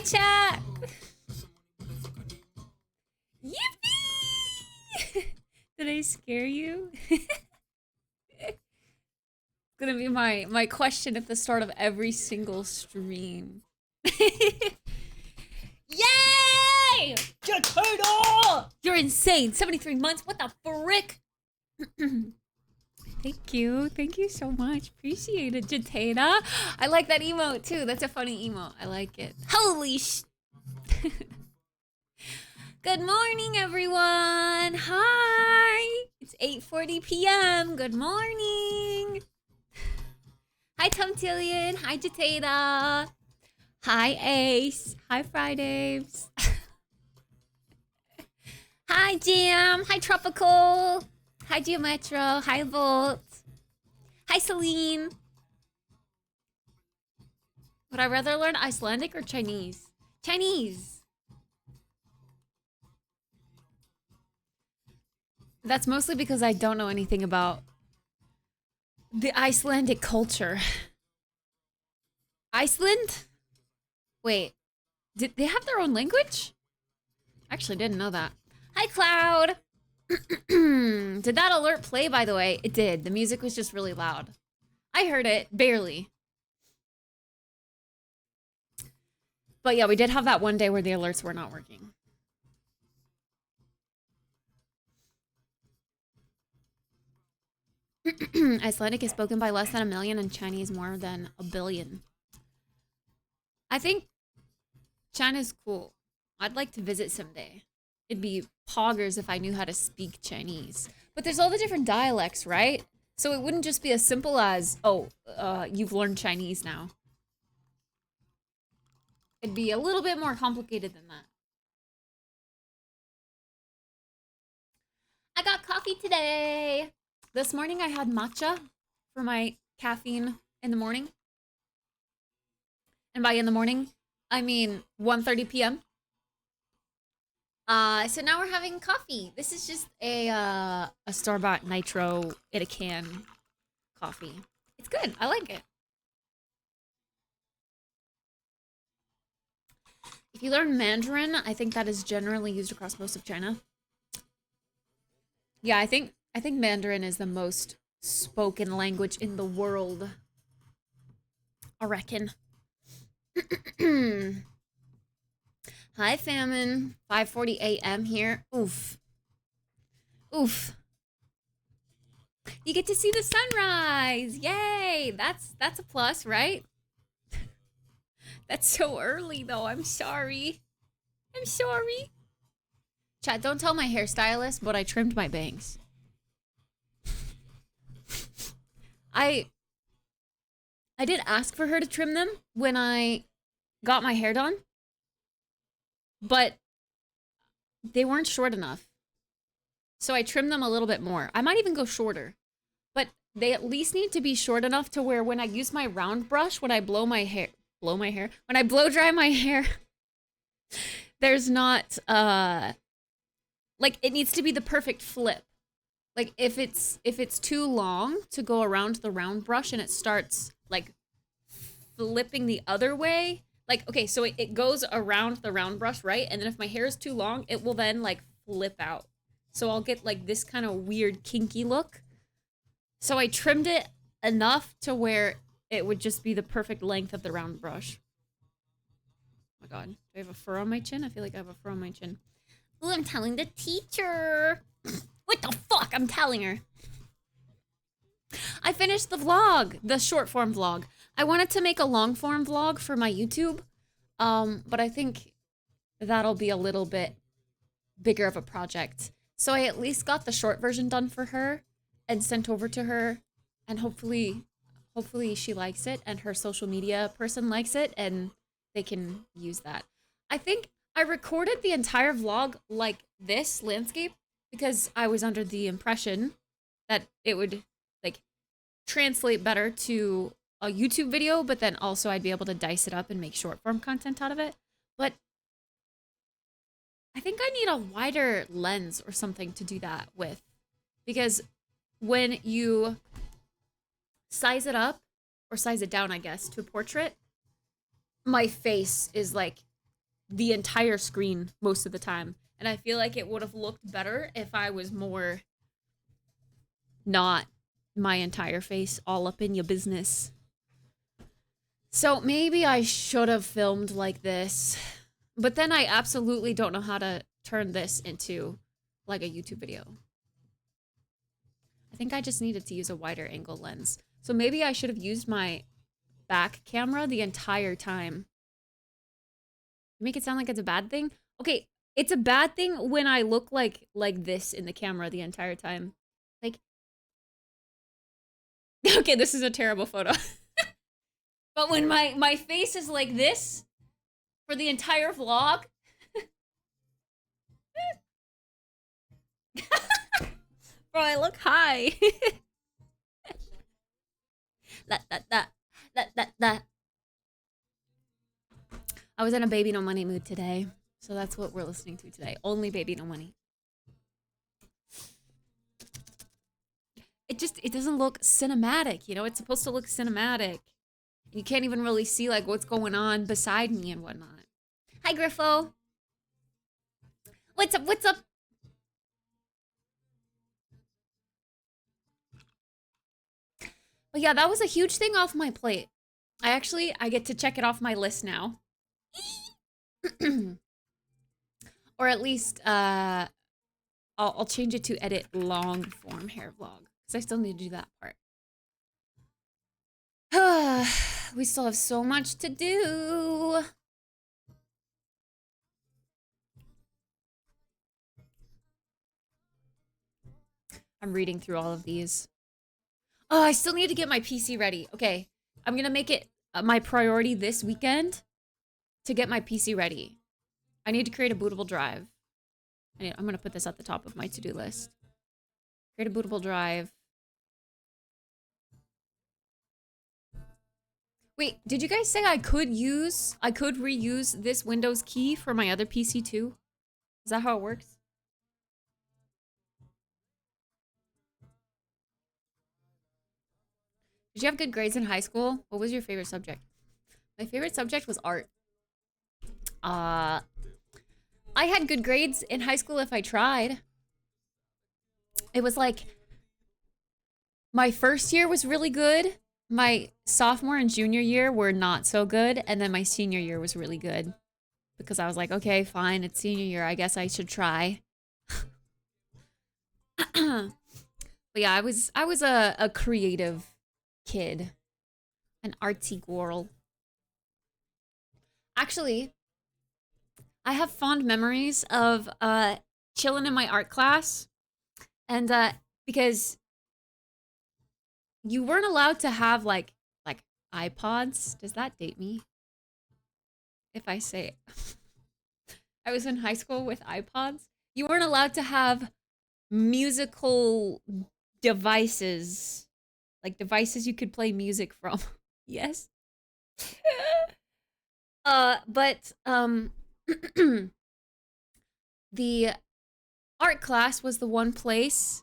Hi, chat. Yippee! Did I scare you? It's gonna be my question at the start of every single stream. Yay! Jatado! You're insane. 73 months. What the frick? Thank you. Thank you so much. Appreciate it, Jatata. I like that emote too. That's a funny emote. I like it. Holy sh... Good morning, everyone. Hi. It's 8:40 p.m. Good morning. Hi, Tomtillion. Hi, Jatata. Hi, Ace. Hi, Fridays. Hi, Jam. Hi, Tropical. Hi, Geometro. Hi, Volt. Hi, Celine. Would I rather learn Icelandic or Chinese? Chinese. That's mostly because I don't know anything about the Icelandic culture. Iceland? Wait, did they have their own language? Actually, didn't know that. Hi, Cloud. Did that alert play, by the way? It did. The music was just really loud. I heard it, barely. But yeah, we did have that one day where the alerts were not working. Icelandic is spoken by less than 1 million and Chinese more than 1 billion. I think China's cool. I'd like to visit someday. It'd be poggers if I knew how to speak Chinese. But there's all the different dialects, right? So it wouldn't just be as simple as, oh, you've learned Chinese now. It'd be a little bit more complicated than that. I got coffee today. This morning I had matcha for my caffeine in the morning. And by in the morning, I mean 1:30 p.m. So now we're having coffee. This is just a store-bought nitro in a can coffee. It's good. I like it. If you learn Mandarin, I think that is generally used across most of China. Yeah, I think Mandarin is the most spoken language in the world. I reckon. Hi, Famine. 5:40 a.m. here. Oof. Oof. You get to see the sunrise. Yay! That's a plus, right? That's so early, though. I'm sorry. I'm sorry. Chat, don't tell my hairstylist, but I trimmed my bangs. I did ask for her to trim them when I got my hair done, but they weren't short enough. So I trimmed them a little bit more. I might even go shorter, but they at least need to be short enough to where when I use my round brush, when I when I blow dry my hair, there's not, like, it needs to be the perfect flip. Like, if it's too long to go around the round brush and it starts, like, flipping the other way, like, okay, so it goes around the round brush, right? And then if my hair is too long, it will then, like, flip out. So I'll get, like, this kind of weird kinky look. So I trimmed it enough to where it would just be the perfect length of the round brush. Oh my god, do I have a fur on my chin? I feel like I have a fur on my chin. Ooh, I'm telling the teacher. What the fuck? I'm telling her. I finished the vlog, the short form vlog. I wanted to make a long form vlog for my YouTube, but I think that'll be a little bit bigger of a project. So I at least got the short version done for her and sent over to her, and hopefully she likes it and her social media person likes it and they can use that. I think I recorded the entire vlog like this landscape because I was under the impression that it would, like, translate better to a YouTube video, but then also I'd be able to dice it up and make short form content out of it. But I think I need a wider lens or something to do that with, because when you size it up or size it down, I guess, to a portrait, my face is like the entire screen most of the time. And I feel like it would have looked better if I was more not my entire face all up in your business. So maybe I should have filmed like this. But then I absolutely don't know how to turn this into like a YouTube video. I think I just needed to use a wider angle lens. So maybe I should have used my back camera the entire time. Make it sound like it's a bad thing? Okay, it's a bad thing when I look like this in the camera the entire time. Like, okay, this is a terrible photo. But when my face is like this for the entire vlog. Bro, I look high. That. I was in a Baby No Money mood today, so that's what we're listening to today. Only Baby No Money. It doesn't look cinematic, you know? It's supposed to look cinematic. You can't even really see like what's going on beside me and whatnot. Hi, Griffo. What's up? What's up? But yeah, that was a huge thing off my plate. I get to check it off my list now. Or at least, I'll change it to edit long form hair vlog. Because I still need to do that part. We still have so much to do. I'm reading through all of these. Oh, I still need to get my PC ready. Okay, I'm gonna make it my priority this weekend to get my PC ready. I need to create a bootable drive. I'm gonna put this at the top of my to-do list. Create a bootable drive. Wait, did you guys say I could reuse this Windows key for my other PC too? Is that how it works? Did you have good grades in high school? What was your favorite subject? My favorite subject was art. I had good grades in high school if I tried. It was like, my first year was really good. My sophomore and junior year were not so good. And then my senior year was really good. Because I was like, okay, fine, it's senior year. I guess I should try. But yeah, I was a creative kid. An artsy girl. Actually, I have fond memories of chilling in my art class. And because you weren't allowed to have like iPods. Does that date me? If I say I was in high school with iPods. You weren't allowed to have musical devices. Like devices you could play music from. Yes. But the art class was the one place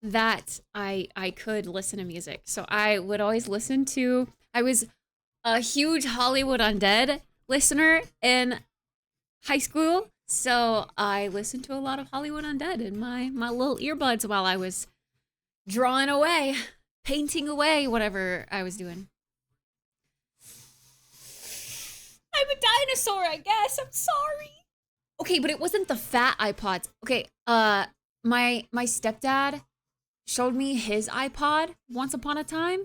that I could listen to music. So I would always listen to, I was a huge Hollywood Undead listener in high school. So I listened to a lot of Hollywood Undead in my little earbuds while I was drawing away, painting away, whatever I was doing. I'm a dinosaur, I guess. I'm sorry. Okay, but it wasn't the fat iPods. Okay, my stepdad showed me his iPod once upon a time,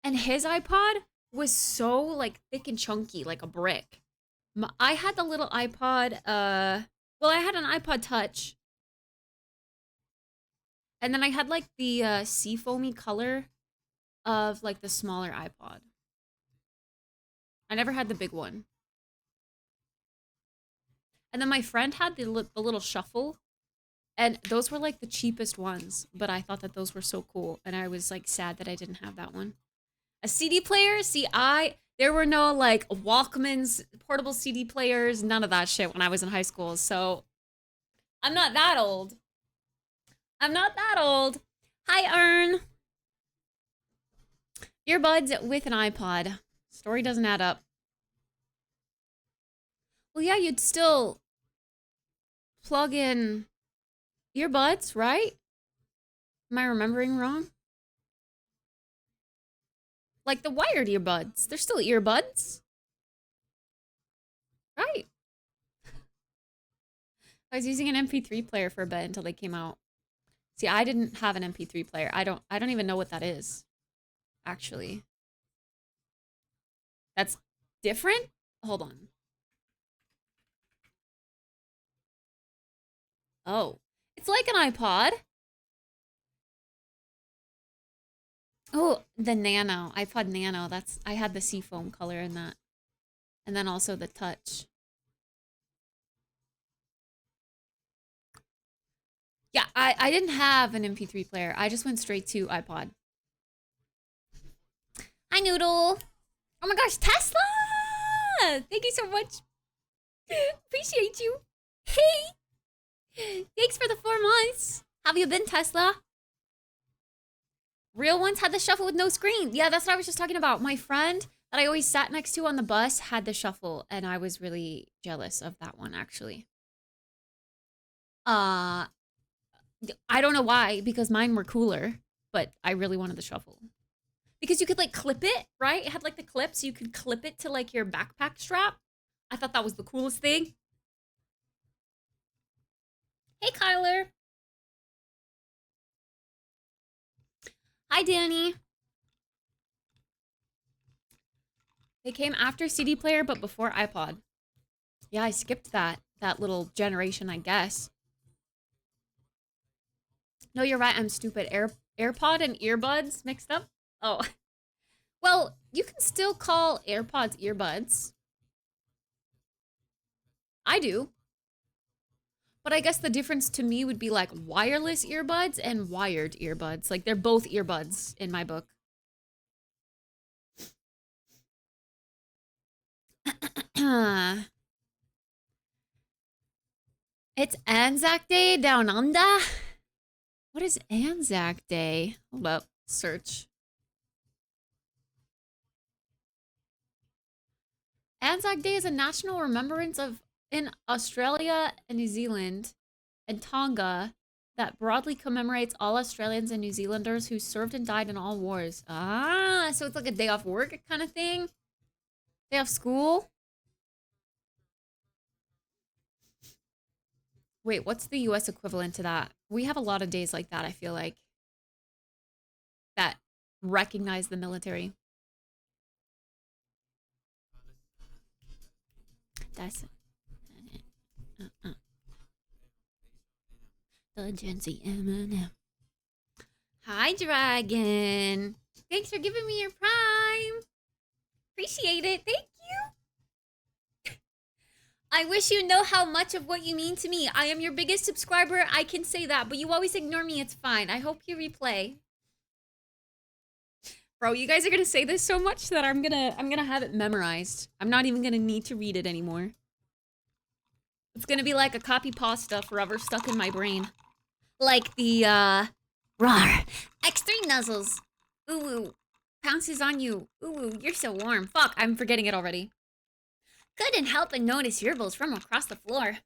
and his iPod was so like thick and chunky, like a brick. I had the little iPod, well, I had an iPod Touch, and then I had like the seafoamy color of like the smaller iPod. I never had the big one. And then my friend had the little shuffle. And those were like the cheapest ones. But I thought that those were so cool. And I was like sad that I didn't have that one. A CD player? See, there were no like Walkmans, portable CD players, none of that shit when I was in high school. So I'm not that old. I'm not that old. Hi, Ern. Earbuds with an iPod. Story doesn't add up. Well, yeah, you'd still plug in earbuds, right? Am I remembering wrong? Like the wired earbuds. They're still earbuds. Right. I was using an MP3 player for a bit until they came out. See, I didn't have an MP3 player. I don't even know what that is, actually. That's different? Hold on. Oh. It's like an iPod. Oh, the Nano. iPod Nano. That's I had the seafoam color in that. And then also the touch. Yeah, I didn't have an MP3 player. I just went straight to iPod. Hi, Noodle. Oh my gosh, Tesla! Thank you so much. Appreciate you. Hey! Thanks for the 4 months. How have you been, Tesla? Real ones had the shuffle with no screen. Yeah, that's what I was just talking about. My friend that I always sat next to on the bus had the shuffle, and I was really jealous of that one, actually. I don't know why, because mine were cooler, but I really wanted the shuffle. Because you could, like, clip it, right? It had, like, the clip, so you could clip it to, like, your backpack strap. I thought that was the coolest thing. Hey, Kyler. Hi, Danny. They came after CD player, but before iPod. Yeah, I skipped that little generation, I guess. No, you're right. I'm stupid. AirPod and earbuds mixed up? Oh. Well, you can still call AirPods earbuds. I do. But I guess the difference to me would be like wireless earbuds and wired earbuds. Like they're both earbuds in my book. It's Anzac Day down under. What is Anzac Day? Hold up. Search. Anzac Day is a national remembrance of in Australia and New Zealand and Tonga that broadly commemorates all Australians and New Zealanders who served and died in all wars. Ah, so it's like a day off work kind of thing? Day off school? Wait, what's the US equivalent to that? We have a lot of days like that, I feel like, that recognize the military. That's the Gen Z M&M. Hi, Dragon. Thanks for giving me your prime. Appreciate it. Thank you. I wish you know how much of what you mean to me. I am your biggest subscriber. I can say that, but you always ignore me. It's fine. I hope you replay. Bro, you guys are gonna say this so much that I'm gonna have it memorized. I'm not even gonna need to read it anymore. It's gonna be like a copy pasta forever stuck in my brain. Like the, rawr, X3 nuzzles. Ooh, ooh, pounces on you. Ooh, ooh, you're so warm. Fuck, I'm forgetting it already. Couldn't help but notice yerbals from across the floor.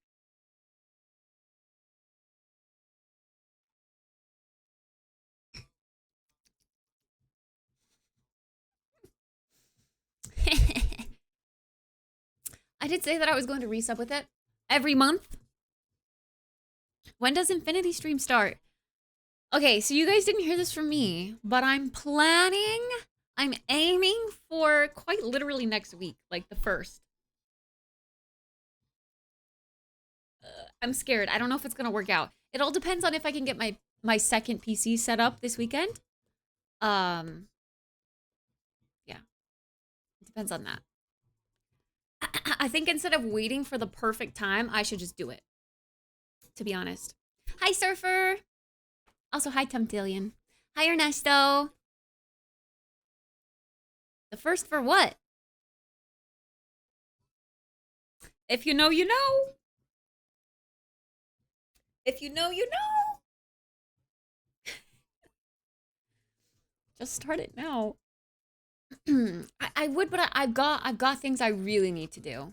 I did say that I was going to resub with it every month. When does Infinity Stream start? Okay, so you guys didn't hear this from me, but I'm aiming for quite literally next week, like the 1st. I'm scared. I don't know if it's gonna work out. It all depends on if I can get my second PC set up this weekend. Yeah, it depends on that. I think instead of waiting for the perfect time, I should just do it. To be honest. Hi, Surfer. Also, hi, Temptillion. Hi, Ernesto. The 1st for what? If you know, you know. If you know, you know. Just start it now. I would, but I've got things I really need to do.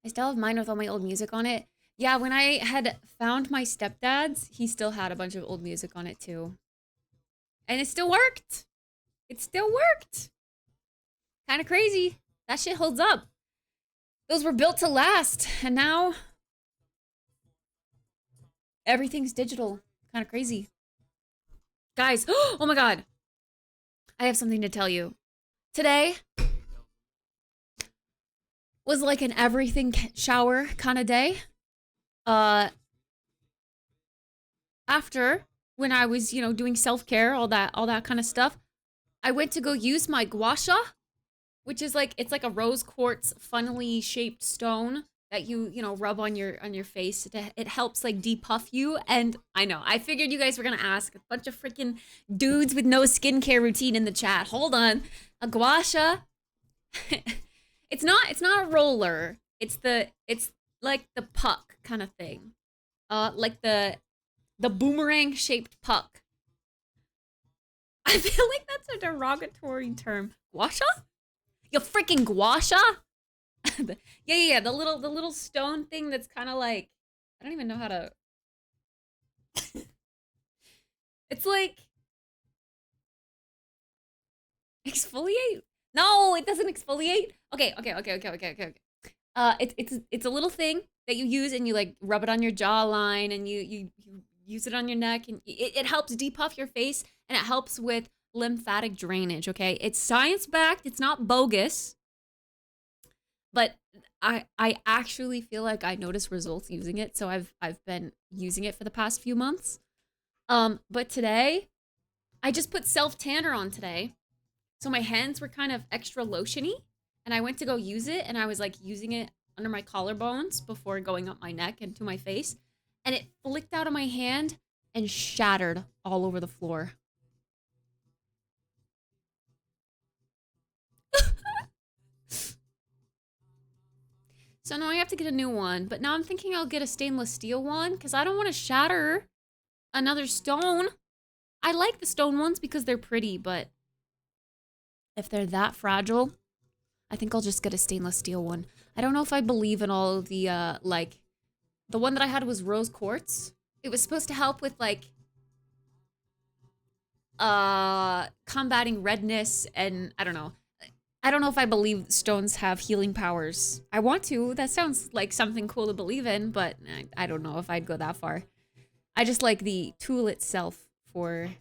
I still have mine with all my old music on it. Yeah, when I had found my stepdad's, he still had a bunch of old music on it too. And it still worked. It still worked. Kind of crazy. That shit holds up. Those were built to last. And now everything's digital. Kind of crazy. Guys, oh my God. I have something to tell you. Today was like an everything shower kind of day. After when I was, you know, doing self-care, all that kind of stuff, I went to go use my gua sha, which is like, it's like a rose quartz funnily shaped stone that you know, rub on your face. It helps like depuff you. And I know, I figured you guys were gonna ask. A bunch of freaking dudes with no skincare routine in the chat. Hold on. A gua sha. It's not a roller. It's like the puck kind of thing. Like the boomerang shaped puck. I feel like that's a derogatory term. Gua sha? You freaking gua sha? Yeah. The little stone thing that's kind of like, I don't even know how to. It's like exfoliate. No, it doesn't exfoliate. Okay. It's a little thing that you use and you like rub it on your jawline and you use it on your neck and it helps depuff your face and it helps with lymphatic drainage. Okay, it's science backed. It's not bogus. But I actually feel like I notice results using it, so I've been using it for the past few months. But today, I just put self tanner on today, so my hands were kind of extra lotiony, and I went to go use it, and I was like using it under my collarbones before going up my neck and to my face, and it flicked out of my hand and shattered all over the floor. So now I have to get a new one, but now I'm thinking I'll get a stainless steel one because I don't want to shatter another stone. I like the stone ones because they're pretty, but if they're that fragile, I think I'll just get a stainless steel one. I don't know if I believe in all of the, like, the one that I had was rose quartz. It was supposed to help with, like, combating redness and, I don't know. I don't know if I believe stones have healing powers. I want to. That sounds like something cool to believe in, but I don't know if I'd go that far. I just like the tool itself for,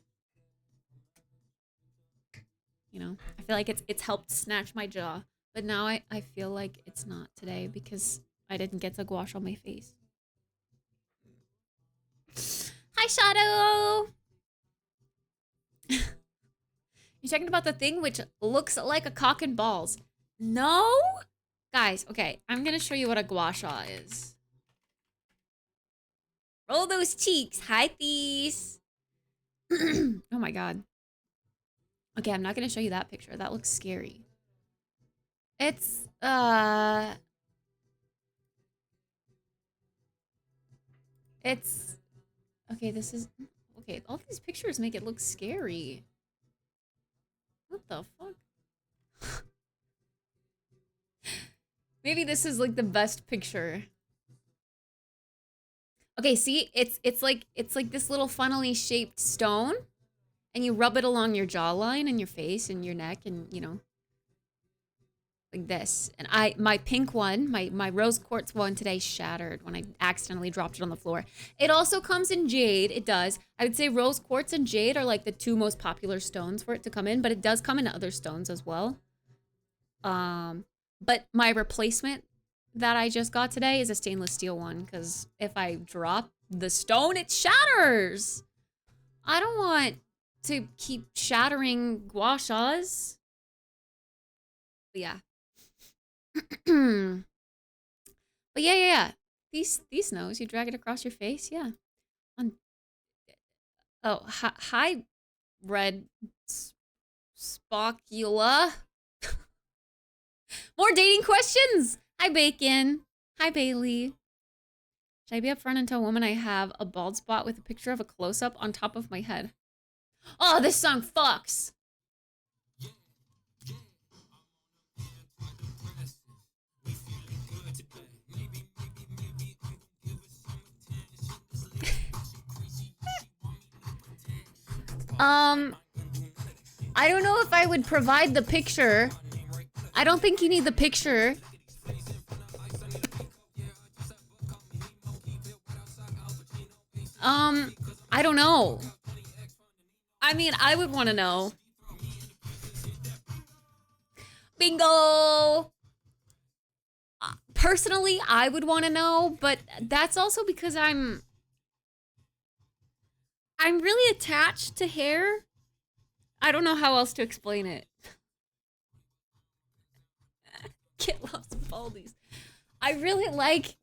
you know, I feel like it's helped snatch my jaw. But now I feel like it's not today because I didn't get the gouache on my face. Hi, Shadow! You're talking about the thing which looks like a cock and balls. No? Guys, okay, I'm gonna show you what a gua sha is. Roll those cheeks. Hi, Thies. Oh my God. Okay, I'm not gonna show you that picture. That looks scary. It's, okay, this is, okay, all these pictures make it look scary. What the fuck? Maybe this is like the best picture. Okay, see, it's like this little funnily shaped stone, and you rub it along your jawline and your face and your neck, and you know, like this. And my pink one, my rose quartz one today shattered when I accidentally dropped it on the floor. It also comes in jade. It does. I would say rose quartz and jade are like the two most popular stones for it to come in, but it does come in other stones as well. But my replacement that I just got today is a stainless steel one because if I drop the stone, it shatters. I don't want to keep shattering gua shas. But yeah. But yeah. These nose, you drag it across your face, yeah. Oh, hi, red Spockula. More dating questions. Hi, Bacon. Hi, Bailey. Should I be upfront and tell a woman I have a bald spot with a picture of a close-up on top of my head? Oh, this song fucks. I don't know if I would provide the picture. I don't think you need the picture. I don't know. I mean, I would want to know. Bingo! Personally, I would want to know, but that's also because I'm really attached to hair. I don't know how else to explain it. Kit loves baldies. I really like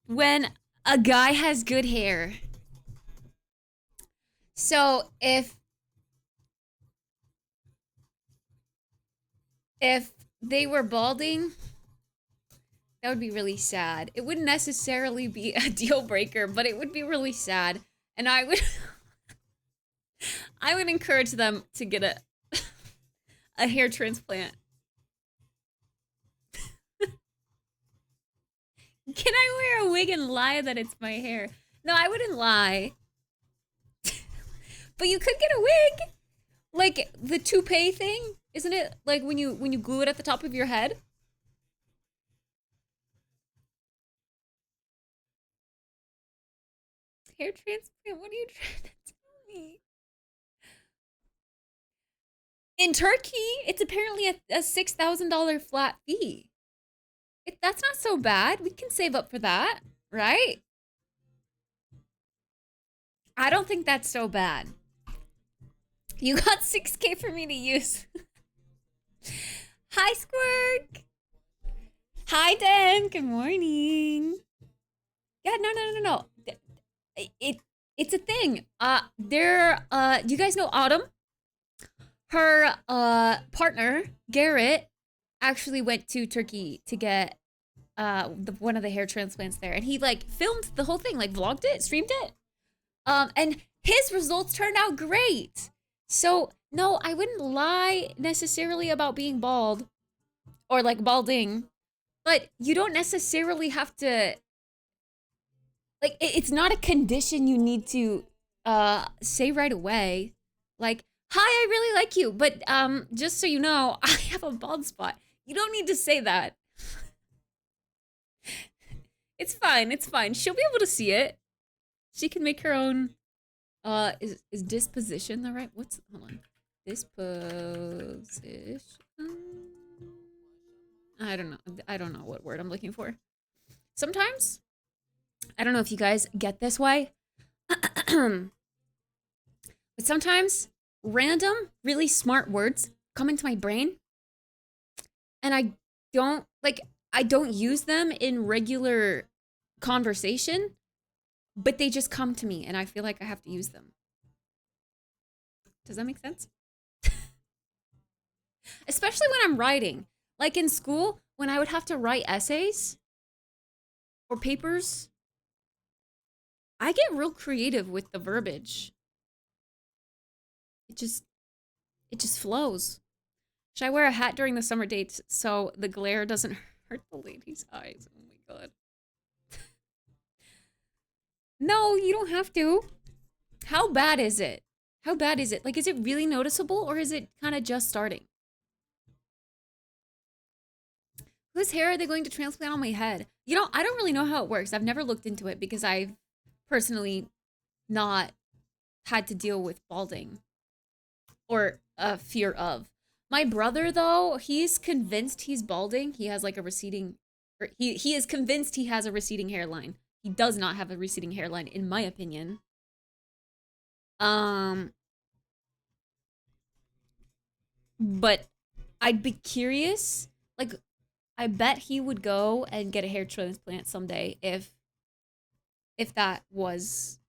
when a guy has good hair. So if they were balding, that would be really sad. It wouldn't necessarily be a deal breaker, but it would be really sad. And I would I would encourage them to get a hair transplant. Can I wear a wig and lie that it's my hair? No, I wouldn't lie. But you could get a wig. Like the toupee thing, isn't it? Like when you glue it at the top of your head? Hair transplant? What are you trying to tell me? In Turkey, it's apparently a $6,000 flat fee. That's not so bad. We can save up for that, right? I don't think that's so bad. You got 6K for me to use. Hi, Squirk. Hi, Dan. Good morning. Yeah, no. It's a thing. Do you guys know Autumn? Her partner, Garrett, actually went to Turkey to get one of the hair transplants there, and he like filmed the whole thing, like vlogged it, streamed it, and his results turned out great. So no, I wouldn't lie necessarily about being bald or like balding, but you don't necessarily have to, like, it's not a condition you need to say right away. Like, hi, I really like you, but just so you know, I have a bald spot. You don't need to say that. It's fine, it's fine. She'll be able to see it. She can make her own, is disposition the right, hold on. Disposition. I don't know what word I'm looking for. Sometimes, I don't know if you guys get this way, but sometimes random, really smart words come into my brain, and I don't use them in regular conversation, but they just come to me, and I feel like I have to use them. Does that make sense? Especially when I'm writing. Like in school, when I would have to write essays or papers, I get real creative with the verbiage. It just flows. Should I wear a hat during the summer dates so the glare doesn't hurt the lady's eyes? Oh my god. No, you don't have to. How bad is it? How bad is it? Like, is it really noticeable, or is it kind of just starting? Whose hair are they going to transplant on my head? You know, I don't really know how it works. I've never looked into it because I've personally not had to deal with balding or a fear of. My brother, though, he's convinced he's balding. He has like a receding, or he is convinced he has a receding hairline. He does not have a receding hairline, in my opinion. But I'd be curious. Like, I bet he would go and get a hair transplant someday if that was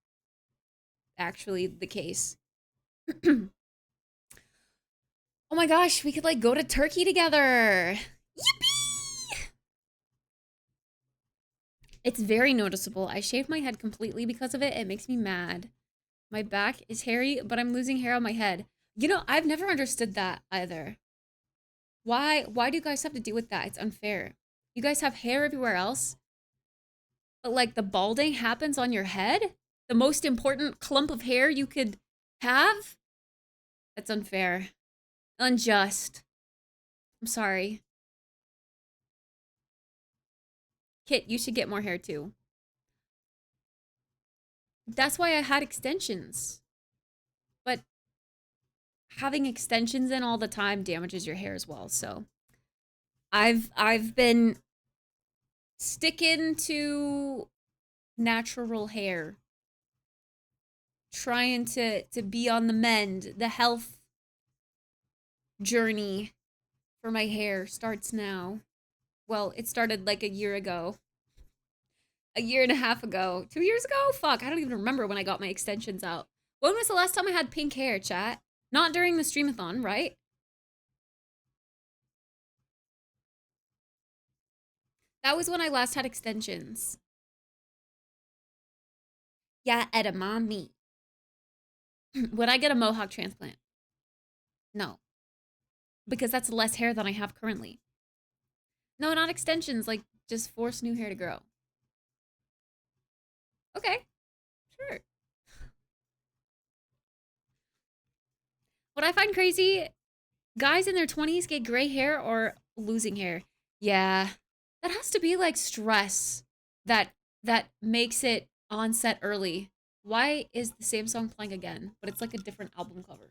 actually the case. Oh my gosh, we could like go to Turkey together. Yippee! It's very noticeable. I shaved my head completely because of it. It makes me mad. My back is hairy, but I'm losing hair on my head. You know, I've never understood that either. Why do you guys have to deal with that? It's unfair. You guys have hair everywhere else, but like the balding happens on your head? The most important clump of hair you could Have? That's unfair. Unjust. I'm sorry. Kit, you should get more hair too. That's why I had extensions. But having extensions in all the time damages your hair as well, so I've been sticking to natural hair. Trying to be on the mend. The health journey for my hair starts now. Well, it started like a year ago. A year and a half ago. 2 years ago? Fuck, I don't even remember when I got my extensions out. When was the last time I had pink hair, chat? Not during the streamathon, right? That was when I last had extensions. Yeah, edamame. Would I get a mohawk transplant? No. Because that's less hair than I have currently. No, not extensions, like just force new hair to grow. Okay, sure. What I find crazy, guys in their 20s get gray hair or losing hair. Yeah, that has to be like stress that makes it onset early. Why is the same song playing again, but it's like a different album cover?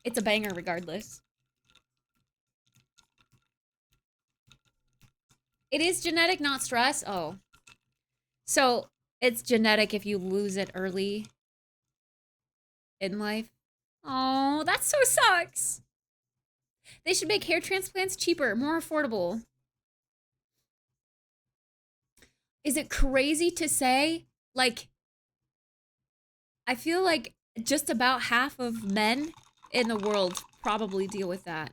It's a banger regardless. It is genetic, not stress. Oh. So it's genetic if you lose it early in life. Oh, that so sucks. They should make hair transplants cheaper, more affordable. Is it crazy to say? Like, I feel like just about half of men in the world probably deal with that.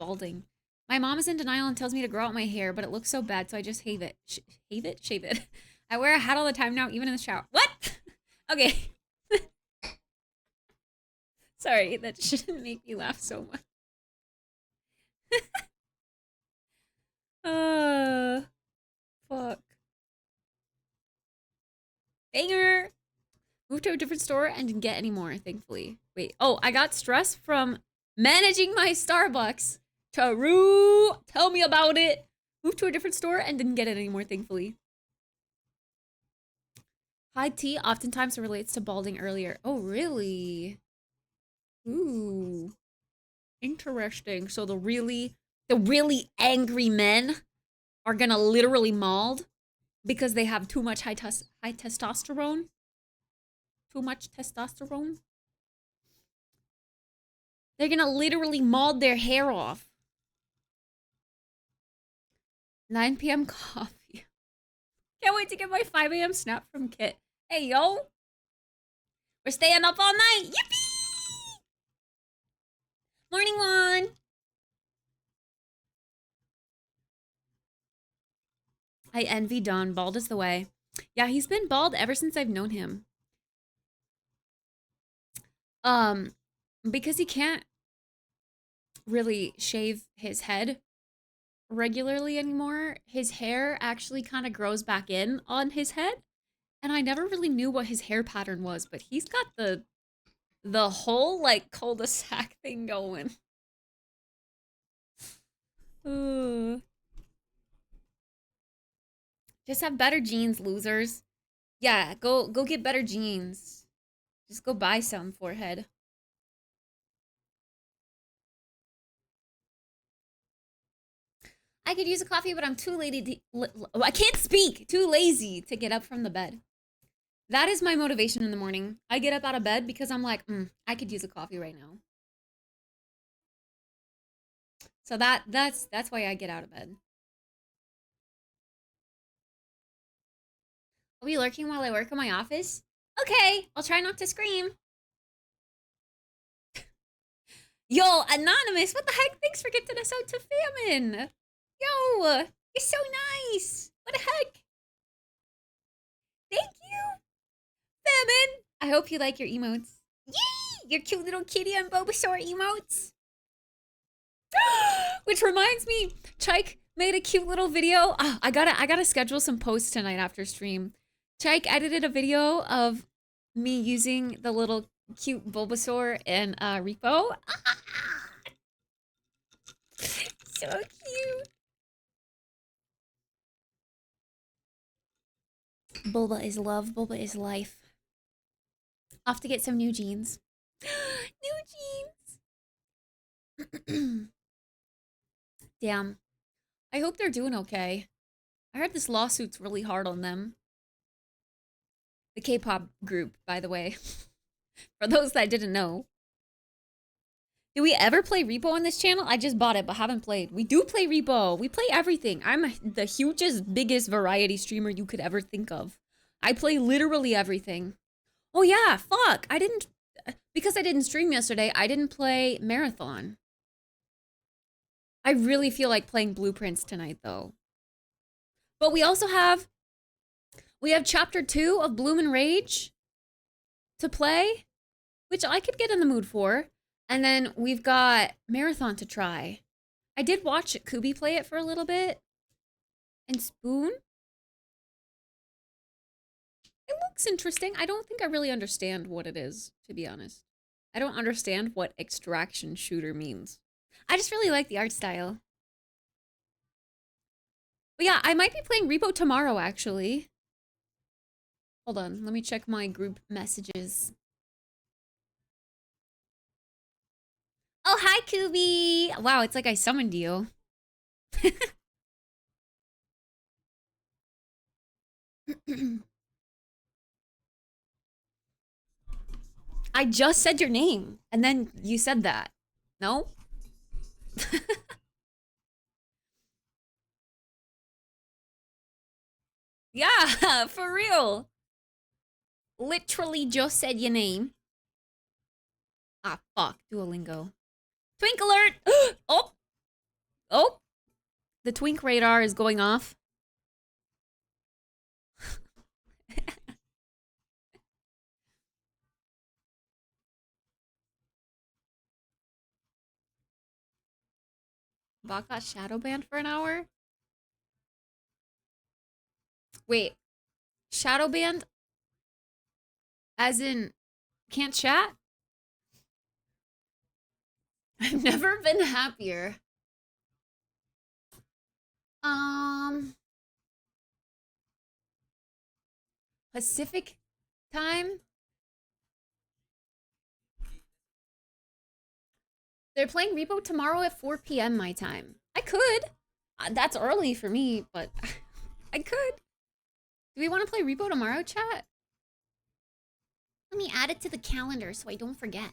Balding. My mom is in denial and tells me to grow out my hair, but it looks so bad, so I just shave it. Shave it. I wear a hat all the time now, even in the shower. What? Okay. Sorry, that shouldn't make me laugh so much. Fuck. Banger! Moved to a different store and didn't get any more, thankfully. Wait, oh, I got stress from managing my Starbucks. Taru, tell me about it. Moved to a different store and didn't get it anymore, thankfully. High tea oftentimes relates to balding earlier. Oh, really? Ooh. Interesting. So the really angry men are gonna literally bald because they have too much high testosterone. Too much testosterone. They're gonna literally maul their hair off. 9 p.m. coffee. Can't wait to get my 5 a.m. snap from Kit. Hey, yo. We're staying up all night. Yippee! Morning, Juan. I envy Don. Bald is the way. Yeah, he's been bald ever since I've known him. Because he can't really shave his head regularly anymore, his hair actually kind of grows back in on his head. And I never really knew what his hair pattern was, but he's got the whole like cul-de-sac thing going. Just have better jeans, losers. Yeah, go get better jeans. Just go buy some, forehead. I could use a coffee, but I'm too lazy to... I can't speak! Too lazy to get up from the bed. That is my motivation in the morning. I get up out of bed because I'm like, I could use a coffee right now. So that's why I get out of bed. I'll be lurking while I work in my office? Okay, I'll try not to scream. Yo, Anonymous, what the heck? Thanks for getting us out to Famine. Yo, you're so nice. What the heck? Thank you. Famine. I hope you like your emotes. Yay! Your cute little kitty and Bulbasaur emotes. Which reminds me, Chike made a cute little video. Oh, I gotta schedule some posts tonight after stream. Chike edited a video of me using the little cute Bulbasaur and Repo. So cute. Bulba is love. Bulba is life. Off to get some new jeans. New jeans. Damn. I hope they're doing okay. I heard this lawsuit's really hard on them. The K-pop group, by the way. For those that didn't know. Do we ever play Repo on this channel? I just bought it, but haven't played. We do play Repo. We play everything. I'm the hugest, biggest variety streamer you could ever think of. I play literally everything. Oh yeah, fuck. I didn't... Because I didn't stream yesterday, I didn't play Marathon. I really feel like playing Blueprints tonight, though. But we also have... We have Chapter 2 of Bloom and Rage to play, which I could get in the mood for. And then we've got Marathon to try. I did watch Kubi play it for a little bit. And Spoon. It looks interesting. I don't think I really understand what it is, to be honest. I don't understand what extraction shooter means. I just really like the art style. But yeah, I might be playing Repo tomorrow, actually. Hold on, let me check my group messages. Oh, hi, Kubi! Wow, it's like I summoned you. I just said your name, and then you said that. No? Yeah, for real. Literally just said your name. Ah, fuck. Duolingo. Twink alert! Oh! Oh! The twink radar is going off. Bot got shadow banned for an hour? Wait. Shadow banned? As in, can't chat? I've never been happier. Pacific time? They're playing Repo tomorrow at 4 p.m. my time. I could. That's early for me, but I could. Do we want to play Repo tomorrow, chat? Let me add it to the calendar so I don't forget.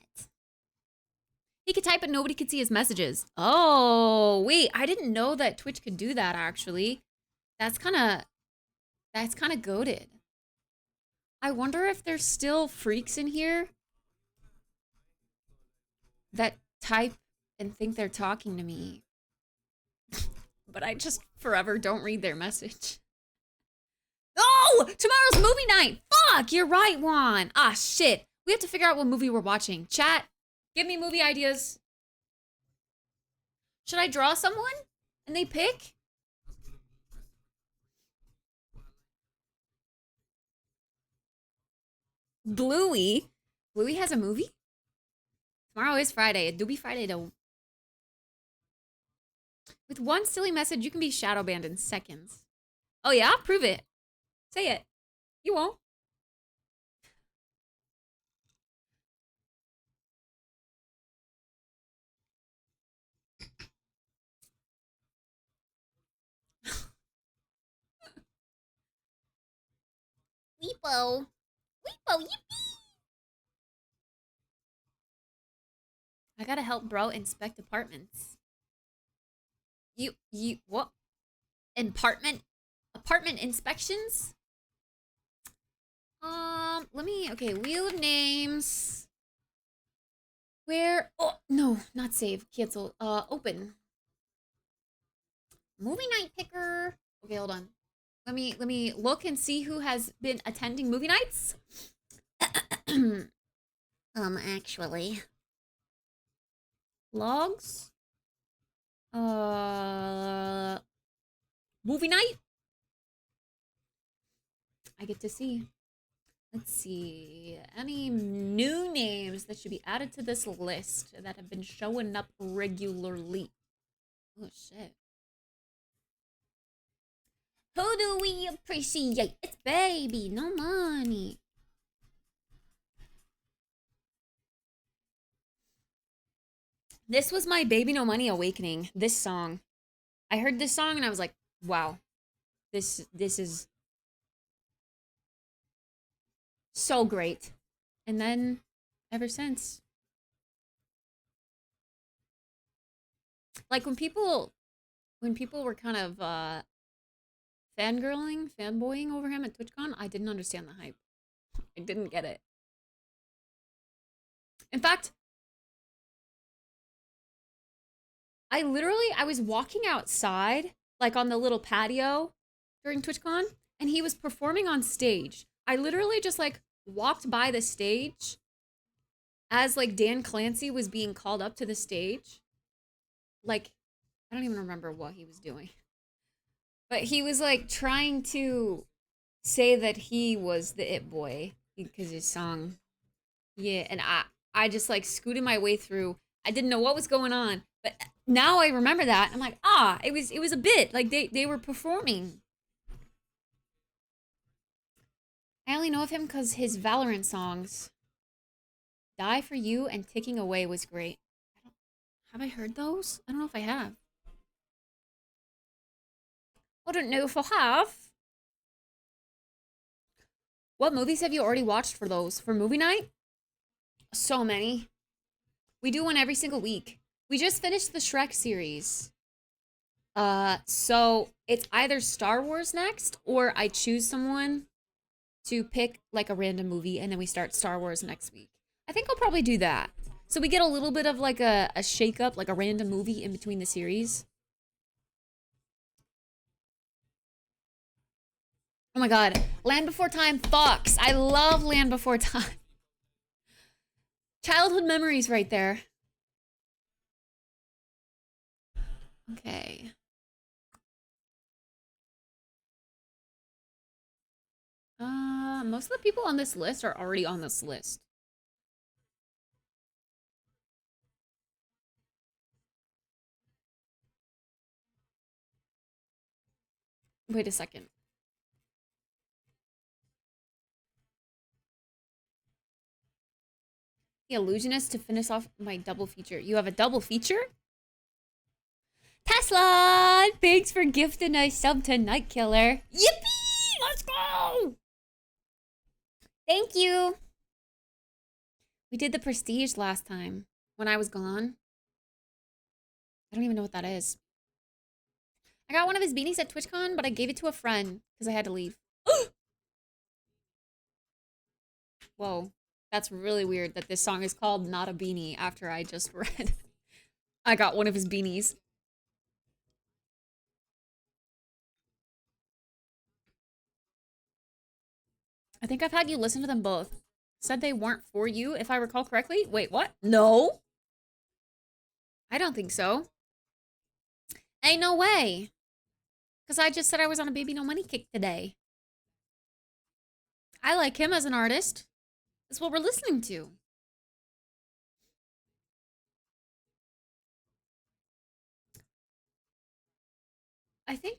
He could type but nobody could see his messages. Oh, wait. I didn't know that Twitch could do that, actually. That's kind of goated. I wonder if there's still freaks in here that type and think they're talking to me. But I just forever don't read their message. Oh! Tomorrow's movie night! Fuck! You're right, Juan! Ah, shit. We have to figure out what movie we're watching. Chat, give me movie ideas. Should I draw someone? And they pick? Bluey? Bluey has a movie? Tomorrow is Friday. It do be Friday, though. With one silly message, you can be shadow banned in seconds. Oh yeah? Prove it. Say it. You won't. Weepo. Weepo, yippee! I gotta help bro inspect apartments. What? Apartment inspections? Okay, Wheel of Names. Where, oh, no, not save, cancel, open. Movie night picker. Okay, hold on. Let me look and see who has been attending movie nights. Actually. Logs? Movie night? I get to see. Let's see. Any new names that should be added to this list that have been showing up regularly? Oh, shit. Who do we appreciate? It's baby, no money. This was my Baby No Money awakening, this song. I heard this song and I was like, wow, this is so great. And then ever since, like when people were kind of fangirling, fanboying over him at TwitchCon, I didn't understand the hype. I didn't get it. In fact, I was walking outside, like on the little patio during TwitchCon, and he was performing on stage. I literally just like walked by the stage as like Dan Clancy was being called up to the stage. Like, I don't even remember what he was doing. But he was like trying to say that he was the it boy because his song. Yeah, and I just like scooted my way through. I didn't know what was going on, but now I remember that. I'm like, it was a bit like they were performing. I only know of him because his Valorant songs, "Die for You" and "Ticking Away" was great. Have I heard those? I don't know if I have. I don't know if I have. What movies have you already watched for those? For movie night? So many. We do one every single week. We just finished the Shrek series. So it's either Star Wars next, or I choose someone to pick like a random movie, and then we start Star Wars next week. I think I'll probably do that. So we get a little bit of like a shake up, like a random movie in between the series. Oh my god. Land Before Time, Fox. I love Land Before Time. Childhood memories right there. Okay. Most of the people on this list are already on this list. Wait a second. The Illusionist to finish off my double feature. You have a double feature? Tesla! Thanks for gifting a sub to Night Killer. Yippee! Let's go! Thank you. We did the Prestige last time when I was gone. I don't even know what that is. I got one of his beanies at TwitchCon, but I gave it to a friend because I had to leave. Whoa. That's really weird that this song is called Not a Beanie after I just read. I got one of his beanies. I think I've had you listen to them both. Said they weren't for you, if I recall correctly. Wait, what? No? I don't think so. Ain't no way. Because I just said I was on a Baby No Money kick today. I like him as an artist. That's what we're listening to. I think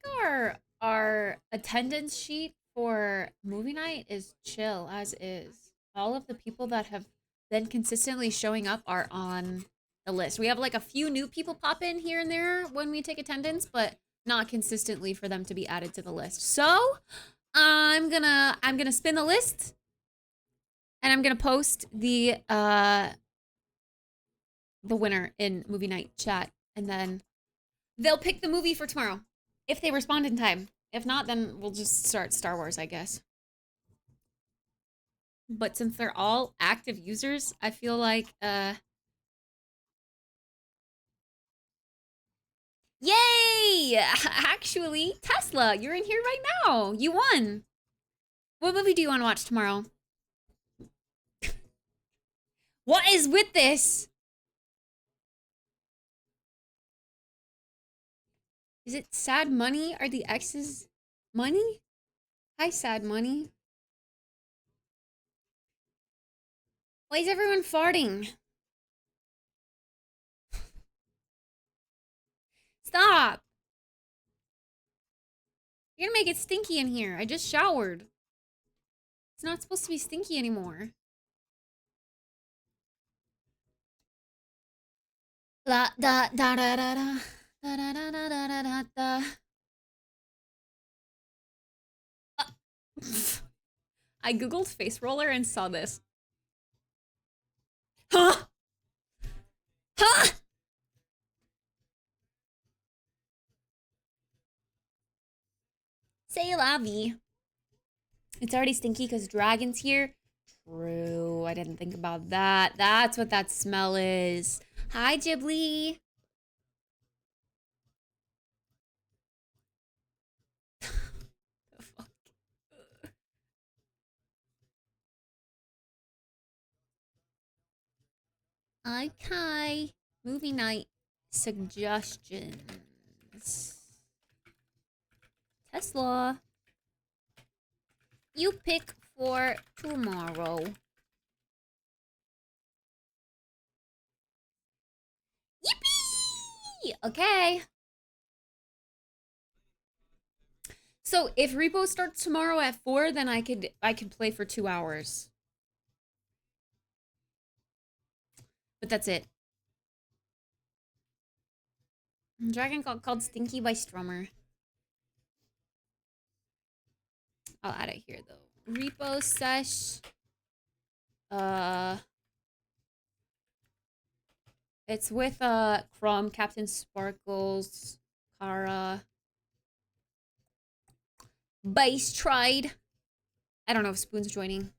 our attendance sheet for movie night is chill as is. All of the people that have been consistently showing up are on the list. We have like a few new people pop in here and there when we take attendance, but not consistently for them to be added to the list. So I'm gonna spin the list and I'm gonna post the winner in movie night chat, and then they'll pick the movie for tomorrow if they respond in time. If not, then we'll just start Star Wars, I guess. But since they're all active users, I feel like yay! Actually, Tesla, you're in here right now. You won. What movie do you want to watch tomorrow? What is with this? Is it Sad Money? Are the exes money? Hi, Sad Money. Why is everyone farting? Stop! You're gonna make it stinky in here. I just showered. It's not supposed to be stinky anymore. La da da da da da da da da da da da da. I googled face roller and saw this. Huh? Huh? Say la vie. It's already stinky because Dragon's here. True, I didn't think about that. That's what that smell is. Hi, Ghibli. The fuck? Okay. Movie night suggestions. Tesla. You pick for tomorrow. Yippee! Okay. So if Repo starts tomorrow at 4, then I could play for 2 hours. But that's it. Dragon got called Stinky by Strummer. I'll add it here though. Repo sesh. It's with Crumb, Captain Sparkles, Kara. Base tried. I don't know if Spoon's joining.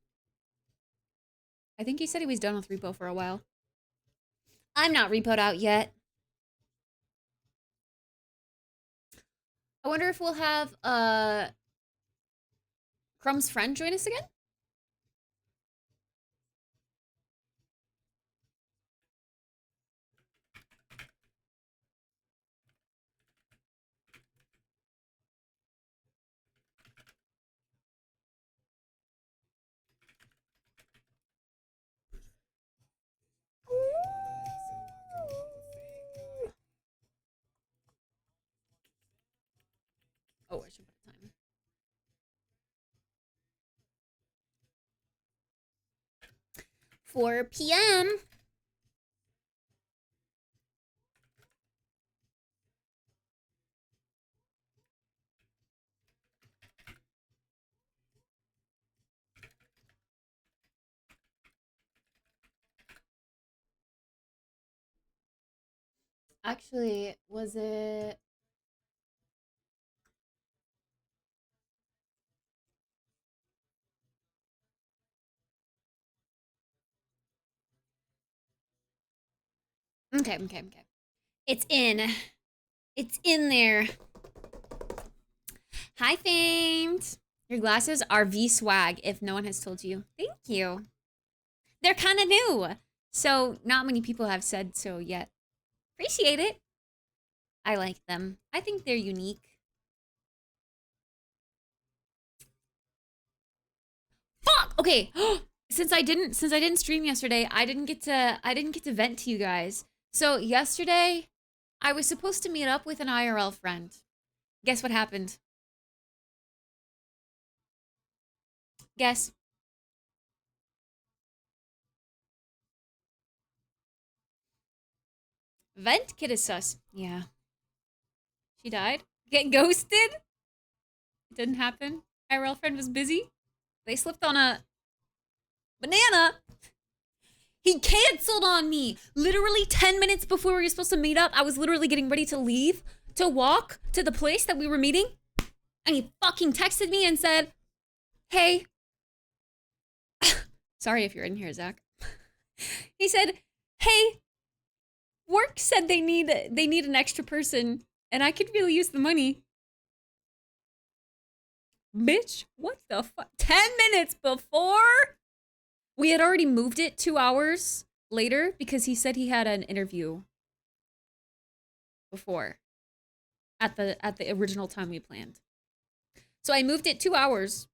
I think he said he was done with Repo for a while. I'm not repoed out yet. I wonder if we'll have Crumb's friend join us again? Oh, I should put a time. $4 p.m. Actually, was it... Okay. It's in. It's in there. Hi, Famed. Your glasses are V-swag, if no one has told you. Thank you. They're kind of new. So, not many people have said so yet. Appreciate it. I like them. I think they're unique. Fuck! Okay. Since I didn't stream yesterday, I didn't get to vent to you guys. So yesterday, I was supposed to meet up with an IRL friend. Guess what happened? Guess. Vent kid is sus. Yeah. She died? Get ghosted? It didn't happen. IRL friend was busy. They slipped on a banana. He canceled on me. Literally 10 minutes before we were supposed to meet up, I was literally getting ready to leave to walk to the place that we were meeting. And he fucking texted me and said, hey. Sorry if you're in here, Zach. He said, hey, work said they need an extra person and I could really use the money. Bitch, what the fuck? 10 minutes before? We had already moved it 2 hours later because he said he had an interview before at the original time we planned. So I moved it 2 hours.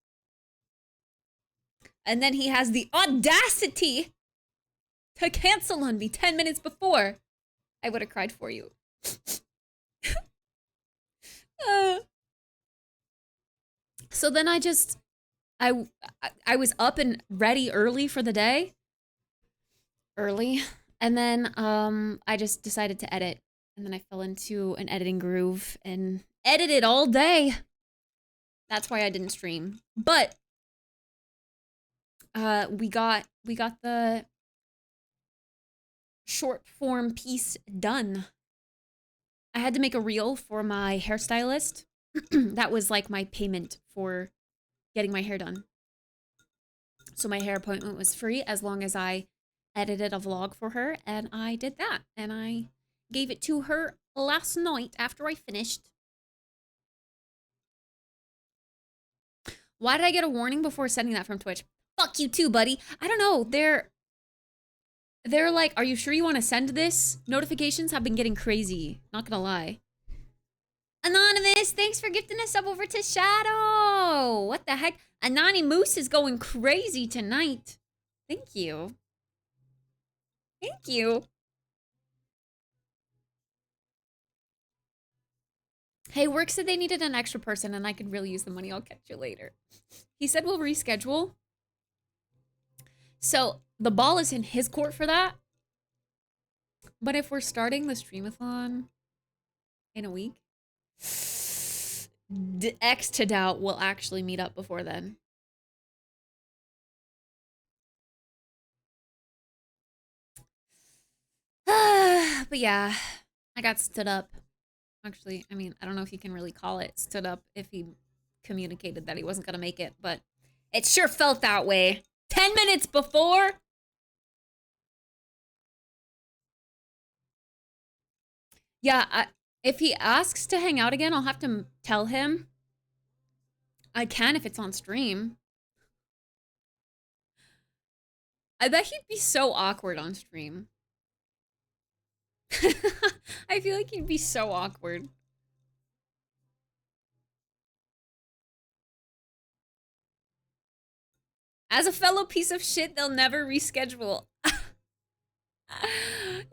And then he has the audacity to cancel on me 10 minutes before, I would have cried for you. So then I was up and ready early for the day. And then I just decided to edit. And then I fell into an editing groove and edited all day. That's why I didn't stream. But we got the short form piece done. I had to make a reel for my hairstylist. That was like my payment for getting my hair done. So my hair appointment was free as long as I edited a vlog for her, and I did that. And I gave it to her last night after I finished. Why did I get a warning before sending that from Twitch? Fuck you too, buddy. I don't know. They're like, are you sure you want to send this? Notifications have been getting crazy. Not gonna lie. Anonymous, thanks for gifting us up over to Shadow. What the heck? Anani Moose is going crazy tonight. Thank you. Thank you. Hey, work said they needed an extra person and I could really use the money. I'll catch you later. He said we'll reschedule. So the ball is in his court for that. But if we're starting the streamathon in a week, X to doubt we'll actually meet up before then. But yeah, I got stood up. Actually, I mean, I don't know if you can really call it stood up if he communicated that he wasn't gonna make it, but it sure felt that way. 10 minutes before. Yeah, if he asks to hang out again, I'll have to tell him. I can if it's on stream. I bet he'd be so awkward on stream. I feel like he'd be so awkward. As a fellow piece of shit, they'll never reschedule.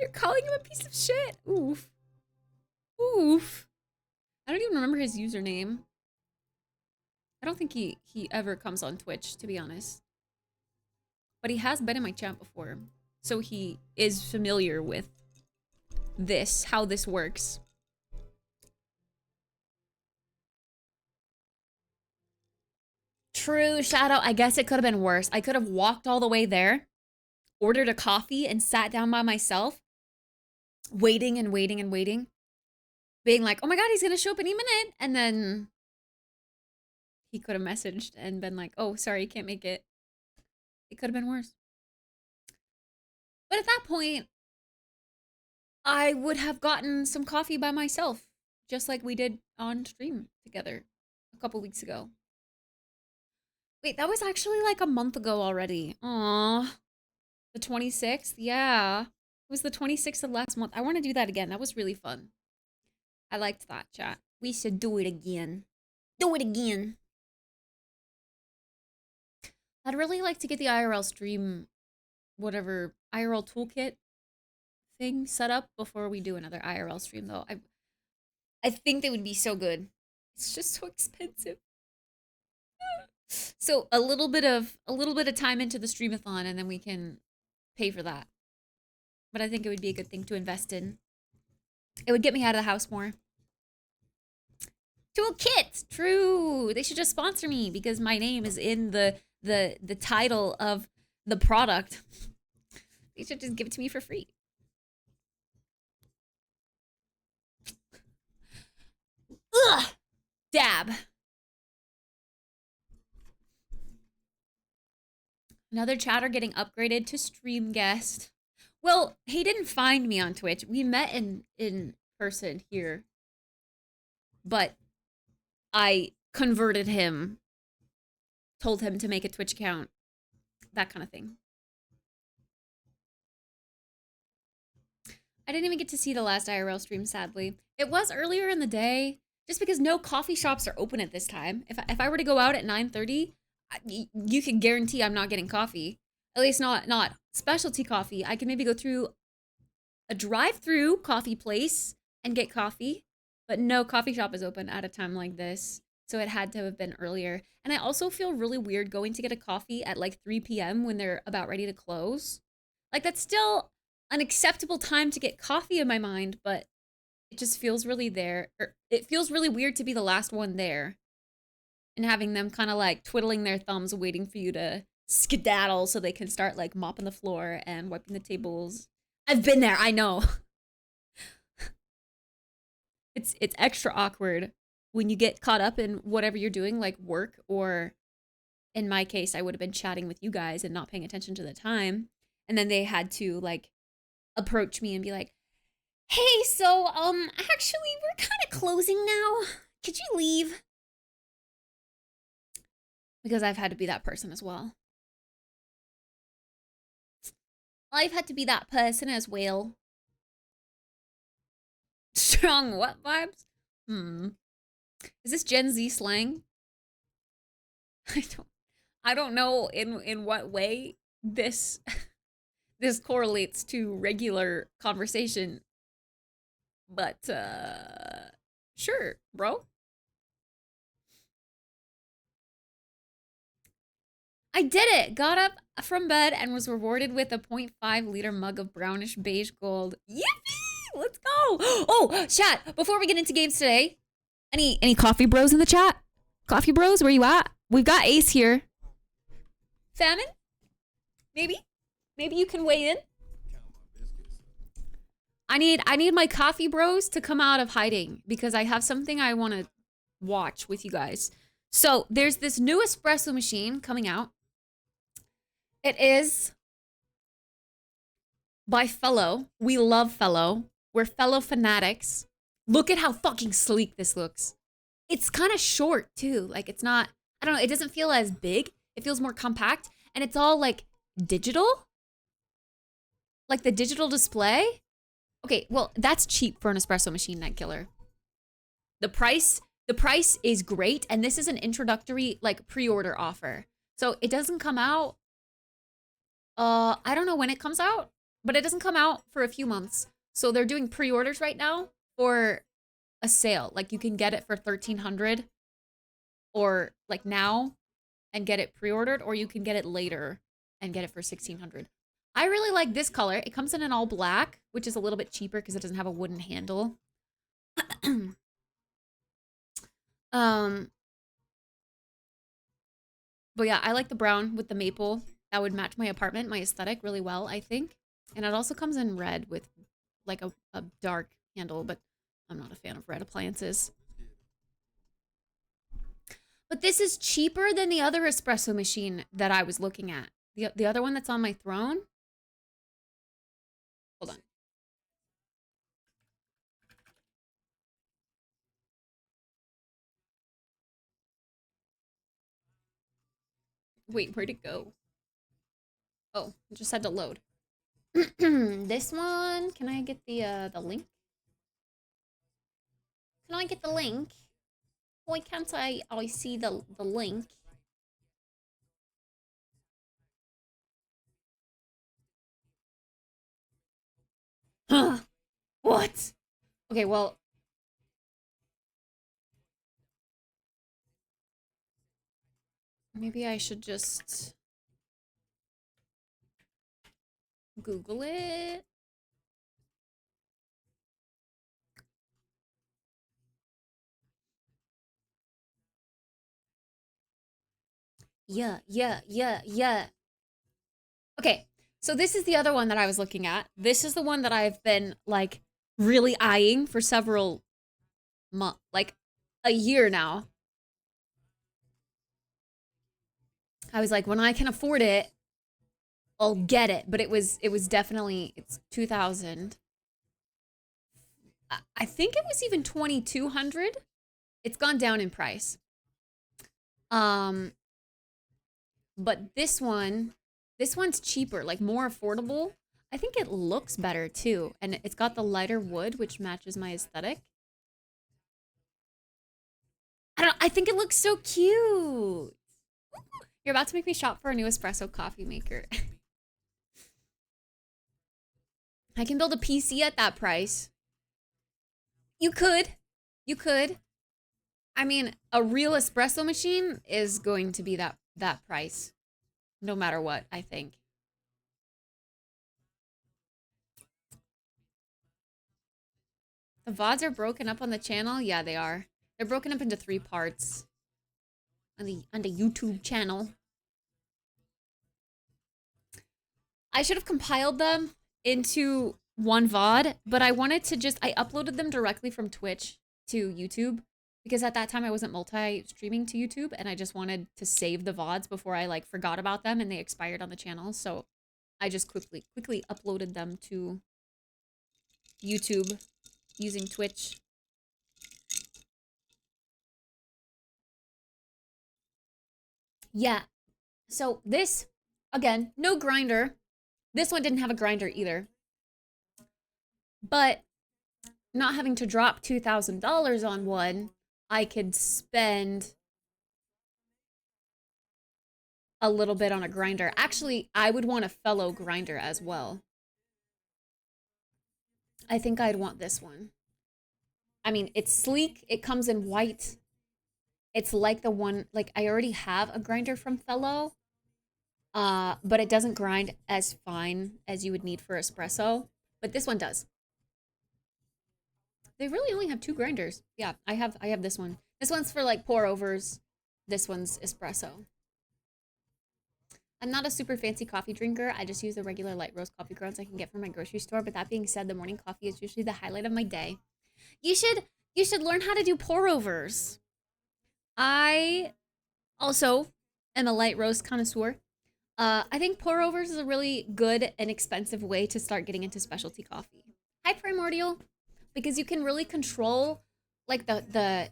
You're calling him a piece of shit. Oof. Oof. I don't even remember his username. I don't think he ever comes on Twitch, to be honest. But he has been in my chat before. So he is familiar with this, how this works. True, Shadow. I guess it could have been worse. I could have walked all the way there, ordered a coffee, and sat down by myself, waiting and waiting and waiting, being like, oh my god, he's gonna show up any minute. And then he could have messaged and been like, oh, sorry, can't make it. It could have been worse. But at that point, I would have gotten some coffee by myself, just like we did on stream together a couple weeks ago. Wait, that was actually like a month ago already. Aww. The 26th? Yeah. It was the 26th of last month. I want to do that again. That was really fun. I liked that, chat. We should do it again. Do it again. I'd really like to get the IRL stream, whatever, IRL toolkit thing set up before we do another IRL stream, though. I think they would be so good. It's just so expensive. So a little bit of time into the streamathon, and then we can pay for that. But I think it would be a good thing to invest in. It would get me out of the house more. Toolkit, true. They should just sponsor me because my name is in the title of the product. They should just give it to me for free. Ugh! Dab. Another chatter getting upgraded to stream guest. Well, he didn't find me on Twitch. We met in person here. But I converted him. Told him to make a Twitch account. That kind of thing. I didn't even get to see the last IRL stream, sadly. It was earlier in the day, just because no coffee shops are open at this time. If I were to go out at 9:30, you can guarantee I'm not getting coffee. At least not specialty coffee. I can maybe go through a drive-through coffee place and get coffee, but no coffee shop is open at a time like this. So it had to have been earlier. And I also feel really weird going to get a coffee at like 3 p.m. when they're about ready to close. Like that's still an acceptable time to get coffee in my mind, but it just feels really there. Or it feels really weird to be the last one there and having them kind of like twiddling their thumbs waiting for you to skedaddle so they can start like mopping the floor and wiping the tables. I've been there, I know. It's extra awkward when you get caught up in whatever you're doing, like work, or in my case, I would have been chatting with you guys and not paying attention to the time. And then they had to like approach me and be like, hey, so actually we're kind of closing now. Could you leave? Because I've had to be that person as well. I've had to be that person as well. Strong what vibes? Is this Gen Z slang? I don't know in what way this this correlates to regular conversation. But sure, bro. I did it! Got up from bed and was rewarded with a 0.5-liter mug of brownish beige gold. Yippee! Let's go! Oh, chat, before we get into games today, any coffee bros in the chat? Coffee bros, where you at? We've got Ace here. Famine? Maybe? Maybe you can weigh in? I need my coffee bros to come out of hiding because I have something I want to watch with you guys. So, there's this new espresso machine coming out. It is by Fellow. We love Fellow. We're Fellow fanatics. Look at how fucking sleek this looks. It's kind of short too. Like it's not, I don't know, it doesn't feel as big. It feels more compact and it's all like digital. Like the digital display. Okay, well, that's cheap for an espresso machine, Night Killer. The price is great and this is an introductory like pre-order offer. So it doesn't come out I don't know when it comes out, but it doesn't come out for a few months. So they're doing pre-orders right now for a sale. Like you can get it for $1,300 or like now and get it pre-ordered, or you can get it later and get it for $1,600. I really like this color. It comes in an all black, which is a little bit cheaper because it doesn't have a wooden handle. But yeah, I like the brown with the maple. That would match my apartment, my aesthetic really well, I think. And it also comes in red with like a dark handle, but I'm not a fan of red appliances. But this is cheaper than the other espresso machine that I was looking at. The other one that's on my throne. Hold on. Wait, where'd it go? Oh, it just had to load. This one, can I get the link? Can I get the link? Why can't I see the link? Huh. What? Okay, well. Maybe I should just Google it. Yeah. Okay, so this is the other one that I was looking at. This is the one that I've been, like, really eyeing for several months, like, a year now. I was like, when I can afford it, I'll get it. But it was definitely, it's 2,000. I think it was even 2,200. It's gone down in price. But this one's cheaper, like more affordable. I think it looks better too. And it's got the lighter wood, which matches my aesthetic. I think it looks so cute. You're about to make me shop for a new espresso coffee maker. I can build a PC at that price. You could. You could. I mean, a real espresso machine is going to be that price. No matter what, I think. The VODs are broken up on the channel? Yeah, they are. They're broken up into 3 parts. On the YouTube channel. I should have compiled them into one VOD, but I wanted to I uploaded them directly from Twitch to YouTube because at that time I wasn't multi-streaming to YouTube and I just wanted to save the VODs before I like forgot about them and they expired on the channel. So I just quickly uploaded them to YouTube using Twitch. Yeah. So this, again, no grinder. This one didn't have a grinder either. But not having to drop $2,000 on one, I could spend a little bit on a grinder. Actually, I would want a fellow grinder as well. I think I'd want this one. I mean, it's sleek. It comes in white. It's like the one, like I already have a grinder from Fellow, but it doesn't grind as fine as you would need for espresso. But this one does. They really only have 2 grinders. Yeah, I have this one. This one's for like pour overs. This one's espresso. I'm not a super fancy coffee drinker. I just use the regular light roast coffee grounds I can get from my grocery store. But that being said, the morning coffee is usually the highlight of my day. You should learn how to do pour overs. I also am a light roast connoisseur. I think pour overs is a really good and expensive way to start getting into specialty coffee. Hi, Primordial. Because you can really control like the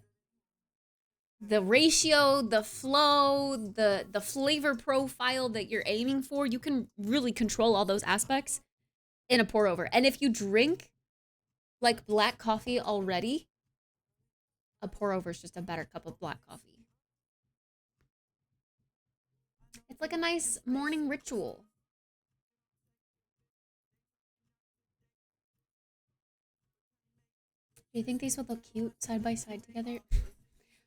ratio, the flow, the flavor profile that you're aiming for. You can really control all those aspects in a pour over. And if you drink like black coffee already, a pour over is just a better cup of black coffee. It's like a nice morning ritual. Do you think these would look cute side by side together?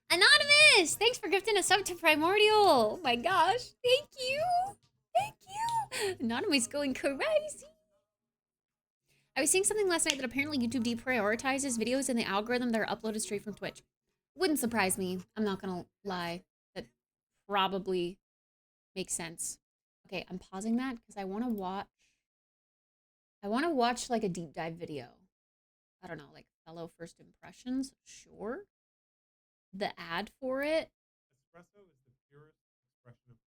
Anonymous! Thanks for gifting a sub to Primordial. Oh my gosh. Thank you. Thank you. Anonymous going crazy. I was seeing something last night that apparently YouTube deprioritizes videos in the algorithm that are uploaded straight from Twitch. Wouldn't surprise me. I'm not gonna lie. That probably makes sense. Okay, I'm pausing that because I want to watch like a deep dive video. I don't know, like fellow first impressions. Sure. The ad for it. Espresso is the purest expression of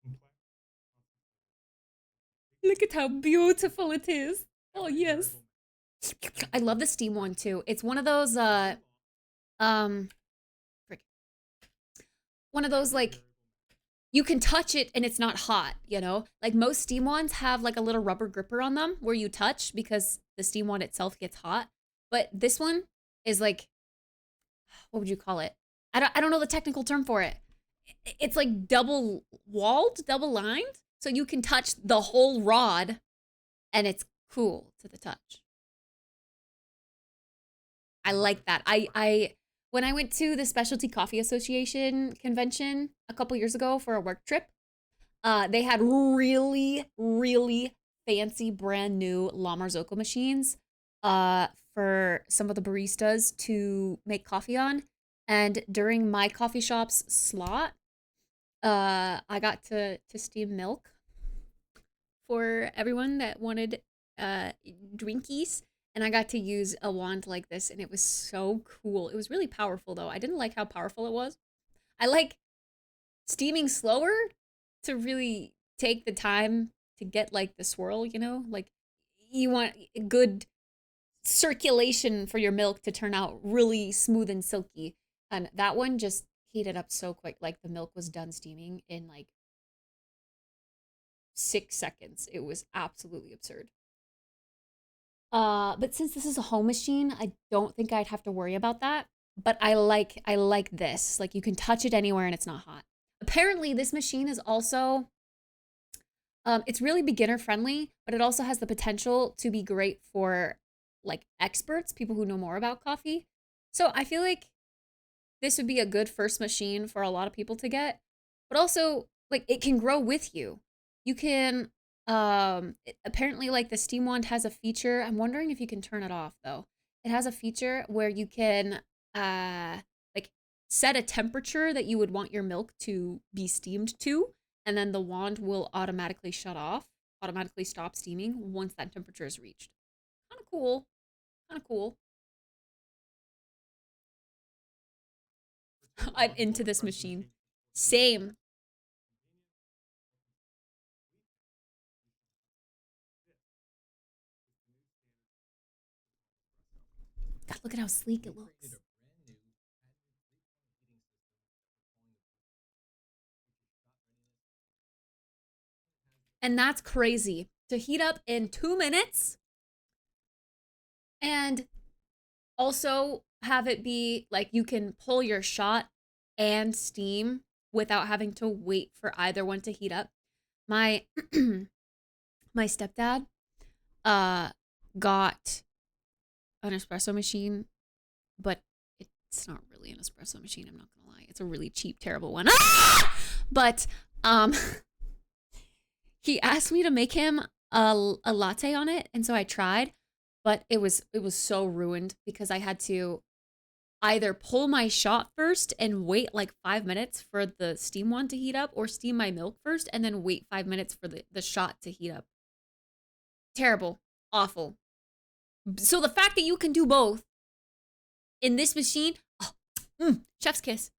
complex. Look at how beautiful it is. Oh yes. I love the steam one too. It's one of those one of those like you can touch it and it's not hot, you know? Like most steam ones have like a little rubber gripper on them where you touch because the steam one itself gets hot. But this one is like, what would you call it? I don't know the technical term for it. It's like double walled, double lined. So you can touch the whole rod and it's cool to the touch. I like that. When I went to the Specialty Coffee Association convention a couple years ago for a work trip, they had really, really fancy brand new La Marzocco machines for some of the baristas to make coffee on. And during my coffee shop's slot, I got to steam milk for everyone that wanted drinkies. And I got to use a wand like this, and it was so cool. It was really powerful, though. I didn't like how powerful it was. I like steaming slower to really take the time to get, like, the swirl, you know? Like, you want good circulation for your milk to turn out really smooth and silky. And that one just heated up so quick. Like, the milk was done steaming in, like, 6 seconds. It was absolutely absurd. But since this is a home machine, I don't think I'd have to worry about that. But I like this. Like you can touch it anywhere and it's not hot. Apparently this machine is also It's really beginner friendly, but it also has the potential to be great for like experts, people who know more about coffee. So I feel like this would be a good first machine for a lot of people to get, but also like it can grow with you. You can apparently like the steam wand has a feature. I'm wondering if you can turn it off though. It has a feature where you can like set a temperature that you would want your milk to be steamed to, and then the wand will automatically shut off, automatically stop steaming once that temperature is reached. Kind of cool. Kind of cool. I'm into this machine. Same. God, look at how sleek it looks. And that's crazy. To heat up in 2 minutes and also have it be like you can pull your shot and steam without having to wait for either one to heat up. My my stepdad got an espresso machine, but it's not really an espresso machine, I'm not gonna lie. It's a really cheap, terrible one. But he asked me to make him a latte on it, and so I tried, but it was so ruined because I had to either pull my shot first and wait like 5 minutes for the steam one to heat up, or steam my milk first and then wait 5 minutes for the shot to heat up. Terrible. Awful. So the fact that you can do both in this machine, oh, chef's kiss.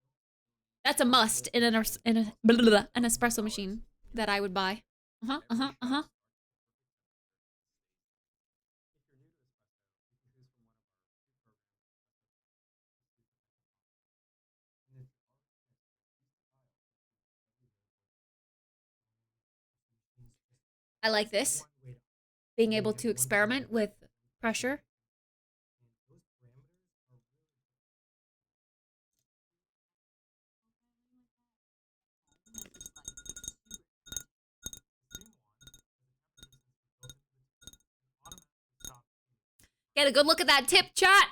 That's a must in an espresso machine that I would buy. Uh-huh, uh-huh, uh-huh. I like this. Being able to experiment with pressure. Get a good look at that tip, chat.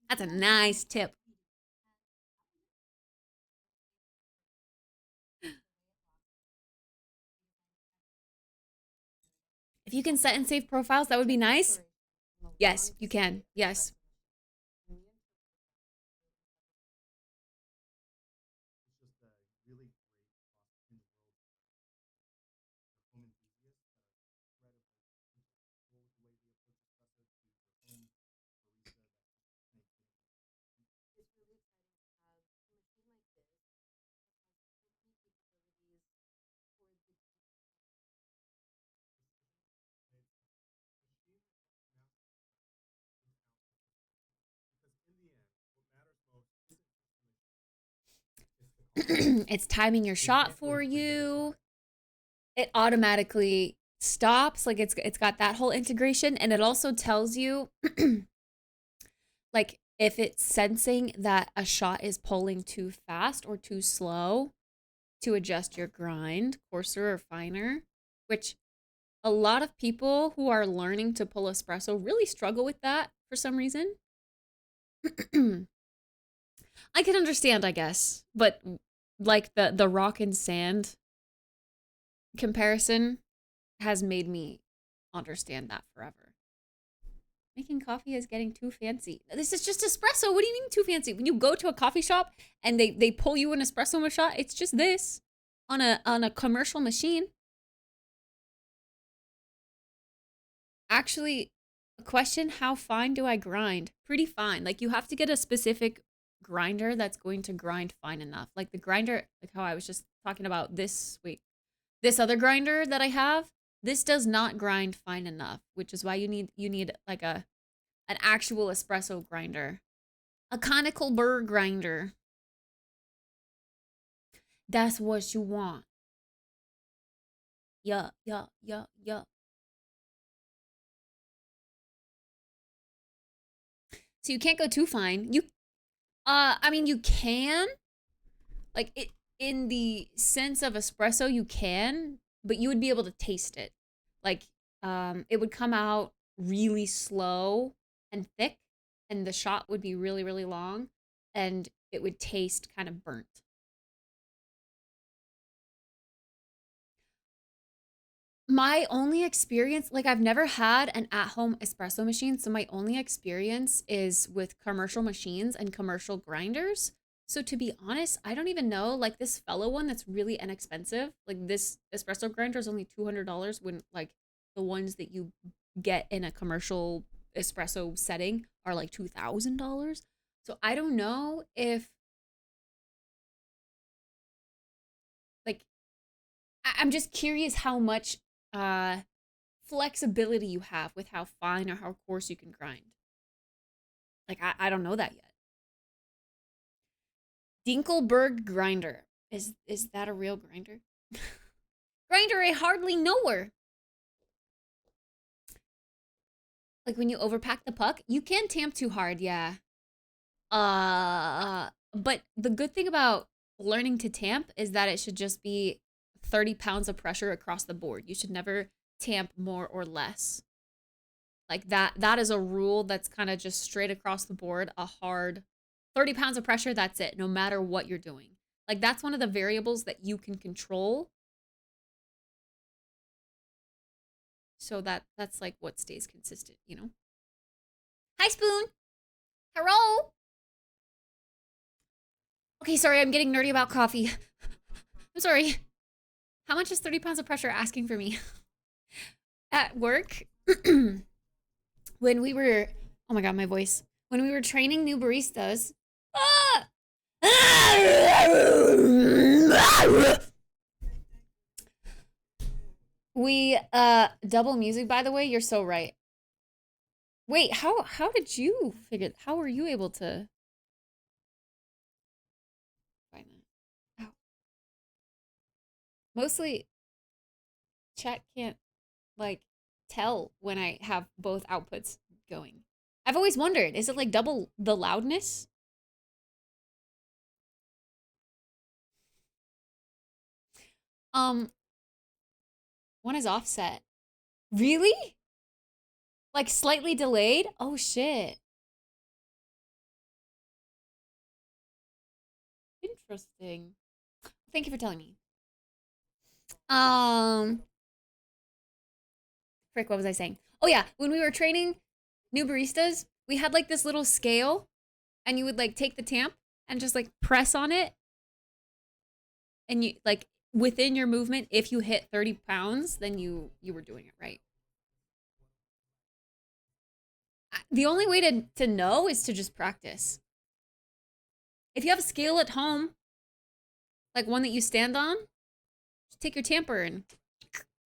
That's a nice tip. If you can set and save profiles, that would be nice. Yes, you can. Yes. It's timing your shot for you. It automatically stops. Like it's got that whole integration, and it also tells you like if it's sensing that a shot is pulling too fast or too slow to adjust your grind, coarser or finer, which a lot of people who are learning to pull espresso really struggle with that for some reason. I can understand, I guess, but like the rock and sand comparison has made me understand that forever. Making coffee is getting too fancy. This is just espresso. What do you mean too fancy? When you go to a coffee shop and they pull you an espresso shot, it's just this on a commercial machine. Actually, a question, how fine do I grind? Pretty fine. Like you have to get a specific grinder that's going to grind fine enough. Like the grinder, like how I was just talking about this, wait, this other grinder that I have, this does not grind fine enough, which is why you need like an actual espresso grinder. A conical burr grinder. That's what you want. Yeah, yeah, yeah, yeah. So you can't go too fine. I mean, you can. Like, it in the sense of espresso, you can. but you would be able to taste it. Like, it would come out really slow and thick, and the shot would be really, really long, and it would taste kind of burnt. My only experience, like I've never had an at-home espresso machine, so my only experience is with commercial machines and commercial grinders. So to be honest, I don't even know, like this fellow one that's really inexpensive, like this espresso grinder is only $200 when like the ones that you get in a commercial espresso setting are like $2,000. So I don't know if like I'm just curious how much uh flexibility you have with how fine or how coarse you can grind. Like I don't know that yet. Dinkelberg grinder. Is that a real grinder? Grinder I hardly know her. Like when you overpack the puck, you can tamp too hard, yeah. But the good thing about learning to tamp is that it should just be 30 pounds of pressure across the board. You should never tamp more or less. Like that is a rule that's kind of just straight across the board, a hard 30 pounds of pressure, that's it, no matter what you're doing. Like that's one of the variables that you can control. So that's like what stays consistent, you know? Hi, Spoon. Hello. Okay, sorry, I'm getting nerdy about coffee. I'm sorry. How much is 30 pounds of pressure asking for me? At work, when we were, oh my God, my voice. When we were training new baristas, we, double music, by the way, you're so right. Wait, how did you figure, how were you able to find that? Ow. Mostly, chat can't, like, tell when I have both outputs going. I've always wondered, is it like double the loudness? Um, one is offset. Really? Like slightly delayed? Oh shit. Interesting. Thank you for telling me. Um, Frick, what was I saying? Oh yeah, when we were training new baristas, we had like this little scale and you would like take the tamp and just like press on it. And you like within your movement, if you hit 30 pounds, then you were doing it right. The only way to know is to just practice. If you have a scale at home, like one that you stand on, just take your tamper and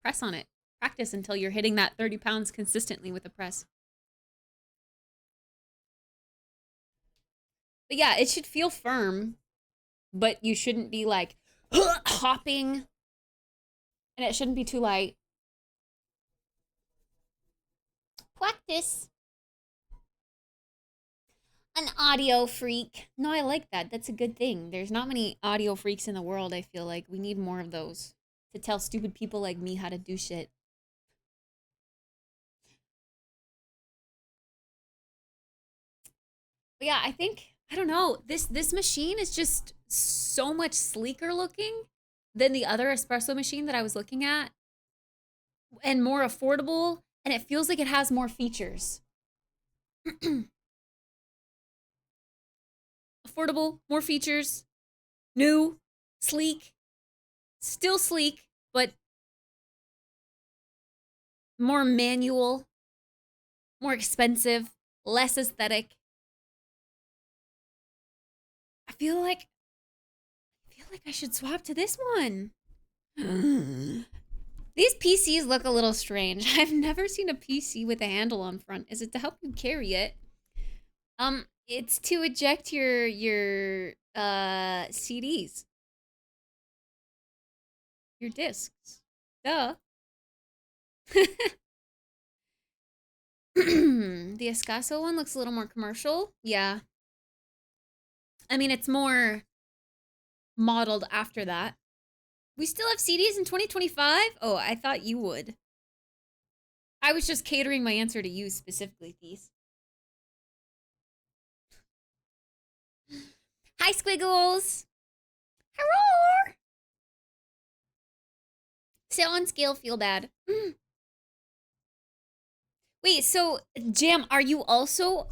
press on it. Practice until you're hitting that 30 pounds consistently with the press. But yeah, it should feel firm, but you shouldn't be like hopping, and it shouldn't be too light. Practice. An audio freak. No, I like that. That's a good thing. There's not many audio freaks in the world, I feel like. We need more of those to tell stupid people like me how to do shit. But yeah, I think, I don't know, this machine is just so much sleeker looking than the other espresso machine that I was looking at, and more affordable, and it feels like it has more features. Affordable, more features, new, sleek, still sleek, but more manual, more expensive, less aesthetic. I feel like I should swap to this one. These PCs look a little strange. I've never seen a PC with a handle on front. Is it to help you carry it? It's to eject your CDs. Your discs. Duh. The Escasso one looks a little more commercial. Yeah. I mean, it's more modeled after that. We still have CDs in 2025? Oh, I thought you would. I was just catering my answer to you specifically, Thies. Hi, Squiggles. Hello. Sale on scale, feel bad. Wait, so Jam, are you also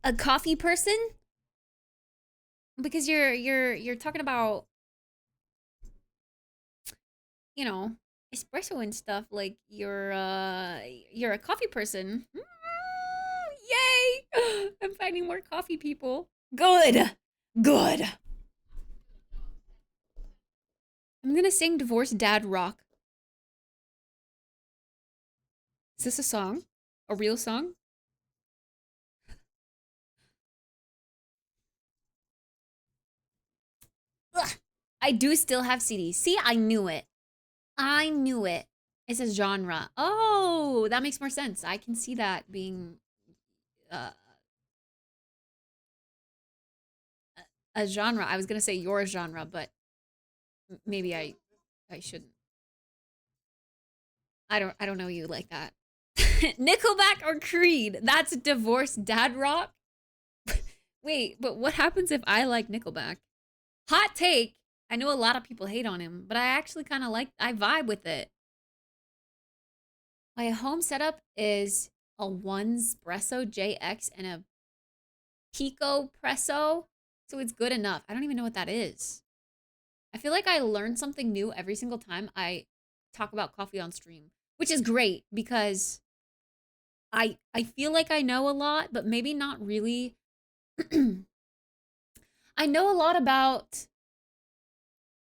a coffee person? Because you're talking about, you know, espresso and stuff. Like you're a coffee person. Yay! I'm finding more coffee people. Good. Good. I'm gonna sing Divorced Dad Rock. Is this a song? A real song? Ugh. I do still have CDs. See, I knew it. I knew it. It's a genre. Oh, that makes more sense. I can see that being uh, a genre. I was gonna say your genre, but maybe I shouldn't. I don't know you like that. Nickelback or Creed? That's Divorced Dad Rock. Wait, but what happens if I like Nickelback? Hot take. I know a lot of people hate on him, but I actually kind of I vibe with it. My home setup is a Espresso JX and a Kittspresso, so it's good enough. I don't even know what that is. I feel like I learn something new every single time I talk about coffee on stream, which is great because I feel like I know a lot, but maybe not really. I know a lot about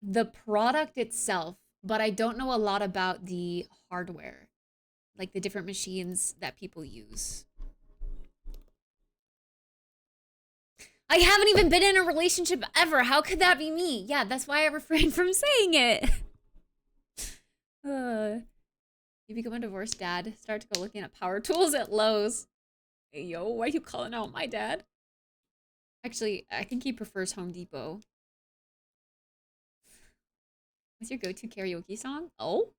the product itself, but I don't know a lot about the hardware, like the different machines that people use. I haven't even been in a relationship ever. How could that be me? Yeah, that's why I refrain from saying it. You become a divorced dad. Start to go looking at power tools at Lowe's. Hey, yo, why are you calling out my dad? Actually, I think he prefers Home Depot. What's your go-to karaoke song? Oh?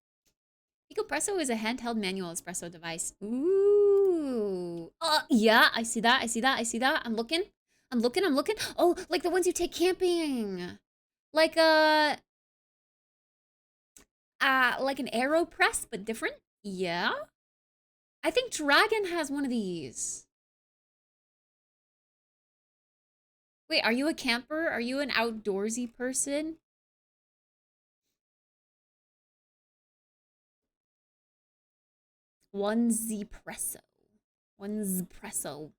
Kittspresso is a handheld manual espresso device. Ooh. Yeah, I see that. I see that. I see that. I'm looking. I'm looking. I'm looking. Oh, like the ones you take camping. Like like an AeroPress, but different? Yeah. I think Dragon has one of these. Wait, are you a camper? Are you an outdoorsy person? One Zpresso. One Zpresso.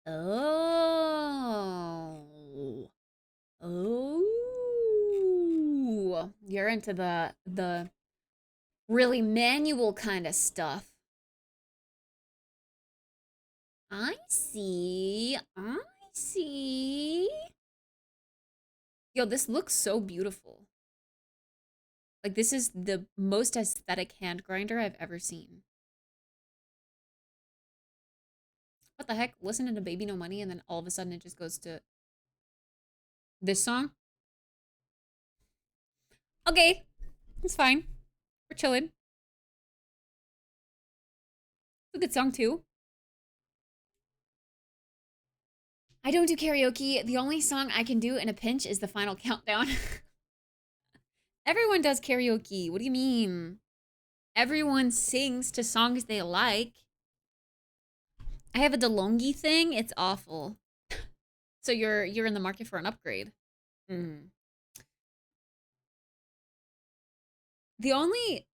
Oh. Oh. You're into the really manual kind of stuff. I see. I see. Yo, this looks so beautiful. Like, this is the most aesthetic hand grinder I've ever seen. What the heck? Listening to Baby No Money and then all of a sudden it just goes to this song? Okay. It's fine. We're chilling. It's a good song too. I don't do karaoke. The only song I can do in a pinch is the Final Countdown. Everyone does karaoke. What do you mean? Everyone sings to songs they like. I have a DeLonghi thing. It's awful. So you're in the market for an upgrade. Mm. The only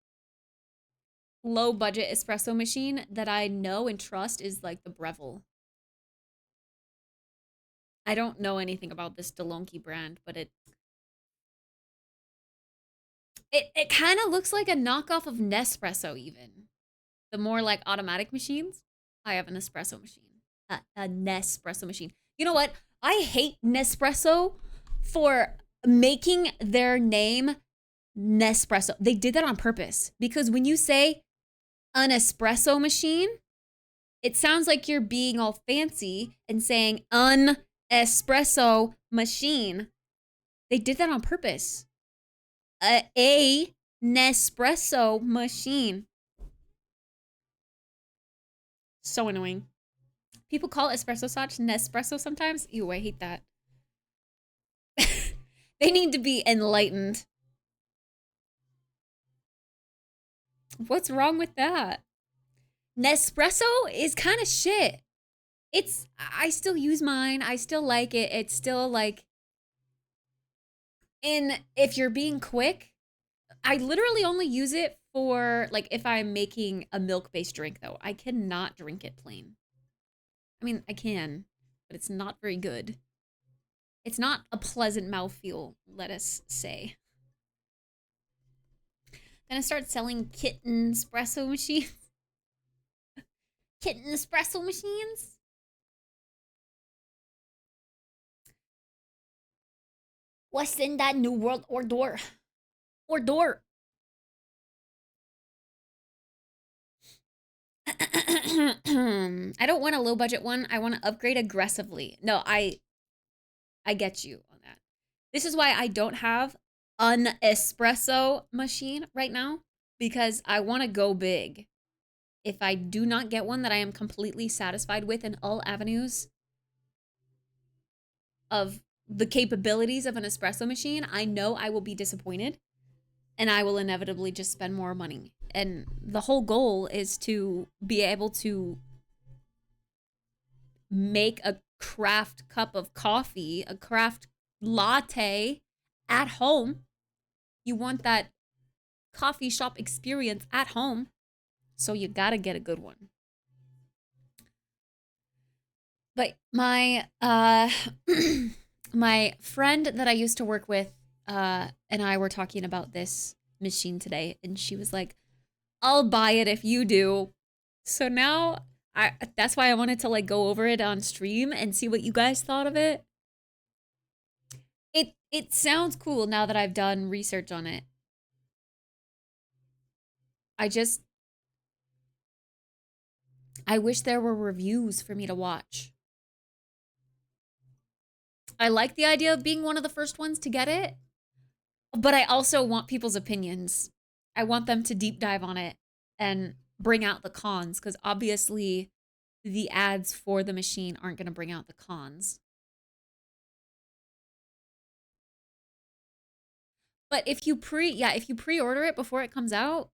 low budget espresso machine that I know and trust is like the Breville. I don't know anything about this DeLonghi brand, but it kind of looks like a knockoff of Nespresso even. The more like automatic machines. I have an espresso machine. A Nespresso machine. You know what? I hate Nespresso for making their name Nespresso. They did that on purpose because when you say an espresso machine, it sounds like you're being all fancy and saying an espresso machine. They did that on purpose. a Nespresso machine. So annoying. People call espresso shots Nespresso sometimes. Ew, I hate that. They need to be enlightened. What's wrong with that? Nespresso is kind of shit. I still use mine. I still like it. It's still like, if you're being quick, I literally only use it for like if I'm making a milk-based drink though. I cannot drink it plain. I mean, I can, but it's not very good. It's not a pleasant mouthfeel, let us say. Gonna start selling kitten espresso machines. Kitten espresso machines? What's in that new world order? Order. I don't want a low budget one. I want to upgrade aggressively. No, I get you on that. This is why I don't have an espresso machine right now, because I want to go big. If I do not get one that I am completely satisfied with in all avenues of the capabilities of an espresso machine, I know I will be disappointed and I will inevitably just spend more money. And the whole goal is to be able to make a craft cup of coffee, a craft latte at home. You want that coffee shop experience at home, so you gotta get a good one. But my my friend that I used to work with and I were talking about this machine today, and she was like, I'll buy it if you do. So now that's why I wanted to like go over it on stream and see what you guys thought of it. It sounds cool now that I've done research on it. I wish there were reviews for me to watch. I like the idea of being one of the first ones to get it, but I also want people's opinions. I want them to deep dive on it and bring out the cons, because obviously the ads for the machine aren't going to bring out the cons. But if you pre-order it before it comes out,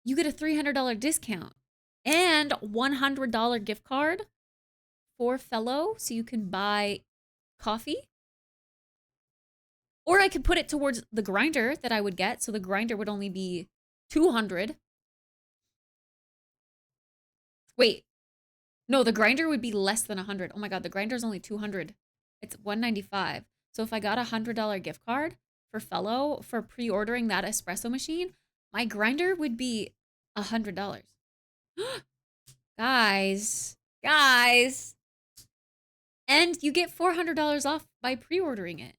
you get a $300 discount and $100 gift card for Fellow, so you can buy coffee. Or I could put it towards the grinder that I would get, so the grinder would only be $200. Wait. No, the grinder would be less than $100. Oh my god, the grinder's only $200. It's $195. So if I got a $100 gift card for Fellow for pre-ordering that espresso machine, my grinder would be $100. Guys. And you get $400 off by pre-ordering it.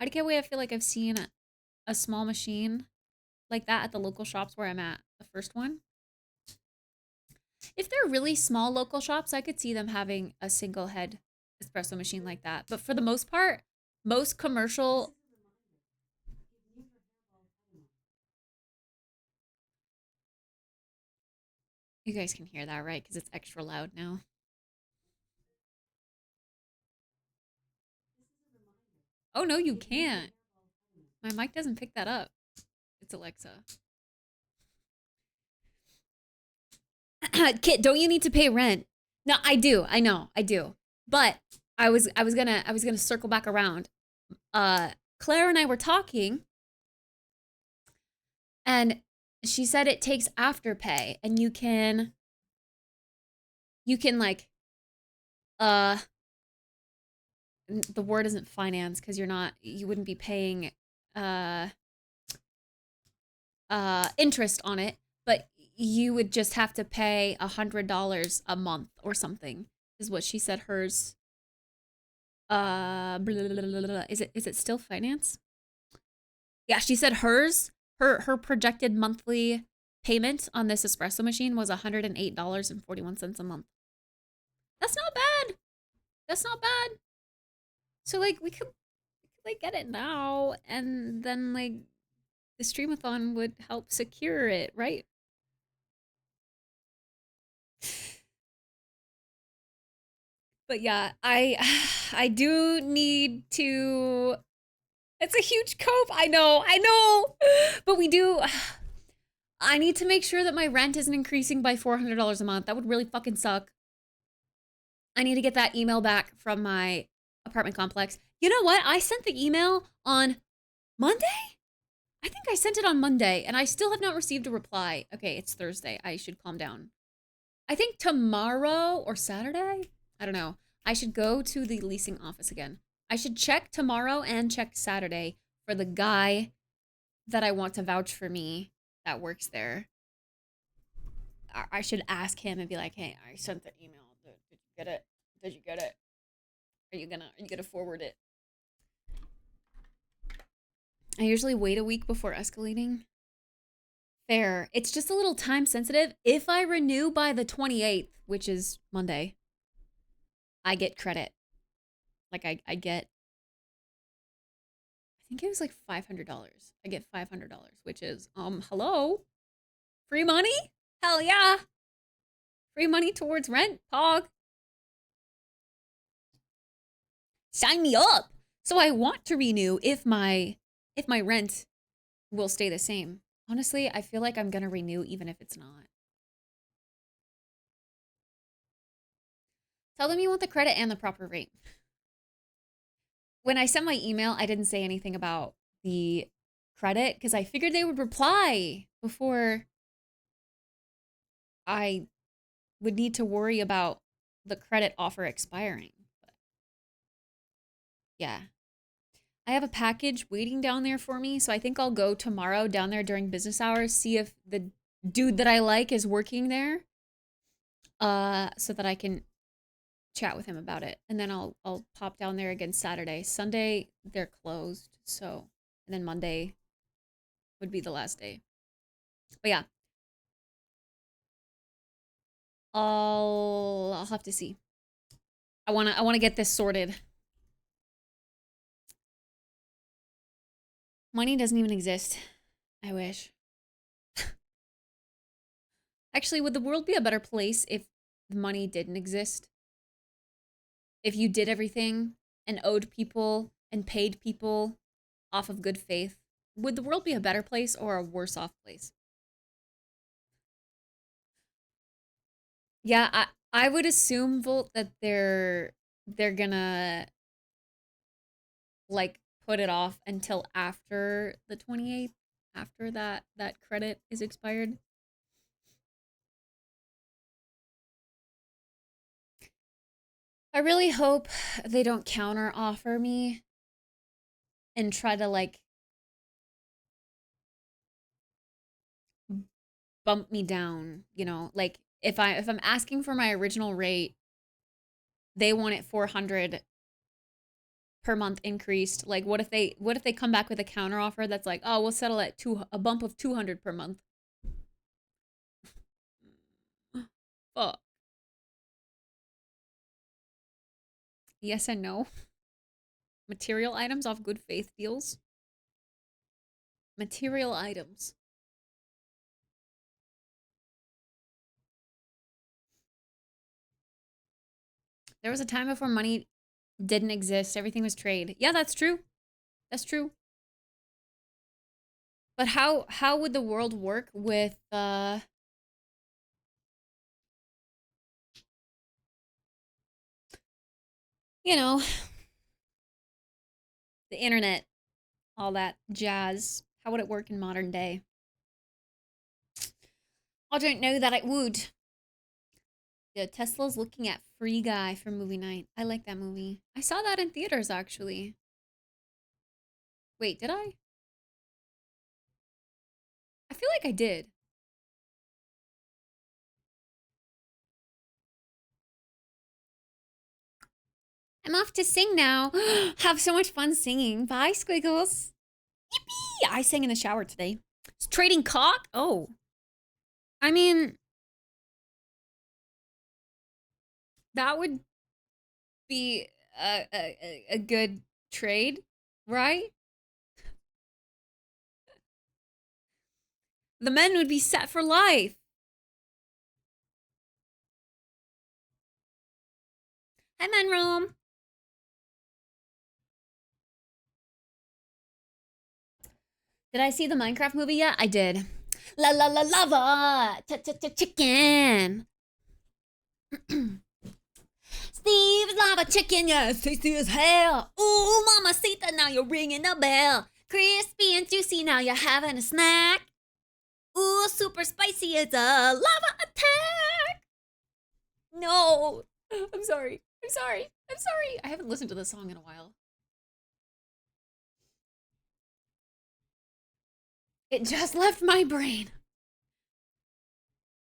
I can't wait. I feel like I've seen a small machine like that at the local shops where I'm at, the first one. If they're really small local shops, I could see them having a single head espresso machine like that. But for the most part, most commercial... You guys can hear that, right? Because it's extra loud now. Oh, no, you can't. My mic doesn't pick that up. It's Alexa. Kit, don't you need to pay rent? No, I do. I know. I do. But I was gonna circle back around. Claire and I were talking, and she said it takes Afterpay, and you can like the word isn't finance, because you wouldn't be paying interest on it, but you would just have to pay $100 a month or something, is what she said hers. Blah, blah, blah, blah. Is it still finance? Yeah, she said hers, her projected monthly payment on this espresso machine was $108.41 a month. That's not bad. That's not bad. So like we could like get it now, and then like the streamathon would help secure it, right? But yeah, I do need to. It's a huge cope. I know. But we do. I need to make sure that my rent isn't increasing by $400 a month. That would really fucking suck. I need to get that email back from my apartment complex. You know what? I sent the email on Monday? I think I sent it on Monday, and I still have not received a reply. Okay, it's Thursday. I should calm down. I think tomorrow or Saturday? I don't know. I should go to the leasing office again. I should check tomorrow and check Saturday for the guy that I want to vouch for me that works there. I should ask him and be like, hey, I sent the email. Did you get it? Did you get it? Are you gonna forward it? I usually wait a week before escalating. Fair. It's just a little time sensitive. If I renew by the 28th, which is Monday, I get credit. Like I get, I think it was like $500. I get $500, which is, hello? Free money? Hell yeah. Free money towards rent, pog. Sign me up. So I want to renew if my rent will stay the same. Honestly, I feel like I'm gonna renew even if it's not. Tell them you want the credit and the proper rate. When I sent my email, I didn't say anything about the credit because I figured they would reply before I would need to worry about the credit offer expiring. But yeah. I have a package waiting down there for me, so I think I'll go tomorrow down there during business hours, see if the dude that I like is working there, so that I can chat with him about it. And then I'll pop down there again Saturday. Sunday, they're closed, so, and then Monday would be the last day. But yeah. I'll have to see. I wanna get this sorted. Money doesn't even exist. I wish. Actually, would the world be a better place if money didn't exist? If you did everything and owed people and paid people off of good faith, would the world be a better place or a worse off place? Yeah, I would assume, Volt, that they're gonna like put it off until after the 28th, after that credit is expired. I really hope they don't counter offer me and try to like bump me down, you know, like if I'm asking for my original rate, they want it 400 per month increased. Like what if they come back with a counter offer that's like, "Oh, we'll settle at a bump of 200 per month." Fuck. Yes and no. Material items off good faith deals. Material items. There was a time before money didn't exist. Everything was trade. Yeah, that's true. That's true. But how would the world work with you know, the internet, all that jazz? How would it work in modern day? I don't know that it would. Yeah, Tesla's looking at Free Guy for movie night. I like that movie. I saw that in theaters, actually. Wait, did I? I feel like I did. I'm off to sing now. Have so much fun singing. Bye, Squiggles. Yippee! I sang in the shower today. It's trading cock? Oh. I mean, that would be a good trade, right? The men would be set for life. Hi, men room. Did I see the Minecraft movie yet? I did. La la la lava, chicken. Steve's lava chicken, yes, tasty as hell. Ooh, mamacita, now you're ringing the bell. Crispy and juicy, now you're having a snack. Ooh, super spicy, it's a lava attack. No, I'm sorry. I'm sorry. I'm sorry. I haven't listened to this song in a while. It just left my brain.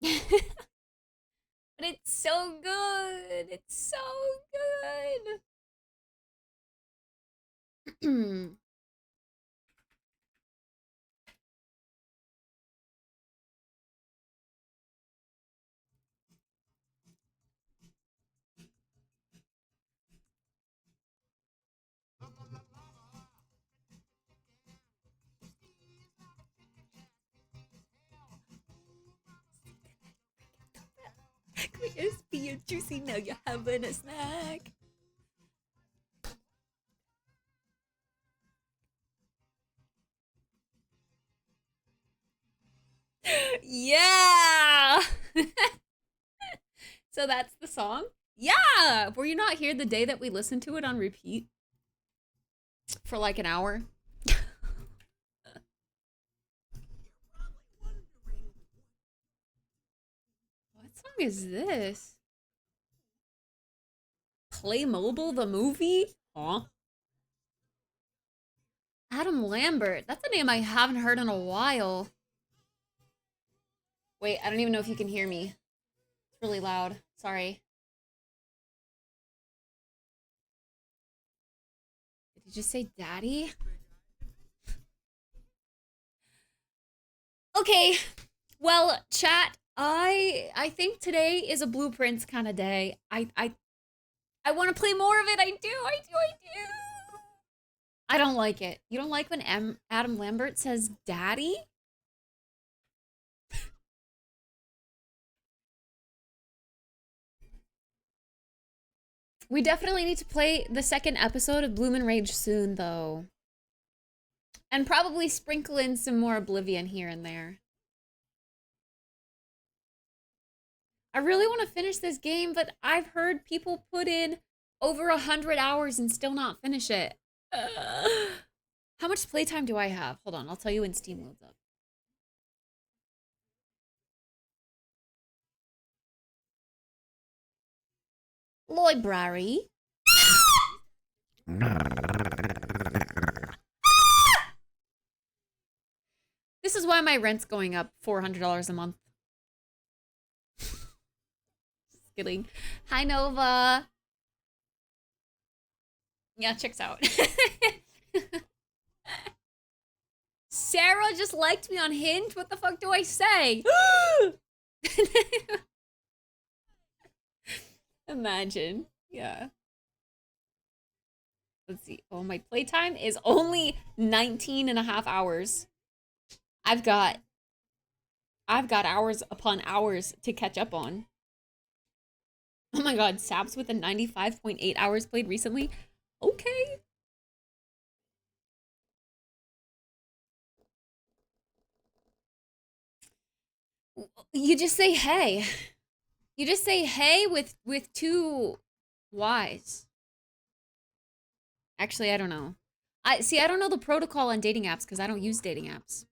But it's so good. It's so good. Crispy and juicy, now you're having a snack. Yeah! So that's the song? Yeah! Were you not here the day that we listened to it on repeat? For like an hour? What song is this? Playmobil the movie? Huh? Adam Lambert. That's a name I haven't heard in a while. Wait, I don't even know if you can hear me. It's really loud. Sorry. Did you just say daddy? Okay. Well, chat, I think today is a blueprints kind of day. I want to play more of it. I do. I don't like it. You don't like when Adam Lambert says daddy? We definitely need to play the second episode of Bloomin' Rage soon, though. And probably sprinkle in some more Oblivion here and there. I really want to finish this game, but I've heard people put in over 100 hours and still not finish it. How much playtime do I have? Hold on, I'll tell you when Steam loads up. Library. This is why my rent's going up $400 a month. Just kidding. Hi, Nova. Yeah, checks out. Sarah just liked me on Hinge? What the fuck do I say? Imagine. Yeah. Let's see. Oh, my playtime is only 19 and a half hours. I've got hours upon hours to catch up on. Oh my god, Saps with a 95.8 hours played recently? Okay. You just say hey. You just say hey with two Y's. Actually, I don't know. I don't know the protocol on dating apps because I don't use dating apps.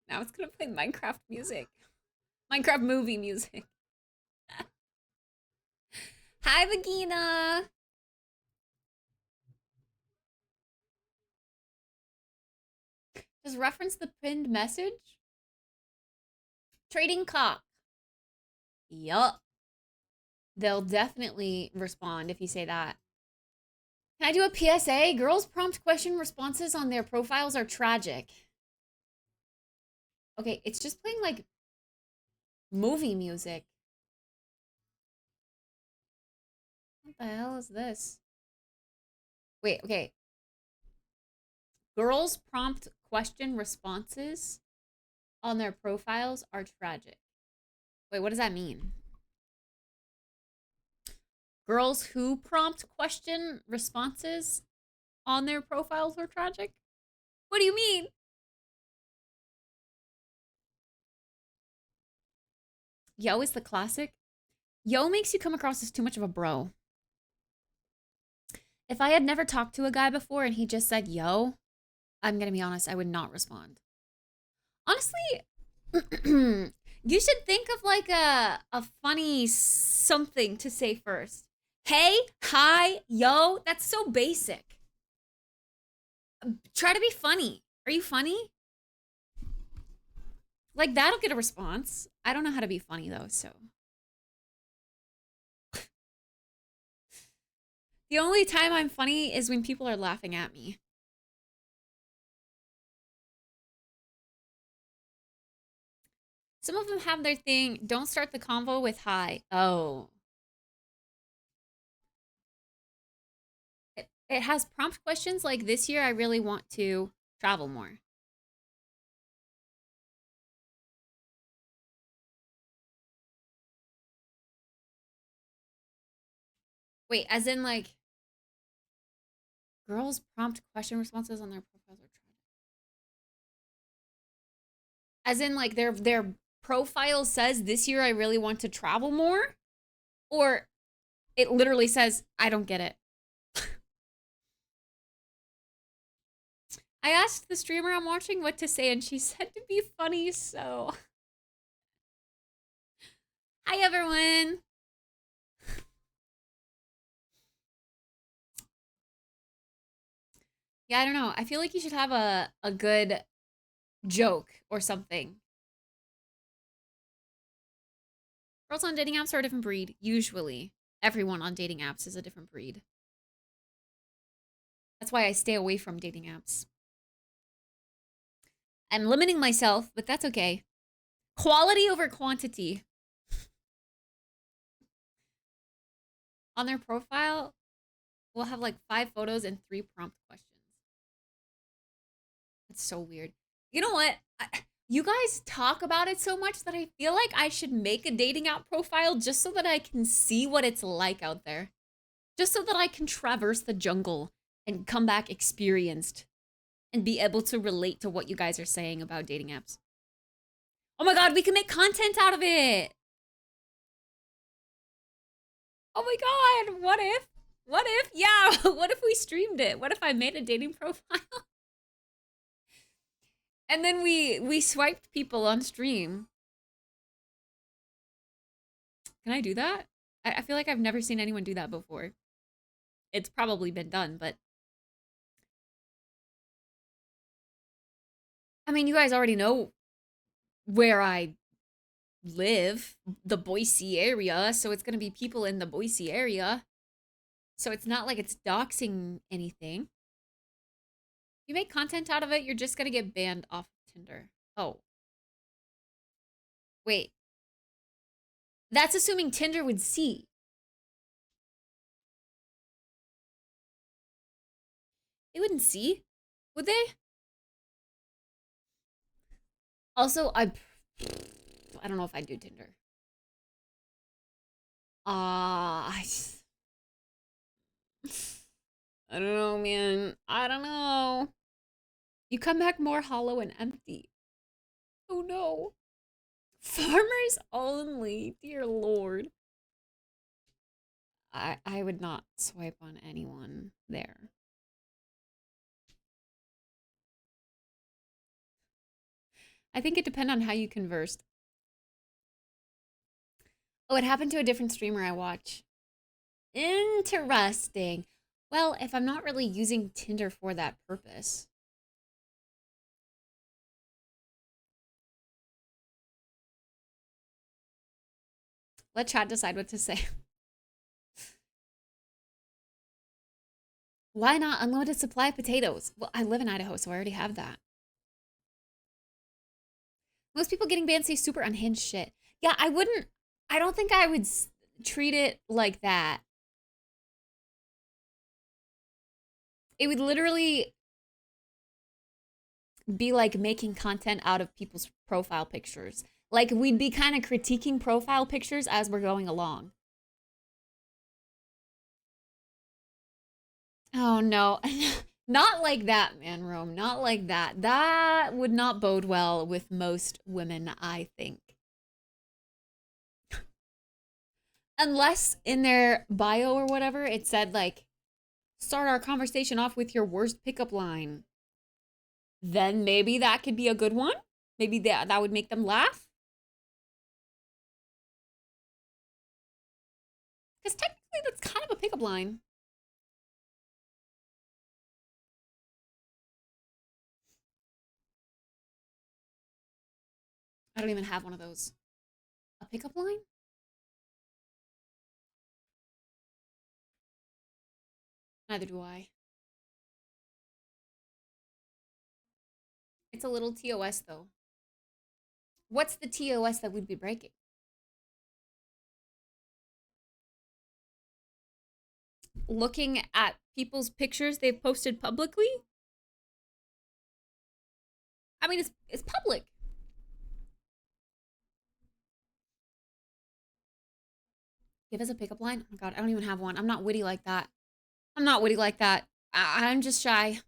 Now it's gonna play Minecraft music. Minecraft movie music. Hi, Vagina. Just reference the pinned message. Trading cock. Yup. They'll definitely respond if you say that. Can I do a PSA? Girls' prompt question responses on their profiles are tragic. Okay, it's just playing like Movie music. What the hell is this? Wait, okay. Girls' prompt question responses on their profiles are tragic. Wait, what does that mean? Girls who prompt question responses on their profiles are tragic? What do you mean? Yo is the classic. Yo makes you come across as too much of a bro. If I had never talked to a guy before and he just said yo, I'm gonna be honest, I would not respond. Honestly, you should think of like a funny something to say first. Hey, hi, yo, that's so basic. Try to be funny. Are you funny? Like that'll get a response. I don't know how to be funny though, so. The only time I'm funny is when people are laughing at me. Some of them have their thing, don't start the convo with hi. Oh. It has prompt questions like this year I really want to travel more. Wait, as in like girls prompt question responses on their profiles are tragic. As in like their profile says this year I really want to travel more, or it literally says I don't get it. I asked the streamer I'm watching what to say and she said to be funny, so hi everyone. Yeah, I don't know. I feel like you should have a good joke or something. Girls on dating apps are a different breed, usually. Everyone on dating apps is a different breed. That's why I stay away from dating apps. I'm limiting myself, but that's okay. Quality over quantity. On their profile, we'll have like 5 photos and 3 prompt questions. That's so weird. You know what? You guys talk about it so much that I feel like I should make a dating app profile just so that I can see what it's like out there. Just so that I can traverse the jungle and come back experienced and be able to relate to what you guys are saying about dating apps. Oh my god, we can make content out of it! Oh my god, what if? What if? Yeah, what if we streamed it? What if I made a dating profile? And then we swiped people on stream. Can I do that? I feel like I've never seen anyone do that before. It's probably been done, but I mean, you guys already know where I live, the Boise area, so it's gonna be people in the Boise area. So it's not like it's doxing anything. You make content out of it, you're just gonna get banned off of Tinder. Oh. Wait. That's assuming Tinder would see. They wouldn't see, would they? Also, I don't know if I'd do Tinder. I don't know, man. I don't know. You come back more hollow and empty. Oh no. Farmers only, dear lord. I would not swipe on anyone there. I think it depends on how you conversed. Oh, it happened to a different streamer I watch. Interesting. Well, if I'm not really using Tinder for that purpose. Let chat decide what to say. Why not unlimited supply of potatoes? Well, I live in Idaho, so I already have that. Most people getting banned say super unhinged shit. Yeah, I don't think I would treat it like that. It would literally be like making content out of people's profile pictures. Like we'd be kind of critiquing profile pictures as we're going along. Oh no. Not like that, man, Rome. Not like that. That would not bode well with most women, I think. Unless in their bio or whatever, it said like, start our conversation off with your worst pickup line. Then maybe that could be a good one. Maybe that would make them laugh. Because technically that's kind of a pickup line. I don't even have one of those. A pickup line? Neither do I. It's a little TOS though. What's the TOS that we'd be breaking? Looking at people's pictures they've posted publicly? I mean, it's public. Give us a pickup line? Oh my god, I don't even have one. I'm not witty like that. I'm not witty like that. I'm just shy.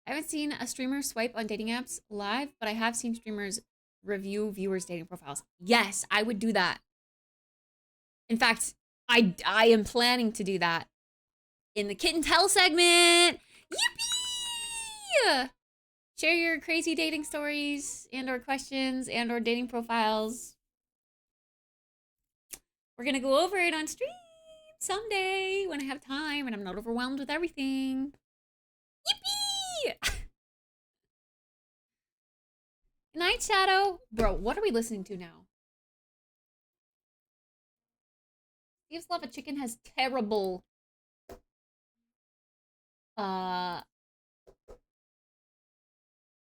I haven't seen a streamer swipe on dating apps live, but I have seen streamers review viewers' dating profiles. Yes, I would do that. In fact, I am planning to do that in the Kitten Tell segment. Yippee! Share your crazy dating stories and or questions and or dating profiles. We're gonna go over it on stream someday when I have time and I'm not overwhelmed with everything. Yippee! Good night, Shadow. Bro, what are we listening to now? Steve's Lava Chicken has terrible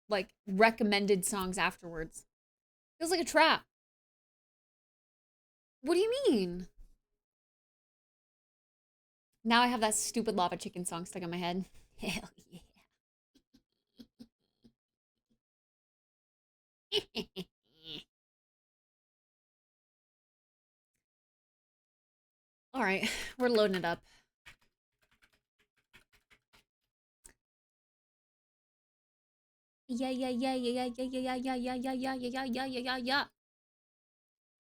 like recommended songs afterwards. Feels like a trap. What do you mean? Now I have that stupid Lava Chicken song stuck in my head. Hell yeah. All right, we're loading it up. Yeah.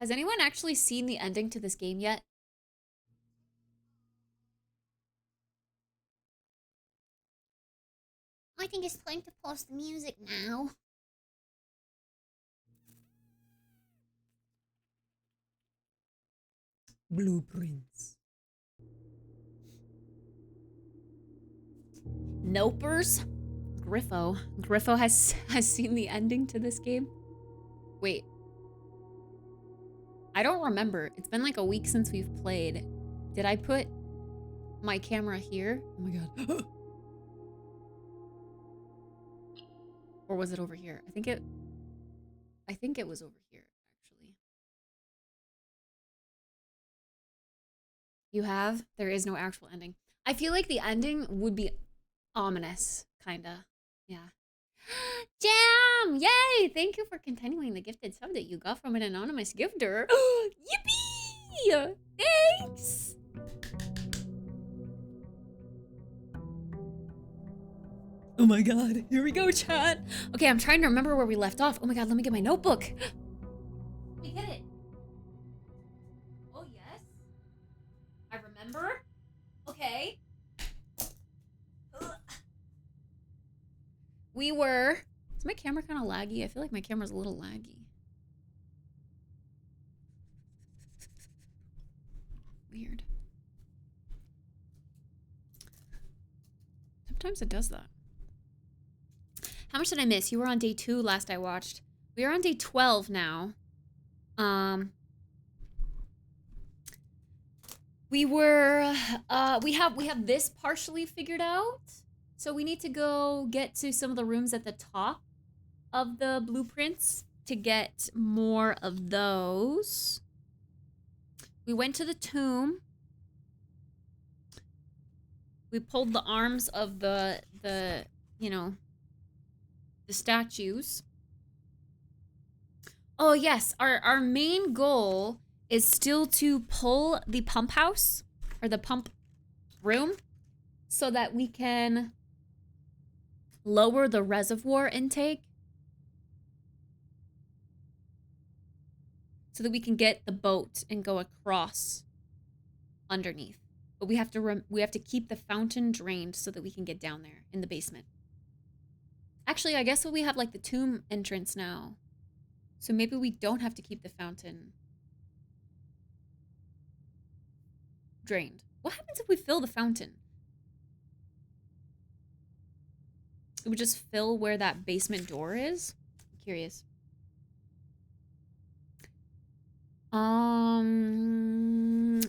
Has anyone actually seen the ending to this game yet? I think it's time to pause the music now. Blueprints. Nopers? Griffo has seen the ending to this game. Wait. I don't remember. It's been like a week since we've played. Did I put my camera here? Oh my god. Or was it over here? I think it was over here, actually. You have? There is no actual ending. I feel like the ending would be ominous, kinda. Yeah. Jam! Yay! Thank you for continuing the gifted sub that you got from an anonymous gifter. Yippee! Thanks! Oh my god, here we go, chat. Okay, I'm trying to remember where we left off. Oh my god, let me get my notebook. Let me get it. Oh, yes. I remember. Okay. We were... Is my camera kind of laggy? I feel like my camera's a little laggy. Weird. Sometimes it does that. How much did I miss? You were on day 2 last I watched. We are on day 12 now. We were, we have this partially figured out. So we need to go get to some of the rooms at the top of the blueprints. to get more of those. We went to the tomb. We pulled the arms of the you know, the statues. Oh yes, our main goal is still to pull the pump house or the pump room so that we can lower the reservoir intake so that we can get the boat and go across underneath. But we have to keep the fountain drained so that we can get down there in the basement. Actually, I guess we have like the tomb entrance now. So maybe we don't have to keep the fountain drained. What happens if we fill the fountain? It would just fill where that basement door is? I'm curious.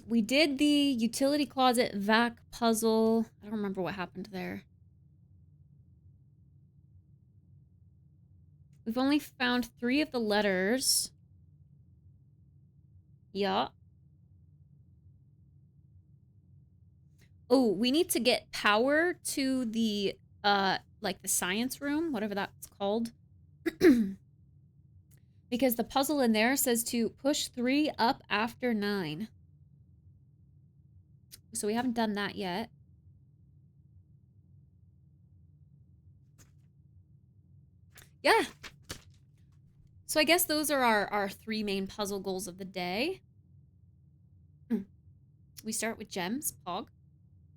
We did the utility closet vac puzzle. I don't remember what happened there. We've only found 3 of the letters. Yeah. Oh, we need to get power to the, like the science room, whatever that's called. Because the puzzle in there says to push 3 up after 9. So we haven't done that yet. Yeah. So I guess those are our 3 main puzzle goals of the day. We start with gems, Pog.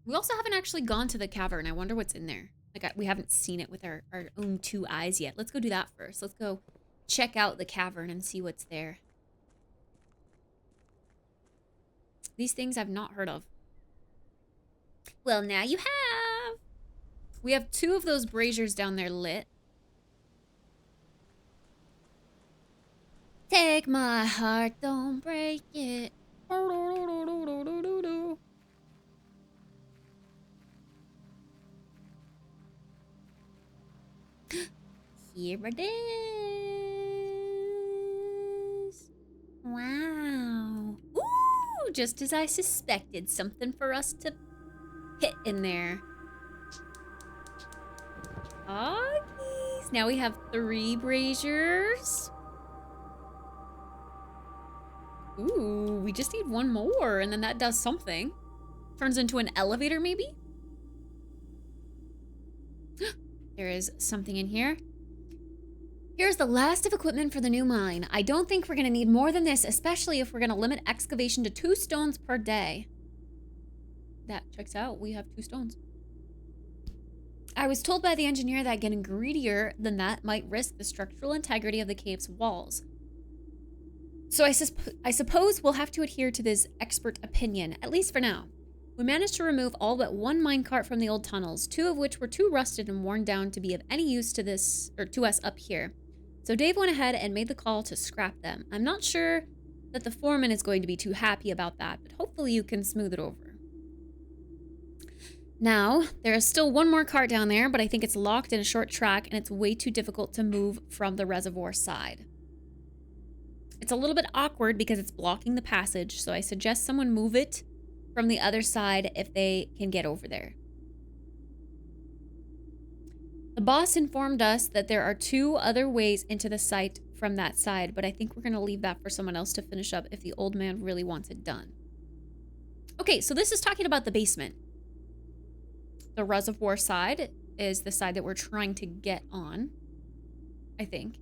We also haven't actually gone to the cavern. I wonder what's in there. Like, we haven't seen it with our own 2 eyes yet. Let's go do that first. Let's go check out the cavern and see what's there. These things I've not heard of. Well, now you have. We have 2 of those braziers down there lit. Take my heart, don't break it. Here it is. Wow. Ooh, just as I suspected, something for us to hit in there. Oggies. Now we have 3 braziers. Ooh, we just need 1 more, and then that does something. Turns into an elevator, maybe? There is something in here. Here's the last of equipment for the new mine. I don't think we're gonna need more than this, especially if we're gonna limit excavation to 2 stones per day. That checks out. We have 2 stones. I was told by the engineer that getting greedier than that might risk the structural integrity of the cave's walls. So I suppose we'll have to adhere to this expert opinion, at least for now. We managed to remove all but 1 minecart from the old tunnels, 2 of which were too rusted and worn down to be of any use to this, or to us up here. So Dave went ahead and made the call to scrap them. I'm not sure that the foreman is going to be too happy about that, but hopefully you can smooth it over. Now, there is still 1 more cart down there, but I think it's locked in a short track and it's way too difficult to move from the reservoir side. It's a little bit awkward because it's blocking the passage, so I suggest someone move it from the other side if they can get over there. The boss informed us that there are 2 other ways into the site from that side, but I think we're going to leave that for someone else to finish up if the old man really wants it done. Okay, so this is talking about the basement. The reservoir side is the side that we're trying to get on, I think.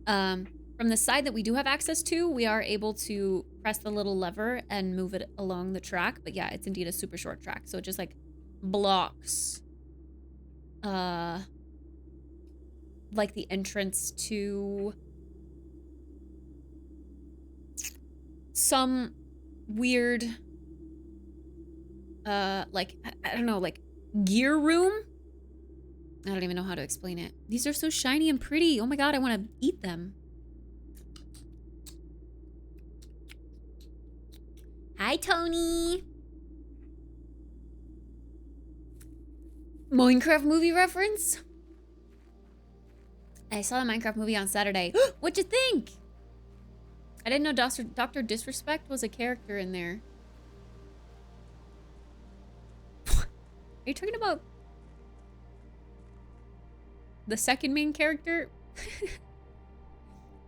From the side that we do have access to, we are able to press the little lever and move it along the track. But yeah, it's indeed a super short track. So it just like blocks like the entrance to some weird like, I don't know, like gear room. I don't even know how to explain it. These are so shiny and pretty. Oh my god, I want to eat them. Hi, Tony. Minecraft movie reference? I saw the Minecraft movie on Saturday. What'd you think? I didn't know Dr. Disrespect was a character in there. Are you talking about the second main character?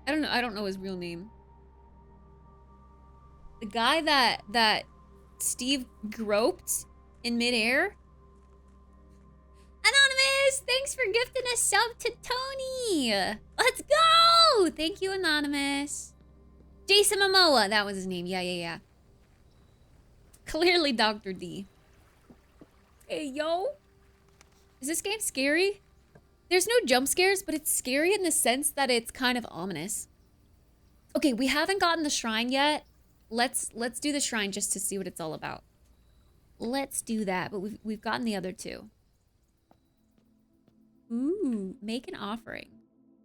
I don't know his real name. The guy that Steve groped in midair? Anonymous! Thanks for gifting a sub to Tony! Let's go! Thank you, Anonymous. Jason Momoa, that was his name. Yeah. Clearly Dr. D. Hey, yo. Is this game scary? There's no jump scares, but it's scary in the sense that it's kind of ominous. Okay, we haven't gotten the shrine yet. Let's do the shrine just to see what it's all about. Let's do that, but we've gotten the other two. Ooh, make an offering.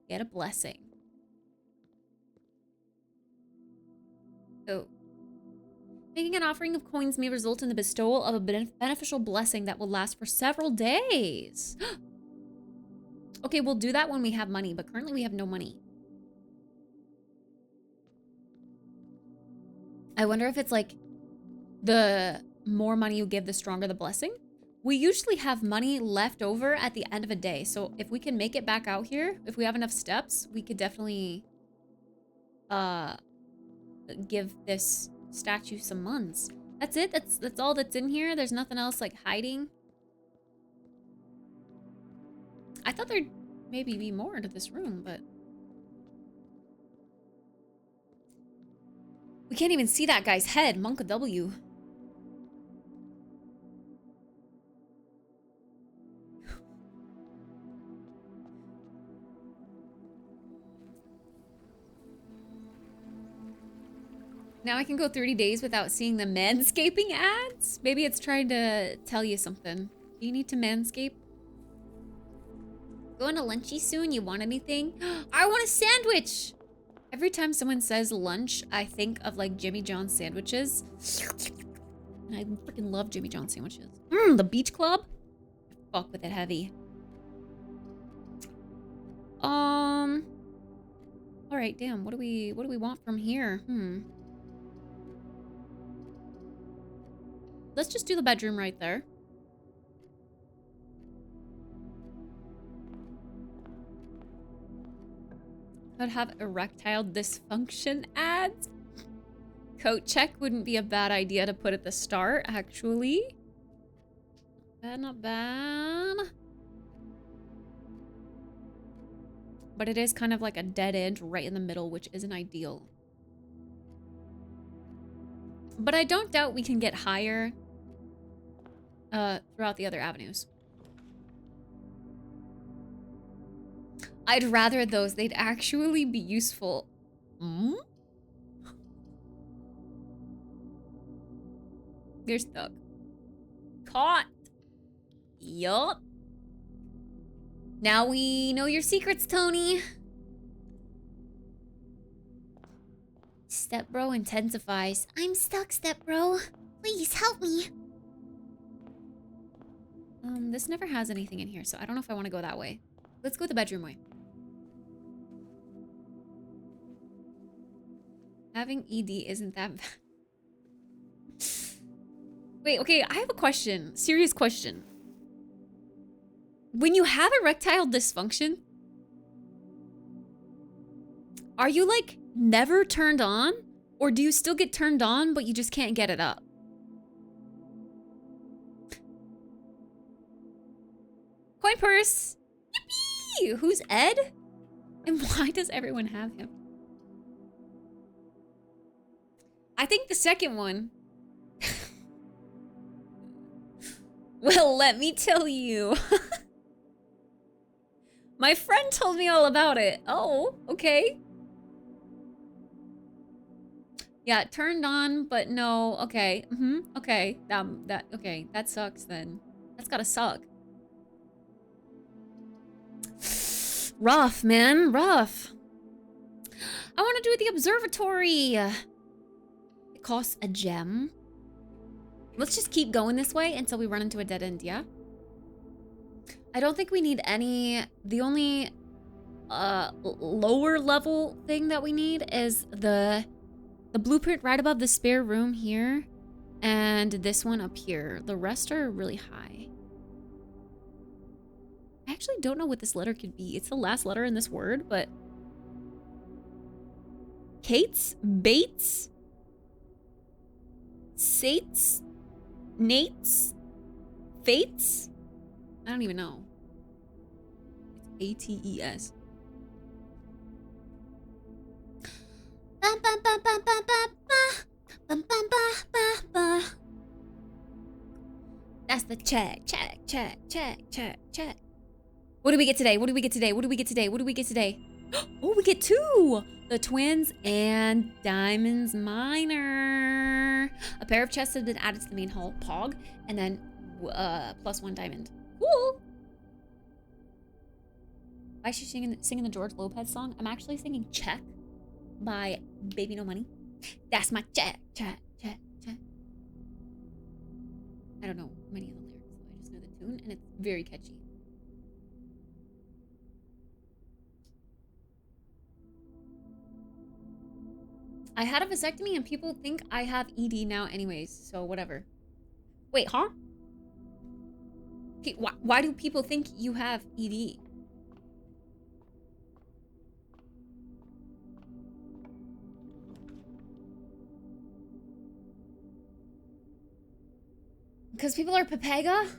Get a blessing. Oh. Making an offering of coins may result in the bestowal of a beneficial blessing that will last for several days. Okay, we'll do that when we have money, but currently we have no money. I wonder if it's like the more money you give, the stronger the blessing. We usually have money left over at the end of a day. So if we can make it back out here, if we have enough steps, we could definitely give this statue some months. That's it? That's all that's in here? There's nothing else like hiding? I thought there'd maybe be more into this room, but we can't even see that guy's head. Monka W. Now I can go 30 days without seeing the manscaping ads? Maybe it's trying to tell you something. Do you need to manscape? Going to lunchy soon? You want anything? I want a sandwich! Every time someone says lunch, I think of like Jimmy John's sandwiches. And I freaking love Jimmy John's sandwiches. The Beach Club? Fuck with it heavy. Alright, damn, what do we want from here? Let's just do the bedroom right there. Could have erectile dysfunction ads. Coat check wouldn't be a bad idea to put at the start, actually. Not bad. But it is kind of like a dead end right in the middle, which isn't ideal. But I don't doubt we can get higher throughout the other avenues. I'd rather those. They'd actually be useful. You're stuck. Caught. Yup. Now we know your secrets, Tony. Stepbro intensifies. I'm stuck, Stepbro. Please help me. This never has anything in here, so I don't know if I want to go that way. Let's go the bedroom way. Having ED isn't that bad. Wait, okay, I have a question. Serious question. When you have erectile dysfunction, are you like never turned on? Or do you still get turned on, but you just can't get it up? Coin purse! Yippee! Who's Ed? And why does everyone have him? I think the second one. Well, let me tell you. My friend told me all about it. Oh, okay. Yeah, turned on, but no. Okay. Okay. Okay. That sucks then. That's gotta suck. Rough, man. Rough. I want to do the observatory. It costs a gem. Let's just keep going this way until we run into a dead end, yeah? I don't think we need any... The only lower level thing that we need is the blueprint right above the spare room here, and this one up here. The rest are really high. I actually don't know what this letter could be. It's the last letter in this word, but Kate's, Bates, Sates, Nates, Fates? I don't even know. It's ATES. That's the check. What do we get today? What do we get today? What do we get today? What do we get today? Oh, we get 2! The twins and Diamonds Minor. A pair of chests have been added to the main hall, Pog, and then +1 diamond. Cool. Why is she singing the George Lopez song? I'm actually singing Check by Baby No Money. That's my check. I don't know many of the lyrics, so I just know the tune, and it's very catchy. I had a vasectomy and people think I have ED now anyways, so whatever. Wait, huh? Okay, why do people think you have ED? Because people are Pepega?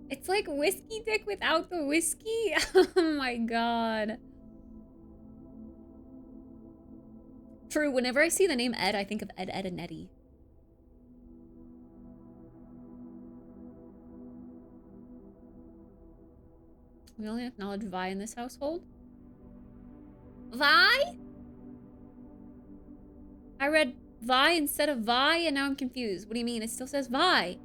It's like whiskey dick without the whiskey? Oh my god. True, whenever I see the name Ed, I think of Ed, Ed, and Eddie. We only acknowledge Vi in this household? Vi? I read Vi instead of Vi, and now I'm confused. What do you mean? It still says Vi.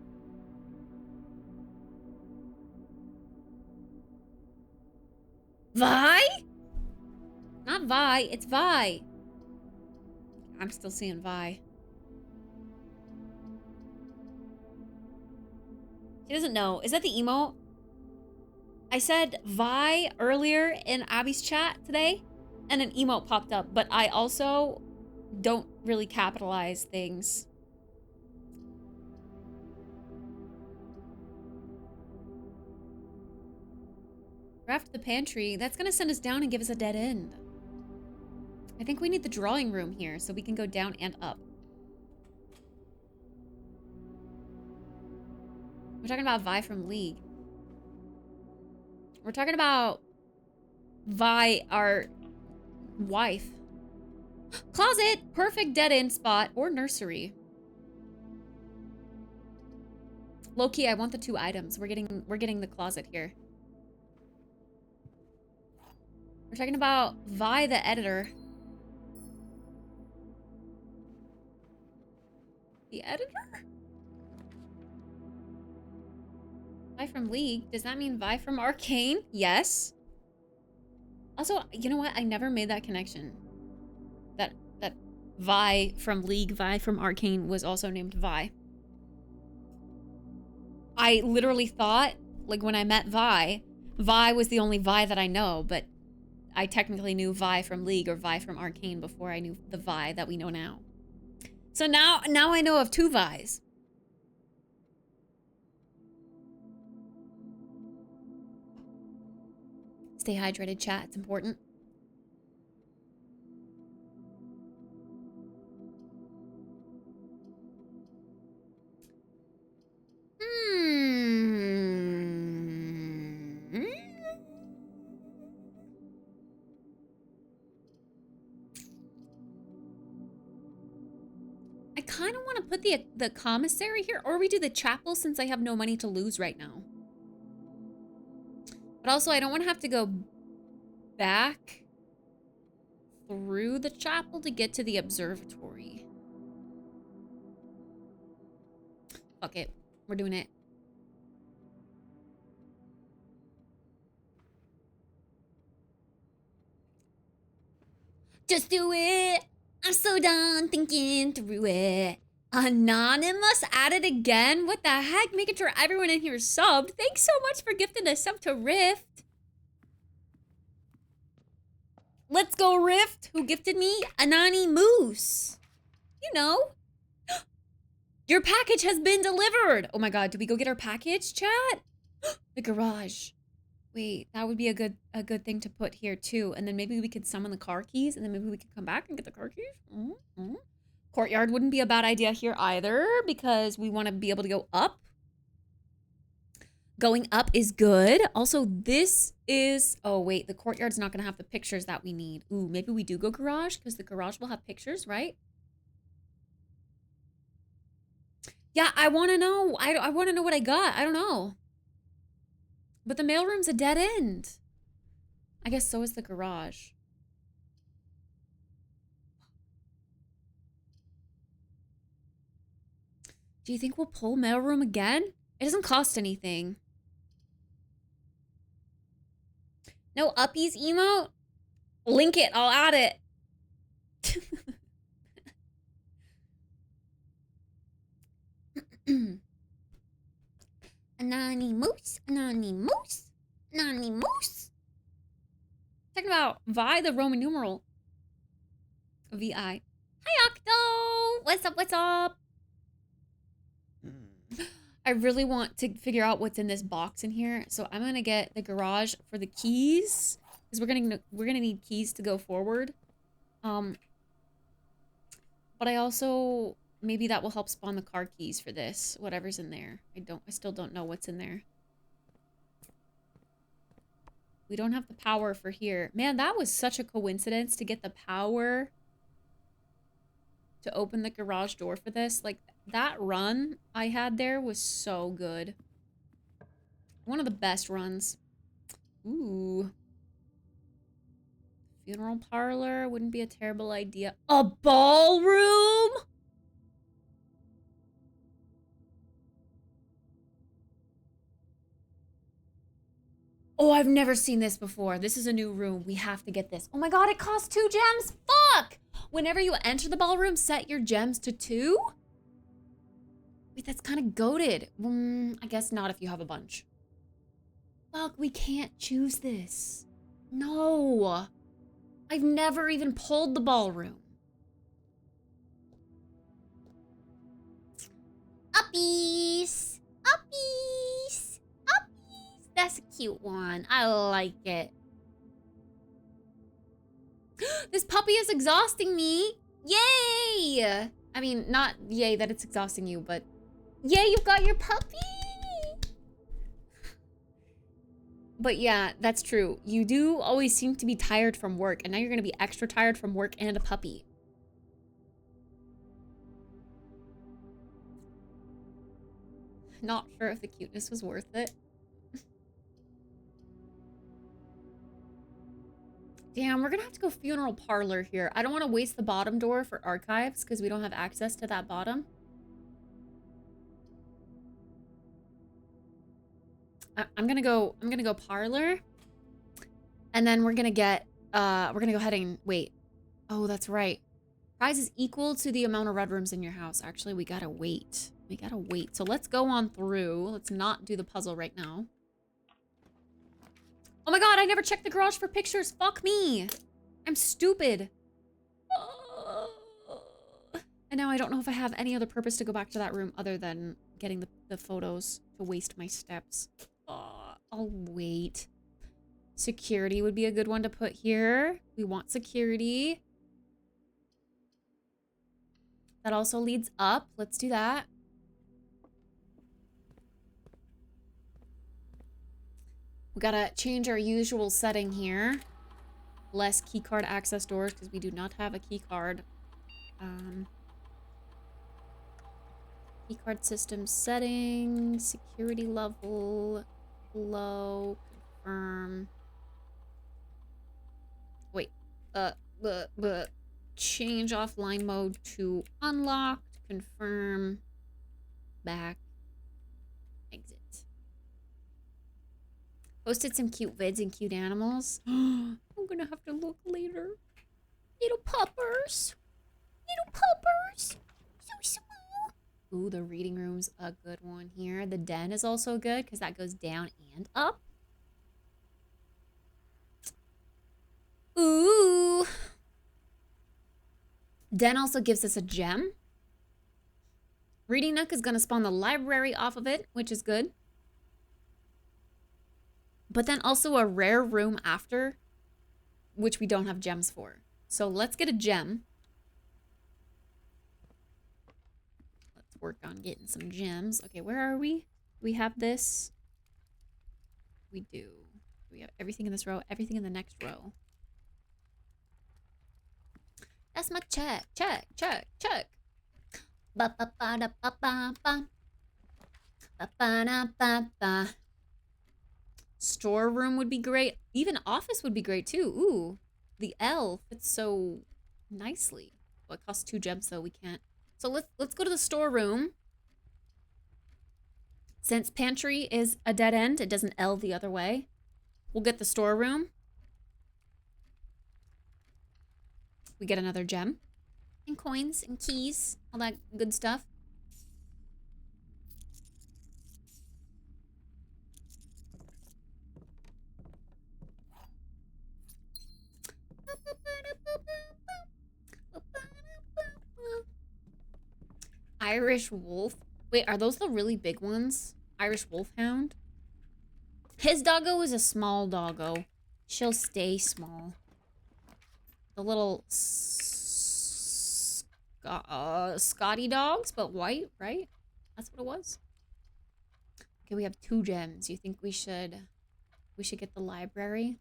Vi? Not Vi, it's Vi. I'm still seeing Vi. She doesn't know. Is that the emote? I said Vi earlier in Abby's chat today, and an emote popped up, but I also don't really capitalize things. Craft the pantry. That's gonna send us down and give us a dead end. I think we need the drawing room here so we can go down and up. We're talking about Vi from League. We're talking about Vi, our wife. Closet! Perfect dead end spot. Or nursery. Low-key, I want the 2 items. We're getting the closet here. We're talking about Vi the editor. The editor? Vi from League? Does that mean Vi from Arcane? Yes. Also, you know what? I never made that connection. That Vi from League, Vi from Arcane was also named Vi. I literally thought, like when I met Vi was the only Vi that I know, but I technically knew Vi from League or Vi from Arcane before I knew the Vi that we know now. So now I know of 2 Vi's. Stay hydrated, chat. It's important. I kind of want to put the commissary here, or we do the chapel since I have no money to lose right now. But also, I don't want to have to go back through the chapel to get to the observatory. Fuck it. We're doing it. Just do it. I'm so done thinking through it. Anonymous added again? What the heck? Making sure everyone in here is subbed. Thanks so much for gifting a sub to Rift. Let's go, Rift. Who gifted me? Anani Moose. You know. Your package has been delivered. Oh my god, did we go get our package, chat? The garage. Wait, that would be a good thing to put here too. And then maybe we could summon the car keys and then maybe we could come back and get the car keys. Courtyard wouldn't be a bad idea here either because we want to be able to go up. Going up is good. Also, this is... Oh, wait. The courtyard's not going to have the pictures that we need. Ooh, maybe we do go garage because the garage will have pictures, right? Yeah, I want to know. I want to know what I got. I don't know. But the mailroom's a dead end. I guess so is the garage. Do you think we'll pull mailroom again? It doesn't cost anything. No uppies emote? Link it. I'll add it. Anonymous. Anonymous. Anonymous. Talking about Vi, the Roman numeral. VI. Hi, Octo. What's up? What's up? I really want to figure out what's in this box in here, so I'm gonna get the garage for the keys because we're gonna need keys to go forward. But I also maybe that will help spawn the car keys for this, whatever's in there. I still don't know what's in there. We don't have the power for here. Man, that was such a coincidence to get the power to open the garage door for this. Like, that run I had there was so good. One of the best runs. Ooh. Funeral parlor wouldn't be a terrible idea. A ballroom? Oh, I've never seen this before. This is a new room. We have to get this. Oh my god, it costs 2 gems. Fuck! Whenever you enter the ballroom, set your gems to 2? Wait, that's kind of goated. I guess not if you have a bunch. Fuck, we can't choose this. No. I've never even pulled the ballroom. Uppies. Uppies. Uppies. That's a cute one. I like it. This puppy is exhausting me. Yay! I mean, not yay that it's exhausting you, but yay, you've got your puppy! But yeah, that's true. You do always seem to be tired from work, and now you're gonna be extra tired from work and a puppy. Not sure if the cuteness was worth it. Damn, we're gonna have to go funeral parlor here. I don't want to waste the bottom door for archives because we don't have access to that bottom. I'm gonna go parlor. And then we're gonna get we're gonna go ahead and wait. Oh, that's right. Prize is equal to the amount of red rooms in your house. Actually, we gotta wait. We gotta wait. So let's go on through. Let's not do the puzzle right now. Oh my god, I never checked the garage for pictures. Fuck me. I'm stupid. And now I don't know if I have any other purpose to go back to that room other than getting the photos to waste my steps. I'll wait. Security would be a good one to put here. We want security. That also leads up. Let's do that. We gotta change our usual setting here. Less keycard access doors because we do not have a keycard. Keycard system settings, security level, low, confirm. Wait, change offline mode to unlocked, confirm, back, exit. Posted some cute vids and cute animals. I'm gonna have to look later. Little puppers. Little puppers. So small. Ooh, the reading room's a good one here. The den is also good because that goes down and up. Ooh. Den also gives us a gem. Reading Nook is going to spawn the library off of it, which is good. But then also a rare room after, which we don't have gems for. So let's get a gem. Let's work on getting some gems. Okay, where are we? We have this. We do. We have everything in this row, everything in the next row. That's my check. Check, check, check. Ba ba ba da ba ba ba. Ba ba da ba ba. Storeroom would be great. Even office would be great too. Ooh, the L fits so nicely. Well, it costs 2 gems, so we can't. So let's go to the storeroom. Since pantry is a dead end, it doesn't L the other way. We'll get the storeroom. We get another gem. And coins and keys. All that good stuff. Irish wolf. Wait, are those the really big ones? Irish wolfhound? His doggo is a small doggo. She'll stay small. The little Scotty dogs, but white, right? That's what it was. Okay, we have 2 gems. You think we should get the library?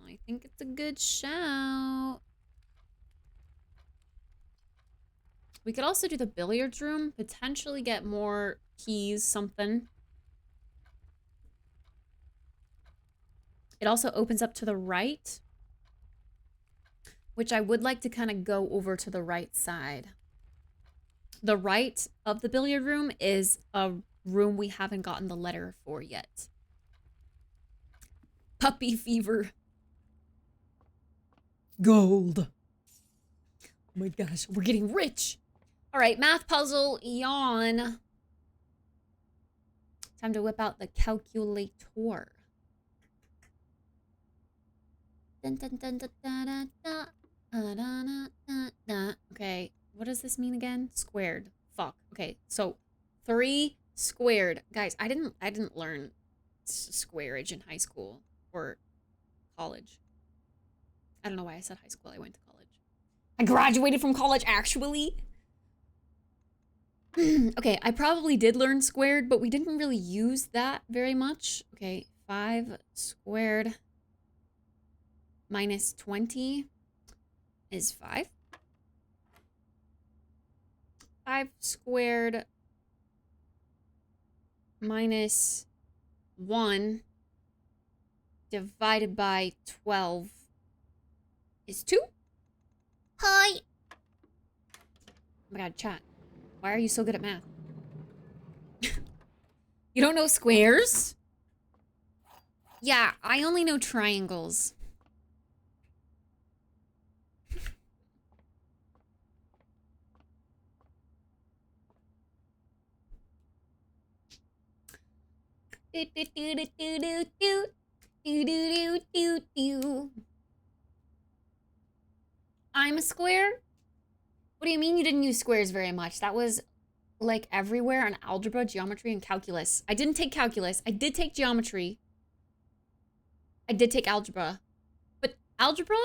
I think it's a good shout. We could also do the billiards room, potentially get more keys, something. It also opens up to the right, which I would like to kind of go over to the right side. The right of the billiard room is a room we haven't gotten the letter for yet. Puppy fever. Gold. Oh my gosh, we're getting rich. All right, math puzzle, yawn. Time to whip out the calculator. Okay, what does this mean again? Squared. Fuck. Okay, so 3 squared. Guys, I didn't learn squareage in high school or college. I don't know why I said high school. I went to college. I graduated from college, actually. Okay, I probably did learn squared, but we didn't really use that very much. Okay, 5 squared minus 20 is 5. 5 squared minus 1 divided by 12 is 2. Hi. Oh my god, chat. Why are you so good at math? You don't know squares? Yeah, I only know triangles. I'm a square? What do you mean you didn't use squares very much? That was like everywhere on algebra, geometry, and calculus. I didn't take calculus. I did take geometry. I did take algebra. But algebra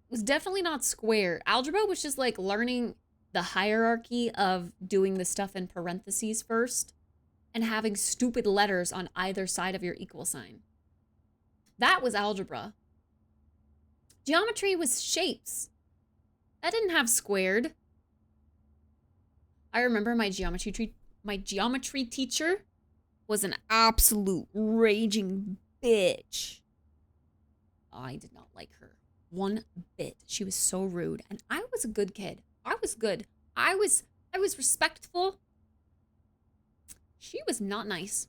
was definitely not square. Algebra was just like learning the hierarchy of doing the stuff in parentheses first and having stupid letters on either side of your equal sign. That was algebra. Geometry was shapes. That didn't have squared. I remember my geometry teacher was an absolute raging bitch. I did not like her one bit. She was so rude, and I was a good kid. I was good. I was respectful. She was not nice.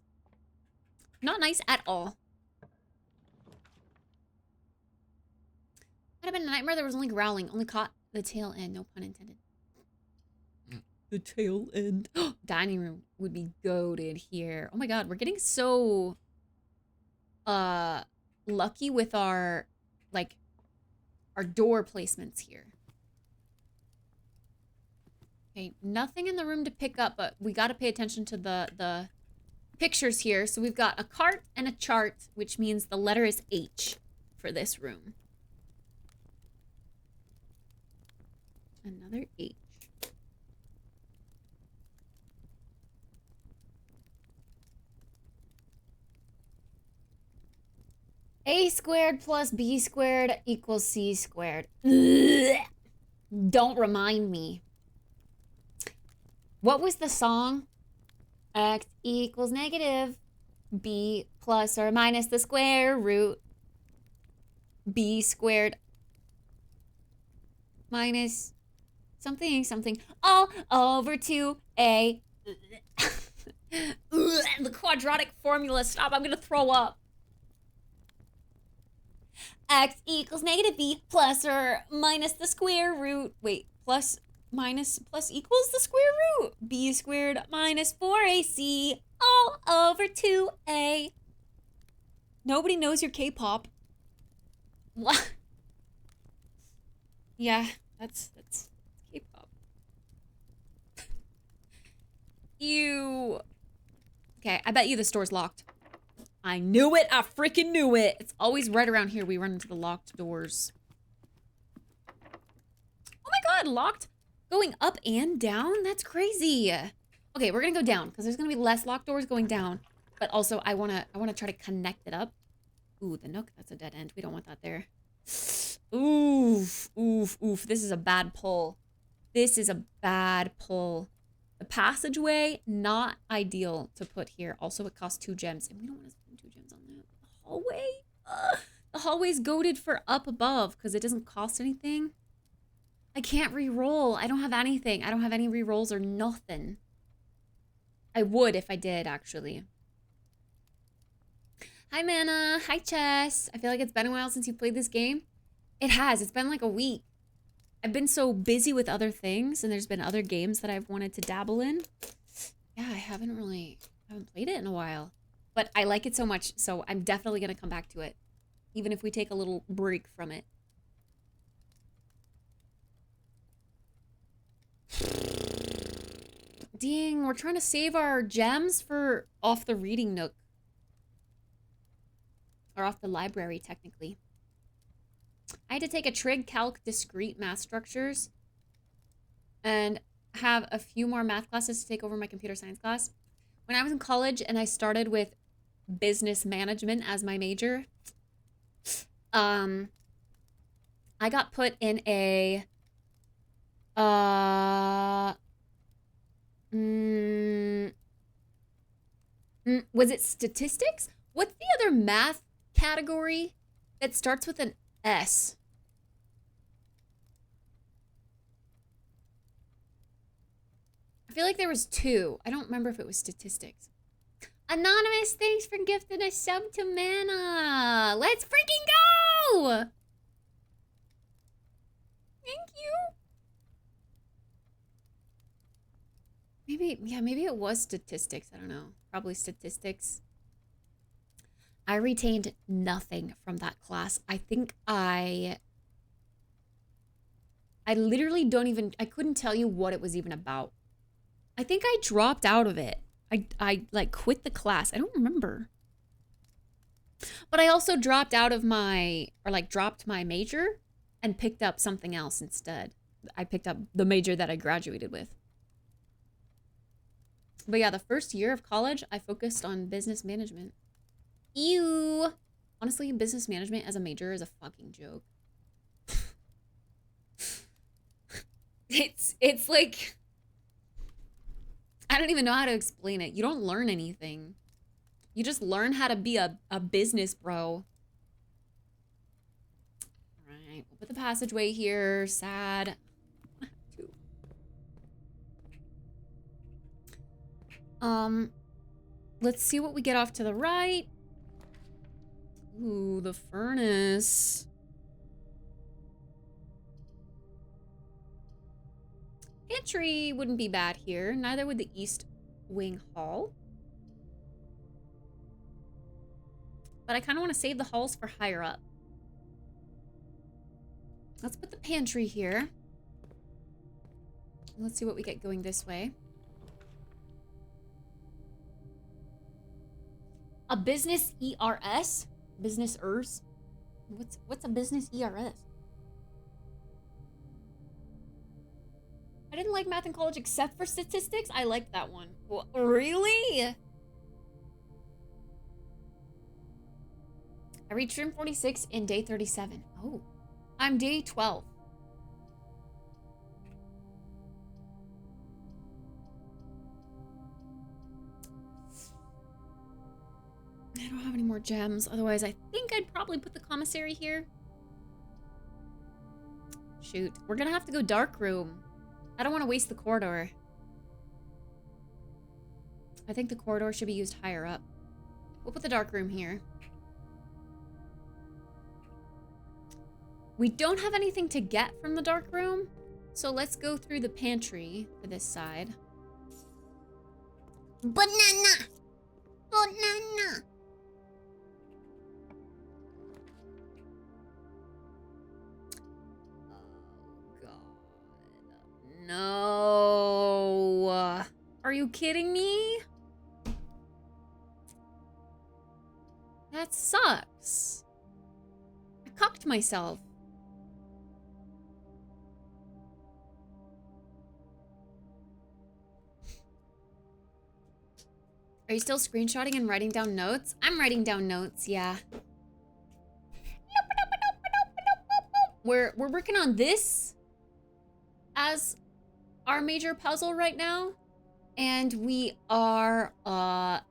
Not nice at all. Might have been a nightmare. There was only growling. Only caught the tail end. No pun intended. The tail end. Dining room would be goated here. Oh my god, we're getting so lucky with our, like, our door placements here. Okay, nothing in the room to pick up, but we got to pay attention to the pictures here. So we've got a cart and a chart, which means the letter is H for this room. Another H. A squared plus B squared equals C squared. Ugh. Don't remind me. What was the song? X equals negative B plus or minus the square root B squared minus something something all over 2A. The quadratic formula. Stop, I'm gonna throw up. X equals negative B plus or minus the square root. Wait, plus equals the square root. B squared minus 4AC all over 2A. Nobody knows your K-pop. What? Yeah, that's K-pop. Ew. Okay, I bet you the store's locked. I knew it. I freaking knew it. It's always right around here we run into the locked doors. Oh my god, locked? Going up and down? That's crazy. Okay, we're gonna go down because there's gonna be less locked doors going down. But also, I wanna try to connect it up. Ooh, the nook. That's a dead end. We don't want that there. Oof, oof, oof. This is a bad pull. This is a bad pull. The passageway, not ideal to put here. Also, it costs 2 gems, and we don't want to spend 2 gems on that. The hallway? The hallway's goated for up above because it doesn't cost anything. I can't re-roll. I don't have anything. I don't have any re-rolls or nothing. I would if I did, actually. Hi, Mana. Hi, Chess. I feel like it's been a while since you played this game. It has. It's been like a week. I've been so busy with other things, and there's been other games that I've wanted to dabble in. Yeah, I haven't played it in a while. But I like it so much, so I'm definitely going to come back to it. Even if we take a little break from it. Dang, we're trying to save our gems for off the reading nook. Or off the library, technically. I had to take a trig, calc, discrete math structures and have a few more math classes to take over my computer science class. When I was in college and I started with business management as my major, I got put in a was it statistics? What's the other math category that starts with an S? I feel like there was 2. I don't remember if it was statistics. Anonymous, thanks for gifting a sub to Mana. Let's freaking go! Thank you. Maybe it was statistics. I don't know. Probably statistics. I retained nothing from that class. I think I literally I couldn't tell you what it was even about. I think I dropped out of it. I like quit the class. I don't remember. But I also dropped out of dropped my major and picked up something else instead. I picked up the major that I graduated with. But yeah, the first year of college, I focused on business management. Ew. Honestly, business management as a major is a fucking joke. It's like, I don't even know how to explain it. You don't learn anything. You just learn how to be a business bro. All right, we'll put the passageway here. Sad. Let's see what we get off to the right. Ooh, the furnace. Pantry wouldn't be bad here. Neither would the East Wing Hall. but I kind of want to save the halls for higher up. Let's put the pantry here. Let's see what we get going this way. A business ERS? Business ERS? What's a business ERS? I didn't like math in college except for statistics. I liked that one. Well, really? I reached room 46 in day 37. Oh, I'm day 12. I don't have any more gems. Otherwise, I think I'd probably put the commissary here. Shoot. We're gonna have to go dark room. I don't want to waste the corridor. I think the corridor should be used higher up. We'll put the dark room here. We don't have anything to get from the dark room, so let's go through the pantry to this side. Banana! Banana! No. Are you kidding me? That sucks. I cocked myself. Are you still screenshotting and writing down notes? I'm writing down notes, yeah. We're working on this as our major puzzle right now, and we are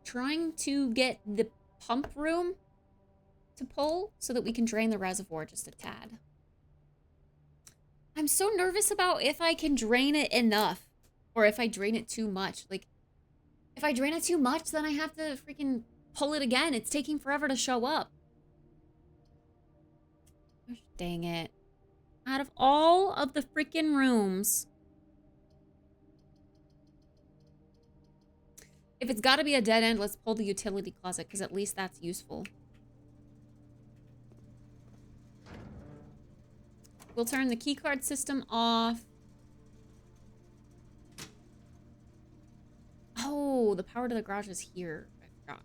trying to get the pump room to pull so that we can drain the reservoir just a tad. I'm so nervous about if I can drain it enough or if I drain it too much. Like, if I drain it too much, then I have to freaking pull it again. It's taking forever to show up. Gosh, dang it. Out of all of the freaking rooms, if it's got to be a dead end, let's pull the utility closet, because at least that's useful. We'll turn the keycard system off. Oh, the power to the garage is here. I forgot.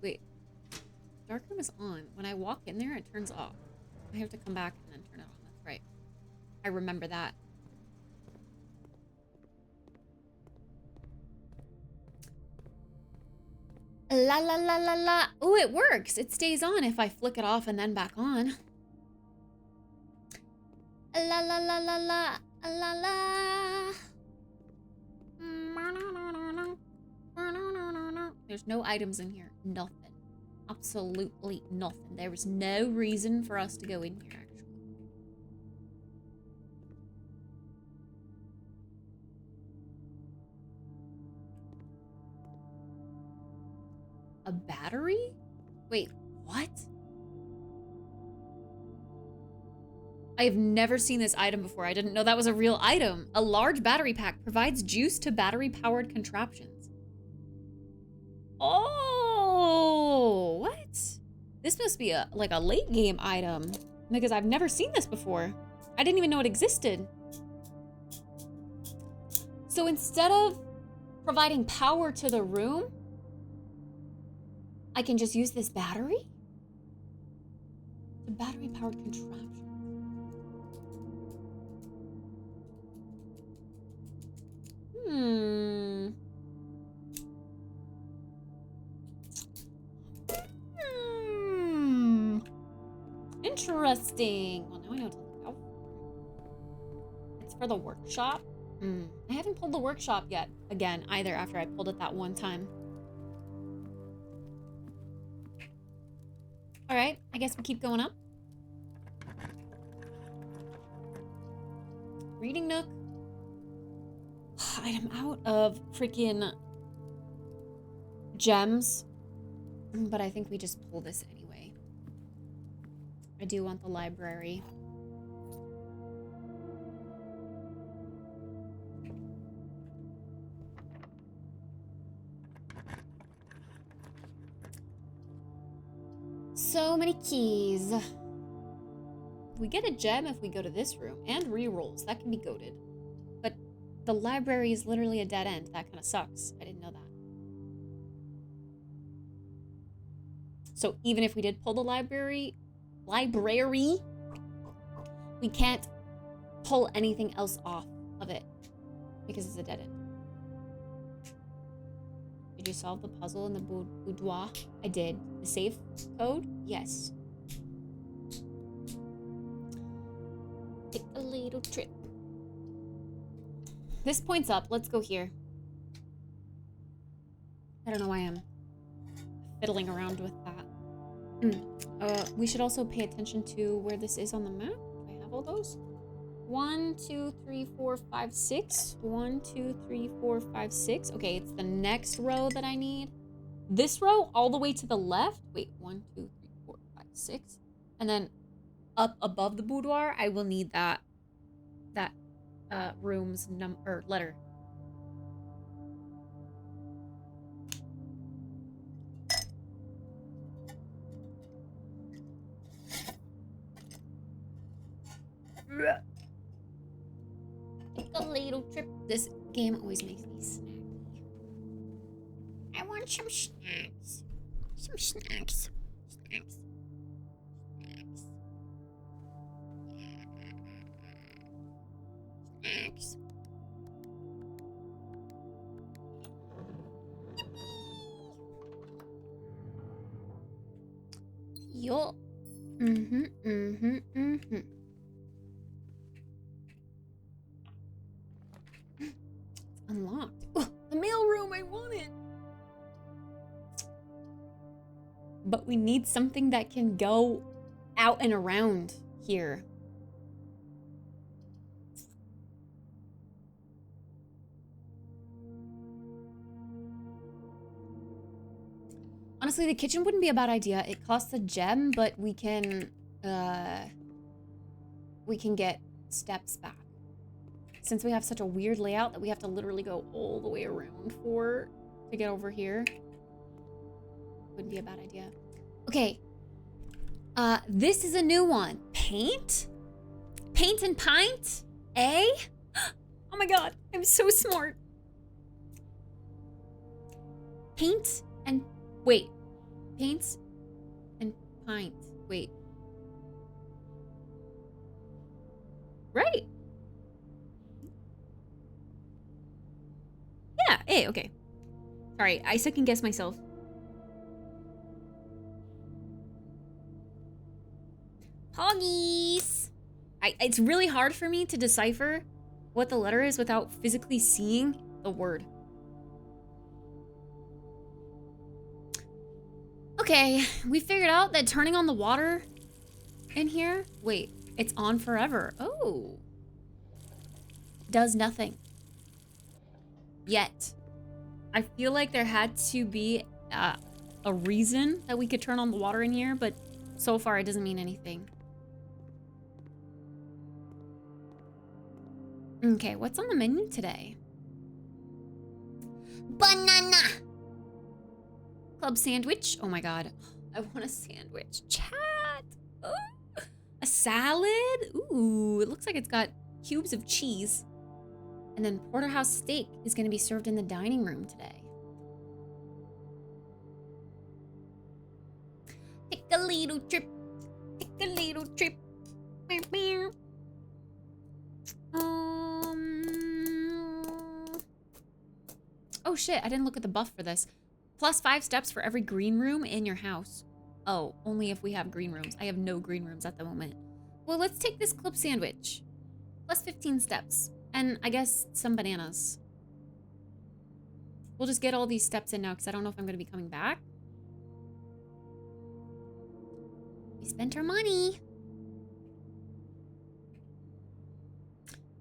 Wait. Dark room is on. When I walk in there, it turns off. I have to come back and then turn it on. That's right. I remember that. La la la la la. Oh, it works. It stays on if I flick it off and then back on. La la la la la la la. There's no items in here. Nothing. Absolutely nothing. There was no reason for us to go in here, actually. A battery? Wait, what? I have never seen this item before. I didn't know that was a real item. A large battery pack provides juice to battery-powered contraptions. Oh, what? This must be like a late game item, because I've never seen this before. I didn't even know it existed. So instead of providing power to the room, I can just use this battery? The battery-powered contraption. Interesting. Well, now I know what to look out for. It's for the workshop. I haven't pulled the workshop yet, again, either, after I pulled it that one time. All right, I guess we keep going up. Reading nook. I am out of freaking gems, but I think we just pull this anyway. I do want the library. So many keys. We get a gem if we go to this room, and rerolls. That can be goated. But the library is literally a dead end. That kind of sucks. I didn't know that. So even if we did pull the library, we can't pull anything else off of it because it's a dead end. Did you solve the puzzle in the boudoir? I did. The safe code? Yes. Take a little trip. This point's up. Let's go here. I don't know why I'm fiddling around with that. We should also pay attention to where this is on the map. Do I have all those? 1, 2, 3, 4, 5, 6. 1, 2, 3, 4, 5, 6. Okay, it's the next row that I need. This row all the way to the left. Wait, 1, 2, 3, 4, 5, 6. And then up above the boudoir, I will need that room's letter. Take a little trip. This game always makes me snacky. I want some snacks. Some snacks. Snacks. Snacks. Snacks. Yo. Unlocked. Oh, the mail room, I want it. But we need something that can go out and around here. Honestly, the kitchen wouldn't be a bad idea. It costs a gem, but we can get steps back. Since we have such a weird layout that we have to literally go all the way around to get over here. Wouldn't be a bad idea. Okay. This is a new one. Paint? Paint and pint? Eh? Oh my god, I'm so smart. Paint and... Wait. Paint and pint. Wait. Right. Yeah, hey, okay. Sorry, I second guess myself. Poggies! It's really hard for me to decipher what the letter is without physically seeing the word. Okay, we figured out that turning on the water in here... Wait, it's on forever. Oh. Does nothing. Yet. I feel like there had to be a reason that we could turn on the water in here, but so far it doesn't mean anything. Okay, what's on the menu today? Banana! Club sandwich. Oh my god. I want a sandwich. Chat! Oh. A salad? Ooh, it looks like it's got cubes of cheese. And then porterhouse steak is going to be served in the dining room today. Take a little trip. Take a little trip. Oh shit, I didn't look at the buff for this. Plus 5 steps for every green room in your house. Oh, only if we have green rooms. I have no green rooms at the moment. Well, let's take this club sandwich. Plus 15 steps. And I guess some bananas. We'll just get all these steps in now because I don't know if I'm going to be coming back. We spent our money.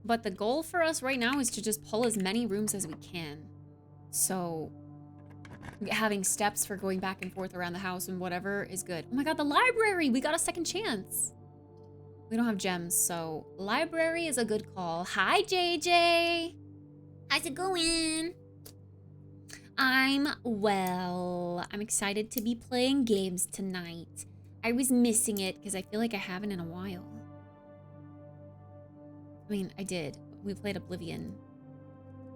But the goal for us right now is to just pull as many rooms as we can. So having steps for going back and forth around the house and whatever is good. Oh my god, the library! We got a second chance. We don't have gems, so library is a good call. Hi, JJ. How's it going? I'm well. I'm excited to be playing games tonight. I was missing it because I feel like I haven't in a while. I mean, I did. We played Oblivion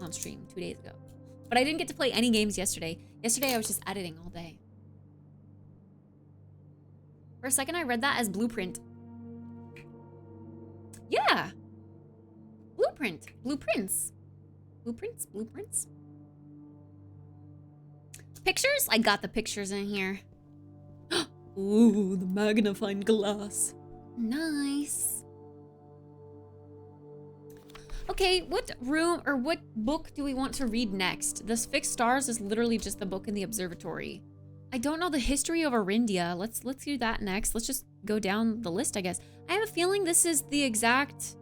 on stream 2 days ago. But I didn't get to play any games yesterday. Yesterday, I was just editing all day. For a second, I read that as blueprint. Yeah. Blueprint. Blueprints. Blueprints? Blueprints? Pictures? I got the pictures in here. Ooh, the magnifying glass. Nice. Okay, what room or what book do we want to read next? This Fixed Stars is literally just the book in the observatory. I don't know the history of Arindia. Let's do that next. Let's just go down the list, I guess. I have a feeling this is the exact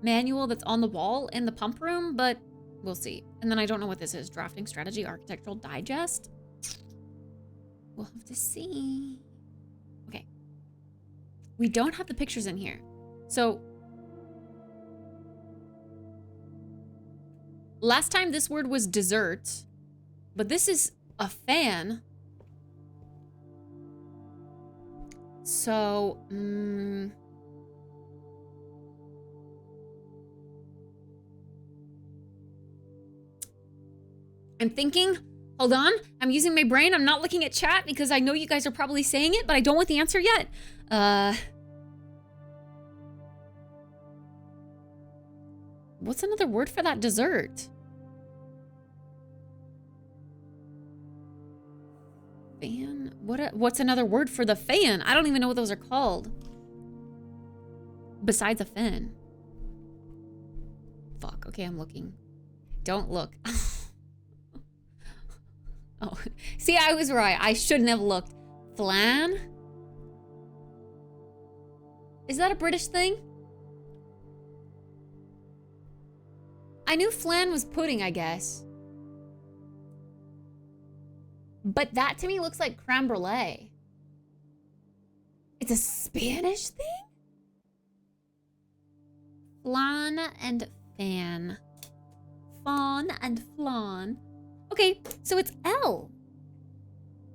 manual that's on the wall in the pump room, but we'll see. And then I don't know what this is. Drafting Strategy, Architectural Digest. We'll have to see. Okay. We don't have the pictures in here. So last time this word was dessert, but this is a fan. So, I'm thinking, hold on, I'm using my brain. I'm not looking at chat because I know you guys are probably saying it, but I don't want the answer yet. What's another word for that dessert? Fan? What's another word for the fan? I don't even know what those are called. Besides a fan. Fuck, okay, I'm looking. Don't look. Oh, see, I was right. I shouldn't have looked. Flan? Is that a British thing? I knew flan was pudding, I guess. But that to me looks like creme brulee. It's a Spanish thing? Flan and fan. Fawn and flan. Okay, so it's L.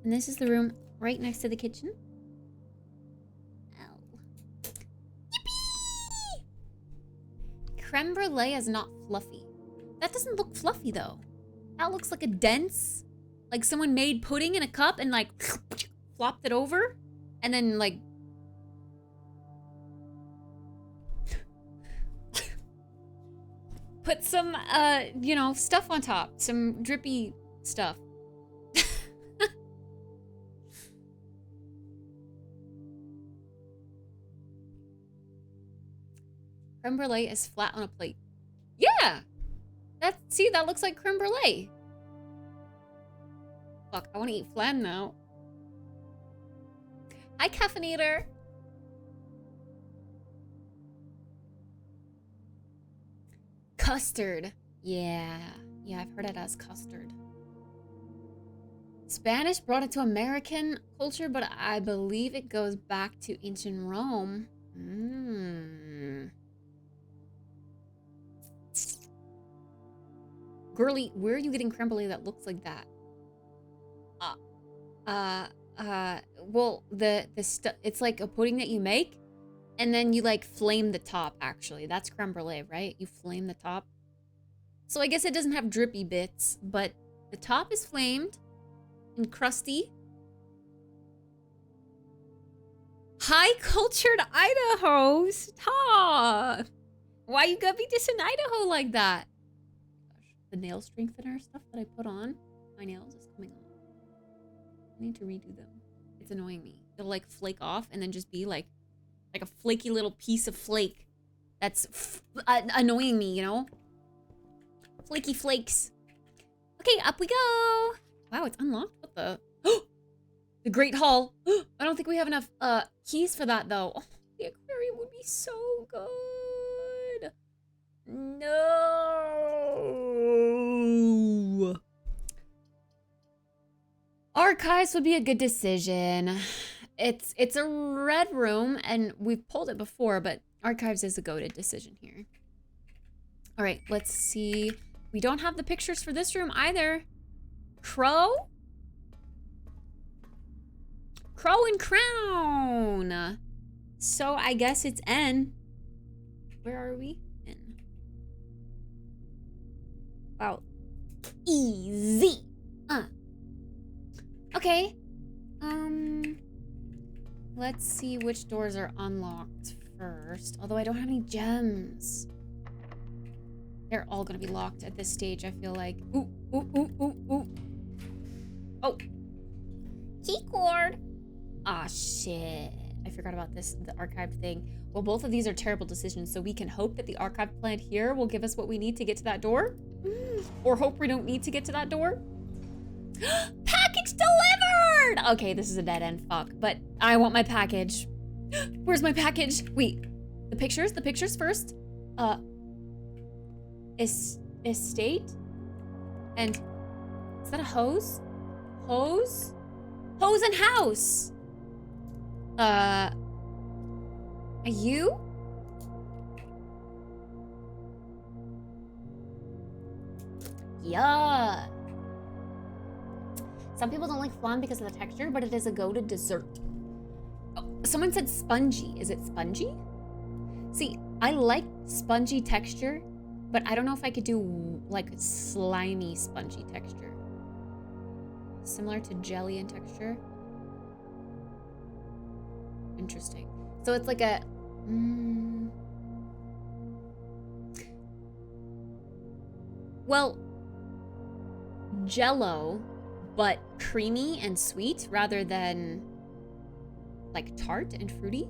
And this is the room right next to the kitchen. L. Yippee! Creme brulee is not fluffy. That doesn't look fluffy though. That looks like a dense, like someone made pudding in a cup and like flopped it over and then like put some, you know, stuff on top. Some drippy stuff. Creme brulee is flat on a plate. Yeah! See, that looks like creme brulee. Fuck, I want to eat flan now. Hi, caffeinator. Custard. Yeah, I've heard it as custard. Spanish brought it to American culture, but I believe it goes back to ancient Rome. Girly, where are you getting creme brulee that looks like that? Well, it's like a pudding that you make, and then you like flame the top, actually. That's creme brulee, right? You flame the top. So I guess it doesn't have drippy bits, but the top is flamed and crusty. High cultured Idaho, stop! Why you gotta be dissing Idaho like that? Gosh, the nail strengthener stuff that I put on my nails is coming off. I need to redo them. It's annoying me. It'll like flake off and then just be like a flaky little piece of flake that's annoying me, you know? Flaky flakes. Okay, up we go. Wow, it's unlocked. What the? The Great Hall. I don't think we have enough keys for that though. Oh, the aquarium would be so good. No. Archives would be a good decision. It's a red room and we've pulled it before, but archives is a goated decision here. All right, let's see. We don't have the pictures for this room either. Crow? Crow and Crown. So I guess it's N. Where are we? N. Wow. Easy. Okay. Let's see which doors are unlocked first. Although I don't have any gems. They're all gonna be locked at this stage, I feel like. Ooh, ooh, ooh, ooh, ooh. Oh. Key cord. Ah, shit. I forgot about this, the archived thing. Well, both of these are terrible decisions, so we can hope that the archived plan here will give us what we need to get to that door. Or hope we don't need to get to that door. Package delivered! Okay, this is a dead end, fuck. But I want my package. Where's my package? Wait, the pictures first. Estate? And, is that a hose? Hose? Hose and house! A U? Yeah. Some people don't like flan because of the texture, but it is a go-to dessert. Oh, someone said spongy. Is it spongy? See, I like spongy texture, but I don't know if I could do like slimy spongy texture. Similar to jelly in texture. Interesting. So it's like a... Well, Jello, but creamy and sweet rather than like tart and fruity.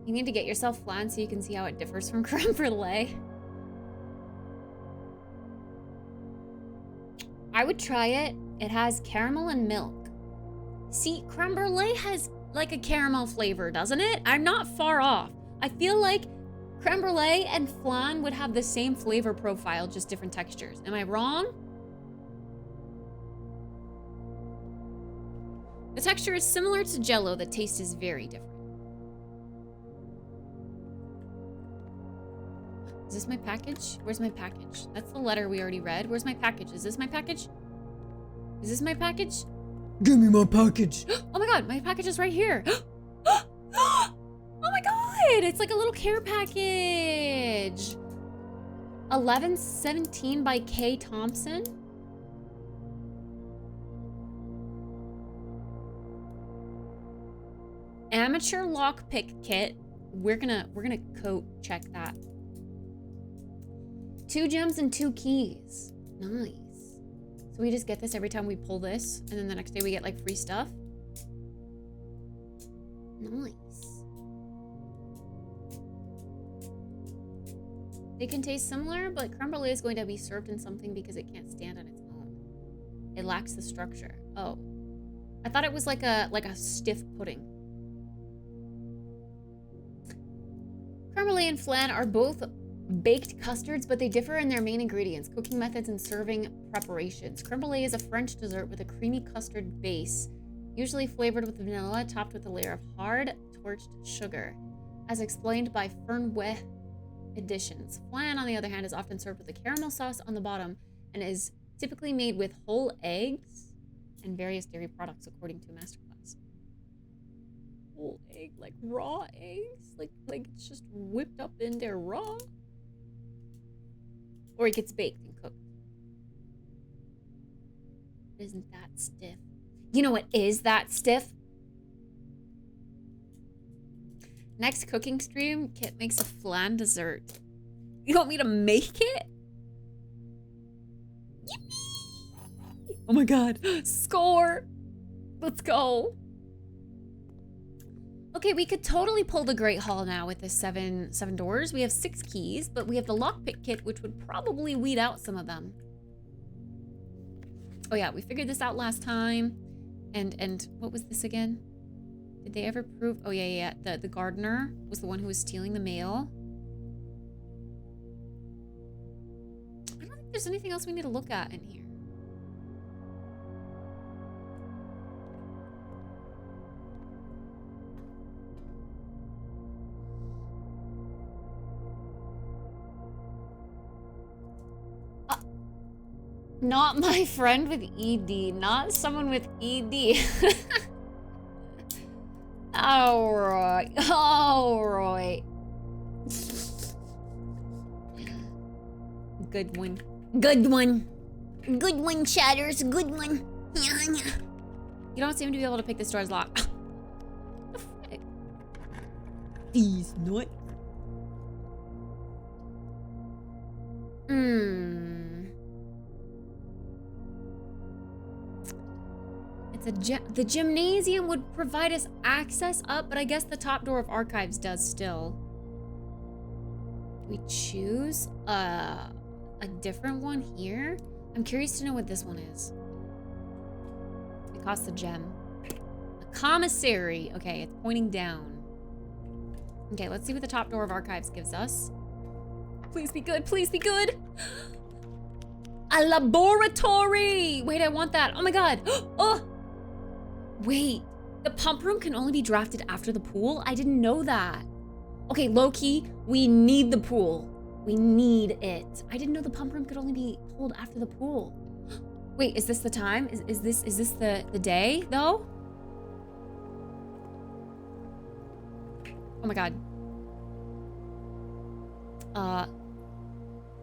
You need to get yourself flan so you can see how it differs from creme brulee. I would try it. It has caramel and milk. See, creme brulee has like a caramel flavor, doesn't it? I'm not far off. I feel like creme brulee and flan would have the same flavor profile, just different textures. Am I wrong? The texture is similar to Jello. The taste is very different. Is this my package? Where's my package? That's the letter we already read. Where's my package? Is this my package? Is this my package? Give me my package. Oh my god, my package is right here. Oh my god, it's like a little care package. 1117 by K. Thompson. Amateur lockpick kit. We're gonna coat check that. 2 gems and 2 keys. Nice. So we just get this every time we pull this, and then the next day we get like free stuff. Nice. They can taste similar, but creme brulee is going to be served in something because it can't stand on its own. It lacks the structure. Oh. I thought it was like a stiff pudding. Creme brulee and flan are both baked custards, but they differ in their main ingredients, cooking methods, and serving preparations. Creme brulee is a French dessert with a creamy custard base, usually flavored with vanilla, topped with a layer of hard, torched sugar. As explained by Fernweh Editions. Flan, on the other hand, is often served with a caramel sauce on the bottom and is typically made with whole eggs and various dairy products, according to a masterclass. Whole egg, like raw eggs? Like it's just whipped up in there raw? Or it gets baked and cooked. Isn't that stiff? You know what is that stiff? Next cooking stream, Kit makes a flan dessert. You want me to make it? Yippee! Oh my god, score! Let's go. Okay, we could totally pull the Great Hall now with the seven doors. We have 6 keys, but we have the lockpick kit, which would probably weed out some of them. Oh yeah, we figured this out last time. And what was this again? Did they ever prove? Oh yeah. The gardener was the one who was stealing the mail. I don't think there's anything else we need to look at in here. Not my friend with ED. Not someone with ED. Alright. Alright. Good one. Good one. Good one, Shatters. Good one. You don't seem to be able to pick this door's lock. The frick? These nuts. It's a the gymnasium would provide us access up, but I guess the top door of archives does still. We choose a different one here. I'm curious to know what this one is. It costs a gem. A commissary. Okay, it's pointing down. Okay, let's see what the top door of archives gives us. Please be good. Please be good. A laboratory. Wait, I want that. Oh my god. Oh. Wait, the pump room can only be drafted after the pool? I didn't know that. Okay, low-key, we need the pool. We need it. I didn't know the pump room could only be pulled after the pool. Wait, is this the time? Is this the day, though? Oh my god.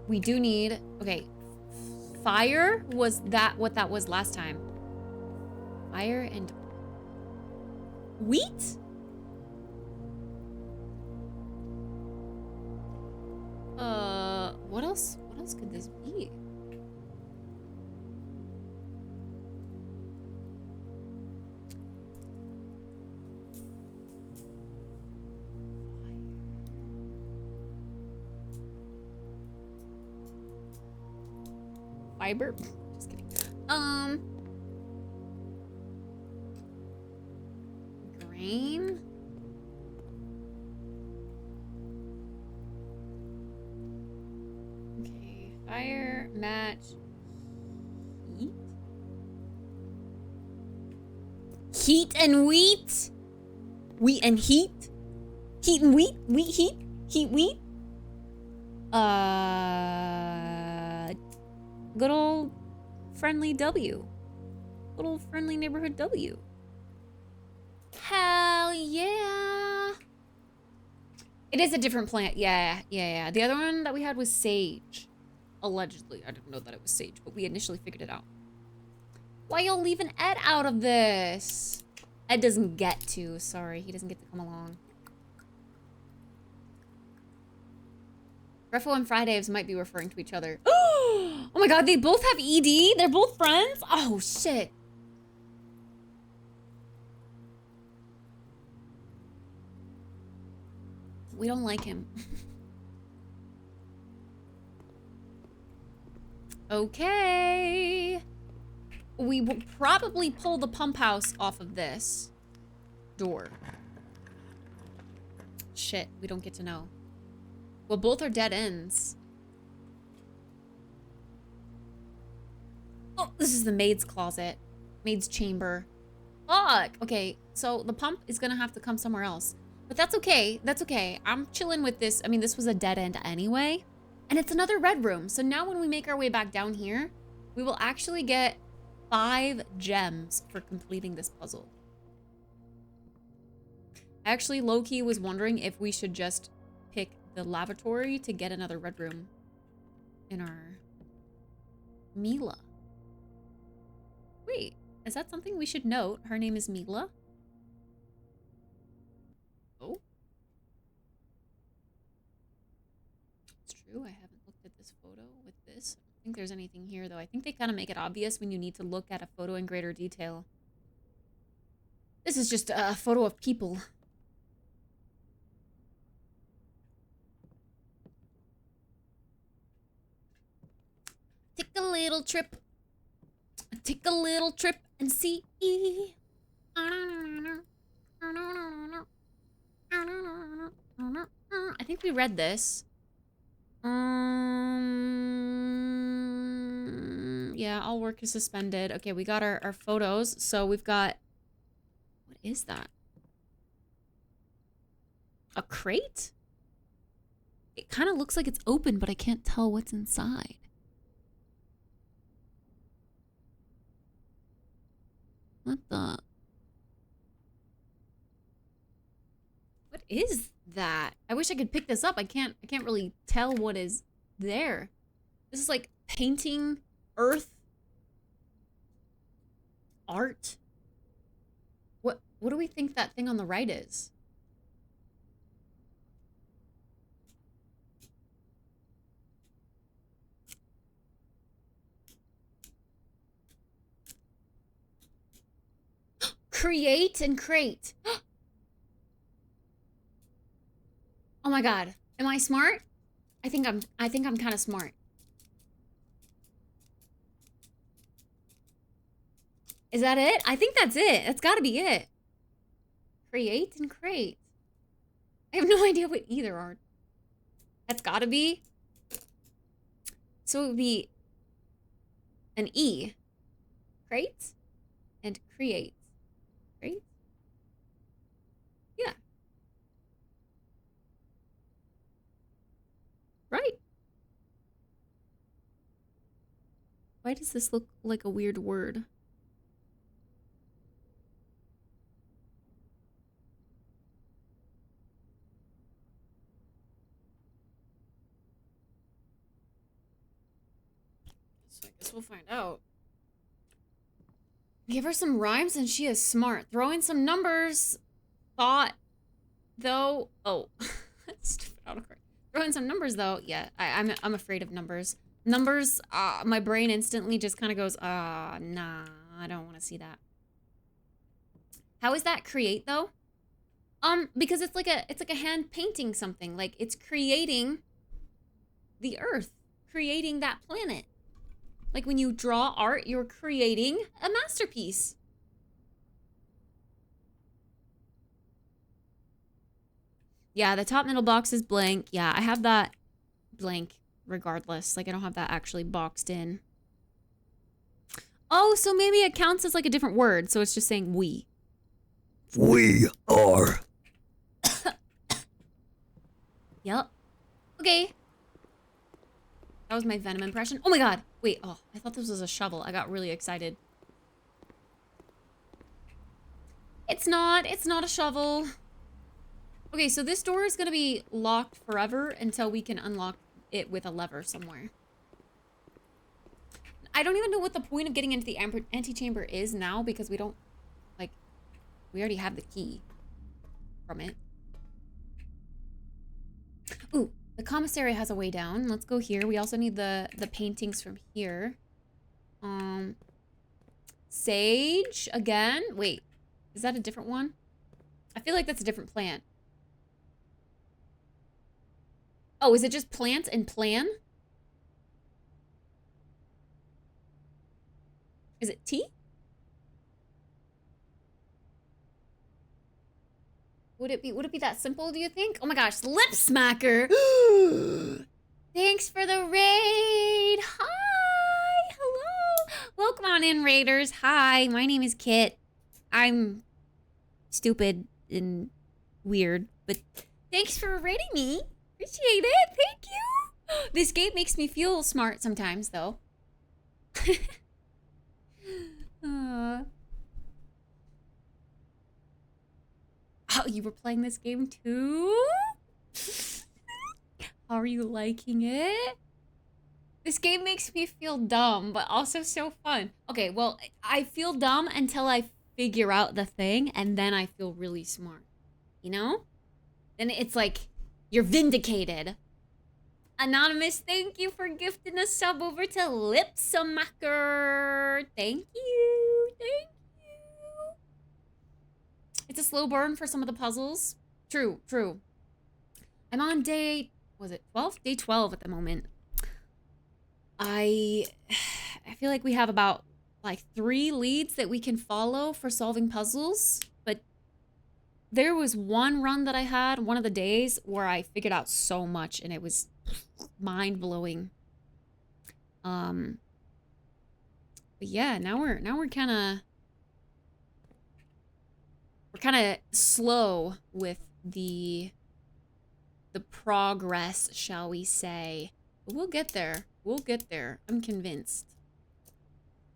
We do need, okay. Fire was that what that was last time? Fire and wheat? What else? What else could this be? Fiber? Just kidding. Grain? Okay, fire, match, heat? Heat and wheat? Wheat and heat? Heat and wheat? Wheat, heat? Heat, wheat? Good old friendly W. Good old friendly neighborhood W. Hell yeah. It is a different plant. Yeah. The other one that we had was sage. Allegedly. I didn't know that it was sage, but we initially figured it out. Why y'all leaving Ed out of this? Ed doesn't get to. Sorry, he doesn't get to come along. Refo and Fridays might be referring to each other. Oh my god, they both have ED? They're both friends? Oh shit. We don't like him. Okay. We will probably pull the pump house off of this door. Shit, we don't get to know. Well, both are dead ends. Oh, this is the maid's closet. Maid's chamber. Fuck. Okay, so the pump is gonna have to come somewhere else. But that's okay. That's okay. I'm chilling with this. I mean, this was a dead end anyway. And it's another red room. So now when we make our way back down here, we will actually get 5 gems for completing this puzzle. Actually, low-key was wondering if we should just pick the lavatory to get another red room in our Mila. Wait, is that something we should note? Her name is Mila? Oh. It's true, I haven't looked at this photo with this. I don't think there's anything here, though. I think they kind of make it obvious when you need to look at a photo in greater detail. This is just a photo of people. Take a little trip. Take a little trip and see. I think we read this. Yeah, all work is suspended. Okay, we got our photos. So we've got... What is that? A crate? It kind of looks like it's open, but I can't tell what's inside. What the? What is that? I wish I could pick this up. I can't really tell what is there. This is like painting, earth, art. What do we think that thing on the right is? Create and crate. Oh my god. Am I smart? I think I'm kind of smart. Is that it? I think that's it. That's got to be it. Create and crate. I have no idea what either are. That's got to be. So it would be an E. Crate and create. Right? Yeah. Right. Why does this look like a weird word? So I guess we'll find out. Give her some rhymes and she is smart. Throw in some numbers. Thought, though. Oh, stupid autocorrect. Throw in some numbers, though. Yeah, I'm afraid of numbers. Numbers, my brain instantly just kind of goes, nah, I don't want to see that. How is that create, though? Because it's like a hand painting something. Like, it's creating the earth. Creating that planet. Like, when you draw art, you're creating a masterpiece. Yeah, the top middle box is blank. Yeah, I have that blank regardless. Like, I don't have that actually boxed in. Oh, so maybe it counts as like a different word. So it's just saying we. We are. Yep. Okay. That was my Venom impression. Oh my god. Wait, oh, I thought this was a shovel. I got really excited. It's not a shovel. Okay, so this door is gonna be locked forever until we can unlock it with a lever somewhere. I don't even know what the point of getting into the antechamber is now because we don't, like, we already have the key from it. Ooh, the commissary has a way down. Let's go here. We also need the paintings from here. Sage again. Wait, is that a different one? I feel like that's a different plant. Oh, is it just plant and plan? Is it tea? Would it be that simple, do you think? Oh my gosh, lip smacker. Thanks for the raid. Hi, hello. Welcome on in, raiders. Hi, my name is Kit. I'm stupid and weird, but thanks for raiding me. Appreciate it. Thank you. This game makes me feel smart sometimes, though. Oh, you were playing this game too? How are you liking it? This game makes me feel dumb, but also so fun. Okay, well, I feel dumb until I figure out the thing, and then I feel really smart. You know? Then it's like, you're vindicated. Anonymous, thank you for gifting a sub over to Lipsamacker. Thank you. Thank you. It's a slow burn for some of the puzzles. True, true. I'm on day, was it 12? Day 12 at the moment. I feel like we have about like 3 leads that we can follow for solving puzzles, but there was one run that I had one of the days where I figured out so much and it was mind-blowing. But yeah, now we're kind of slow with the progress, shall we say. But we'll get there. We'll get there. I'm convinced.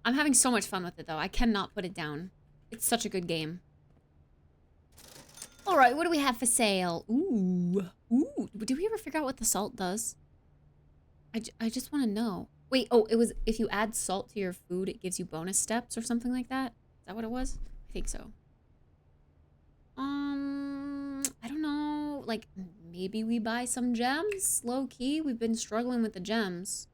I'm having so much fun with it though. I cannot put it down. It's such a good game. All right, what do we have for sale? Ooh. Ooh. Did we ever figure out what the salt does? I just want to know. Wait, oh, it was if you add salt to your food, it gives you bonus steps or something like that? Is that what it was? I think so. I don't know. Like, maybe we buy some gems? Low key, we've been struggling with the gems.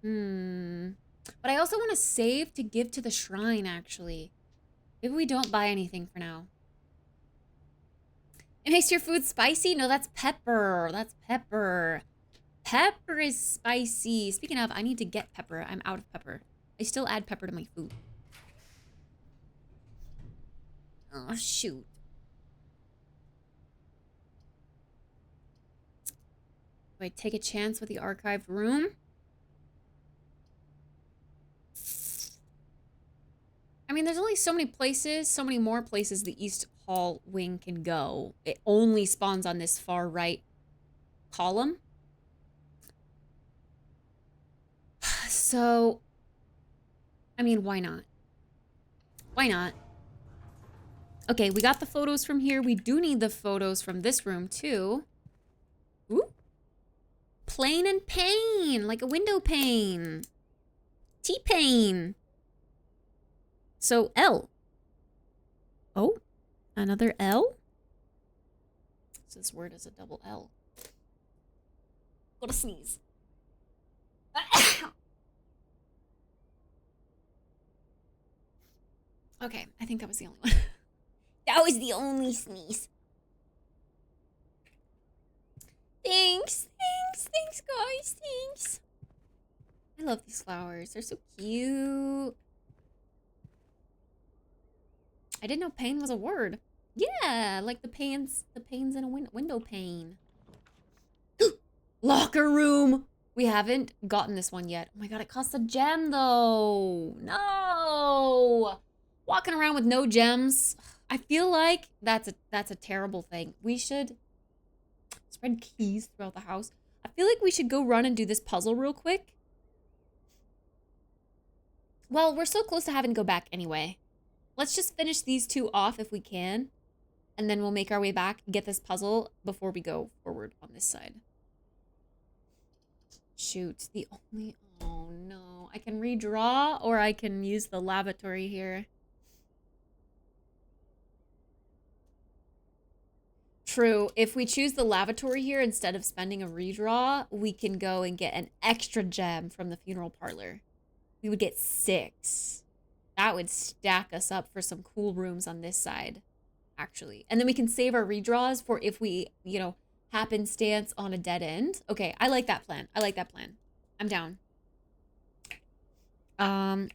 But I also want to save to give to the shrine, actually. Maybe we don't buy anything for now. It makes your food spicy? No, that's pepper. That's pepper. Pepper is spicy. Speaking of, I need to get pepper. I'm out of pepper. I still add pepper to my food. Oh, shoot. Do I take a chance with the archived room? I mean, there's only so many places, so many more places the East Hall wing can go. It only spawns on this far right column. So, I mean, why not? Why not? Okay, we got the photos from here. We do need the photos from this room, too. Ooh. Plain and pane, like a window pane. T-pane. So, L. Oh, another L? So this word is a double L. What a sneeze. Okay, I think that was the only one. That was the only sneeze. Thanks, guys, thanks. I love these flowers. They're so cute. I didn't know pane was a word. Yeah, like the panes in a window pane. Locker room. We haven't gotten this one yet. Oh my god, it costs a gem though. No. Walking around with no gems. I feel like that's a terrible thing. We should spread keys throughout the house. I feel like we should go run and do this puzzle real quick. Well, we're so close to having to go back anyway. Let's just finish these two off if we can. And then we'll make our way back and get this puzzle before we go forward on this side. Shoot, the only... Oh, no. I can redraw or I can use the lavatory here. True. If we choose the lavatory here instead of spending a redraw, we can go and get an extra gem from the funeral parlor. We would get 6. That would stack us up for some cool rooms on this side, actually. And then we can save our redraws for if we, you know, happenstance on a dead end. Okay, I like that plan. I like that plan. I'm down. I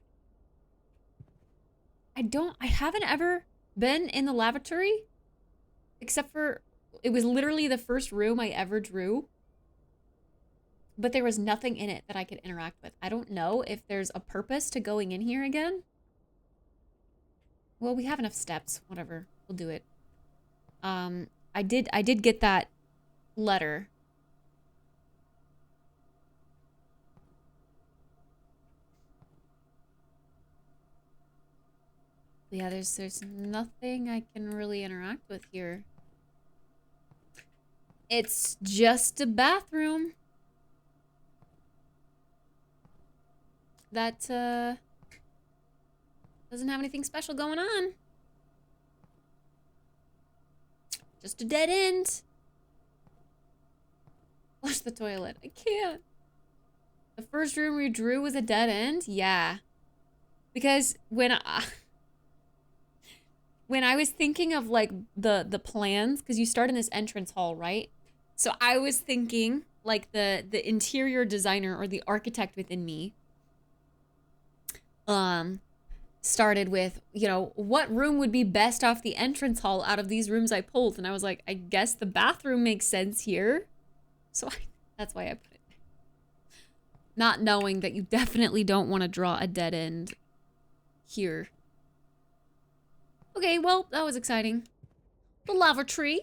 haven't ever been in the lavatory, except for, it was literally the first room I ever drew. But there was nothing in it that I could interact with. I don't know if there's a purpose to going in here again. Well, we have enough steps. Whatever. We'll do it. I did get that letter. Yeah, there's nothing I can really interact with here. It's just a bathroom. That doesn't have anything special going on. Just a dead end. Flush the toilet. I can't. The first room we drew was a dead end? Yeah. Because when I was thinking of like the plans, because you start in this entrance hall, right? So I was thinking like the interior designer or the architect within me started with, you know, what room would be best off the entrance hall out of these rooms I pulled? And I was like, I guess the bathroom makes sense here. So that's why I put it. Not knowing that you definitely don't want to draw a dead end here. Okay, well, that was exciting. The lava tree.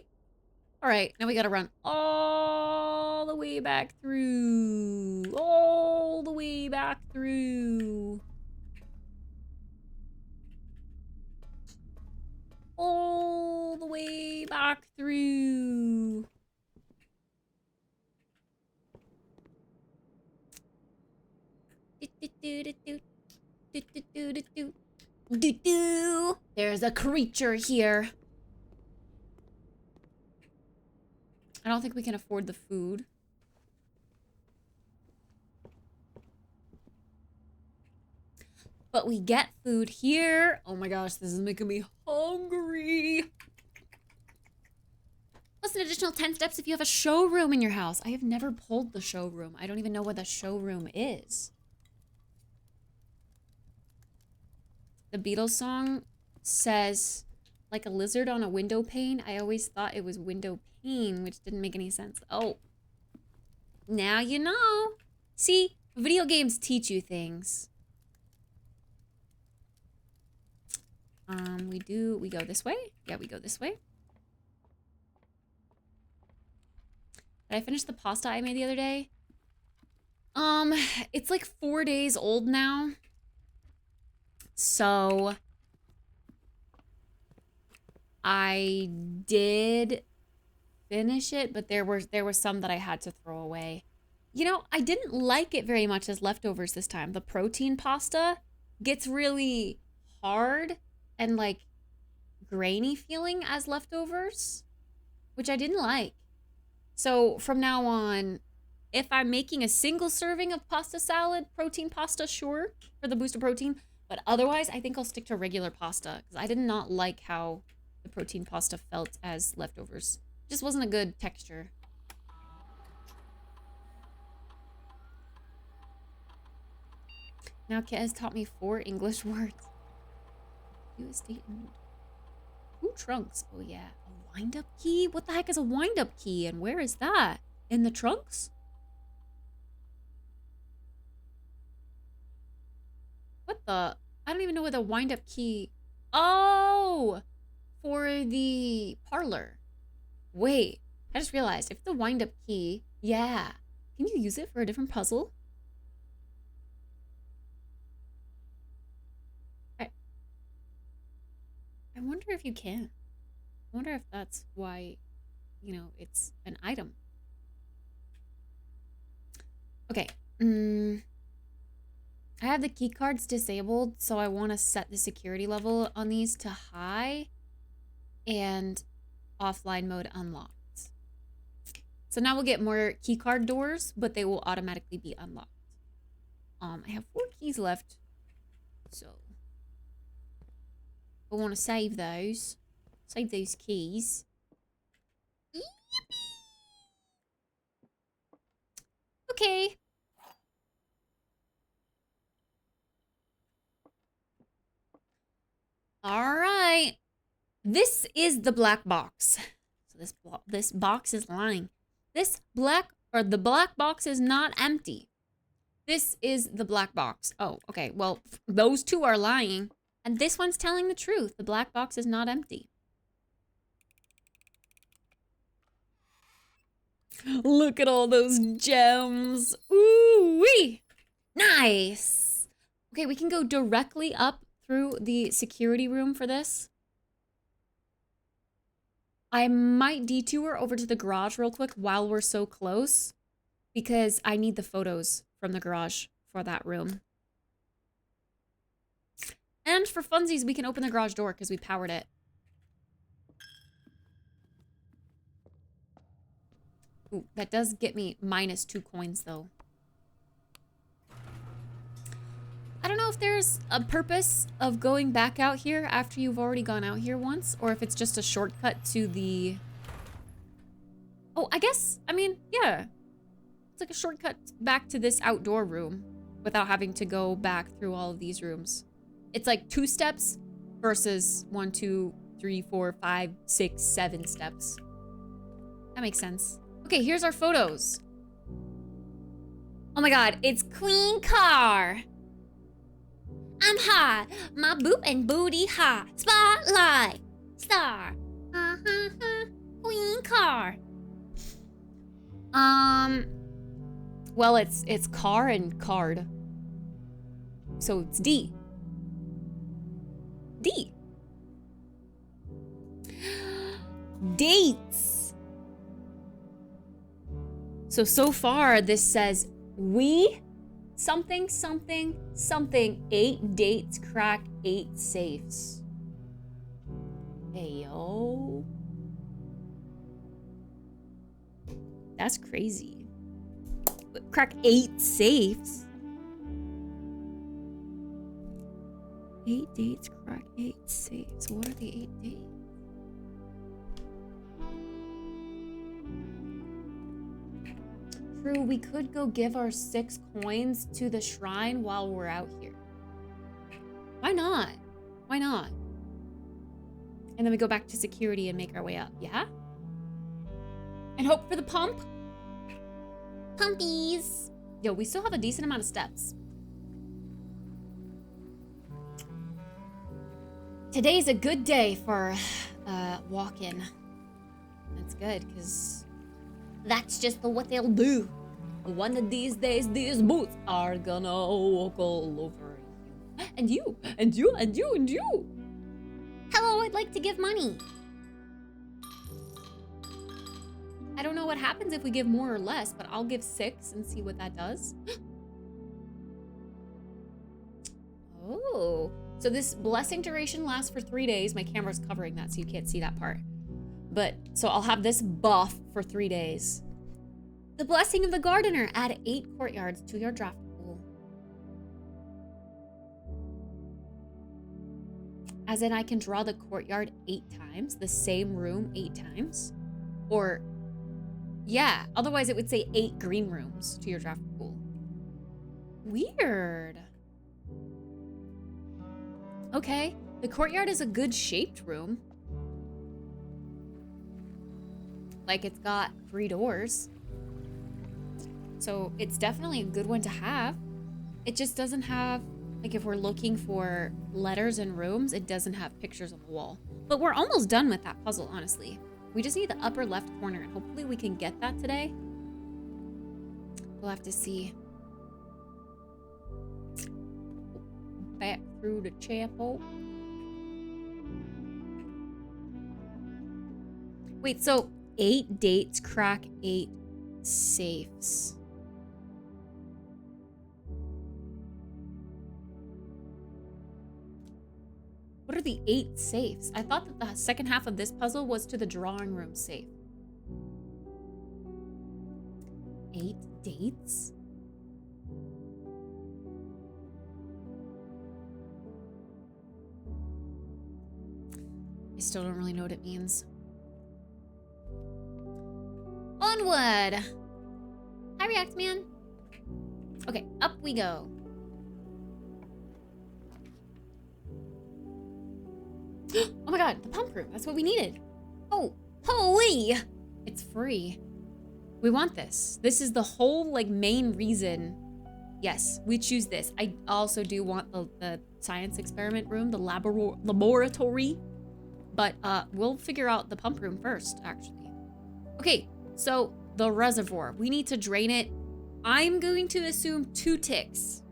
All right, now we gotta run all all the way back through. All the way back through. All the way back through. There's a creature here. I don't think we can afford the food. But we get food here. Oh my gosh, this is making me hungry. Plus an additional 10 steps if you have a showroom in your house. I have never pulled the showroom. I don't even know what the showroom is. The Beatles song says, like a lizard on a window pane. I always thought it was window pane, which didn't make any sense. Oh, now you know. See, video games teach you things. We go this way? Yeah, we go this way. Did I finish the pasta I made the other day? It's like 4 days old now. So I did finish it, but there were some that I had to throw away. You know, I didn't like it very much as leftovers this time. The protein pasta gets really hard and like grainy feeling as leftovers, which I didn't like. So from now on, if I'm making a single serving of pasta salad, protein pasta, sure, for the boost of protein. But otherwise, I think I'll stick to regular pasta because I did not like how the protein pasta felt as leftovers. It just wasn't a good texture. Now Kit has taught me 4 English words. You estate and who trunks? Oh yeah, a wind-up key? What the heck is a wind-up key and where is that? In the trunks? What the? I don't even know where the wind-up key... Oh! For the parlor. Wait, I just realized if it's a wind-up key, yeah. Can you use it for a different puzzle? I wonder if you can. I wonder if that's why, you know, it's an item. Okay. I have the key cards disabled, so I want to set the security level on these to high and offline mode unlocked. So now we'll get more key card doors, but they will automatically be unlocked. I have 4 keys left, so I want to save those. Save those keys. Yippee! Okay. All right. This is the black box. So this box is lying. The black box is not empty. This is the black box. Oh, okay. Well, those two are lying. And this one's telling the truth. The black box is not empty. Look at all those gems. Ooh-wee. Nice. Okay, we can go directly up through the security room for this. I might detour over to the garage real quick while we're so close because I need the photos from the garage for that room. And for funsies, we can open the garage door because we powered it. Ooh, that does get me minus 2 coins, though. I don't know if there's a purpose of going back out here after you've already gone out here once, or if it's just a shortcut to the... Oh, I guess, I mean, yeah. It's like a shortcut back to this outdoor room without having to go back through all of these rooms. It's like 2 steps versus 1, 2, 3, 4, 5, 6, 7 steps. That makes sense. Okay, here's our photos. Oh my god, it's Queen Car. I'm hot, my boop and booty hot. Spotlight, star, Queen Car. Well, it's car and card. So it's D. D. Dates. So far this says we something 8 dates crack 8 safes. Hey yo. That's crazy. Crack 8 safes. 8 dates crack 8 safes. What are the 8 dates? True, we could go give our 6 coins to the shrine while we're out here. Why not? Why not? And then we go back to security and make our way up, yeah? And hope for the pump. Pumpies. Yo, we still have a decent amount of steps. Today's a good day for walking. That's good, because that's just what they'll do. One of these days, these boots are gonna walk all over you. And you, and you, and you, and you. Hello, I'd like to give money. I don't know what happens if we give more or less, but I'll give 6 and see what that does. Oh, so this blessing duration lasts for 3 days. My camera's covering that, so you can't see that part. But, so I'll have this buff for 3 days. The blessing of the gardener. Add 8 courtyards to your draft pool. As in, I can draw the courtyard 8 times, the same room 8 times. Or, yeah, otherwise it would say 8 green rooms to your draft pool. Weird. Okay, the courtyard is a good shaped room. Like, it's got 3 doors. So it's definitely a good one to have. It just doesn't have, like, if we're looking for letters and rooms, it doesn't have pictures on the wall. But we're almost done with that puzzle, honestly. We just need the upper left corner, and hopefully we can get that today. We'll have to see. Back through the chapel. Wait, so 8 dates crack 8 safes. What are the 8 safes? I thought that the second half of this puzzle was to the drawing room safe. 8 dates? I still don't really know what it means. Onward! Hi, React Man. Okay, up we go. Oh my god, the pump room. That's what we needed. Oh, holy! It's free. We want this. This is the whole, like, main reason. Yes, we choose this. I also do want the science experiment room, the laboratory. But we'll figure out the pump room first, actually. Okay, so the reservoir. We need to drain it. I'm going to assume 2 ticks.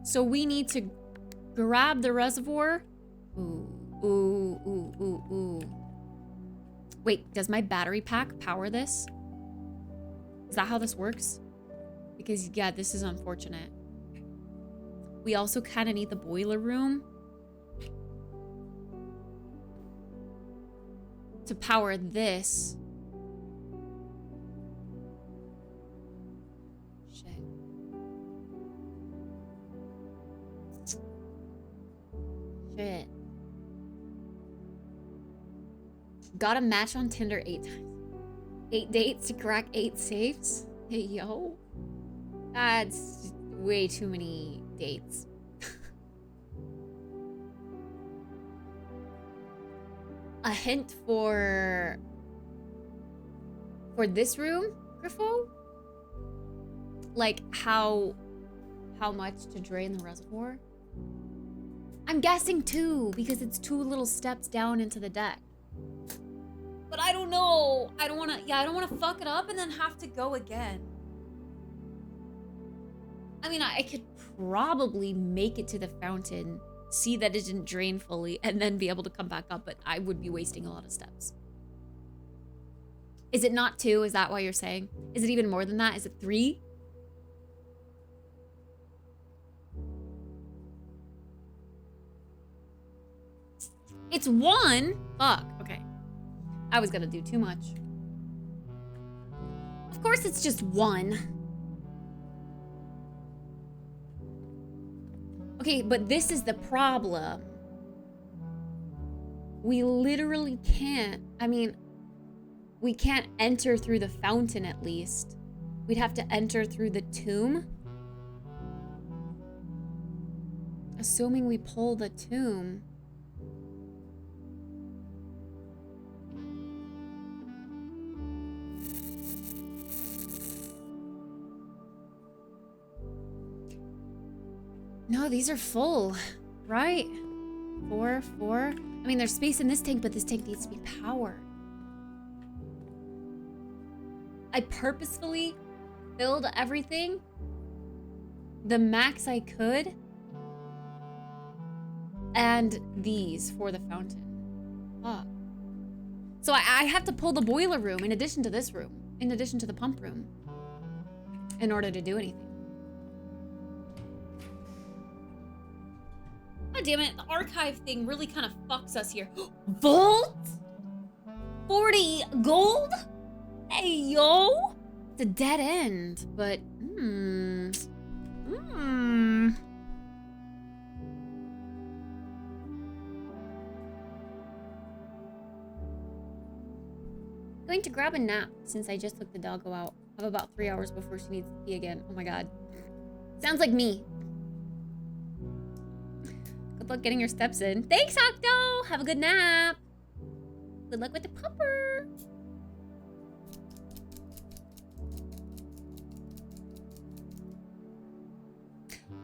So we need to grab the reservoir. Ooh. Wait, does my battery pack power this? Is that how this works? Because, yeah, this is unfortunate. We also kind of need the boiler room to power this. Shit. Got a match on Tinder 8 times. 8 dates to crack 8 safes? Hey, yo. That's way too many dates. A hint for this room, Griffo? Like how much to drain the reservoir? I'm guessing 2 because it's 2 little steps down into the deck. But I don't know. I don't want to fuck it up and then have to go again. I mean, I could probably make it to the fountain, see that it didn't drain fully, and then be able to come back up, but I would be wasting a lot of steps. Is it not 2? Is that why you're saying? Is it even more than that? Is it 3? It's 1? Fuck, okay. I was gonna do too much. Of course it's just 1. Okay, but this is the problem. We literally can't, we can't enter through the fountain at least. We'd have to enter through the tomb. Assuming we pull the tomb. No, these are full, right? 4. I mean, there's space in this tank, but this tank needs to be powered. I purposefully filled everything the max I could. And these for the fountain. Fuck. So I have to pull the boiler room in addition to this room, in addition to the pump room, in order to do anything. God damn it, the archive thing really kind of fucks us here. Vault? 40 gold? Hey, yo! It's a dead end, but, Going to grab a nap since I just took the doggo out. I have about 3 hours before she needs to pee again. Oh my god. Sounds like me. Good luck getting your steps in. Thanks, Octo! Have a good nap. Good luck with the pupper.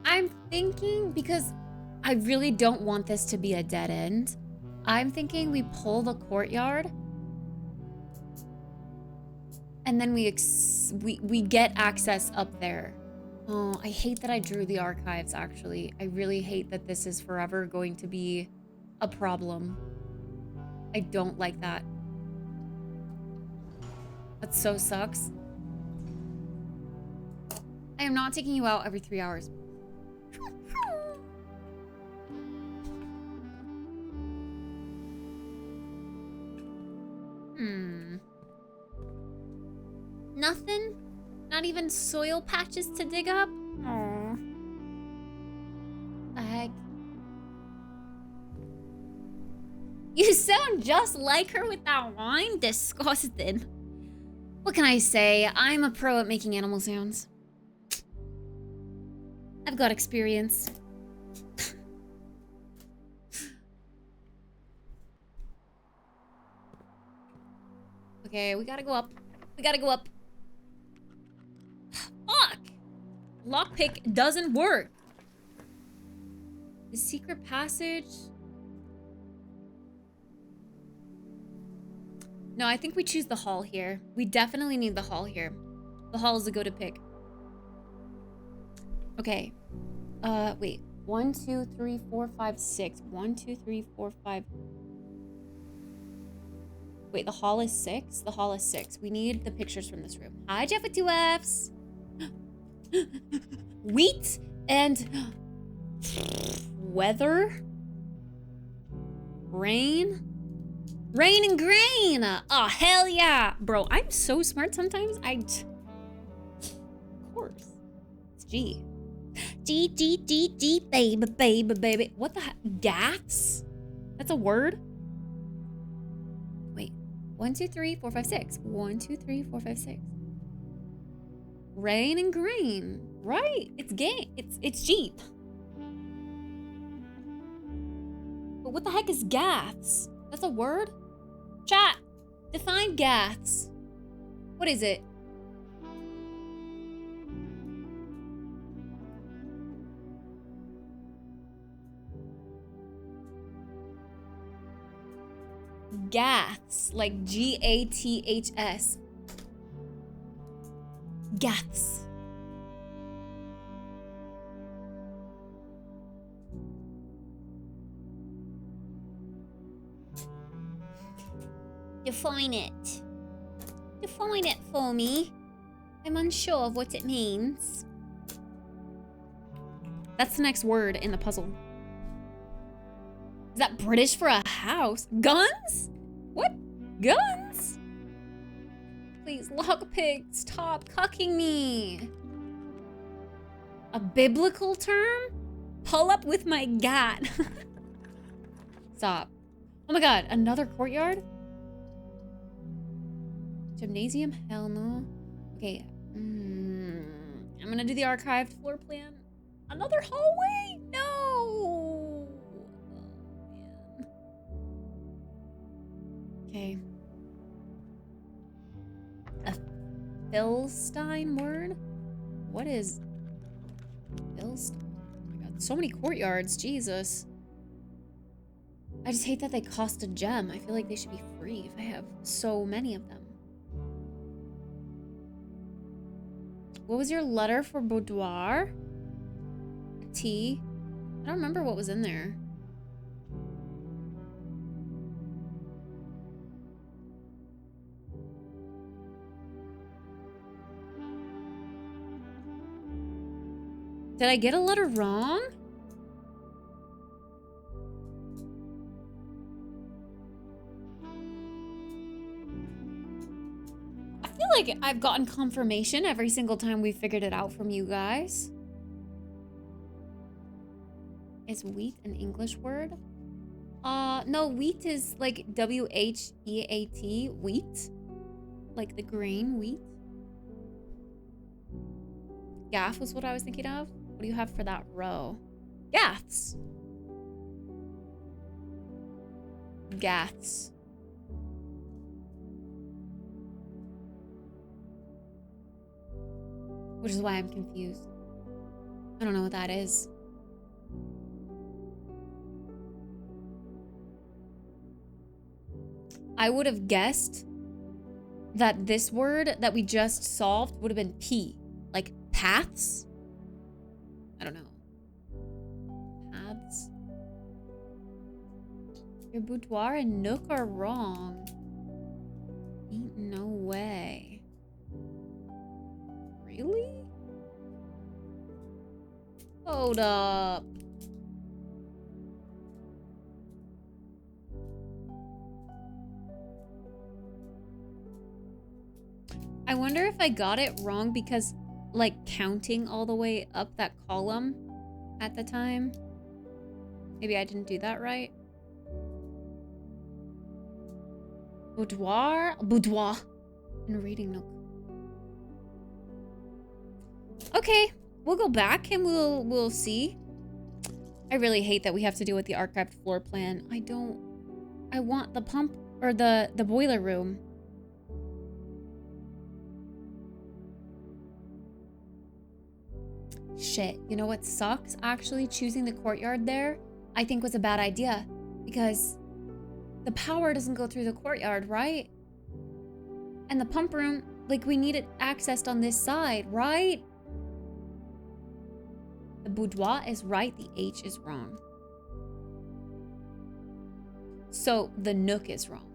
I'm thinking, because I really don't want this to be a dead end, I'm thinking we pull the courtyard and then we get access up there. Oh, I hate that I drew the archives, actually. I really hate that this is forever going to be a problem. I don't like that. That so sucks. I am not taking you out every 3 hours. Nothing? Not even soil patches to dig up? Aww. The heck? You sound just like her with that whine? Disgusting. What can I say? I'm a pro at making animal sounds. I've got experience. Okay, we gotta go up. We gotta go up. Fuck! Lockpick doesn't work. The secret passage. No, I think we choose the hall here. We definitely need the hall here. The hall is a go-to pick. Okay. Wait. 1, 2, 3, 4, 5, 6. 1, 2, 3, 4, 5. Wait, the hall is 6? The hall is 6. We need the pictures from this room. Hi, Jeff with 2 Fs. Wheat and weather. Rain. Rain and grain. Oh, hell yeah. Bro, I'm so smart sometimes. Of course. It's G. G, baby. What the heck? Gats? That's a word? Wait. 1, 2, 3, 4, 5, 6. 1, 2, 3, 4, 5, 6. Rain and green. Right. It's gay. It's Jeep. But what the heck is gaths? That's a word? Chat. Define gaths. What is it? Gaths, like Gaths. Gaths. Define it. Define it for me. I'm unsure of what it means. That's the next word in the puzzle. Is that British for a house? Guns? What? Guns? Please, lockpick, stop cucking me. A biblical term? Pull up with my gat. Stop. Oh my god, another courtyard? Gymnasium? Hell no. Okay. I'm gonna do the archived floor plan. Another hallway? No! Oh, man. Okay. A Philistine word? What is Philistine? Oh my god, so many courtyards, Jesus. I just hate that they cost a gem. I feel like they should be free if I have so many of them. What was your letter for boudoir? A T? I don't remember what was in there. Did I get a letter wrong? I feel like I've gotten confirmation every single time we figured it out from you guys. Is wheat an English word? No, wheat is like W-H-E-A-T, wheat. Like the grain, wheat. Gaff was what I was thinking of. What do you have for that row? Gaths. Gaths. Which is why I'm confused. I don't know what that is. I would have guessed that this word that we just solved would have been P. Like paths? I don't know. Paths? Your boudoir and nook are wrong. Ain't no way. Really? Hold up. I wonder if I got it wrong because, like, counting all the way up that column at the time. Maybe I didn't do that right. Boudoir? Boudoir. And reading nook. Okay, we'll go back and we'll see. I really hate that we have to deal with the archived floor plan. I want the pump or the boiler room. Shit, you know what sucks? Actually, choosing the courtyard there, I think was a bad idea because the power doesn't go through the courtyard, right? And the pump room, like, we need it accessed on this side, right? The boudoir is right, the H is wrong. So the nook is wrong.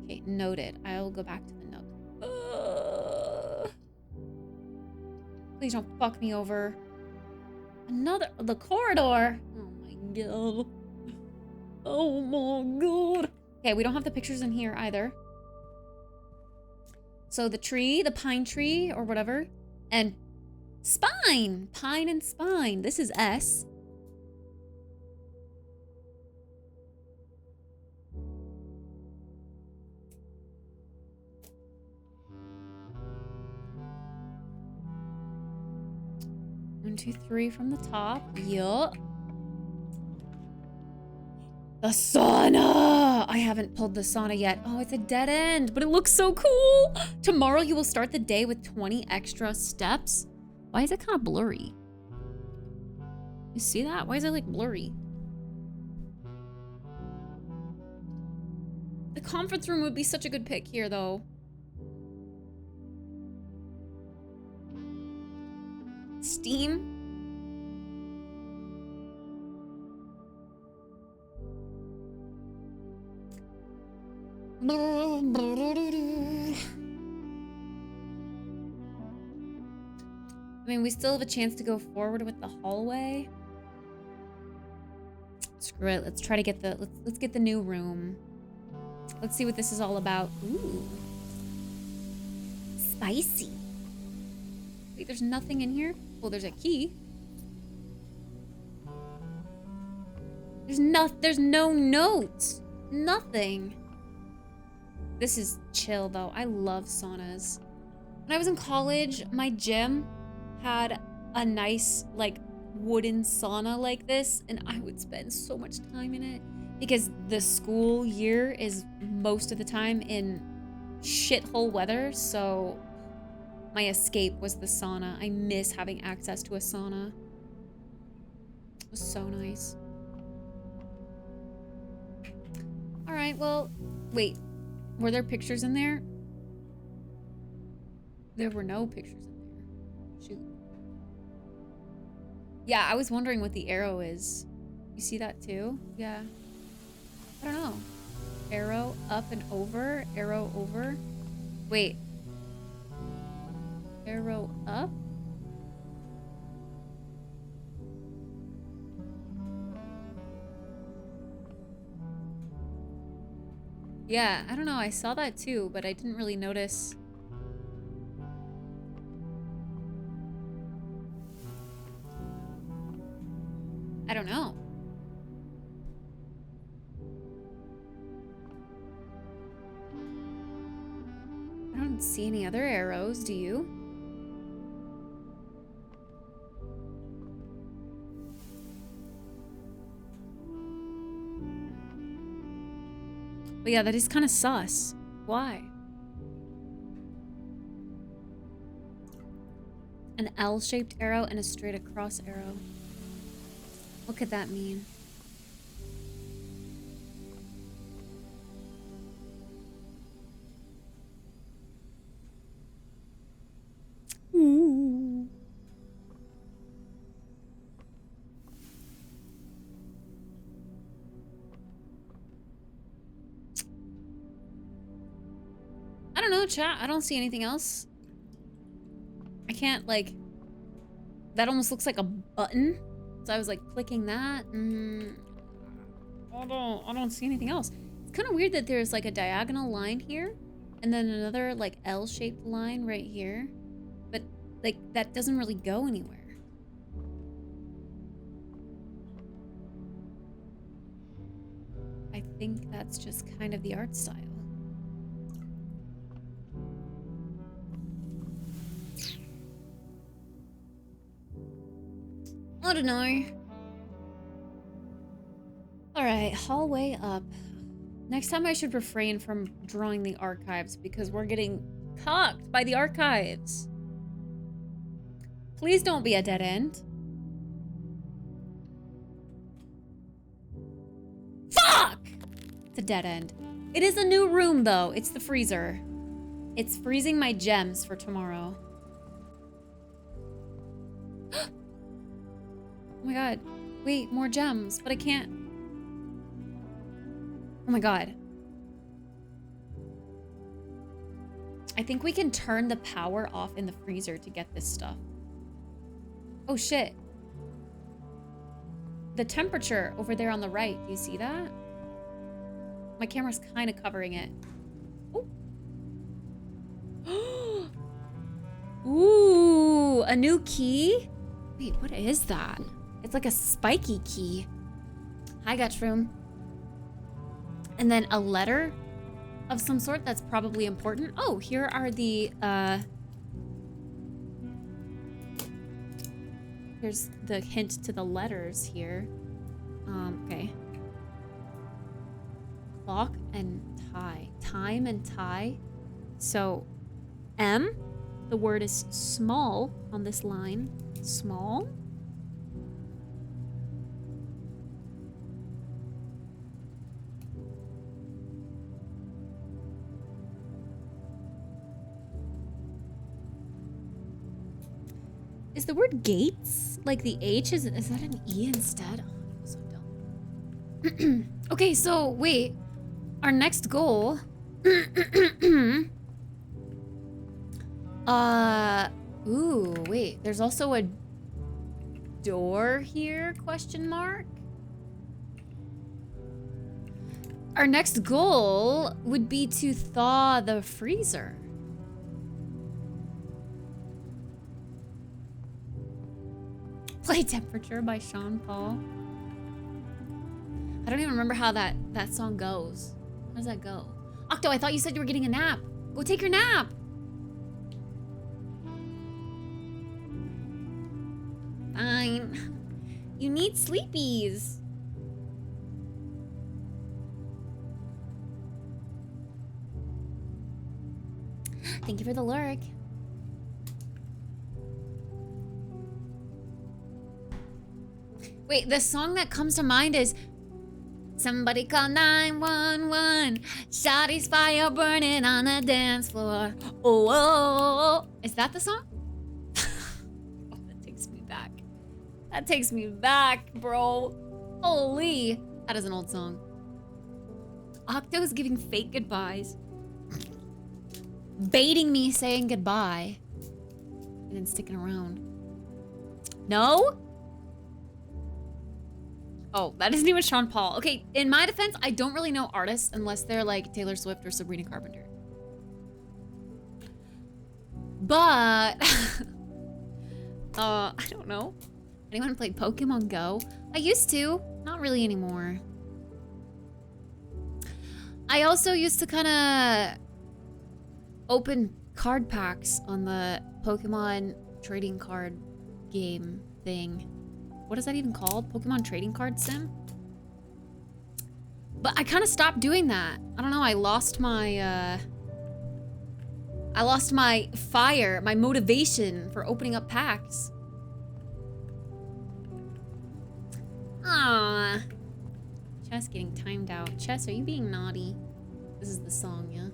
Okay, noted. I'll go back to the nook. Please don't fuck me over. The corridor. Oh my god. Oh my god. Okay, we don't have the pictures in here either. So the tree, the pine tree or whatever, and spine, pine and spine. This is S. One, two, three from the top. Yup. The sauna! I haven't pulled the sauna yet. Oh, it's a dead end, but it looks so cool. Tomorrow you will start the day with 20 extra steps. Why is it kind of blurry? You see that? Why is it like blurry? The conference room would be such a good pick here, though. Steam. I mean, we still have a chance to go forward with the hallway. Screw it. Let's try to get the let's get the new room. Let's see what this is all about. Ooh. Spicy. Wait, there's nothing in here? Oh, there's a key. There's no notes. Nothing. This is chill though. I love saunas. When I was in college, my gym had a nice like wooden sauna like this, and I would spend so much time in it because the school year is most of the time in shithole weather, so my escape was the sauna. I miss having access to a sauna. It was so nice. All right, well, wait. Were there pictures in there? There were no pictures in there. Shoot. Yeah, I was wondering what the arrow is. You see that too? Yeah. I don't know. Arrow up and over. Arrow over. Wait. Arrow up? Yeah, I don't know. I saw that too, but I didn't really notice. I don't know. I don't see any other arrows, do you? But yeah, that is kind of sus. Why? An L-shaped arrow and a straight across arrow. What could that mean? Ooh. I don't know, chat. I don't see anything else. I can't, like... That almost looks like a button. So I was, like, clicking that. I don't see anything else. It's kind of weird that there's, like, a diagonal line here. And then another, like, L-shaped line right here. But, like, that doesn't really go anywhere. I think that's just kind of the art style. I don't know. Alright, hallway up. Next time I should refrain from drawing the archives because we're getting cocked by the archives. Please don't be a dead end. Fuck! It's a dead end. It is a new room though. It's the freezer. It's freezing my gems for tomorrow. Oh my god. Wait, more gems, but I can't. Oh my god. I think we can turn the power off in the freezer to get this stuff. Oh shit. The temperature over there on the right, do you see that? My camera's kind of covering it. Oh. Ooh, a new key? Wait, what is that? It's like a spiky key. Hi, Gutchroom. And then a letter of some sort that's probably important. Oh, here are the, here's the hint to the letters here. Okay. Clock and tie. Time and tie. So, M, the word is small on this line. Small. Is the word gates? Like the H, is that an E instead? Oh, I'm so dumb. Okay, so wait. Our next goal. Ooh, wait. There's also a door here, question mark? Our next goal would be to thaw the freezer. Play Temperature by Sean Paul. I don't even remember how that song goes. How does that go? Octo, I thought you said you were getting a nap. Go take your nap. Fine. You need sleepies. Thank you for the lurk. Wait, the song that comes to mind is somebody call 911. Shawty's fire burning on the dance floor. Oh, oh, oh, oh. Is that the song? Oh, that takes me back. That takes me back, bro. Holy. That is an old song. Octo is giving fake goodbyes. Baiting me saying goodbye. And then sticking around. No? Oh, that isn't even Sean Paul. Okay, in my defense, I don't really know artists unless they're like Taylor Swift or Sabrina Carpenter. But, I don't know. Anyone played Pokemon Go? I used to, not really anymore. I also used to kind of open card packs on the Pokemon trading card game thing. What is that even called? Pokemon trading card sim? But I kind of stopped doing that. I don't know, I lost my fire, my motivation for opening up packs. Ah, Chess getting timed out. Chess, are you being naughty? This is the song, yeah?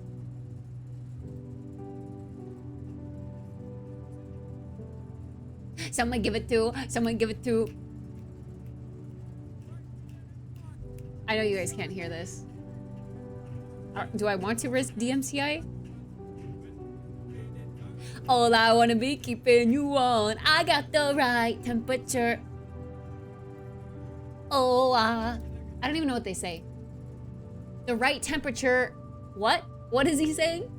Someone give it to, someone give it to. I know you guys can't hear this. Do I want to risk DMCI? All I wanna be keeping you on. I got the right temperature. Oh, I don't even know what they say. The right temperature. What? What is he saying?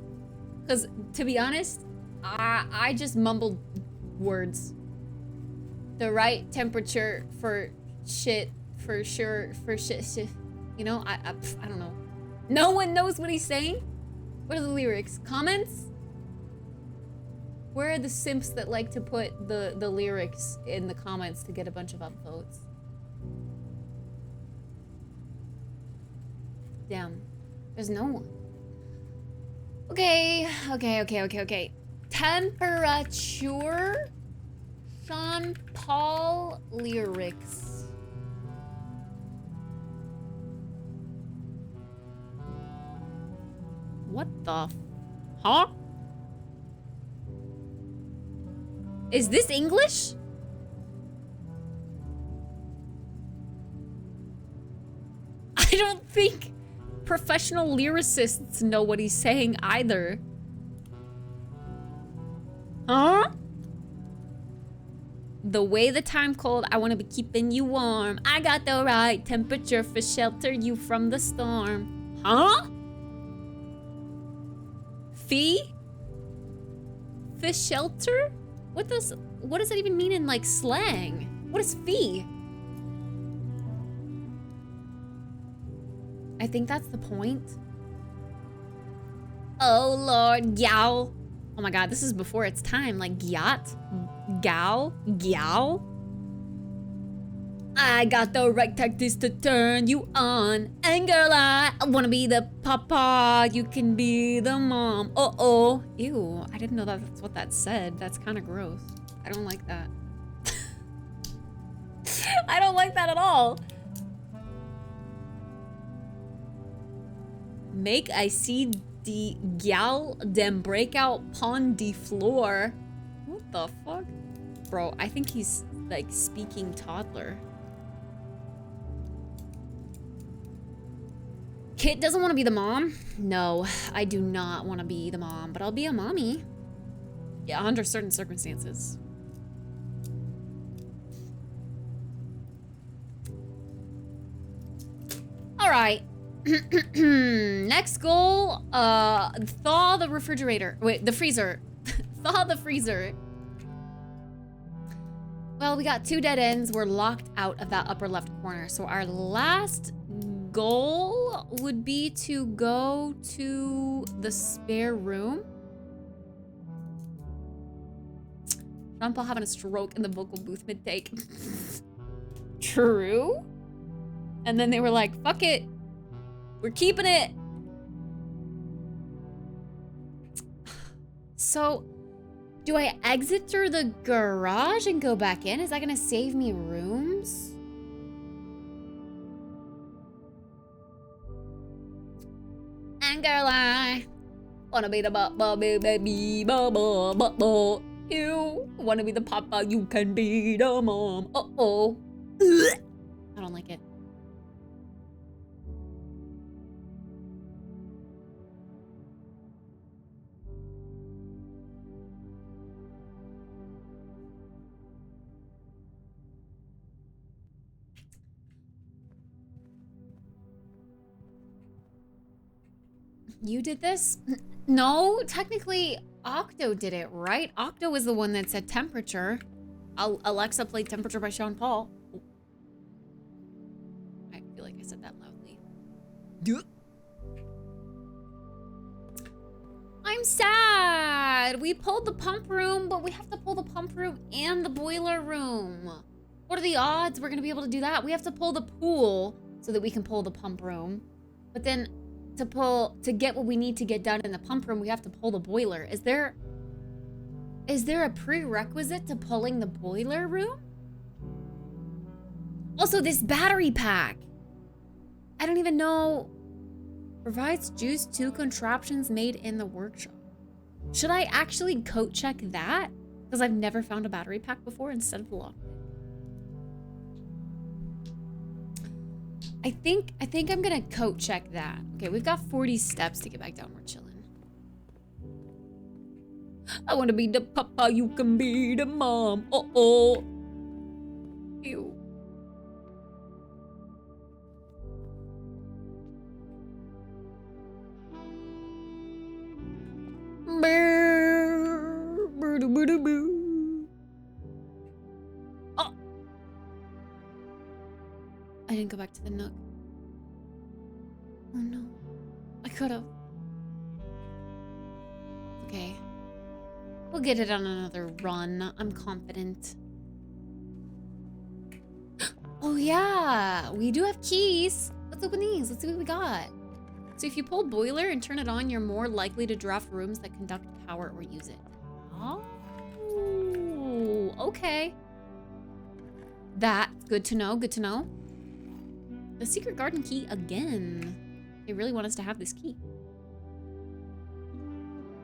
Because to be honest, I just mumbled words. The right temperature for shit, for sure, for shit. You know, I don't know. No one knows what he's saying? What are the lyrics? Comments? Where are the simps that like to put the lyrics in the comments to get a bunch of upvotes? Damn. There's no one. Okay. Temperature? Sean Paul lyrics. What the huh? Is this English? I don't think professional lyricists know what he's saying either. Huh? The way the time cold, I wanna be keeping you warm. I got the right temperature for shelter you from the storm. Huh? Fee? Fish shelter? What does that even mean in like slang? What is fee? I think that's the point. Oh Lord, yow. Oh my god, this is before its time. Like yacht, gal, gal. I got the right tactics to turn you on. And girl, I wanna be the papa. You can be the mom. Uh-oh. Ew, I didn't know that's what that said. That's kind of gross. I don't like that. I don't like that at all. Make I see the gal dem break out pon de floor. What the fuck? Bro, I think he's like speaking toddler. Kit doesn't want to be the mom. No, I do not want to be the mom, but I'll be a mommy. Yeah, under certain circumstances. All right. Next goal, thaw the refrigerator. Wait, the freezer. Thaw the freezer. Well, we got 2 dead ends. We're locked out of that upper left corner. So our last goal would be to go to the spare room. John Paul having a stroke in the vocal booth mid-take. True. And then they were like, fuck it. We're keeping it. So, do I exit through the garage and go back in? Is that gonna save me rooms? And girl, I wanna be the baby, bubble. You wanna be the papa, you can be the mom. Uh-oh. I don't like it. You did this? No, technically Octo did it, right? Octo was the one that said temperature. Alexa played Temperature by Sean Paul. Oh. I feel like I said that loudly. I'm sad. We pulled the pump room, but we have to pull the pump room and the boiler room. What are the odds we're gonna be able to do that? We have to pull the pool so that we can pull the pump room. But then to get what we need to get done in the pump room, we have to pull the boiler. Is there a prerequisite to pulling the boiler room? Also, this battery pack. I don't even know. Provides juice 2 contraptions made in the workshop. Should I actually code check that? Because I've never found a battery pack before instead of the lockpick. I think I'm gonna code check that. Okay, we've got 40 steps to get back down. We're chilling. I want to be the papa, you can be the mom. Uh-oh. Ew. Oh. I didn't go back to the nook. Oh no. I could've. Okay. We'll get it on another run. I'm confident. Oh yeah, we do have keys. Let's open these. Let's see what we got. So if you pull boiler and turn it on, you're more likely to draft rooms that conduct power or use it. Oh, okay. That's good to know, good to know. The secret garden key again. They really want us to have this key.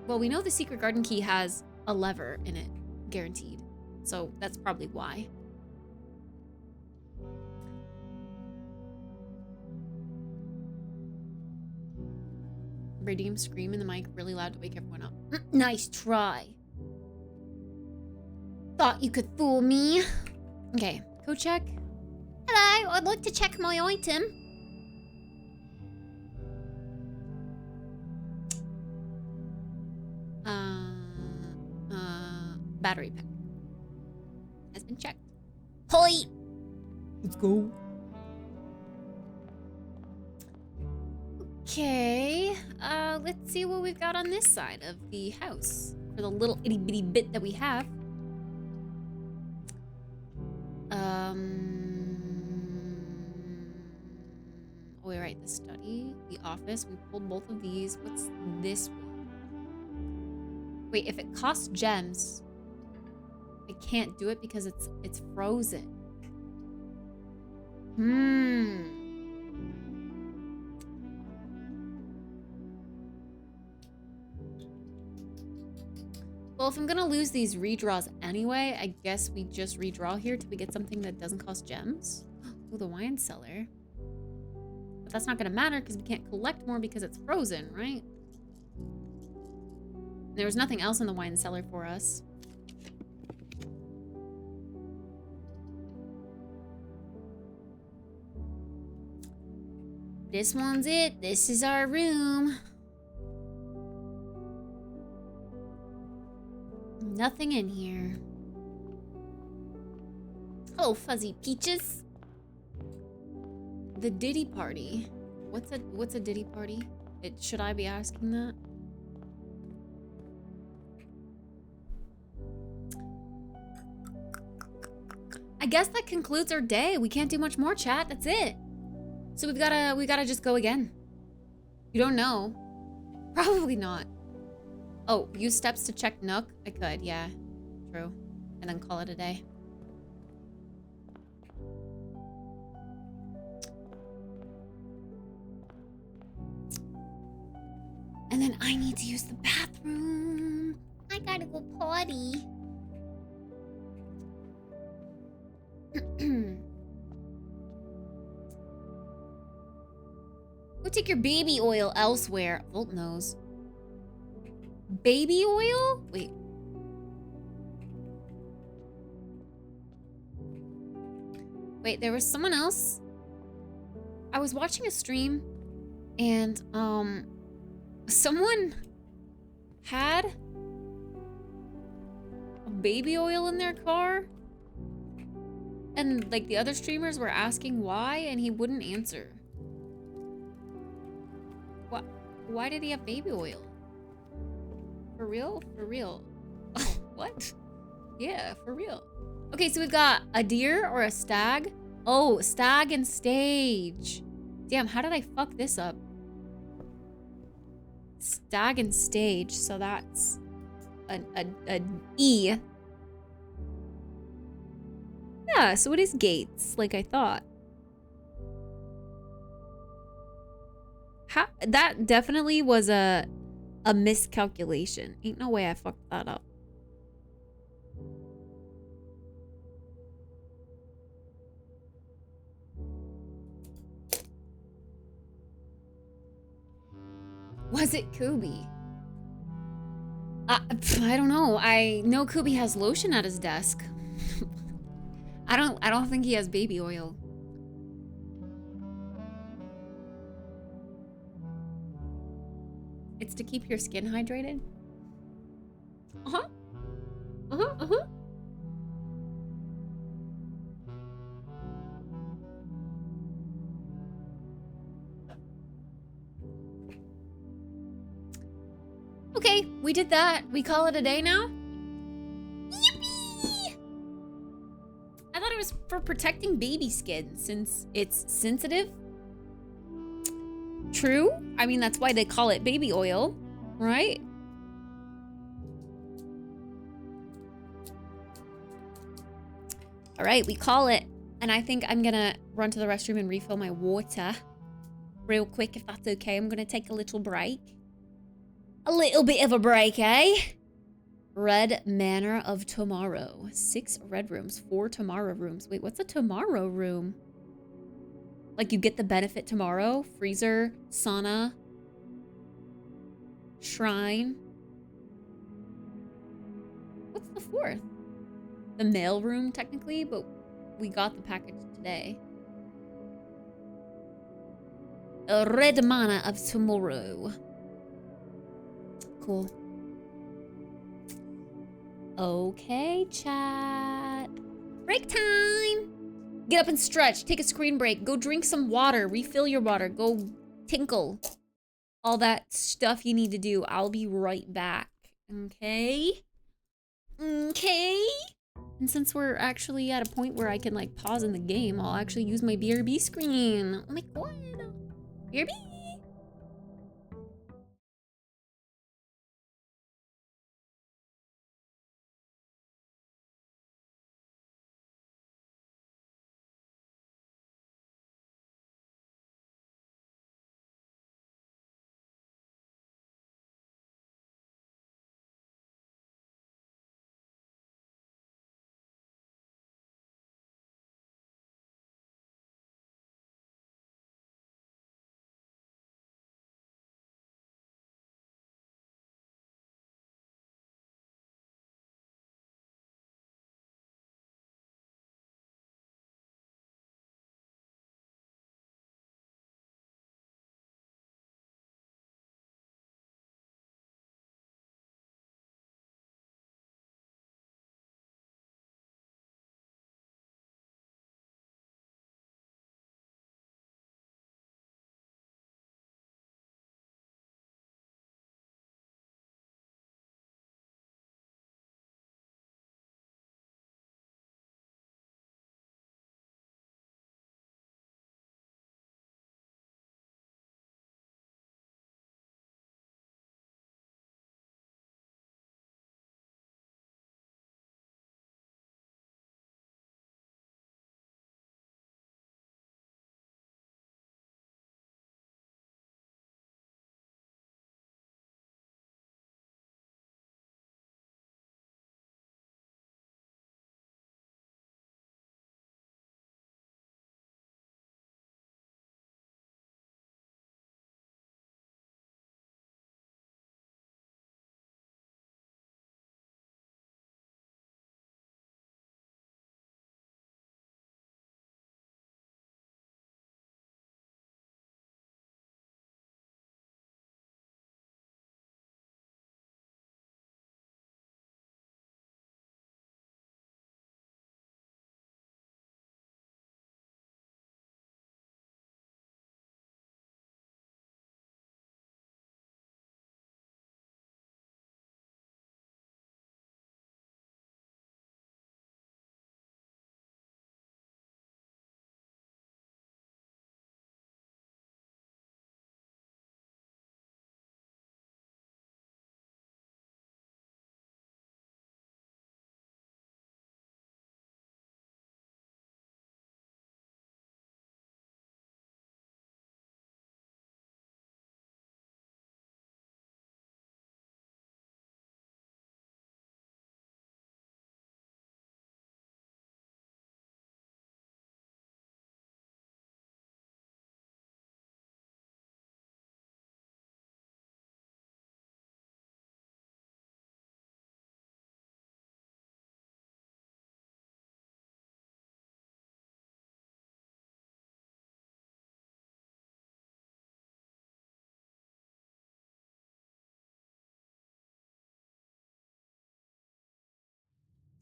Well, we know the secret garden key has a lever in it, guaranteed. So that's probably why. Radium scream in the mic really loud to wake everyone up. Nice try. Thought you could fool me. Okay, code check. Hello, I'd like to check my item. Battery pack has been checked. Hoi! Let's go. Okay, let's see what we've got on this side of the house for the little itty bitty bit that we have. Oh, wait, right, the study, the office, we pulled both of these. What's this one? Wait, if it costs gems, I can't do it because it's frozen. Well, if I'm gonna lose these redraws anyway, I guess we just redraw here till we get something that doesn't cost gems. Oh, the wine cellar. But that's not gonna matter because we can't collect more because it's frozen, right? There was nothing else in the wine cellar for us. This one's it. This is our room. Nothing in here. Oh, fuzzy peaches. The Diddy party. What's a Diddy party? Should I be asking that? I guess that concludes our day. We can't do much more, chat. That's it. So we gotta just go again. You don't know. Probably not. Oh, use steps to check Nook? I could, yeah. True. And then call it a day. And then I need to use the bathroom. I gotta go potty. Go take your baby oil elsewhere. Volt knows. Baby oil? Wait. Wait, there was someone else. I was watching a stream and someone had a baby oil in their car. And like the other streamers were asking why and he wouldn't answer. What? Why did he have baby oil? For real? For real. What? Yeah, for real. Okay, so we've got a deer or a stag. Oh, stag and stage. Damn, how did I fuck this up? Stag and stage, so that's an E. Yeah, so it is gates, like I thought. That definitely was a miscalculation. Ain't no way I fucked that up. Was it Kubi? I don't know. I know Kubi has lotion at his desk. I don't think he has baby oil. It's to keep your skin hydrated? Uh-huh. Uh-huh, uh-huh. Okay, we did that. We call it a day now? Yippee! I thought it was for protecting baby skin since it's sensitive. True. I mean, that's why they call it baby oil, right? All right, we call it. And I think I'm gonna run to the restroom and refill my water real quick, if that's okay. I'm gonna take a little break. A little bit of a break, eh? Red Manor of Tomorrow. 6 red rooms, 4 tomorrow rooms. Wait, what's a tomorrow room? Like you get the benefit tomorrow? Freezer, sauna, shrine. What's the 4th? The mail room, technically, but we got the package today. A Red Manor of Tomorrow. Cool. Okay, chat. Break time! Get up and stretch. Take a screen break. Go drink some water. Refill your water. Go tinkle. All that stuff you need to do. I'll be right back. Okay? Okay? And since we're actually at a point where I can like pause in the game, I'll actually use my BRB screen. Oh my god. BRB!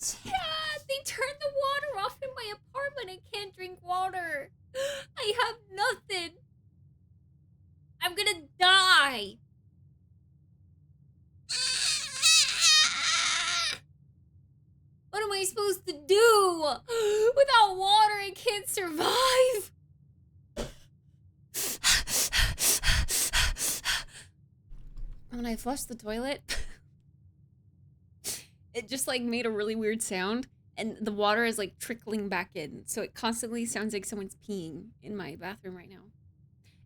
Chad, they turned the water off in my apartment. I can't drink water. I have nothing. I'm gonna die. What am I supposed to do? Without water, I can't survive. When I flushed the toilet, it just like made a really weird sound, and the water is like trickling back in, so it constantly sounds like someone's peeing in my bathroom right now.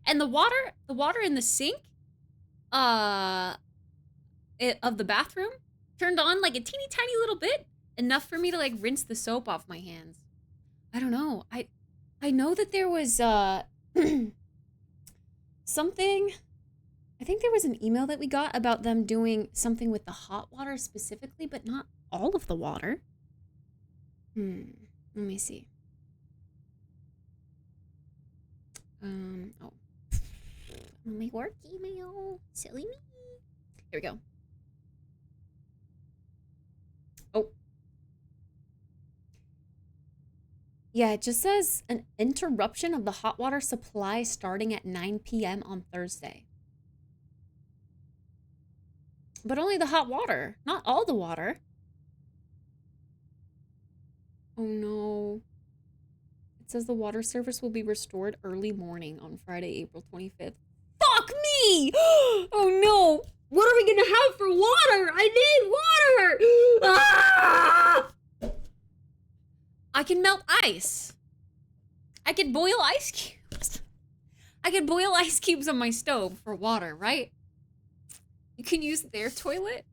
And the water in the sink of the bathroom turned on like a teeny tiny little bit, enough for me to like rinse the soap off my hands. I don't know. I know that there was something. I think there was an email that we got about them doing something with the hot water specifically, but not all of the water. Let me see. Oh. My work email. Silly me. Here we go. Oh. Yeah, it just says an interruption of the hot water supply starting at 9 p.m. on Thursday. But only the hot water, not all the water. Oh no. It says the water service will be restored early morning on Friday, April 25th. Fuck me! Oh no! What are we gonna have for water? I need water! Ah! I can melt ice. I could boil ice cubes. I could boil ice cubes on my stove for water, right? You can use their toilet,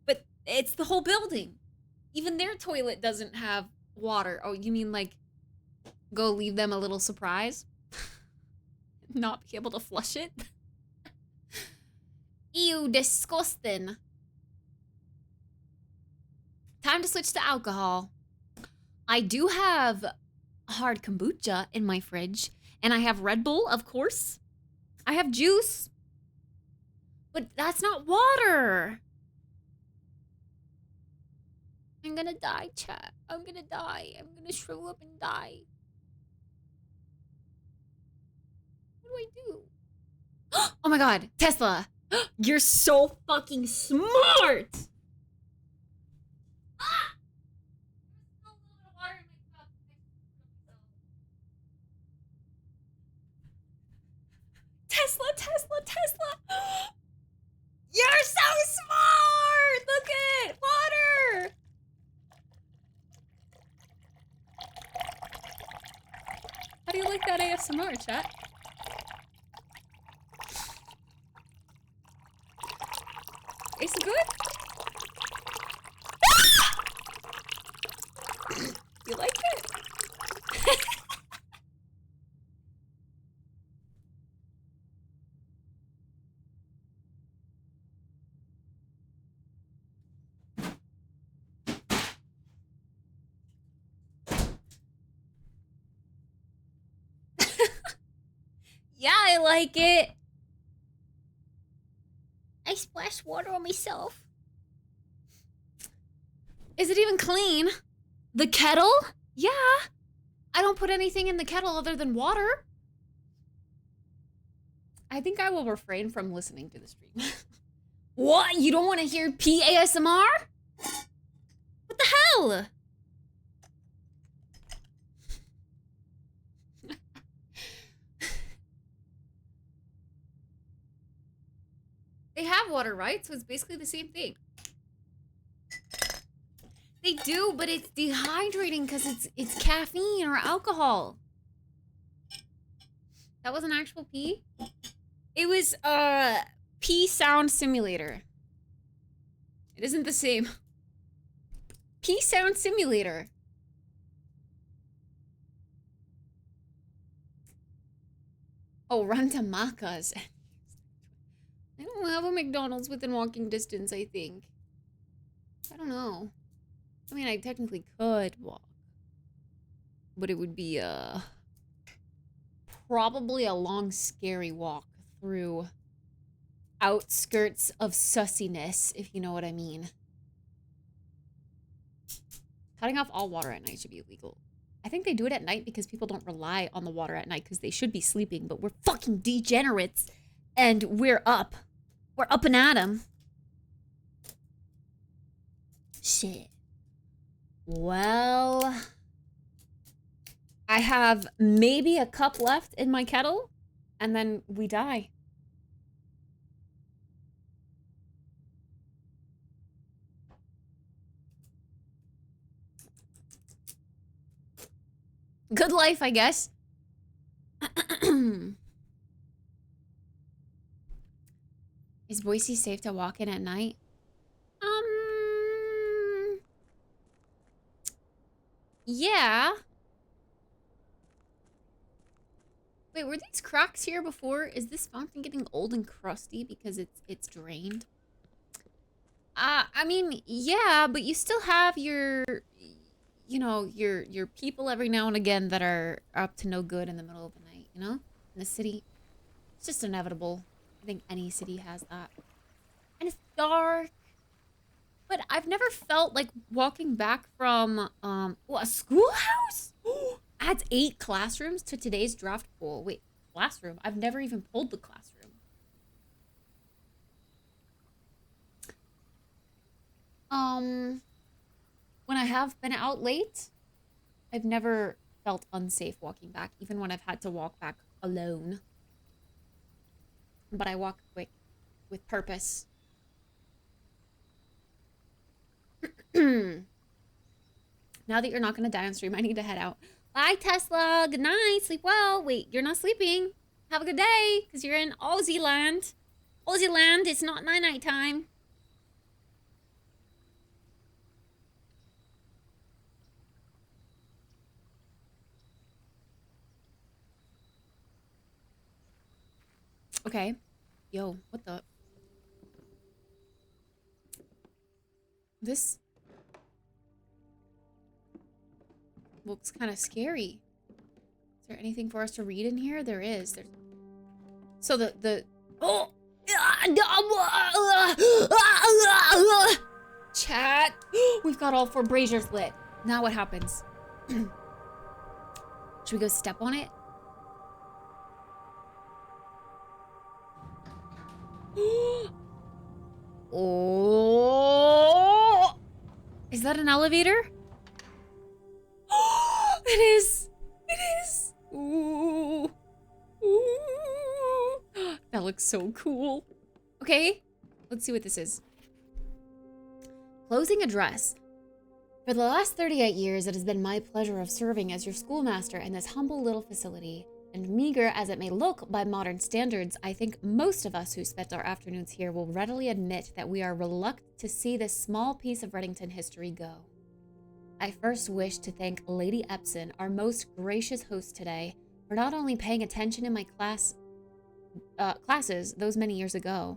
but it's the whole building. Even their toilet doesn't have water. Oh, you mean like go leave them a little surprise? Not be able to flush it? Ew, disgusting. Time to switch to alcohol. I do have hard kombucha in my fridge, and I have Red Bull, of course. I have juice. But that's not water. I'm gonna die, chat. I'm gonna die. I'm gonna shrivel up and die. What do I do? Oh my god, Tesla. You're so fucking smart. Ah! There's still a little bit of water in my cup. Tesla, Tesla, Tesla. You're so smart! Look at it! Water! How do you like that ASMR, chat? Is it good? Ah! You like it? Yeah, I like it. I splashed water on myself. Is it even clean? The kettle? Yeah. I don't put anything in the kettle other than water. I think I will refrain from listening to the stream. What? You don't want to hear PASMR? What the hell? They have water, right? So it's basically the same thing. They do, but it's dehydrating because it's caffeine or alcohol. That was an actual pee? It was pee sound simulator. It isn't the same. Pee sound simulator. Oh, run to Macca's. I don't have a McDonald's within walking distance, I think. I don't know. I mean, I technically could walk. But it would be, probably a long, scary walk through outskirts of sussiness, if you know what I mean. Cutting off all water at night should be illegal. I think they do it at night because people don't rely on the water at night because they should be sleeping, but we're fucking degenerates and we're up. We're up and at 'em. Shit. Well, I have maybe a cup left in my kettle and then we die. Good life, I guess. Is Boise safe to walk in at night? Yeah. Wait, were these cracks here before? Is this fountain getting old and crusty because it's drained? I mean, yeah, but you still have your, you know, your people every now and again that are up to no good in the middle of the night, you know? In the city. It's just inevitable. I think any city has that. And it's dark. But I've never felt like walking back from, a schoolhouse? Adds 8 classrooms to today's draft pool. Wait, classroom? I've never even pulled the classroom. When I have been out late, I've never felt unsafe walking back, even when I've had to walk back alone. But I walk quick with purpose. Now that you're not going to die on stream, I need to head out. Bye, Tesla. Good night. Sleep well. Wait, you're not sleeping. Have a good day, because you're in Aussie land. Aussie land, it's not night time. Okay. Yo, what the? This looks kind of scary. Is there anything for us to read in here? There is. There's. So the oh. Chat. We've got all 4 braziers lit. Now what happens? Should we go step on it? Oh! Is that an elevator? It is! It is! Ooh! Ooh! That looks so cool. Okay, let's see what this is. Closing address. For the last 38 years, it has been my pleasure of serving as your schoolmaster in this humble little facility. And meager as it may look by modern standards, I think most of us who spent our afternoons here will readily admit that we are reluctant to see this small piece of Reddington history go. I first wish to thank Lady Epson, our most gracious host today, for not only paying attention in my classes those many years ago,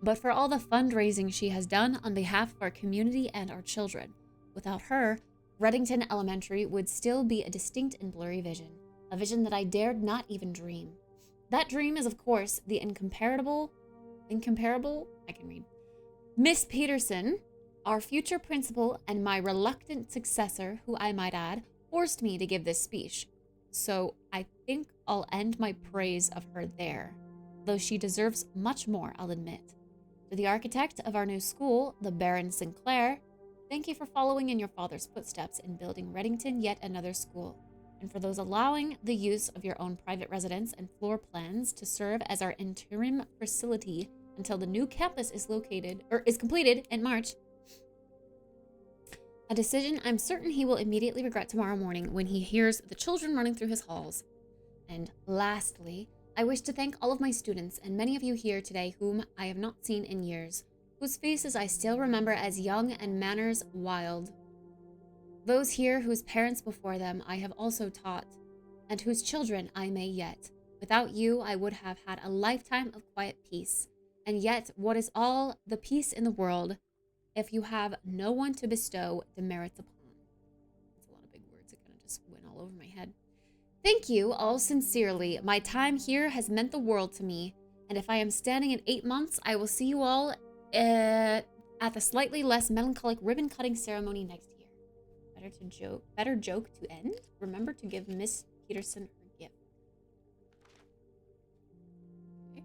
but for all the fundraising she has done on behalf of our community and our children. Without her, Reddington Elementary would still be a distinct and blurry vision. A vision that I dared not even dream. That dream is, of course, the incomparable, I can read, Miss Peterson, our future principal and my reluctant successor, who I might add, forced me to give this speech. So I think I'll end my praise of her there, though she deserves much more, I'll admit. To the architect of our new school, the Baron Sinclair, thank you for following in your father's footsteps in building Reddington yet another school. And for those allowing the use of your own private residence and floor plans to serve as our interim facility until the new campus is completed in March. A decision I'm certain he will immediately regret tomorrow morning when he hears the children running through his halls. And lastly, I wish to thank all of my students and many of you here today whom I have not seen in years, whose faces I still remember as young and manners wild. Those here whose parents before them I have also taught, and whose children I may yet. Without you, I would have had a lifetime of quiet peace. And yet, what is all the peace in the world if you have no one to bestow demerits upon? That's a lot of big words. It kind of just went all over my head. Thank you all sincerely. My time here has meant the world to me. And if I am standing in 8 months, I will see you all at the slightly less melancholic ribbon-cutting ceremony next year. Better joke to end. Remember to give Miss Peterson her gift. Okay.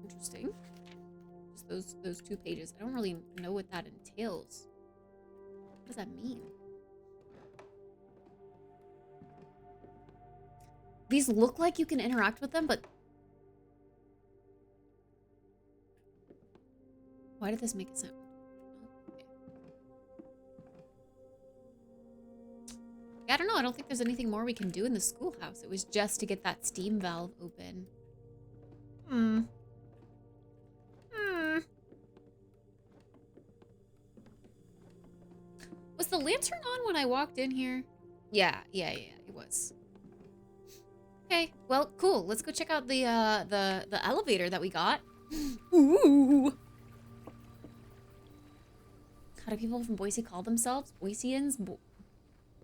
Interesting. Just those 2 pages. I don't really know what that entails. What does that mean? These look like you can interact with them, but why did this make a sound? Okay. Yeah, I don't know. I don't think there's anything more we can do in the schoolhouse. It was just to get that steam valve open. Was the lantern on when I walked in here? Yeah, it was. Okay, well, cool. Let's go check out the elevator that we got. Ooh. How do people from Boise call themselves? Boiseans?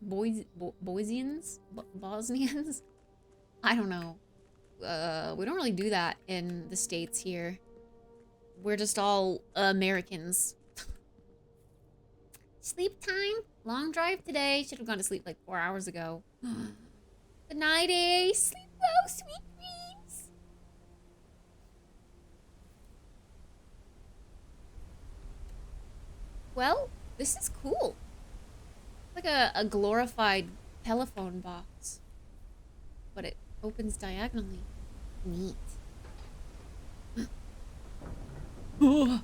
Boiseans? Bosnians? I don't know. We don't really do that in the States here. We're just all Americans. Sleep time? Long drive today. Should have gone to sleep like 4 hours ago. Good night, Ace. Sleep well, sweet dreams. Well, this is cool. Like a glorified telephone box. But it opens diagonally. Neat. We're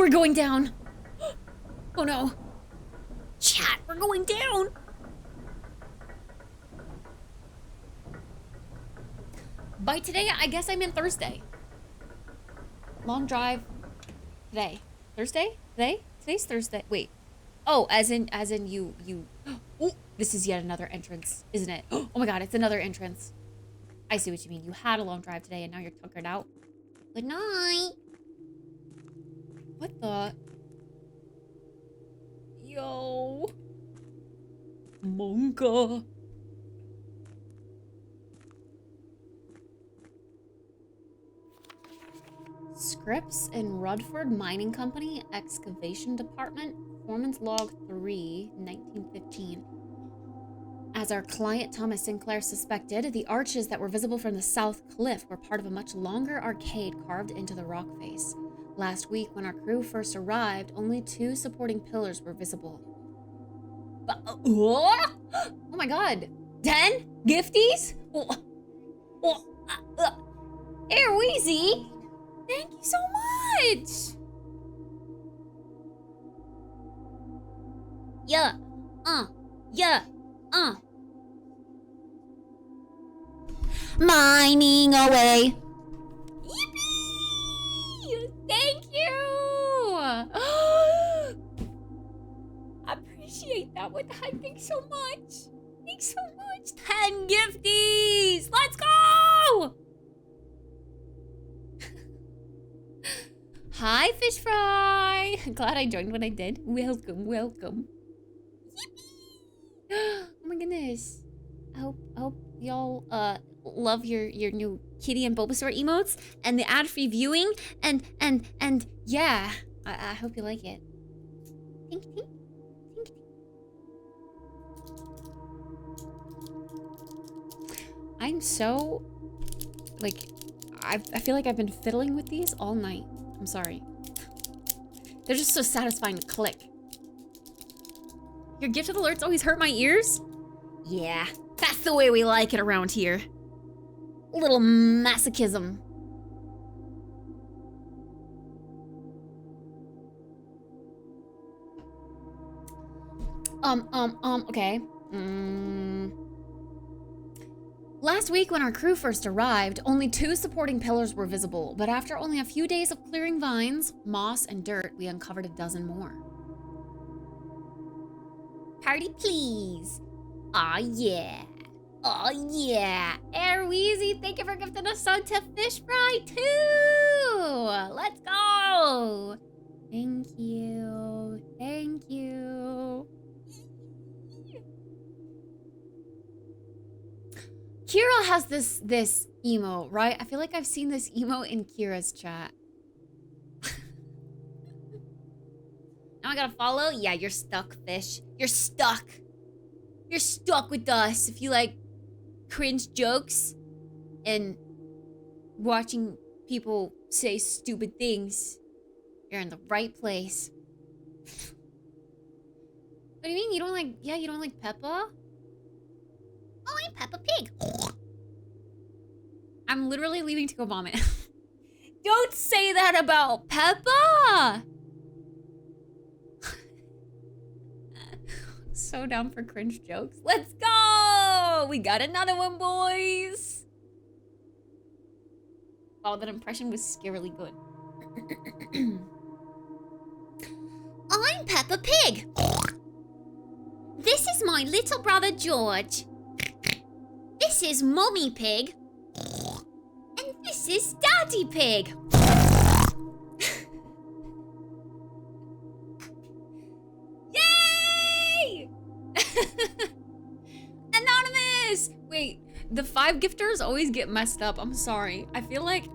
going down. Oh no. Chat, we're going down. By today, I guess I meant Thursday. Long drive today. Thursday? Today? Today's Thursday. Wait. Oh, as in you. Oh, this is yet another entrance, isn't it? Oh my god, it's another entrance. I see what you mean. You had a long drive today and now you're tuckered out. Good night. What the? Yo. Monka. Scripps in Rutherford Mining Company, Excavation Department, Performance Log 3, 1915. As our client Thomas Sinclair suspected, the arches that were visible from the south cliff were part of a much longer arcade carved into the rock face. Last week, when our crew first arrived, only 2 supporting pillars were visible. But, oh my god! 10 gifties? Air Wheezy! Thank you so much! Yeah. Mining away. Yippee! Thank you! I appreciate that one. Thanks so much. Thanks so much. 10 gifties! Let's go! Hi, fish fry. Glad I joined when I did. Welcome, welcome. Yippee! Oh my goodness. I hope y'all love your new Kitty and Bulbasaur emotes and the ad-free viewing and yeah. I hope you like it. Tink, tink. Tink, tink. I'm so like I feel like I've been fiddling with these all night. I'm sorry. They're just so satisfying to click. Your gifted alerts always hurt my ears? Yeah, that's the way we like it around here. A little masochism. Okay. Last week, when our crew first arrived, only 2 supporting pillars were visible, but after only a few days of clearing vines, moss, and dirt, we uncovered a dozen more. Party please. Aw, yeah. Aw, yeah. Air Wheezy, thank you for gifting a song to Fish Fry, too. Let's go. Thank you. Thank you. Kira has this emo, right? I feel like I've seen this emo in Kira's chat. Now I gotta follow? Yeah, you're stuck, fish. You're stuck. You're stuck with us if you like cringe jokes and watching people say stupid things. You're in the right place. What do you mean? You don't like, yeah, you don't like Peppa? Oh, I'm Peppa Pig. I'm literally leaving to go vomit. Don't say that about Peppa! So down for cringe jokes. Let's go! We got another one, boys! Wow, that impression was scarily good. I'm Peppa Pig! This is my little brother George. This is Mummy Pig. And this is Daddy Pig. Yay! Anonymous! Wait, the 5 gifters always get messed up. I'm sorry. I feel like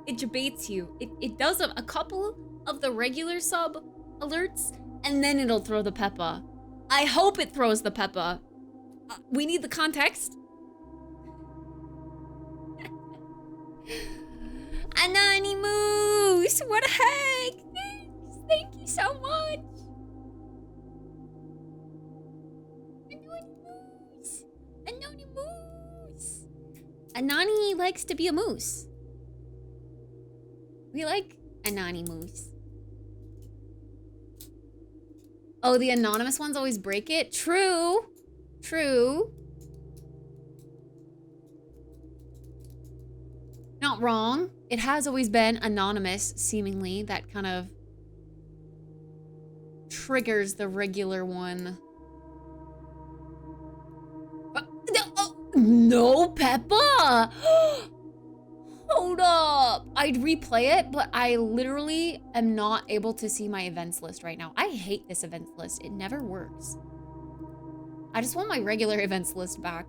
it debates you. It does a couple of the regular sub alerts, and then it'll throw the Peppa. I hope it throws the Peppa. We need the context. Anonymous! What the heck? Thanks. Thank you so much. Anonymous. Anonymous. Anani likes to be a moose. We like Anonymous. Oh, the anonymous ones always break it? True. True. Not wrong. It has always been anonymous, seemingly. That kind of triggers the regular one. No, Peppa! Hold up. I'd replay it, but I literally am not able to see my events list right now. I hate this events list. It never works. I just want my regular events list back.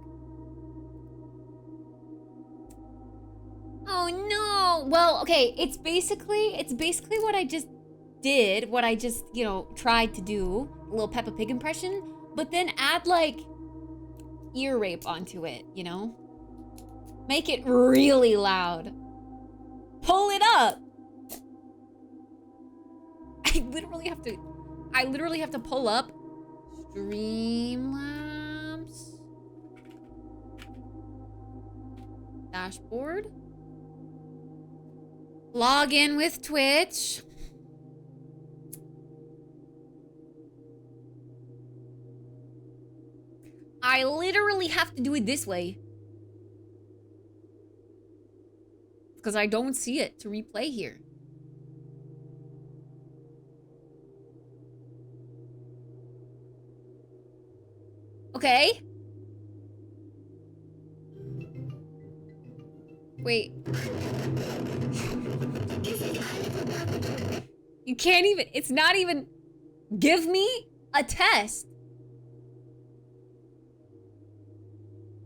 Oh no. Well, okay, it's basically what I just did, what I just, you know, tried to do, a little Peppa Pig impression, but then add like ear rape onto it, you know? Make it really loud. Pull it up. I literally have to pull up Streamlabs dashboard. Log in with Twitch. I literally have to do it this way. Because I don't see it to replay here. Okay. Wait. You can't even, it's not even, give me a test.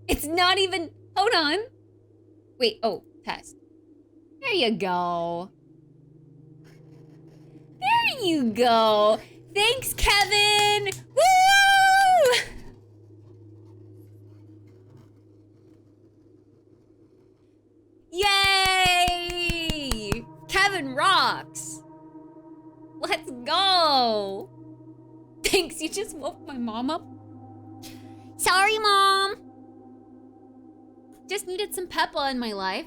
It's not even, hold on. Wait, oh, test. There you go. There you go. Thanks, Kevin. Woo! Yay! Kevin rocks. Let's go. Thanks, you just woke my mom up. Sorry, Mom. Just needed some Peppa in my life.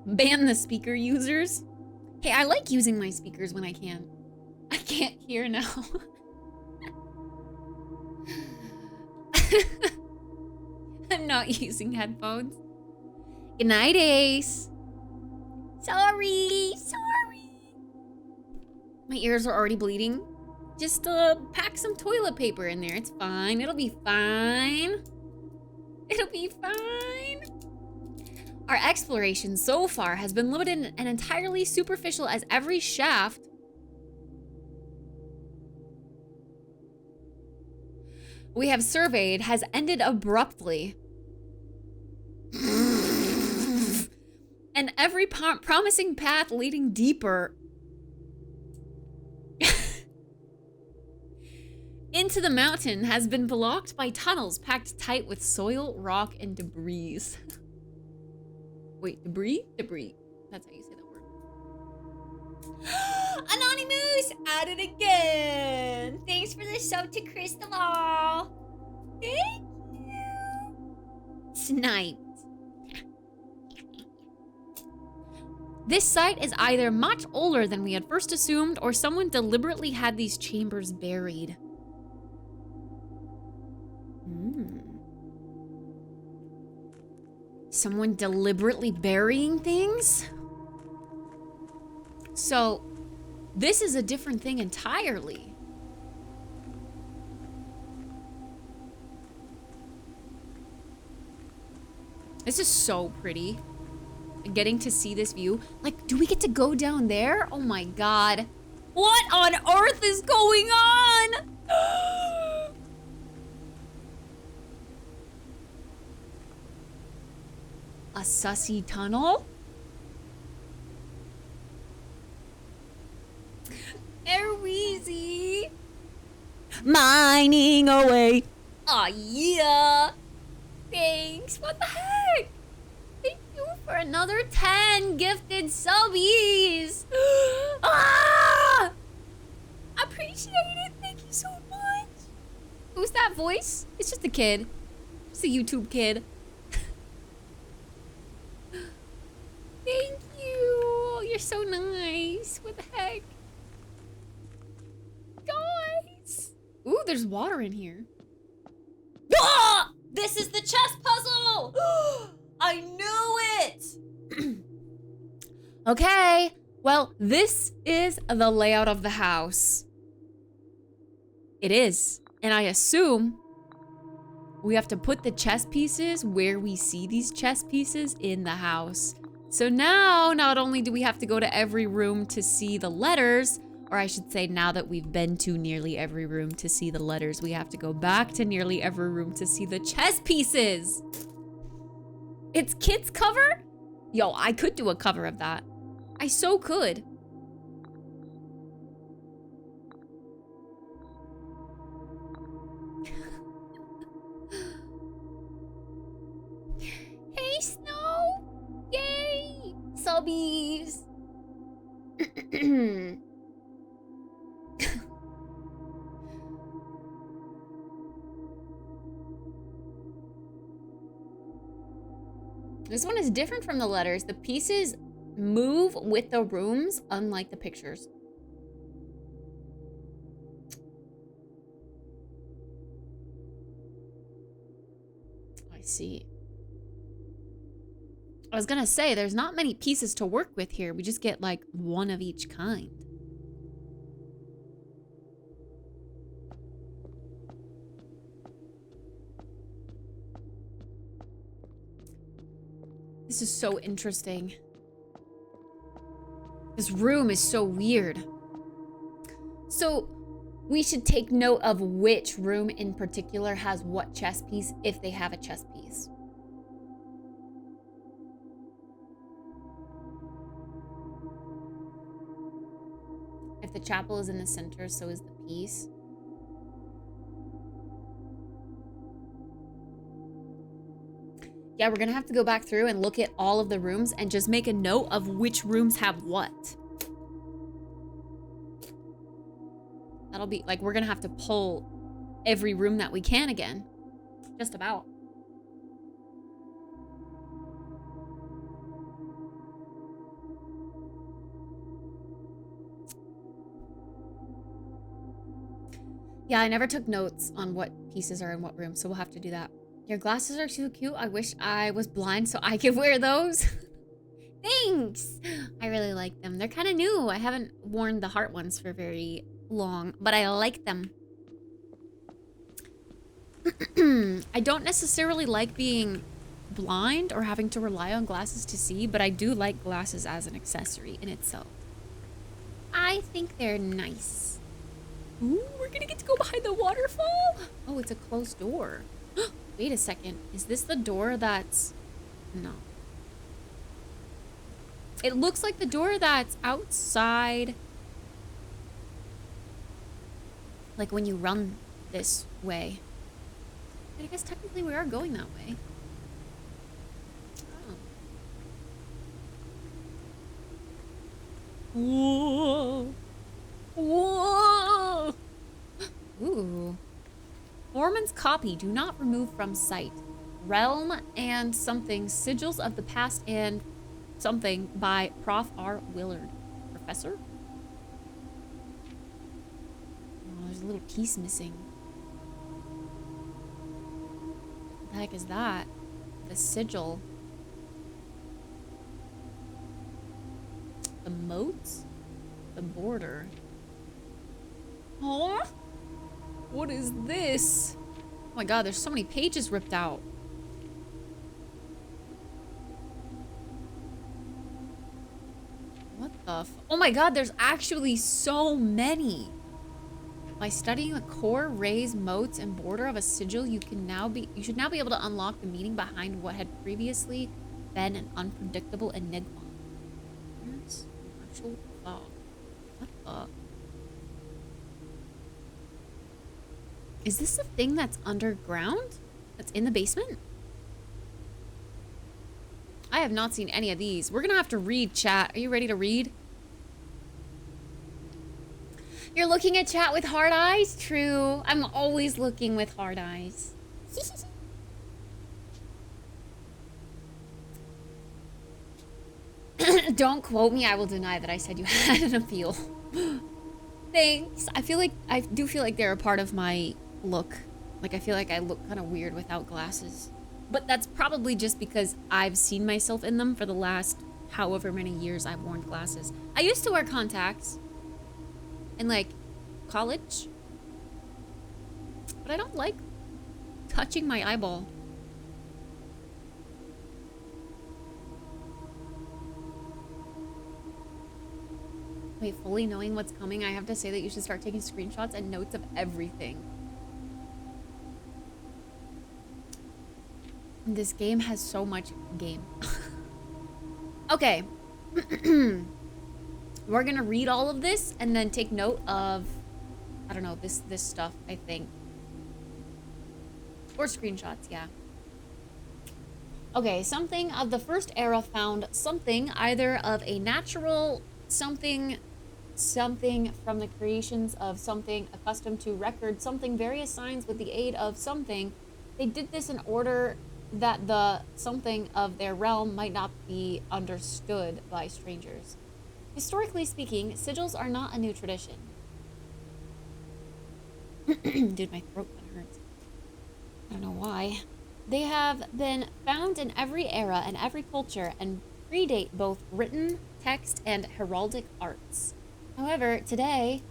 Ban the speaker users. Hey, I like using my speakers when I can. I can't hear now. I'm not using headphones. Good night, Ace. Sorry. My ears are already bleeding. Just pack some toilet paper in there. It's fine. It'll be fine. It'll be fine. Our exploration so far has been limited and entirely superficial, as every shaft we have surveyed has ended abruptly. And every promising path leading deeper into the mountain has been blocked by tunnels packed tight with soil, rock, and debris. Wait, debris? Debris. That's how you say that word. Anonymous! At it again! Thanks for the sub to Crystal. Thank you! Sniped. This site is either much older than we had first assumed, or someone deliberately had these chambers buried. Someone deliberately burying things? So, this is a different thing entirely. This is so pretty. Getting to see this view. Like, do we get to go down there? Oh my god. What on earth is going on? A sussy tunnel? Airweezy. Mining away. Aw, yeah. Thanks. What the heck? Thank you for another 10 gifted subbies. Ah! Appreciate it. Thank you so much. Who's that voice? It's just a kid. It's a YouTube kid. Thank you. You're so nice. What the heck? Guys. Ooh, there's water in here. Ah! This is the chess puzzle! I knew it! Okay, well, this is the layout of the house. It is. And I assume we have to put the chess pieces where we see these chess pieces in the house. So now, not only do we have to go to every room to see the letters, or I should say now that we've been to nearly every room to see the letters, we have to go back to nearly every room to see the chess pieces. It's Kit's cover? Yo, I could do a cover of that. I so could. Hey, Snow! Yay! Subbies! This one is different from the letters. The pieces move with the rooms, unlike the pictures. I see. I was gonna say, there's not many pieces to work with here. We just get like one of each kind. This is so interesting. This room is so weird. So we should take note of which room in particular has what chess piece, if they have a chess piece. If the chapel is in the center, so is the piece. Yeah, we're gonna have to go back through and look at all of the rooms and just make a note of which rooms have what. That'll be, like, we're gonna have to pull every room that we can again. Just about. Yeah, I never took notes on what pieces are in what room, so we'll have to do that. Your glasses are too cute. I wish I was blind so I could wear those. Thanks! I really like them. They're kind of new. I haven't worn the heart ones for very long, but I like them. I don't necessarily like being blind or having to rely on glasses to see, but I do like glasses as an accessory in itself. I think they're nice. Ooh, we're gonna get to go behind the waterfall? Oh, it's a closed door. Wait a second. Is this the door that's... No. It looks like the door that's outside. Like when you run this way. But I guess technically we are going that way. Oh. Whoa! Whoa! Ooh. Foreman's copy. Do not remove from sight. Realm and something. Sigils of the past and something by Prof. R. Willard. Professor? Oh, there's a little piece missing. What the heck is that? The sigil. The moats? The border. Oh, what is this? Oh my god, there's so many pages ripped out. What the oh my god, there's actually so many. By studying the core, rays, moats, and border of a sigil, you should now be able to unlock the meaning behind what had previously been an unpredictable enigma. Here's actual thought. What the? Is this a thing that's underground? That's in the basement? I have not seen any of these. We're gonna have to read, chat. Are you ready to read? You're looking at chat with hard eyes? True. I'm always looking with hard eyes. Don't quote me. I will deny that I said you had an appeal. Thanks. I do feel like they're a part of my look. Like, I feel like I look kind of weird without glasses. But that's probably just because I've seen myself in them for the last however many years I've worn glasses. I used to wear contacts in, like, college. But I don't like touching my eyeball. Wait, fully knowing what's coming, I have to say that you should start taking screenshots and notes of everything. This game has so much game. Okay. We're gonna read all of this and then take note of, I don't know, this stuff, I think. Or screenshots, yeah. Okay, something of the first era found something either of a natural something from the creations of something accustomed to record something various signs with the aid of something. They did this in order that the something of their realm might not be understood by strangers. Historically speaking, sigils are not a new tradition. Dude, my throat kind of hurts. I don't know why. They have been found in every era and every culture and predate both written, text, and heraldic arts. However, today,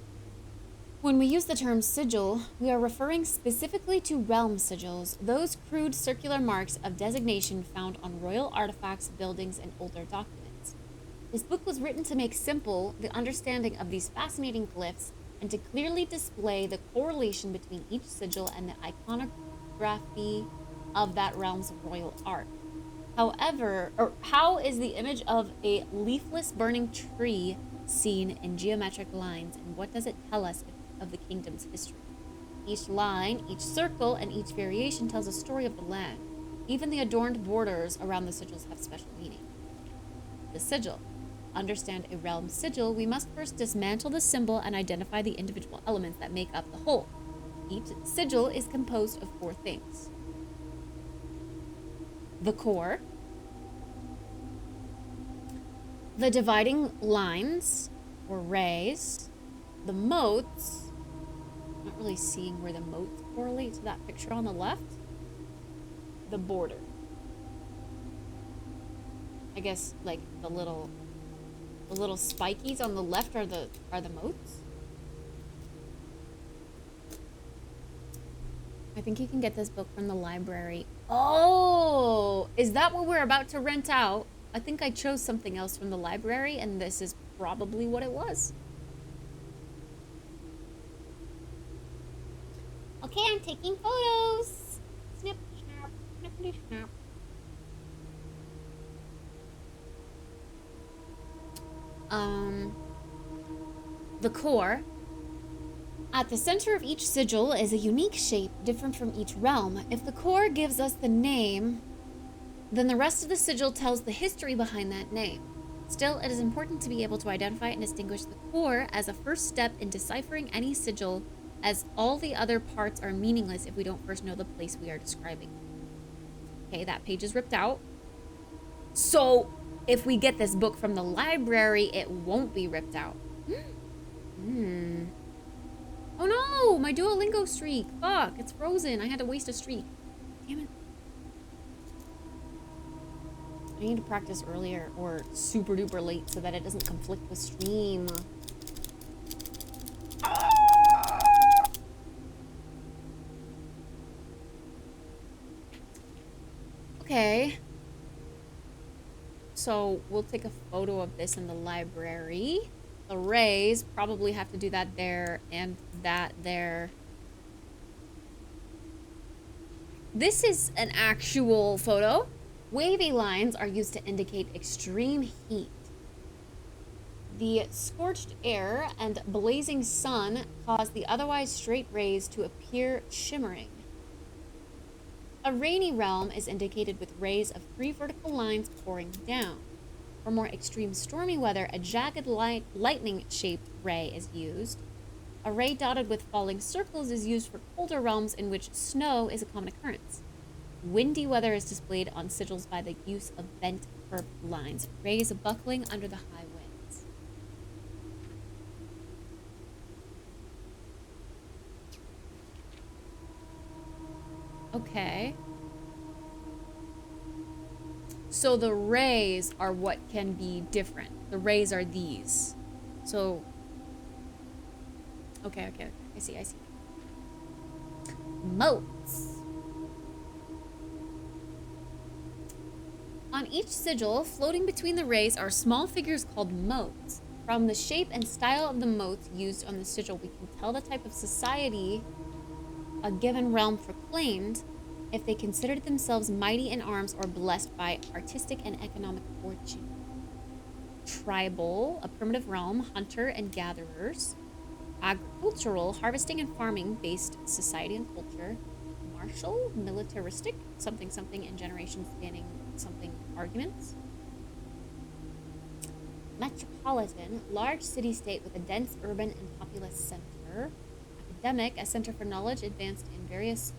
when we use the term sigil, we are referring specifically to realm sigils, those crude circular marks of designation found on royal artifacts, buildings, and older documents. This book was written to make simple the understanding of these fascinating glyphs and to clearly display the correlation between each sigil and the iconography of that realm's royal art. However, or how is the image of a leafless burning tree seen in geometric lines, and what does it tell us of the kingdom's history? Each line, each circle, and each variation tells a story of the land. Even the adorned borders around the sigils have special meaning. The sigil. Understand a realm sigil, we must first dismantle the symbol and identify the individual elements that make up the whole. Each sigil is composed of 4 things. The core, the dividing lines or rays, the moats. I'm not really seeing where the moats correlate to that picture on the left. The border. I guess like the little spikies on the left are the moats. I think you can get this book from the library. Oh, is that what we're about to rent out? I think I chose something else from the library, and this is probably what it was. Okay, I'm taking photos. Snip, snap, snippity, snap. the core. At the center of each sigil is a unique shape different from each realm. If the core gives us the name, then the rest of the sigil tells the history behind that name. Still, it is important to be able to identify and distinguish the core as a first step in deciphering any sigil, as all the other parts are meaningless if we don't first know the place we are describing. Okay, that page is ripped out. So, if we get this book from the library, it won't be ripped out. Oh no, my Duolingo streak. Fuck, it's frozen. I had to waste a streak. Damn it. I need to practice earlier or super duper late so that it doesn't conflict with stream. Okay. So we'll take a photo of this in the library. The rays probably have to do that there and that there. This is an actual photo. Wavy lines are used to indicate extreme heat. The scorched air and blazing sun cause the otherwise straight rays to appear shimmering. A rainy realm is indicated with rays of 3 vertical lines pouring down. For more extreme stormy weather, a jagged lightning-shaped ray is used. A ray dotted with falling circles is used for colder realms in which snow is a common occurrence. Windy weather is displayed on sigils by the use of bent curved lines, rays buckling under the high winds. Okay. So the rays are what can be different. The rays are these. So, okay. I see. Motes. On each sigil, floating between the rays are small figures called motes. From the shape and style of the motes used on the sigil, we can tell the type of society a given realm proclaimed, if they considered themselves mighty in arms or blessed by artistic and economic fortune. Tribal, a primitive realm, hunter and gatherers. Agricultural, harvesting and farming based society and culture. Martial, militaristic, something and generation spanning something arguments. Metropolitan, large city-state with a dense urban and populous center. Academic, a center for knowledge advanced in various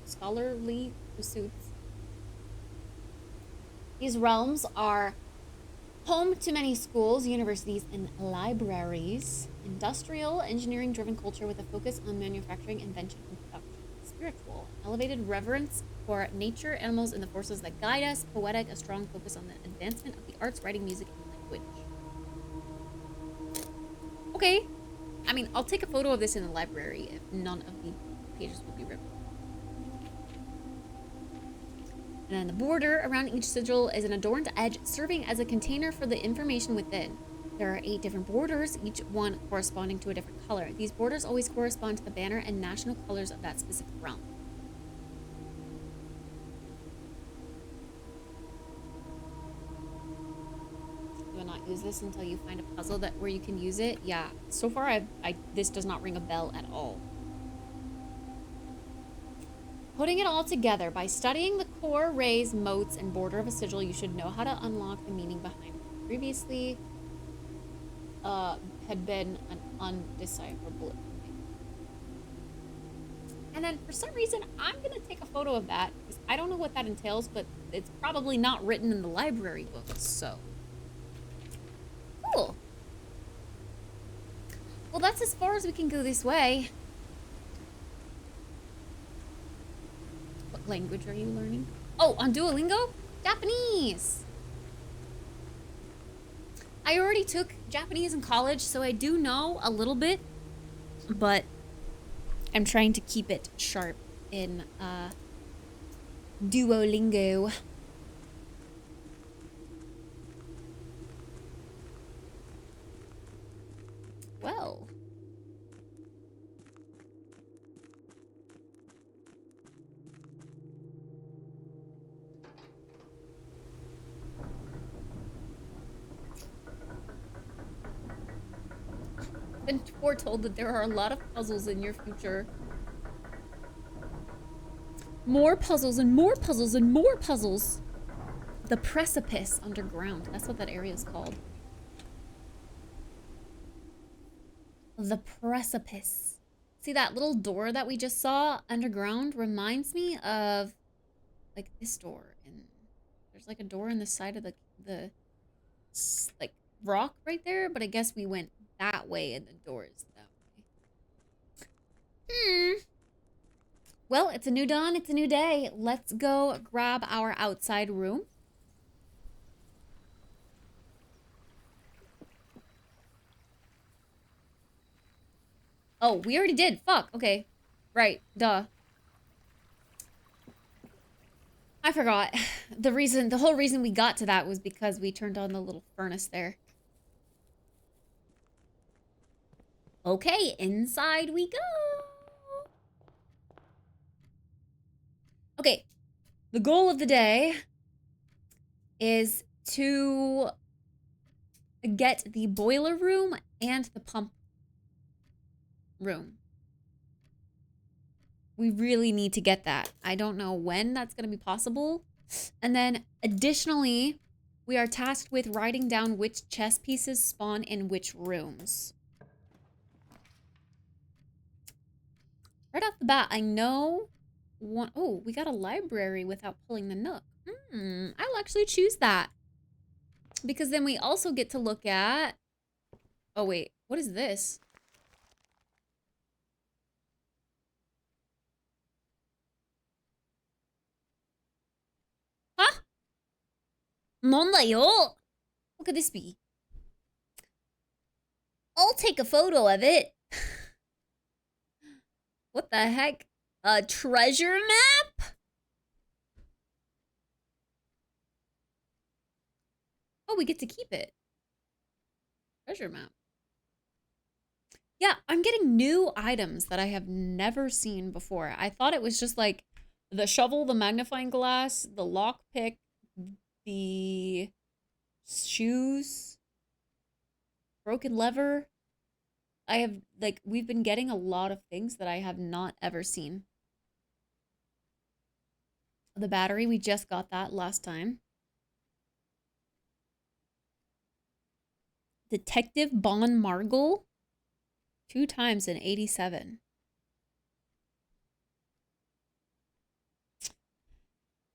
scholarly pursuits. These realms are home to many schools, universities, and libraries. Industrial, engineering-driven culture with a focus on manufacturing, invention, and production. Spiritual, elevated reverence for nature, animals, and the forces that guide us. Poetic, a strong focus on the advancement of the arts, writing, music, and language. Okay. I mean, I'll take a photo of this in the library if none of the pages will be ripped. And then the border around each sigil is an adorned edge serving as a container for the information within. There are 8 different borders, each one corresponding to a different color. These borders always correspond to the banner and national colors of that specific realm. Do I not use this until you find a puzzle where you can use it? Yeah, so far this does not ring a bell at all. Putting it all together, by studying the core, rays, motes, and border of a sigil, you should know how to unlock the meaning behind what previously had been an undecipherable thing. And then for some reason, I'm gonna take a photo of that because I don't know what that entails, but it's probably not written in the library books, so. Cool. Well, that's as far as we can go this way. What language are you learning? Oh, on Duolingo? Japanese! I already took Japanese in college, so I do know a little bit, but I'm trying to keep it sharp in Duolingo. Well. been foretold that there are a lot of puzzles in your future. More puzzles and more puzzles and more puzzles. The precipice underground. That's what that area is called. The precipice. See that little door that we just saw underground reminds me of like this door. And there's like a door in the side of the like rock right there, but I guess we went that way and the door is that way. Well, it's a new dawn, it's a new day. Let's go grab our outside room. Oh, we already did. Fuck. Okay. Right. Duh. I forgot. The whole reason we got to that was because we turned on the little furnace there. Okay, inside we go. Okay. The goal of the day is to get the boiler room and the pump room. We really need to get that. I don't know when that's going to be possible. And then additionally, we are tasked with writing down which chess pieces spawn in which rooms. Right off the bat, I know one. Oh, we got a library without pulling the nook. I'll actually choose that. Because then we also get to look at... Oh, wait. What is this? Huh? Mondayo? What could this be? I'll take a photo of it. What the heck? A treasure map? Oh, we get to keep it. Treasure map. Yeah, I'm getting new items that I have never seen before. I thought it was just like the shovel, the magnifying glass, the lockpick, the shoes, broken lever. I have, like, we've been getting a lot of things that I have not ever seen. The battery, we just got that last time. Detective Bon Margle. 2 times in 87.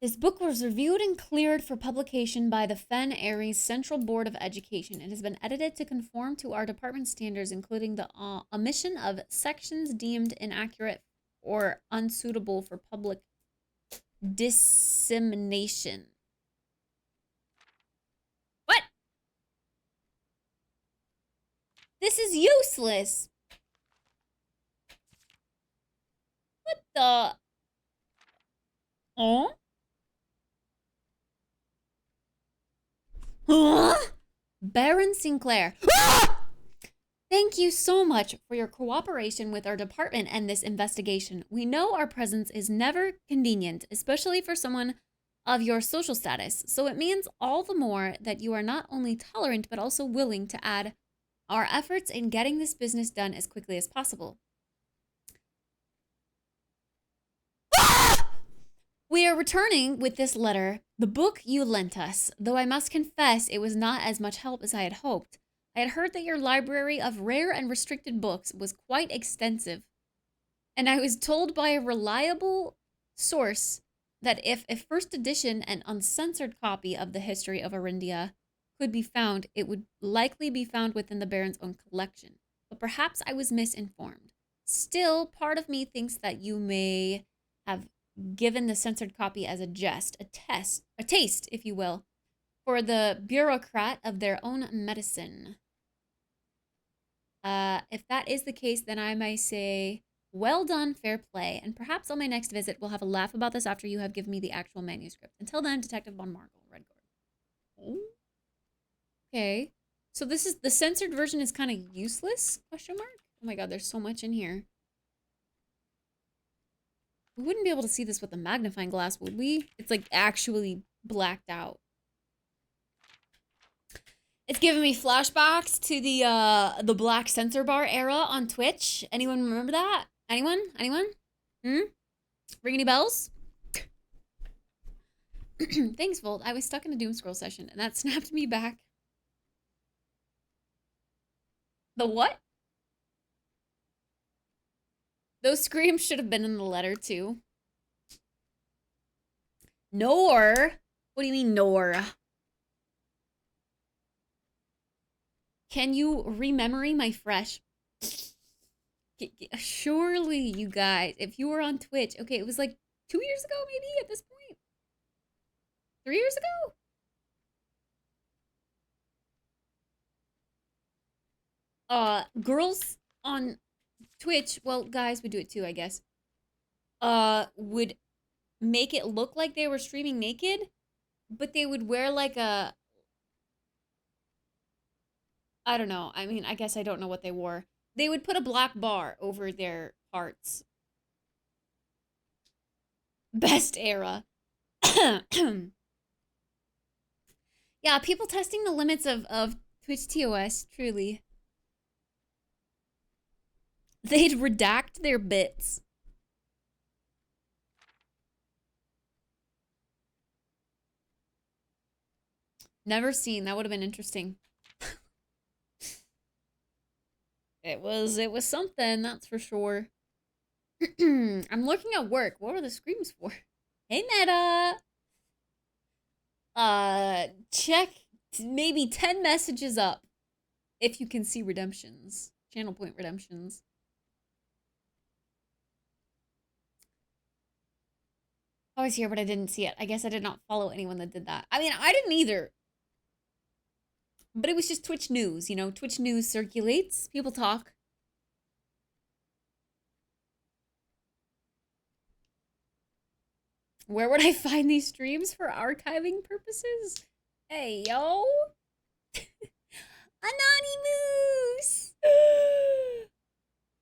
This book was reviewed and cleared for publication by the Fen Aries Central Board of Education. It has been edited to conform to our department standards, including the omission of sections deemed inaccurate or unsuitable for public dissemination. What? This is useless. What the? Oh? Huh? Baron Sinclair. Ah! Thank you so much for your cooperation with our department and this investigation. We know our presence is never convenient, especially for someone of your social status, so it means all the more that you are not only tolerant but also willing to add our efforts in getting this business done as quickly as possible. We are returning with this letter, the book you lent us, though I must confess it was not as much help as I had hoped. I had heard that your library of rare and restricted books was quite extensive, and I was told by a reliable source that if a first edition and uncensored copy of the history of Arindia could be found, it would likely be found within the Baron's own collection. But perhaps I was misinformed. Still, part of me thinks that you may have given the censored copy as a jest, a taste, if you will, for the bureaucrat of their own medicine. If that is the case, then I may say, well done, fair play, and perhaps on my next visit we'll have a laugh about this after you have given me the actual manuscript. Until then, Detective Von Margle, Redguard. Oh. Okay. So this is, the censored version is kind of useless, question mark? Oh my god, there's so much in here. We wouldn't be able to see this with a magnifying glass, would we? It's like actually blacked out. It's giving me flashbacks to the black censor bar era on Twitch. Anyone remember that? Anyone? Anyone? Hmm? Ring any bells? Thanks, Volt. I was stuck in a doom scroll session and that snapped me back. The what? Those screams should have been in the letter too. Nor? What do you mean, nor? Can you rememory my fresh? Surely, you guys, if you were on Twitch, okay, it was like 2 years ago, maybe at this point. 3 years ago. Girls on Twitch, well, guys would do it too, I guess. Would make it look like they were streaming naked, but they would wear like a, I don't know. I mean, I guess I don't know what they wore. They would put a black bar over their parts. Best era. Yeah, people testing the limits of Twitch TOS, truly. They'd redact their bits. Never seen. That would have been interesting. It was something, that's for sure. I'm looking at work. What are the screams for? Hey, Meta. Check maybe 10 messages up if you can see redemptions. Channel point redemptions. I was here, but I didn't see it. I guess I did not follow anyone that did that. I mean, I didn't either. But it was just Twitch news, you know? Twitch news circulates. People talk. Where would I find these streams for archiving purposes? Hey, yo. Anonymous.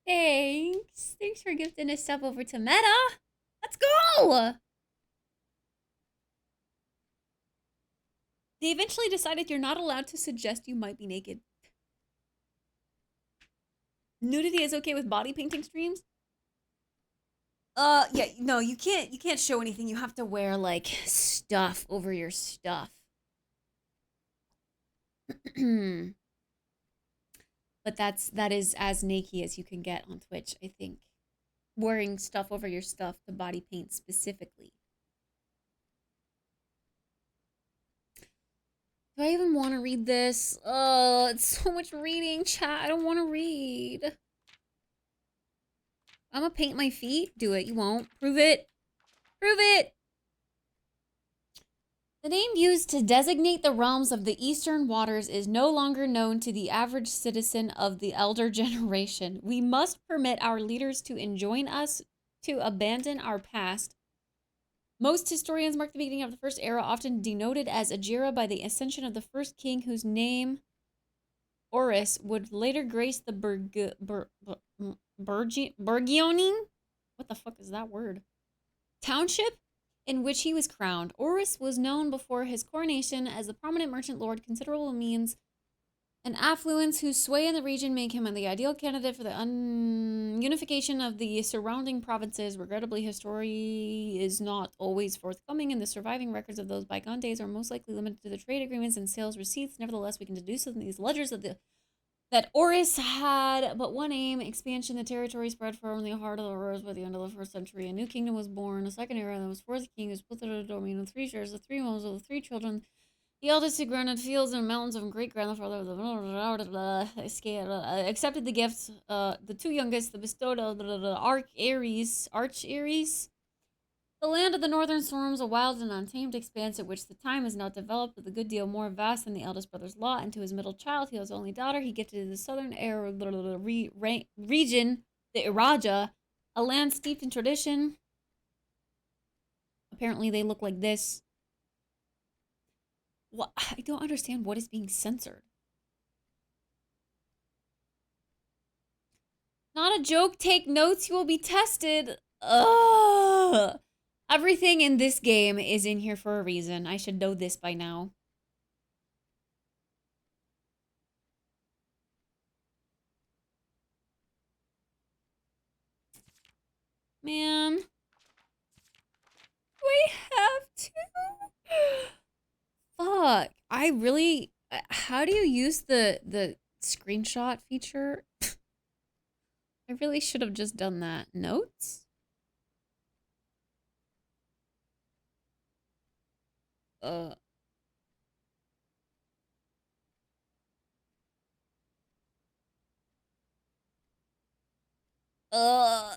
Thanks. Thanks for gifting a sub over to Meta. Let's go. They eventually decided you're not allowed to suggest you might be naked. Nudity is okay with body painting streams? Yeah, no, you can't show anything. You have to wear like stuff over your stuff. But that is as naked as you can get on Twitch, I think. Wearing stuff over your stuff to body paint specifically. Do I even want to read this? It's so much reading, chat. I don't want to read. I'm gonna paint my feet. Do it. You won't. Prove it. Prove it. The name used to designate the realms of the eastern waters is no longer known to the average citizen of the elder generation. We must permit our leaders to enjoin us to abandon our past. Most historians mark the beginning of the first era, often denoted as Ajira by the ascension of the first king, whose name, Horus, would later grace the Burgioning? What the fuck is that word? Township in which he was crowned. Horus was known before his coronation as a prominent merchant lord, considerable means and affluence, whose sway in the region make him the ideal candidate for the unification of the surrounding provinces. Regrettably, history is not always forthcoming, and the surviving records of those bygone days are most likely limited to the trade agreements and sales receipts. Nevertheless, we can deduce from these ledgers that Horus had but one aim: expansion. The territory spread from the heart of the Horus by the end of the first century. A new kingdom was born, a second era that was fourth king, who split the domain of 3 shares, the 3 homes of the 3 children. The eldest, who granted fields and mountains of great-grandfather of the accepted the gifts. The 2 youngest, the bestowed of the Arch Ares. The land of the northern storms, a wild and untamed expanse at which the time is not developed, with a good deal more vast than the eldest brother's lot. And to his middle child, his only daughter, he gifted the southern region, the Iraja, a land steeped in tradition. Apparently, they look like this. What? I don't understand what is being censored. Not a joke. Take notes. You will be tested. Ugh. Everything in this game is in here for a reason. I should know this by now. Man. We have to. Fuck. I really... How do you use the screenshot feature? I really should have just done that. Notes? Uh... Uh...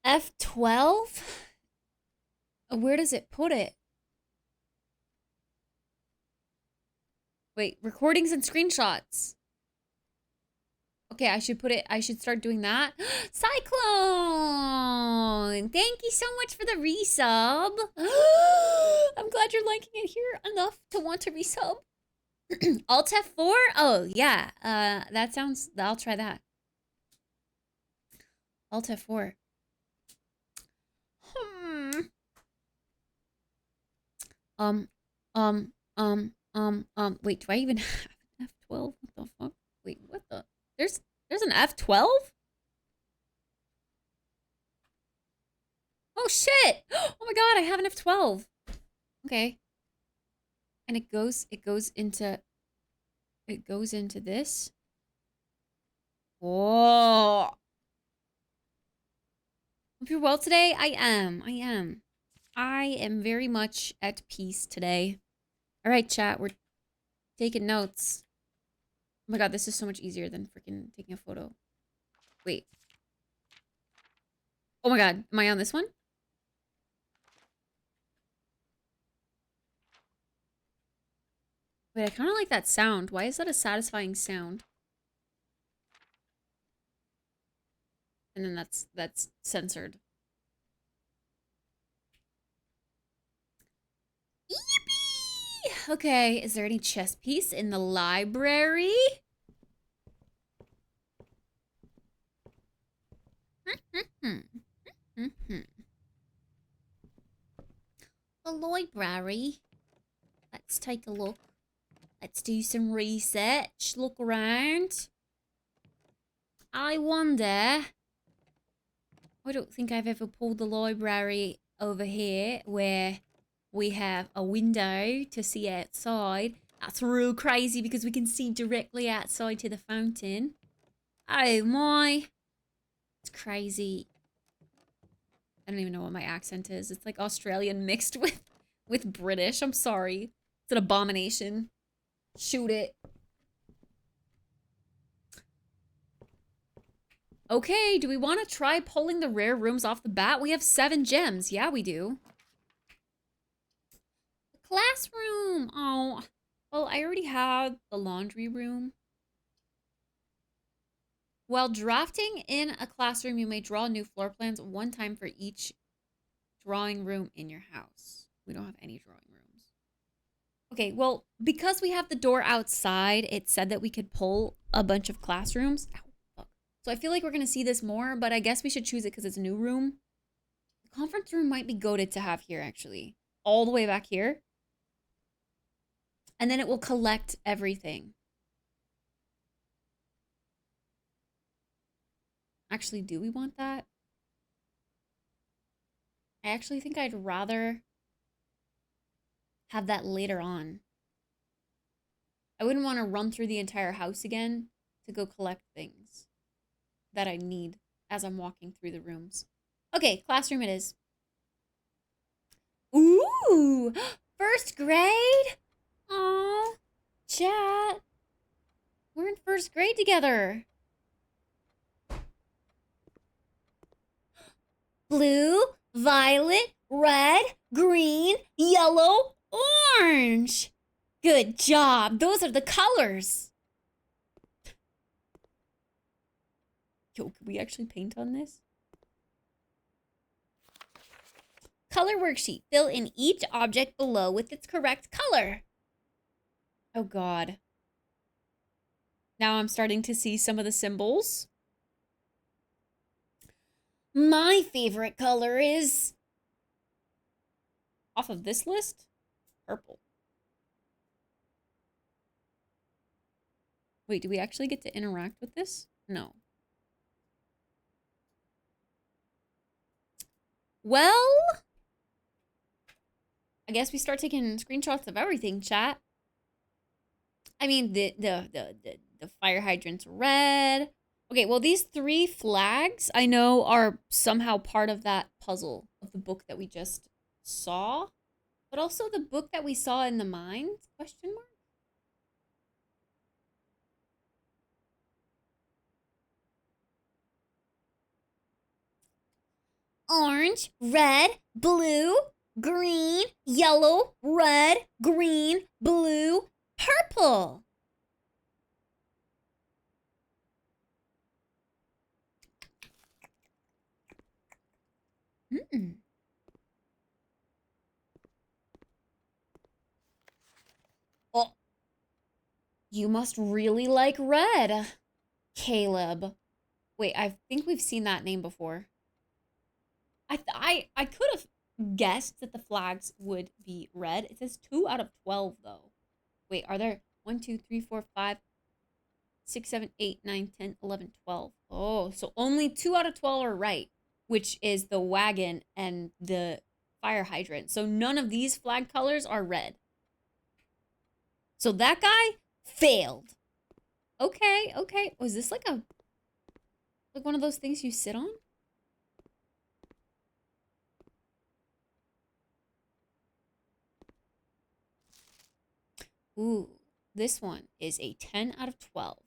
F12? Where does it put it? Wait, recordings and screenshots. Okay, I should start doing that. Cyclone! Thank you so much for the resub. I'm glad you're liking it here enough to want to resub. Alt F4? Oh, yeah. I'll try that. Alt F4. Hmm. Wait, do I even have an F12? What the fuck? Wait, what the? There's an F12? Oh shit! Oh my god, I have an F12. Okay. And it goes into this. Oh. Hope you're well today. I am. I am very much at peace today. All right, chat, we're taking notes. Oh my god, this is so much easier than freaking taking a photo. Wait. Oh my god, am I on this one? Wait, I kind of like that sound. Why is that a satisfying sound? And then that's censored. Yippee! Okay, is there any chess piece in the library? The library. Let's take a look. Let's do some research. Look around. I wonder... I don't think I've ever pulled the library over here where we have a window to see outside. That's real crazy because we can see directly outside to the fountain. Oh my. It's crazy. I don't even know what my accent is. It's like Australian mixed with British. I'm sorry. It's an abomination. Shoot it. Okay, do we want to try pulling the rare rooms off the bat? We have 7 gems. Yeah, we do. The classroom. Oh, well, I already had the laundry room. While drafting in a classroom, you may draw new floor plans 1 time for each drawing room in your house. We don't have any drawing rooms. Okay, well, because we have the door outside, it said that we could pull a bunch of classrooms. Ow, fuck. So I feel like we're going to see this more, but I guess we should choose it because it's a new room. The conference room might be goated to have here, actually. All the way back here. And then it will collect everything. Actually, do we want that? I actually think I'd rather have that later on. I wouldn't want to run through the entire house again to go collect things that I need as I'm walking through the rooms. Okay, classroom it is. Ooh, 1st grade? Aw, chat. We're in 1st grade together. Blue, violet, red, green, yellow, orange. Good job. Those are the colors. Yo, can we actually paint on this? Color worksheet. Fill in each object below with its correct color. Oh, God. Now I'm starting to see some of the symbols. My favorite color is... off of this list? Purple. Wait, do we actually get to interact with this? No. Well, I guess we start taking screenshots of everything, chat. I mean, the fire hydrant's red. Okay, well, these 3 flags I know are somehow part of that puzzle of the book that we just saw, but also the book that we saw in the mines, question mark? Orange, red, blue, green, yellow, red, green, blue, purple. Mm. Oh, you must really like red, Caleb. Wait, I think we've seen that name before. I could have guessed that the flags would be red. It says 2 out of 12 though. Wait, are there 1, 2, 3, 4, 5, 6, 7, 8, 9, 10, 11, 12? Oh, so only 2 out of 12 are right, which is the wagon and the fire hydrant. So none of these flag colors are red. So that guy failed. Okay, okay. Was this like one of those things you sit on? Ooh, this one is a 10 out of 12.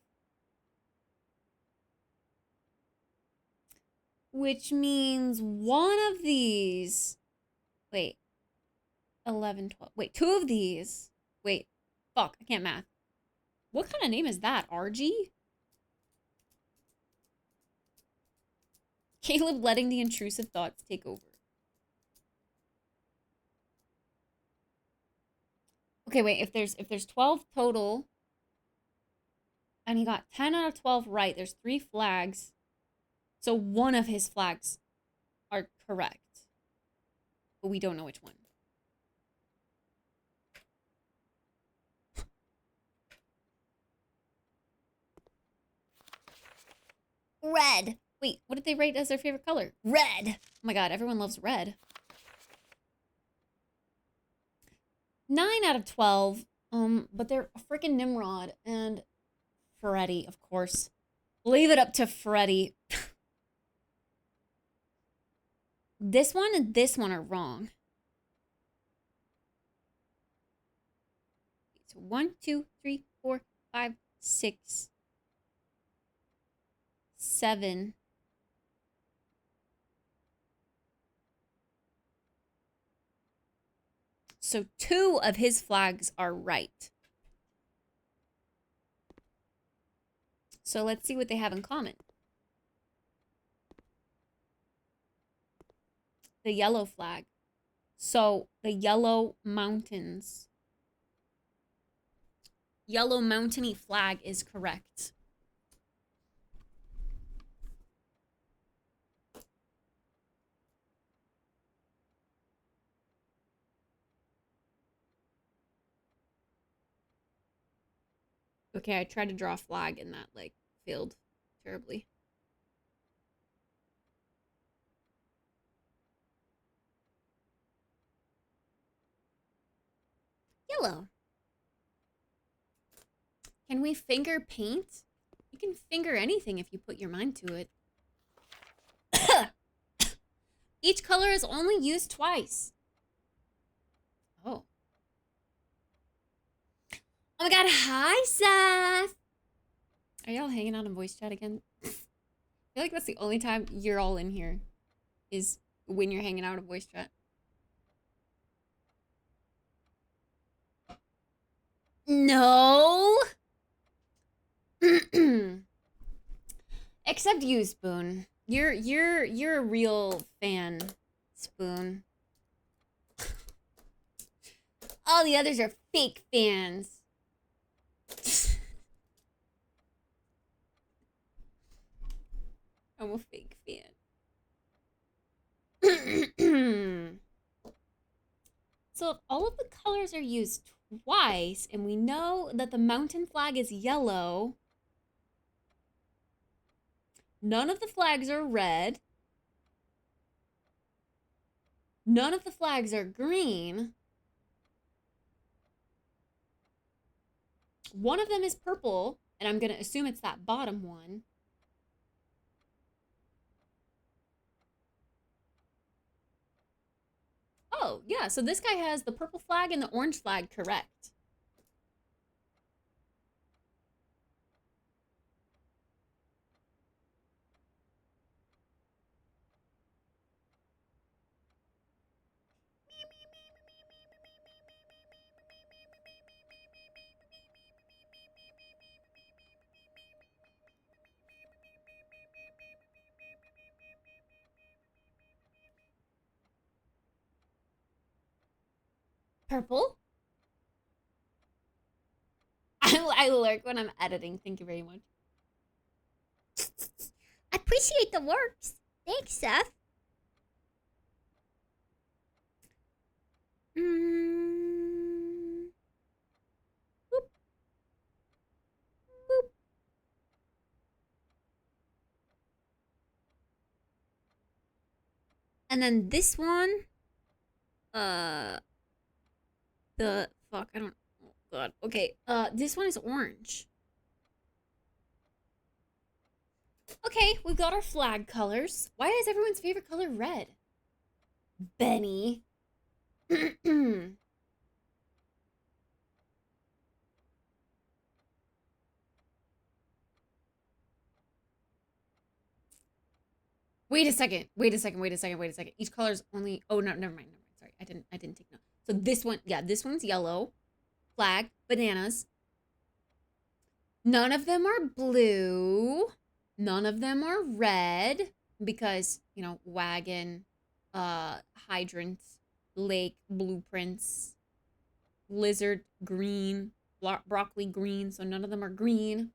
Which means one of these. Wait. 11, 12. Wait, 2 of these. Wait. Fuck, I can't math. What kind of name is that? RG? Caleb letting the intrusive thoughts take over. Okay, wait, if there's 12 total and he got 10 out of 12 right, there's 3 flags. So one of his flags are correct. But we don't know which one. Red. Wait, what did they rate as their favorite color? Red. Oh my god, everyone loves red. 9 out of 12. But they're a freaking Nimrod and Freddy, of course. Leave it up to Freddy. This one and this one are wrong. So 1, 2, 3, 4, 5, 6, 7. So 2 of his flags are right. So let's see what they have in common. The yellow flag. So the yellow mountains. Yellow mountainy flag is correct. Okay, I tried to draw a flag and that, like, failed terribly. Yellow. Can we finger paint? You can finger anything if you put your mind to it. Each color is only used twice. Oh. Oh my god, hi, Seth! Are y'all hanging out in voice chat again? I feel like that's the only time you're all in here, is when you're hanging out in voice chat. No! Except you, Spoon. You're a real fan, Spoon. All the others are fake fans. I'm a fake fan. So if all of the colors are used twice, and we know that the mountain flag is yellow, None of the flags are red. None of the flags are green. One of them is purple, and I'm going to assume it's that bottom one. Oh, yeah, so this guy has the purple flag and the orange flag correct. Purple? I lurk when I'm editing. Thank you very much. I appreciate the works. Thanks, Seth. Boop. Boop. And then this one, the fuck, I don't. Oh god. Okay. This one is orange. Okay, we've got our flag colors. Why is everyone's favorite color red? Benny. Wait a second. Wait a second. Wait a second. Wait a second. Each color's only. Oh no, never mind. Never mind. Sorry, I didn't take note. So this one, yeah, this one's yellow. Flag, bananas. None of them are blue. None of them are red because, you know, wagon, hydrant, lake, blueprints, lizard, green, broccoli, green. So none of them are green.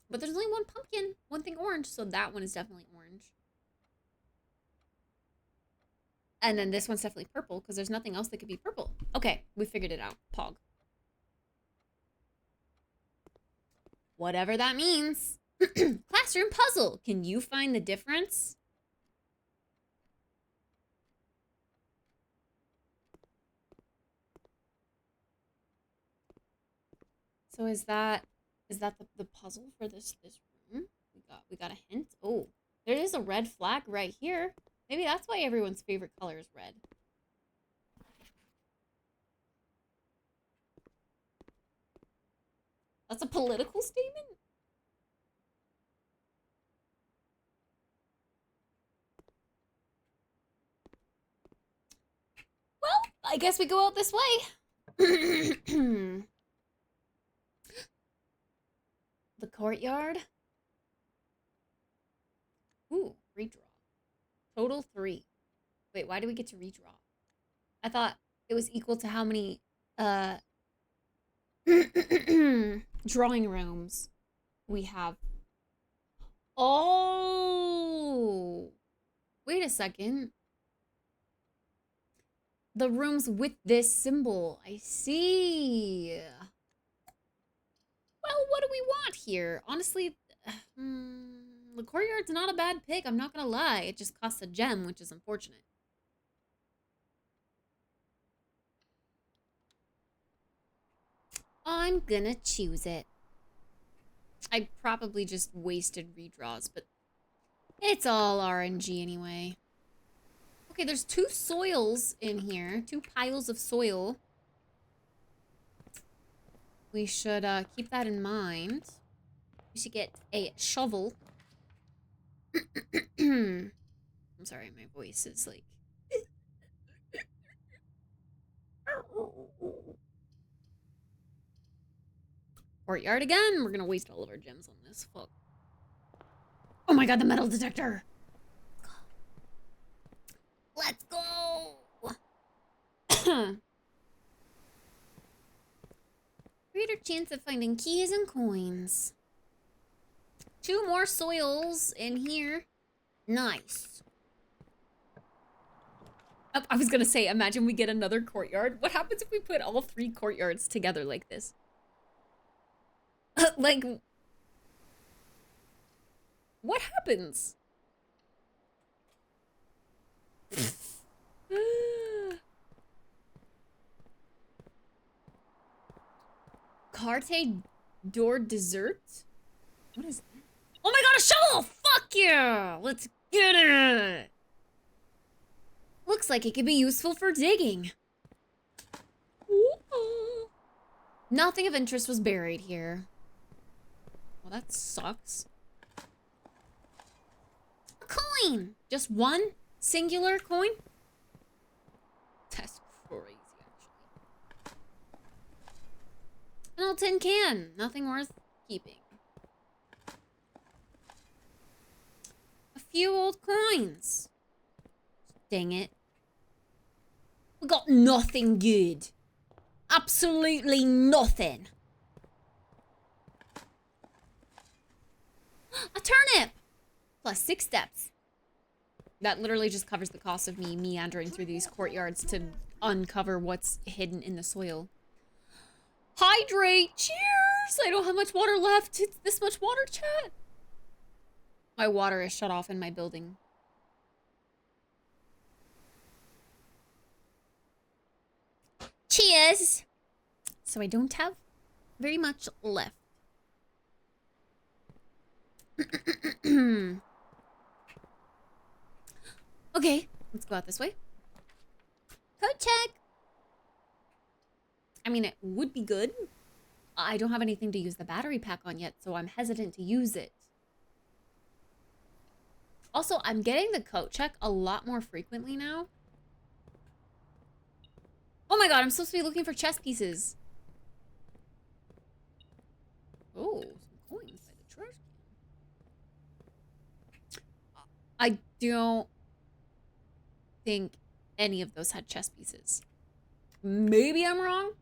But there's only one pumpkin, one thing orange. So that one is definitely orange. And then this one's definitely purple because there's nothing else that could be purple. Okay, we figured it out. Pog. Whatever that means. Classroom puzzle. Can you find the difference? So is that the puzzle for this room? We got a hint. Oh, there is a red flag right here. Maybe that's why everyone's favorite color is red. That's a political statement? Well, I guess we go out this way. The courtyard. Ooh, redraw. Total 3. Wait, why do we get to redraw? I thought it was equal to how many drawing rooms we have. Oh, wait a second. The rooms with this symbol. I see. Well, what do we want here? Honestly, the courtyard's not a bad pick. I'm not gonna lie. It just costs a gem, which is unfortunate. I'm gonna choose it. I probably just wasted redraws, but it's all RNG anyway. Okay, there's 2 soils in here. 2 piles of soil. We should keep that in mind. We should get a shovel. I'm sorry, my voice is like... Courtyard again. We're gonna waste all of our gems on this. Fuck. Oh my god, the metal detector! Let's go! Greater chance of finding keys and coins. 2 more soils in here. Nice. Oh, I was gonna say, imagine we get another courtyard. What happens if we put all 3 courtyards together like this? Like... What happens? Carte d'or dessert? What is that? Oh my god, a shovel! Fuck yeah! Let's get it! Looks like it could be useful for digging. Ooh. Nothing of interest was buried here. Well, that sucks. A coin! Just one singular coin? That's crazy, actually. An old tin can. Nothing worth keeping. A few old coins. Dang it. We got nothing good. Absolutely nothing. A turnip! Plus 6 steps. That literally just covers the cost of me meandering through these courtyards to uncover what's hidden in the soil. Hydrate! Cheers! I don't have much water left. It's this much water, chat. My water is shut off in my building. Cheers! So I don't have very much left. Okay, let's go out this way. Code check! I mean, it would be good. I don't have anything to use the battery pack on yet, so I'm hesitant to use it. Also, I'm getting the coat check a lot more frequently now. Oh my god, I'm supposed to be looking for chess pieces. Oh, some coins by the trash can. I don't think any of those had chess pieces. Maybe I'm wrong.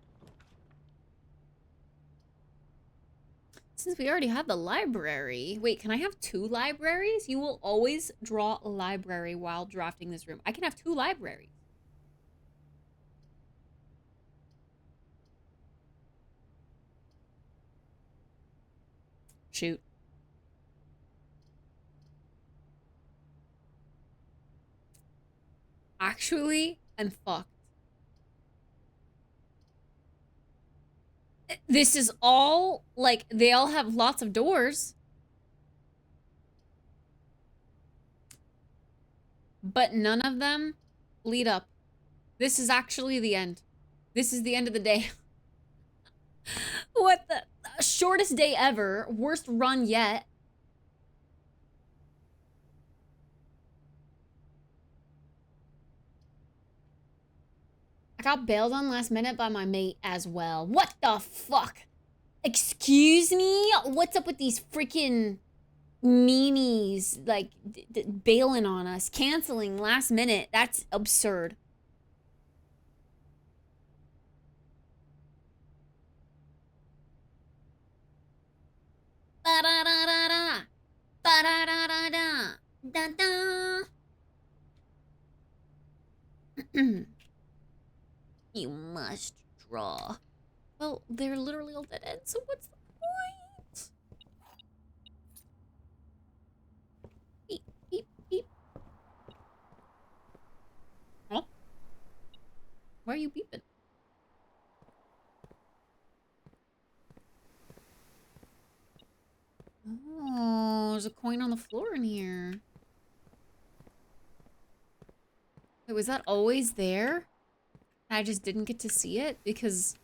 Since we already have the library. Wait, can I have 2 libraries? You will always draw a library while drafting this room. I can have 2 libraries. Shoot. Actually, I'm fucked. This is all, like, they all have lots of doors. But none of them lead up. This is actually the end. This is the end of the day. What the? Shortest day ever. Worst run yet. I got bailed on last minute by my mate as well. What the fuck? Excuse me? What's up with these freaking meanies, like, bailing on us? Canceling last minute. That's absurd. Ba-da-da-da-da. Ba-da-da-da-da. Da-da. You must draw. Well, they're literally all dead ends, so what's the point? Beep, beep, beep. Oh? Why are you beeping? Oh, there's a coin on the floor in here. Wait, was that always there? I just didn't get to see it because...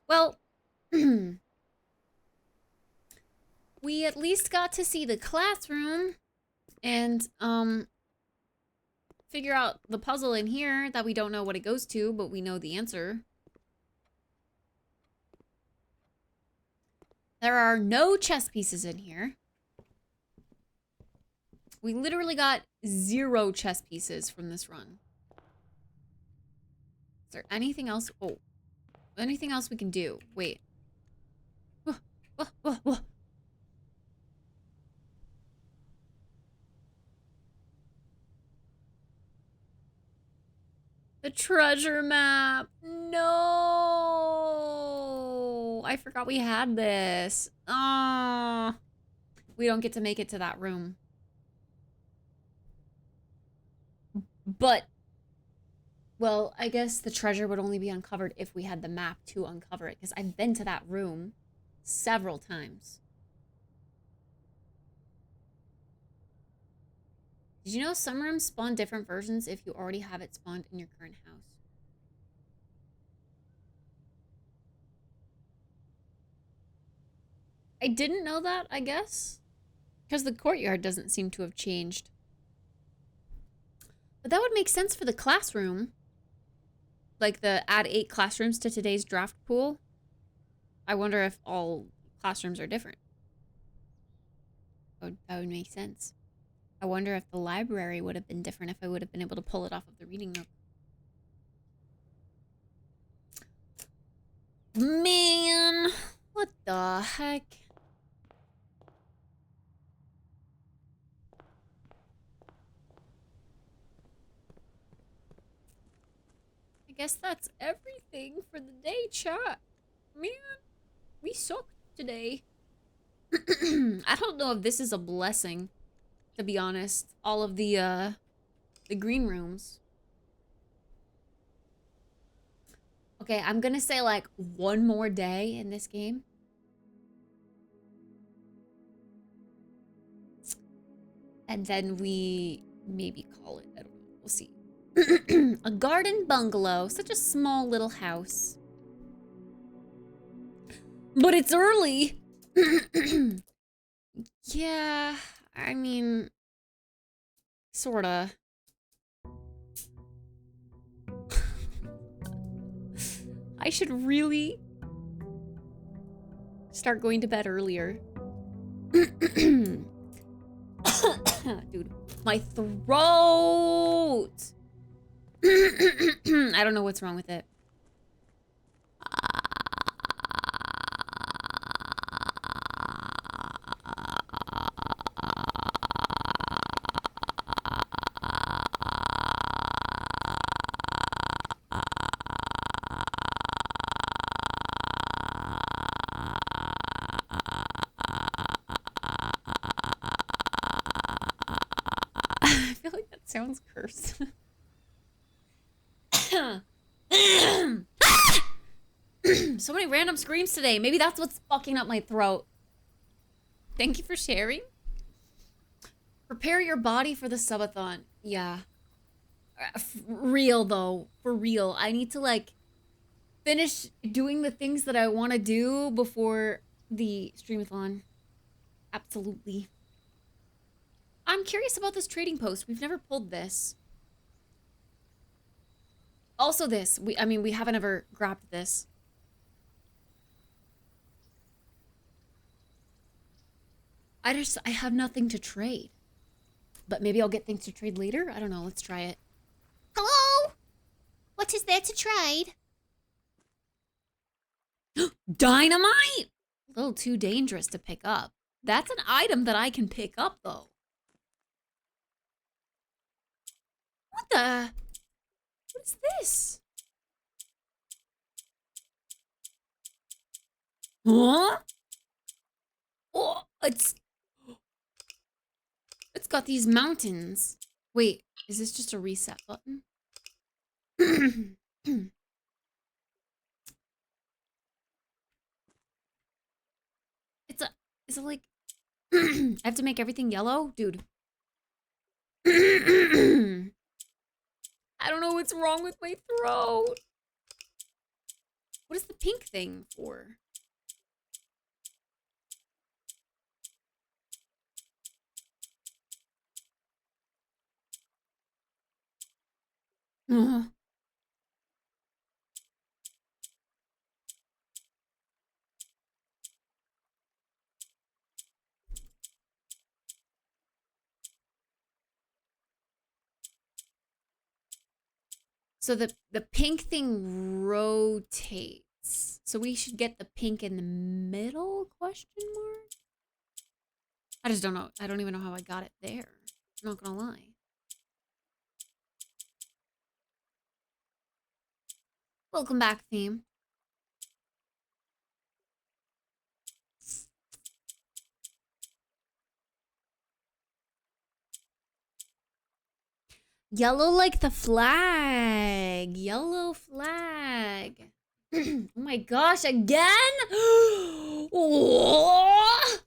Well, we at least got to see the classroom and, figure out the puzzle in here that we don't know what it goes to, but we know the answer. There are no chess pieces in here. We literally got 0 chess pieces from this run. Is there anything else? Oh, anything else we can do? Wait. The treasure map. No, I forgot we had this. Oh, we don't get to make it to that room. But, well, I guess the treasure would only be uncovered if we had the map to uncover it, because I've been to that room several times. Did you know some rooms spawn different versions if you already have it spawned in your current house? I didn't know that, I guess. Because the courtyard doesn't seem to have changed. But that would make sense for the classroom. Like the add 8 classrooms to today's draft pool. I wonder if all classrooms are different. That would make sense. I wonder if the library would have been different if I would have been able to pull it off of the reading nook. Man, what the heck? I guess that's everything for the day, chat. Man, we sucked today. I don't know if this is a blessing, to be honest. All of the green rooms. Okay, I'm gonna say like one more day in this game. And then we maybe call it, I don't know, we'll see. A garden bungalow, such a small little house. But it's early. Yeah, I mean, sorta. I should really start going to bed earlier. Dude, my throat. I don't know what's wrong with it. I feel like that sounds cursed. So many random screams today. Maybe that's what's fucking up my throat. Thank you for sharing. Prepare your body for the subathon. Yeah. Real though. For real. I need to like finish doing the things that I want to do before the streamathon. Absolutely. I'm curious about this trading post. We've never pulled this. Also this. I mean, we haven't ever grabbed this. I have nothing to trade. But maybe I'll get things to trade later? I don't know. Let's try it. Hello? What is there to trade? Dynamite! A little too dangerous to pick up. That's an item that I can pick up, though. What the? What is this? Huh? Oh, it's got these mountains. Wait, is this just a reset button? Is it like, I have to make everything yellow? Dude. I don't know what's wrong with my throat. What is the pink thing for? Ugh. So the pink thing rotates. So we should get the pink in the middle, question mark? I just don't know. I don't even know how I got it there. I'm not gonna lie. Welcome back, theme. Yellow like the flag. Yellow flag. Oh my gosh, again? Oh!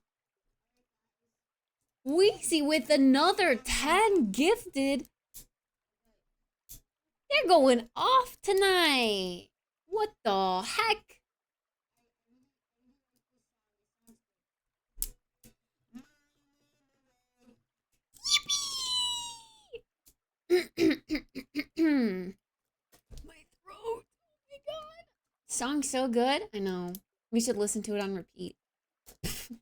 Weezy with another 10 gifted. They're going off tonight. What the heck? Yippee! My throat. Oh my god. Song so good. I know. We should listen to it on repeat. Thank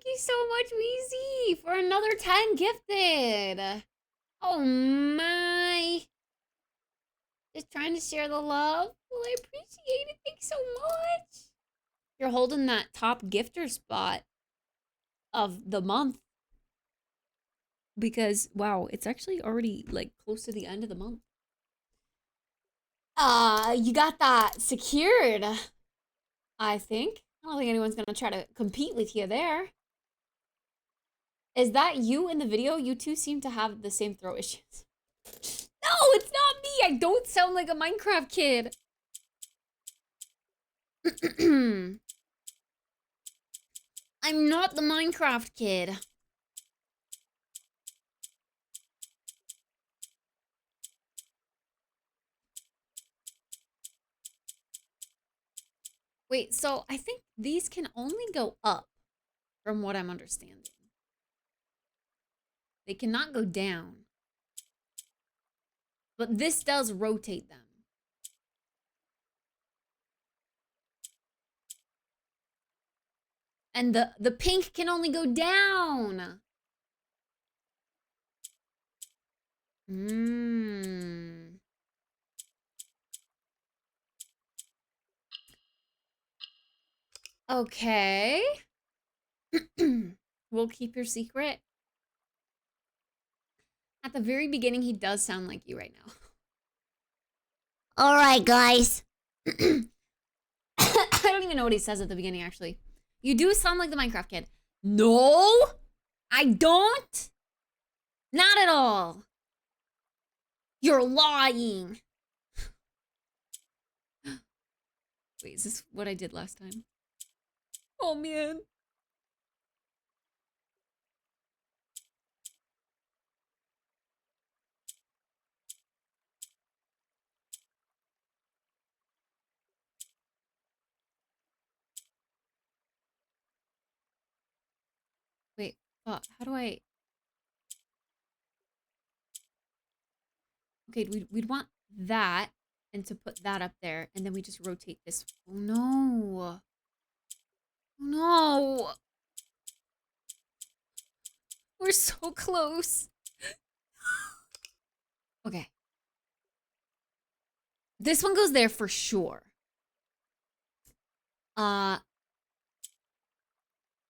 you so much, Weezy, for another 10 gifted. Oh my. Just trying to share the love. Well, I appreciate it. Thanks so much. You're holding that top gifter spot of the month. Because, wow, it's actually already, like, close to the end of the month. You got that secured, I think. I don't think anyone's gonna try to compete with you there. Is that you in the video? You two seem to have the same throat issues. No, it's not me! I don't sound like a Minecraft kid. I'm not the Minecraft kid. Wait, so I think these can only go up, from what I'm understanding. They cannot go down. But this does rotate them. And the pink can only go down. Okay. We'll keep your secret. At the very beginning, he does sound like you right now. All right, guys. I don't even know what he says at the beginning, actually. You do sound like the Minecraft kid. No, I don't. Not at all. You're lying. Wait, is this what I did last time? Oh, man. Wait, fuck. How do I... Okay, we'd want that and to put that up there, and then we just rotate this. Oh, no. No. We're so close. Okay. This one goes there for sure.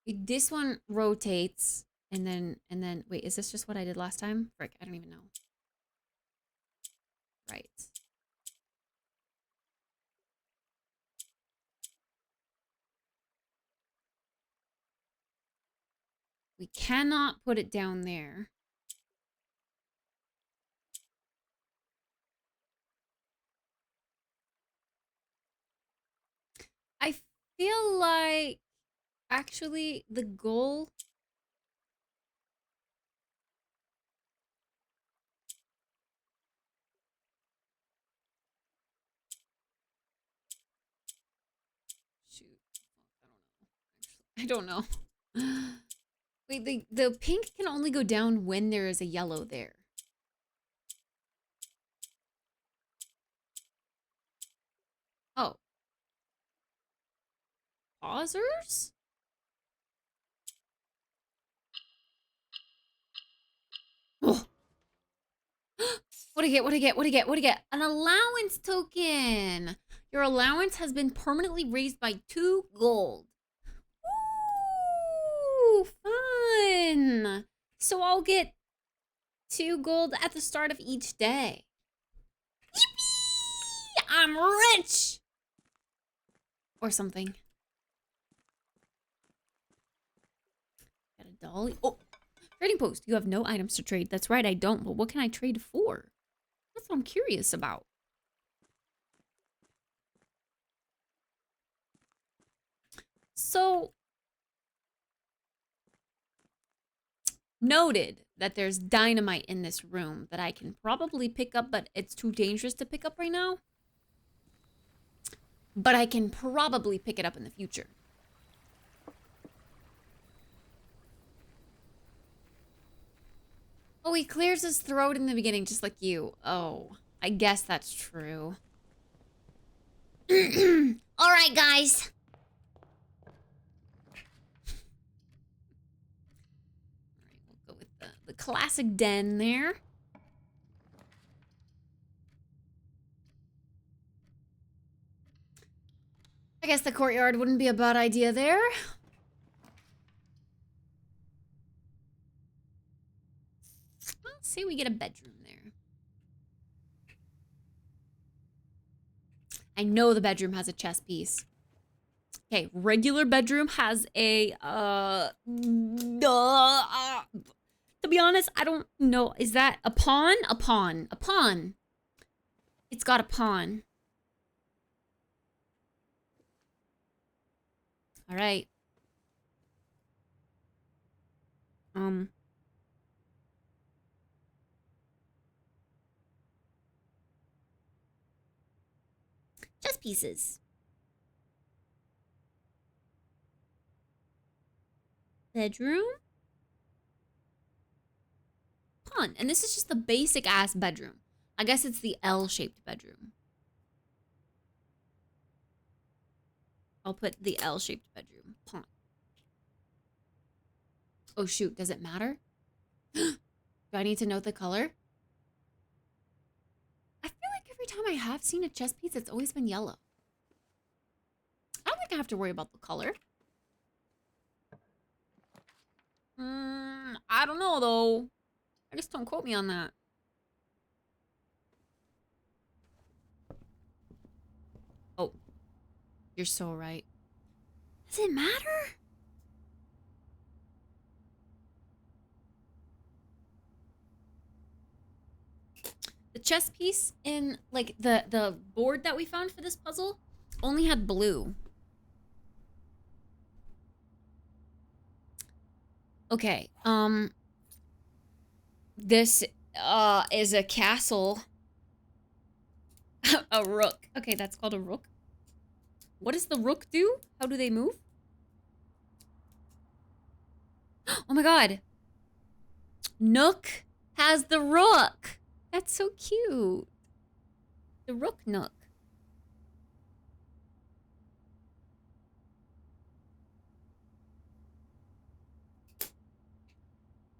This one rotates, and then wait, is this just what I did last time? Frick, I don't even know. Right. We cannot put it down there. I feel like actually the goal... Shoot. I don't know. Wait, the pink can only go down when there is a yellow there. Oh. Pausers? Oh. What do I get? What do I get? What do I get? What do I get? An allowance token. Your allowance has been permanently raised by 2 gold. Ooh, fun. So I'll get 2 gold at the start of each day. Yippee! I'm rich! Or something. Got a dolly. Oh, Trading post. You have no items to trade. That's right, I don't. But what can I trade for? That's what I'm curious about. So, noted that there's dynamite in this room that I can probably pick up, but it's too dangerous to pick up right now. But I can probably pick it up in the future. Oh, he clears his throat in the beginning, just like you. Oh, I guess that's true. All right, guys. We'll go with the classic den there. I guess the courtyard wouldn't be a bad idea there. Let's say we get a bedroom there. I know the bedroom has a chess piece. Okay, regular bedroom has a, to be honest, I don't know. Is that a pawn? A pawn. A pawn. It's got a pawn. All right. Chess pieces. Bedroom. Pawn. And this is just the basic ass bedroom. I guess it's the L-shaped bedroom. I'll put the L-shaped bedroom. Pawn. Oh shoot, does it matter? Do I need to note the color? I feel like every time I have seen a chess piece, it's always been yellow. I don't think I have to worry about the color. I don't know though. I just don't quote me on that. Oh, you're so right. Does it matter? The chess piece in like the board that we found for this puzzle only had blue. Okay, this is a castle. A rook. Okay, that's called a rook. What does the rook do? How do they move? Oh my god. Nook has the rook. That's so cute. The rook nook.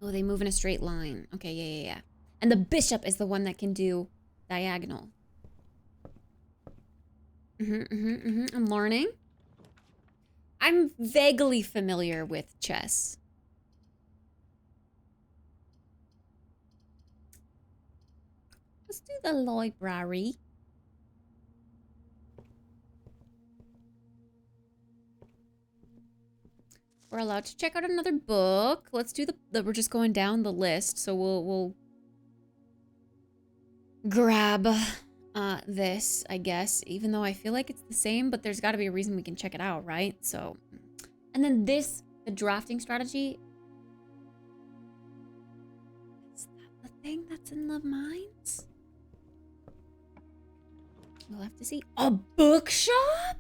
Oh, they move in a straight line. Okay, yeah. And the bishop is the one that can do diagonal. I'm learning. I'm vaguely familiar with chess. Let's do the library. We're allowed to check out another book. Let's do the we're just going down the list, so we'll grab this, I guess, even though I feel like it's the same, but there's got to be a reason we can check it out, right? So, and then this, the drafting strategy. Is that the thing that's in the mines? We'll have to see. A bookshop?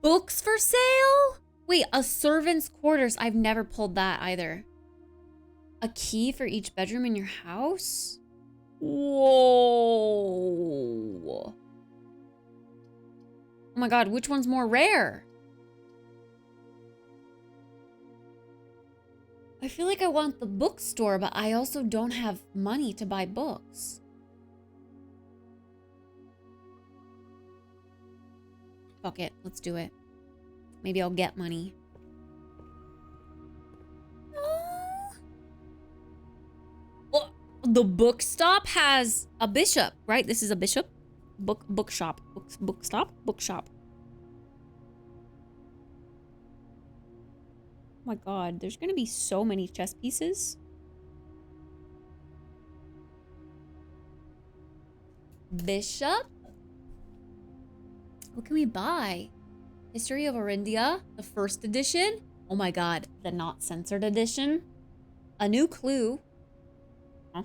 Books for sale? Wait, a servant's quarters. I've never pulled that either. A key for each bedroom in your house? Whoa. Oh my god, which one's more rare? I feel like I want the bookstore, but I also don't have money to buy books. Fuck it, let's do it. Maybe I'll get money. Oh, the book stop has a bishop, right? This is a bishop. Bookshop. Bookstop. Bookshop. my god, there's gonna be so many chess pieces. Bishop? What can we buy? History of Orindia, the first edition. Oh my god, the not censored edition. A new clue. Huh?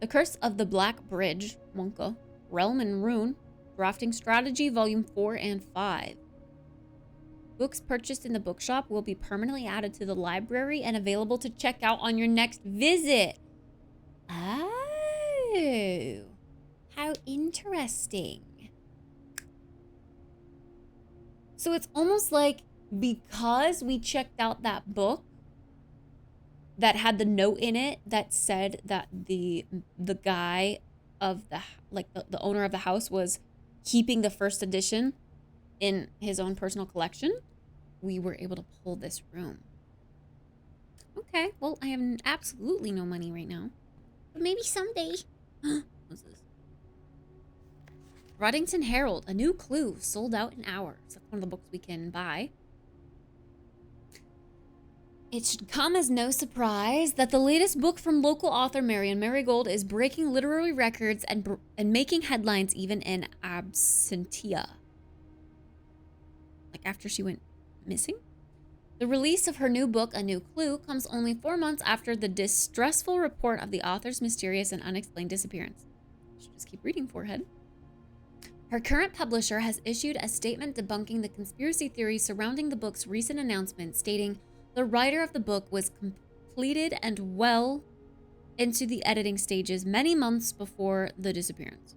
The Curse of the Black Bridge, Monka. Realm and Rune. Drafting Strategy, Volume 4 and 5. Books purchased in the bookshop will be permanently added to the library and available to check out on your next visit. Oh, how interesting. So it's almost like because we checked out that book that had the note in it that said that the guy of the the owner of the house was keeping the first edition in his own personal collection, we were able to pull this room. Okay, well, I have absolutely no money right now. But maybe someday. What's this? Roddington Herald, a new clue, sold out in hours. That's one of the books we can buy. It should come as no surprise that the latest book from local author Marion Marigold is breaking literary records and making headlines even in absentia. Like after she went missing? The release of her new book, A New Clue, comes only 4 months after the distressful report of the author's mysterious and unexplained disappearance. Should just keep reading, forehead. Her current publisher has issued a statement debunking the conspiracy theories surrounding the book's recent announcement, stating the writer of the book was completed and well into the editing stages many months before the disappearance.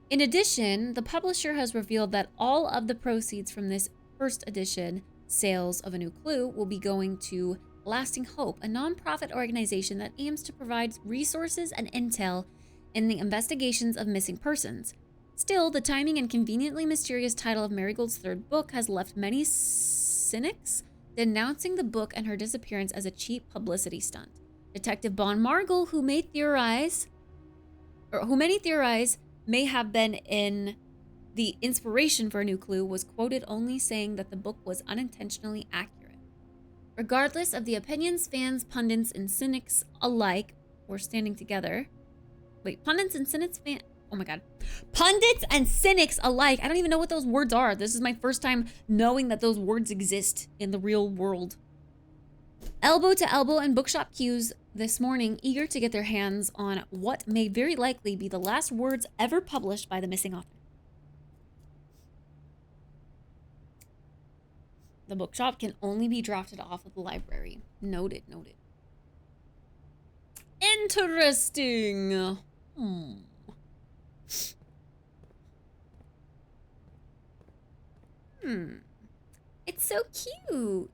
In addition, the publisher has revealed that all of the proceeds from this first edition sales of A New Clue will be going to Lasting Hope, a nonprofit organization that aims to provide resources and intel in the investigations of missing persons. Still, the timing and conveniently mysterious title of Marigold's third book has left many cynics denouncing the book and her disappearance as a cheap publicity stunt. Detective Bon Margle, who many theorize may have been in the inspiration for A New Clue, was quoted only saying that the book was unintentionally accurate. Regardless of the opinions fans, pundits, and cynics alike were standing together. Wait, pundits and cynics oh my god. Pundits and cynics alike. I don't even know what those words are. This is my first time knowing that those words exist in the real world. Elbow to elbow in bookshop queues this morning, eager to get their hands on what may very likely be the last words ever published by the missing author. The bookshop can only be drafted off of the library. Noted, noted. Interesting. It's so cute.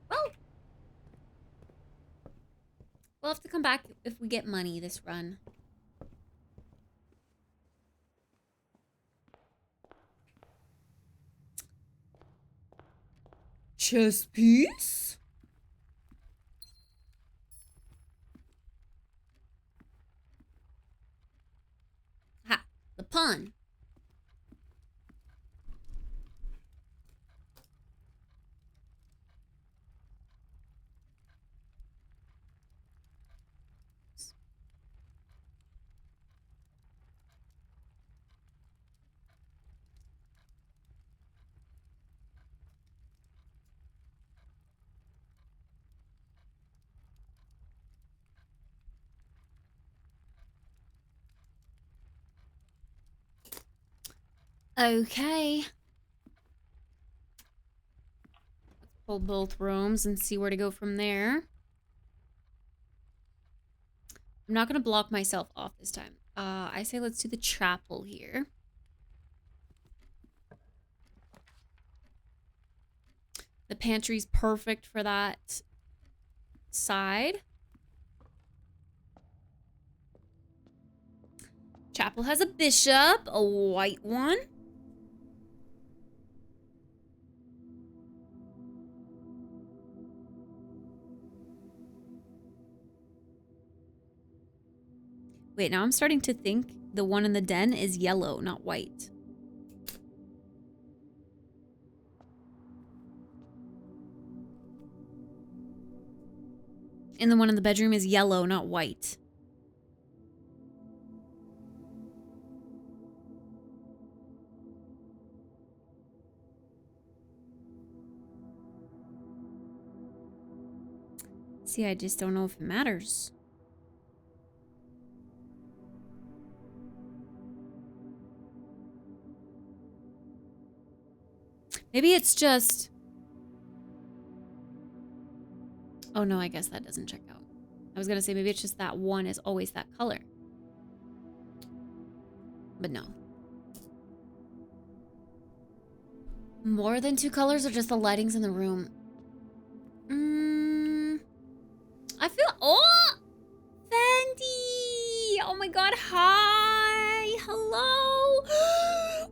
Well, we'll have to come back if we get money this run. Chess piece? Ha, the pawn. Okay. Let's pull both rooms and see where to go from there. I'm not gonna block myself off this time. I say let's do the chapel here. The pantry's perfect for that side. Chapel has a bishop, a white one. Wait, now I'm starting to think the one in the den is yellow, not white. And the one in the bedroom is yellow, not white. See, I just don't know if it matters. Maybe it's just... Oh no, I guess that doesn't check out. I was gonna say maybe it's just that one is always that color. But no. More than 2 colors or just the lightings in the room? I feel... Oh! Fendi! Oh my god, hi! Hello!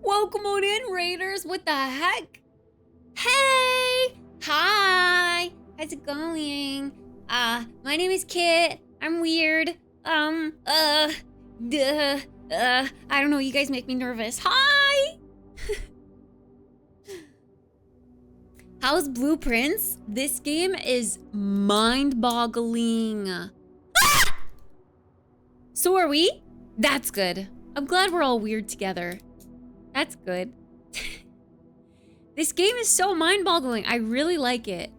Welcome on in, Raiders! What the heck? Hey! Hi! How's it going? My name is Kit. I'm weird. I don't know, you guys make me nervous. Hi! How's Blueprints? This game is mind-boggling. Ah! So are we? That's good. I'm glad we're all weird together. That's good. This game is so mind-boggling. I really like it.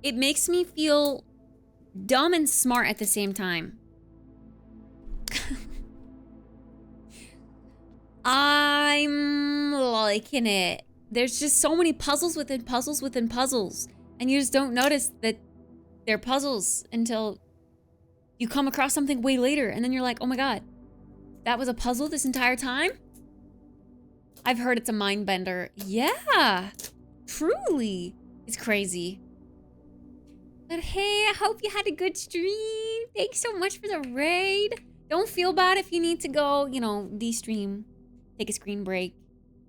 It makes me feel dumb and smart at the same time. I'm liking it. There's just so many puzzles within puzzles within puzzles. And you just don't notice that they're puzzles until you come across something way later. And then you're like, oh my god, that was a puzzle this entire time? I've heard it's a mind bender. Yeah, truly. It's crazy. But hey, I hope you had a good stream. Thanks so much for the raid. Don't feel bad if you need to go, you know, de-stream. Take a screen break.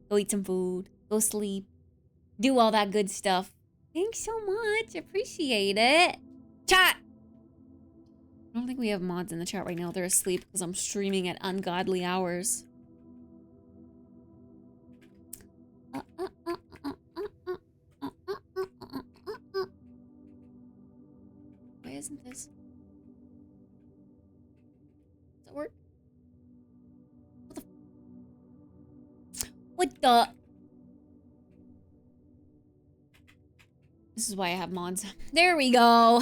Go eat some food. Go sleep. Do all that good stuff. Thanks so much. Appreciate it. Chat! I don't think we have mods in the chat right now. They're asleep because I'm streaming at ungodly hours. Why isn't this? Does that work? What the? This is why I have mods. There we go.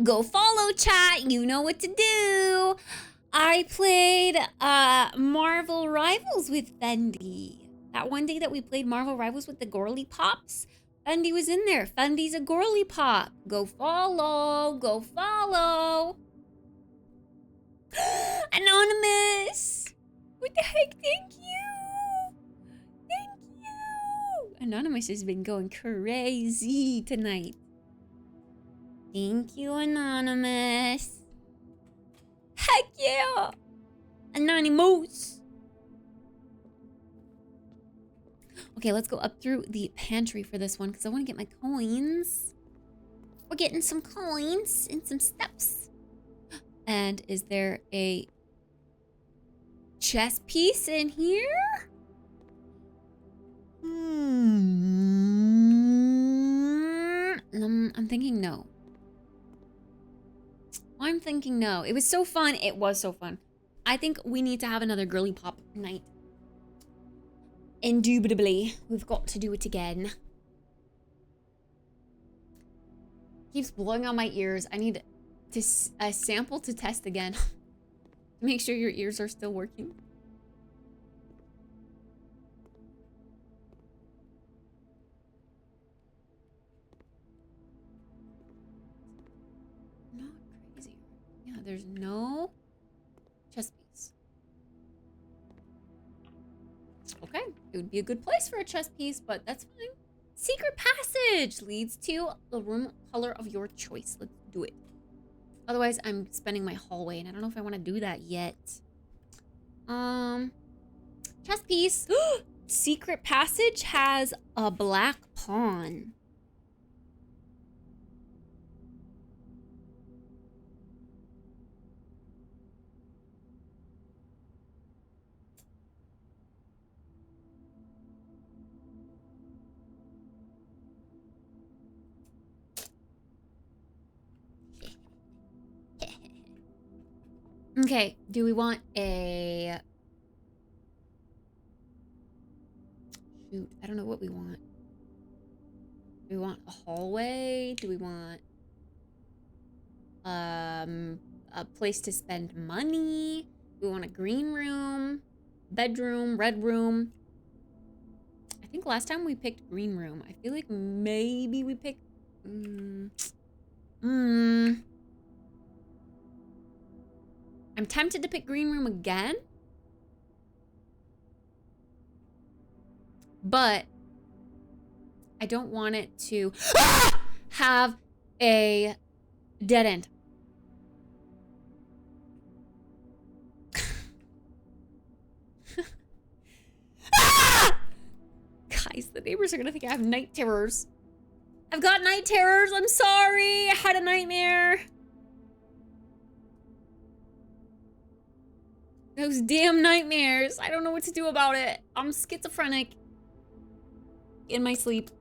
Go follow chat. You know what to do. I played Marvel Rivals with Fendi. That one day that we played Marvel Rivals with the Gorly Pops, Fendi was in there. Fendi's a Gorly Pop. Go follow. Go follow. Anonymous. What the heck? Thank you. Thank you. Anonymous has been going crazy tonight. Thank you, Anonymous. Heck yeah. Anonymous. Okay, let's go up through the pantry for this one because I want to get my coins. We're getting some coins and some steps. And is there a chess piece in here? I'm thinking no. I'm thinking no. It was so fun. It was so fun. I think we need to have another girly pop night. Indubitably. We've got to do it again. Keeps blowing on my ears. I need to a sample to test again. Make sure your ears are still working. Not crazy. Yeah, there's no chess piece. Okay, it would be a good place for a chess piece, but that's fine. Secret passage leads to the room color of your choice. Let's do it. Otherwise, I'm spending my hallway, and I don't know if I want to do that yet. Chess piece. Secret passage has a black pawn. Okay, do we want a... Shoot, I don't know what we want. Do we want a hallway? Do we want... a place to spend money? Do we want a green room? Bedroom? Red room? I think last time we picked green room. I feel like maybe we picked... I'm tempted to pick green room again. But I don't want it to have a dead end. Guys, the neighbors are gonna think I have night terrors. I've got night terrors. I'm sorry. I had a nightmare. Those damn nightmares. I don't know what to do about it. I'm schizophrenic. In my sleep.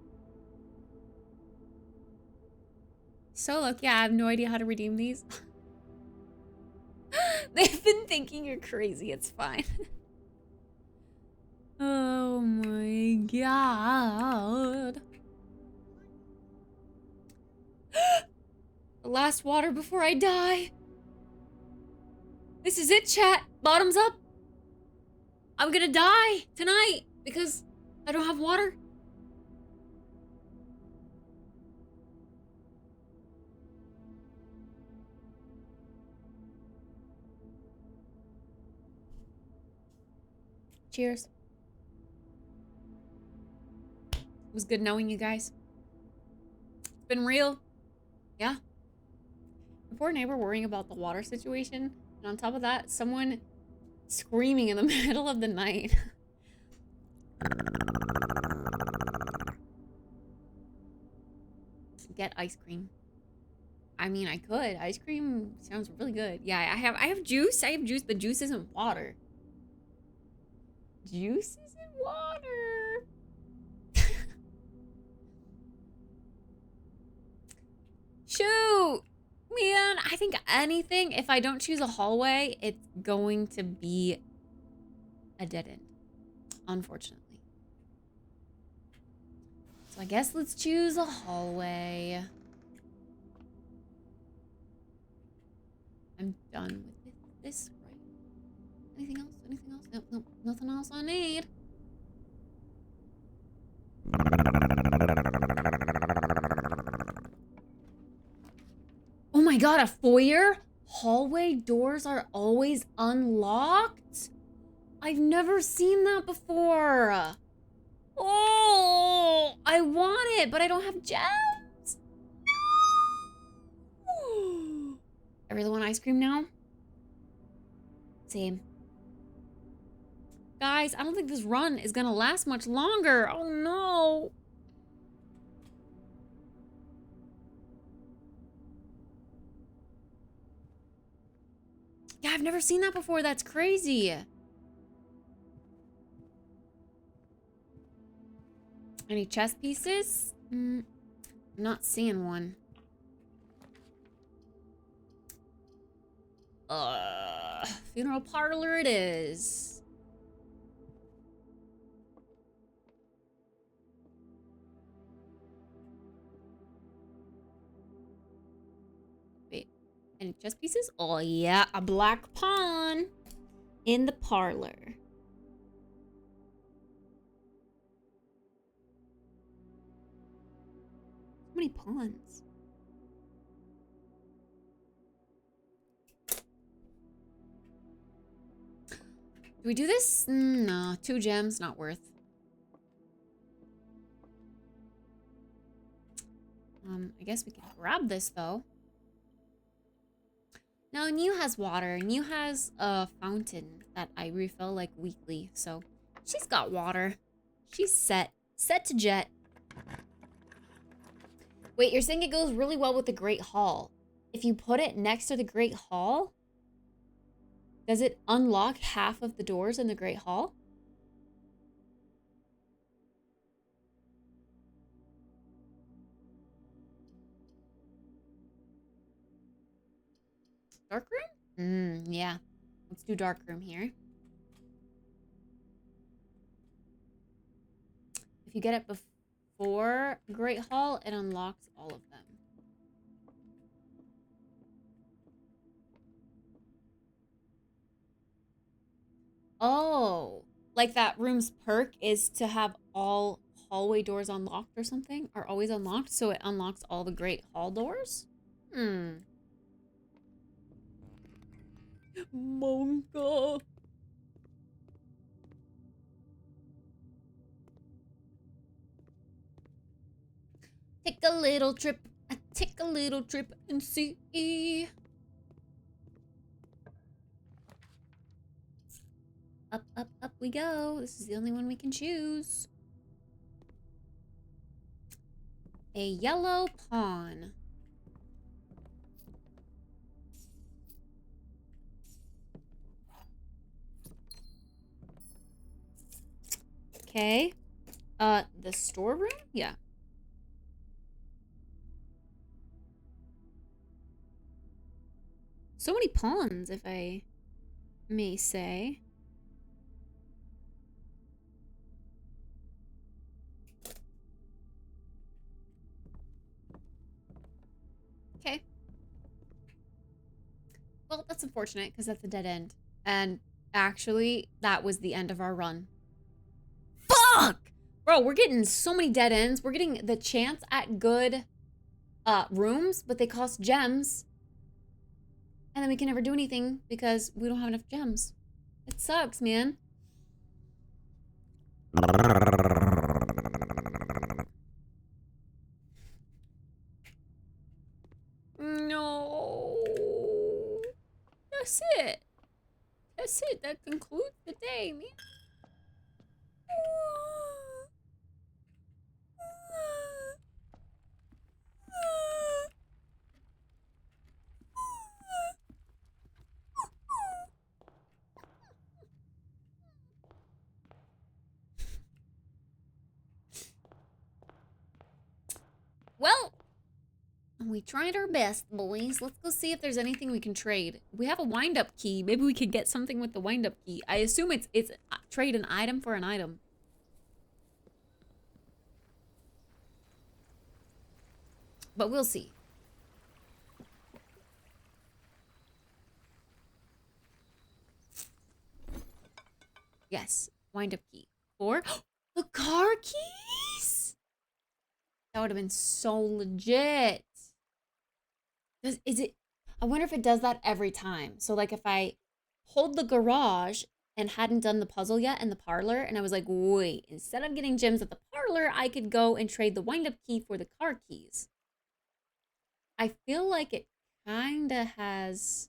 So look, yeah, I have no idea how to redeem these. They've been thinking you're crazy. It's fine. Oh my god. The last water before I die. This is it, chat. Bottoms up. I'm gonna die tonight because I don't have water. Cheers. It was good knowing you guys. It's been real. Yeah. The poor neighbor worrying about the water situation. And on top of that, someone screaming in the middle of the night. Get ice cream. I mean, I could. Ice cream sounds really good. Yeah, I have juice. I have juice. The juice isn't water. Juice isn't water. Shoot! Man, I think anything, if I don't choose a hallway, it's going to be a dead end. Unfortunately. So I guess let's choose a hallway. I'm done with this, right? Anything else? Anything else? Nope, nope, nothing else I need. Oh my god, a foyer? Hallway doors are always unlocked? I've never seen that before. Oh, I want it, but I don't have gems. No. I really want ice cream now. Same. Guys, I don't think this run is gonna last much longer. Oh no. Yeah, I've never seen that before. That's crazy. Any chess pieces? I'm not seeing one. Funeral parlor it is. Wait, any chess pieces? Oh yeah, a black pawn in the parlor. So many pawns. Do we do this? No, 2 gems, not worth. I guess we can grab this though. No, New has water. New has a fountain that I refill like weekly, so she's got water. She's set. Set to jet. Wait, you're saying it goes really well with the Great Hall. If you put it next to the Great Hall, does it unlock half of the doors in the Great Hall? Dark room? Yeah. Let's do dark room here. If you get it before Great Hall, it unlocks all of them. Oh, like that room's perk is to have all hallway doors unlocked or something? Are always unlocked, so it unlocks all the Great Hall doors? Monka. Take a little trip. Take a little trip and see. Up, up, up we go. This is the only one we can choose. A yellow pawn. Okay. The storeroom? Yeah. So many pawns, if I may say. Okay. Well, that's unfortunate, because that's a dead end. And actually, that was the end of our run. Fuck! Bro, we're getting so many dead ends. We're getting the chance at good rooms, but they cost gems. And then we can never do anything because we don't have enough gems. It sucks, man. No. That's it. That's it. That concludes the day, man. Well, we tried our best, boys. Let's go see if there's anything we can trade. We have a wind-up key. Maybe we could get something with the wind-up key. I assume it's trade an item for an item. But we'll see. Yes, wind-up key. Or the car keys? That would have been so legit. Is it? I wonder if it does that every time. So like if I hold the garage and hadn't done the puzzle yet in the parlor, and I was like, wait, instead of getting gems at the parlor, I could go and trade the wind-up key for the car keys. I feel like it kinda has.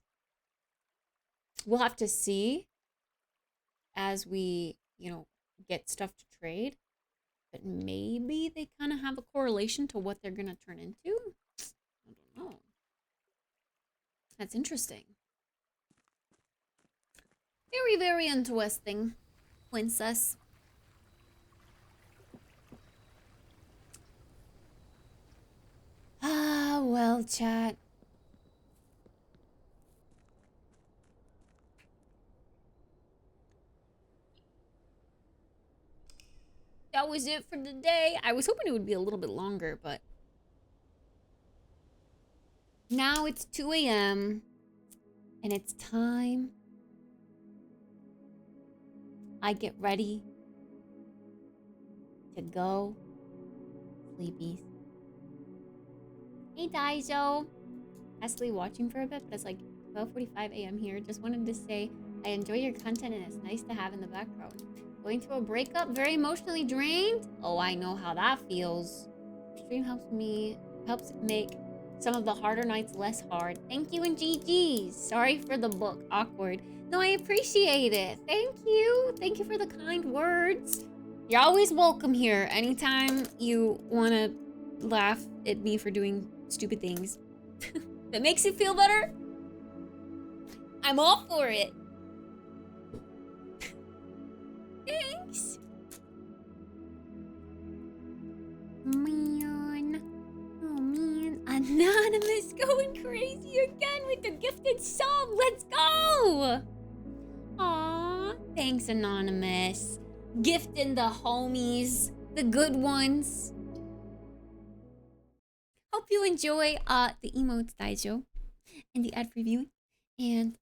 We'll have to see as we, you know, get stuff to trade. But maybe they kind of have a correlation to what they're gonna turn into. I don't know. That's interesting. Very, very interesting, princess. Ah, well, chat. That was it for the day. I was hoping it would be a little bit longer, but now it's 2 a.m. and it's time I get ready to go sleepies. Hey, Daijo. Actually watching for a bit, but it's like 12:45 a.m. here. Just wanted to say I enjoy your content and it's nice to have in the background. Going through a breakup, very emotionally drained? Oh, I know how that feels. Stream helps make some of the harder nights less hard. Thank you and GG's. Sorry for the book, awkward. No, I appreciate it. Thank you. Thank you for the kind words. You're always welcome here. Anytime you want to laugh at me for doing stupid things that makes you feel better, I'm all for it. Thanks. Man. Oh, man. Anonymous going crazy again with the gifted sub. Let's go. Thanks, Anonymous. Gifting the homies, the good ones. Hope you enjoy the emotes, Daijo, and the ad preview, and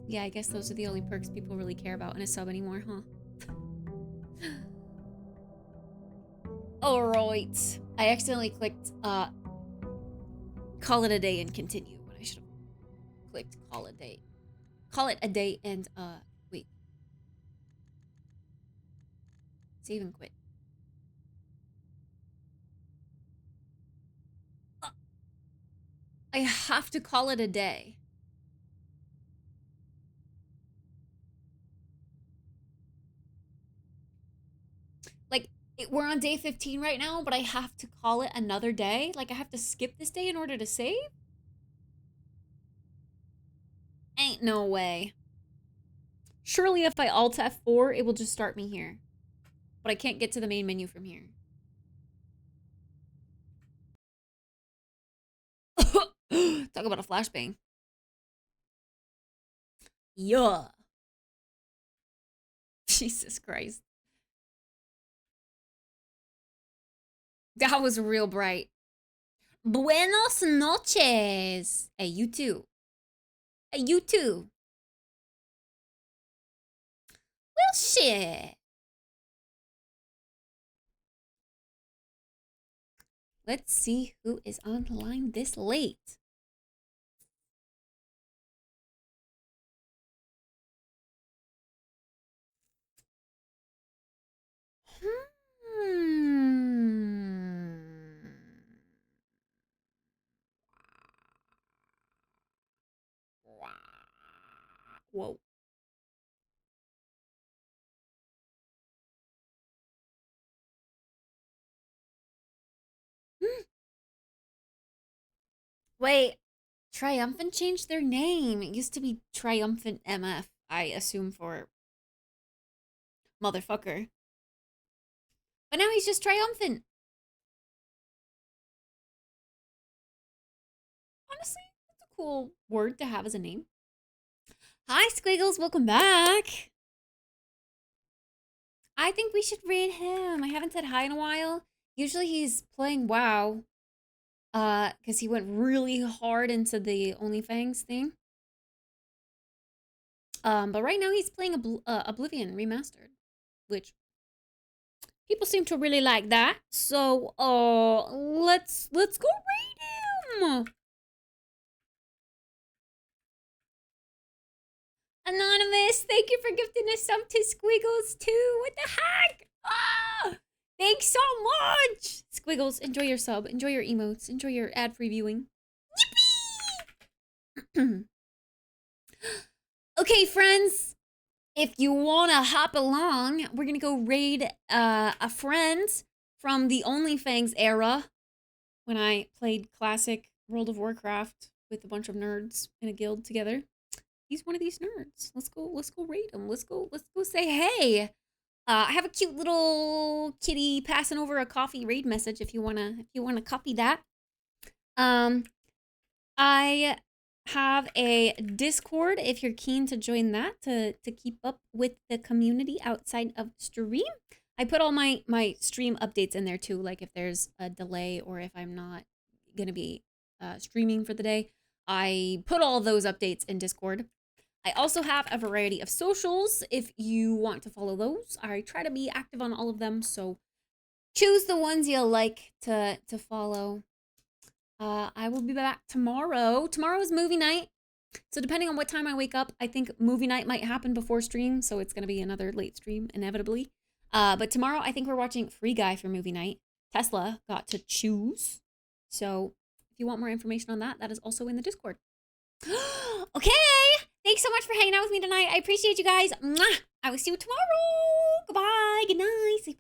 yeah, I guess those are the only perks people really care about in a sub anymore, huh? Alright. I accidentally clicked call it a day and continue when I should have clicked call it a day. Call it a day and wait. Save and quit. I have to call it a day. Like, we're on day 15 right now, but I have to call it another day? Like, I have to skip this day in order to save? Ain't no way. Surely if I Alt F4, it will just start me here. But I can't get to the main menu from here. Talk about a flashbang. Yeah. Jesus Christ. That was real bright. Buenos noches. Hey, you too. Hey, you too. Well, shit. Let's see who is on the line this late. Whoa. Wait, Triumphant changed their name. It used to be Triumphant MF, I assume for motherfucker. But now he's just Triumphant. Honestly, that's a cool word to have as a name. Hi, Squiggles. Welcome back. I think we should raid him. I haven't said hi in a while. Usually he's playing WoW. Because he went really hard into the OnlyFans thing. But right now he's playing Oblivion Remastered, which people seem to really like that. So, let's go raid him. Anonymous, thank you for gifting us some to Squiggles too. What the heck? Ah! Thanks so much! Squiggles, enjoy your sub, enjoy your emotes, enjoy your ad-free viewing. Yippee! Okay, friends. If you wanna hop along, we're gonna go raid a friend from the OnlyFans era when I played classic World of Warcraft with a bunch of nerds in a guild together. He's one of these nerds. Let's go raid him. Let's go say hey. I have a cute little kitty passing over a coffee raid message if you wanna copy that. I have a Discord if you're keen to join that to keep up with the community outside of stream. I put all my stream updates in there too, like if there's a delay or if I'm not gonna be streaming for the day. I put all those updates in Discord. I also have a variety of socials if you want to follow those. I try to be active on all of them, so choose the ones you'll like to follow. I will be back tomorrow. Tomorrow is movie night, so depending on what time I wake up, I think movie night might happen before stream, so it's going to be another late stream, inevitably. But tomorrow, I think we're watching Free Guy for movie night. Tesla got to choose, so if you want more information on that, that is also in the Discord. Okay! Thanks so much for hanging out with me tonight. I appreciate you guys. Mwah! I will see you tomorrow. Goodbye. Good night. Sleep well.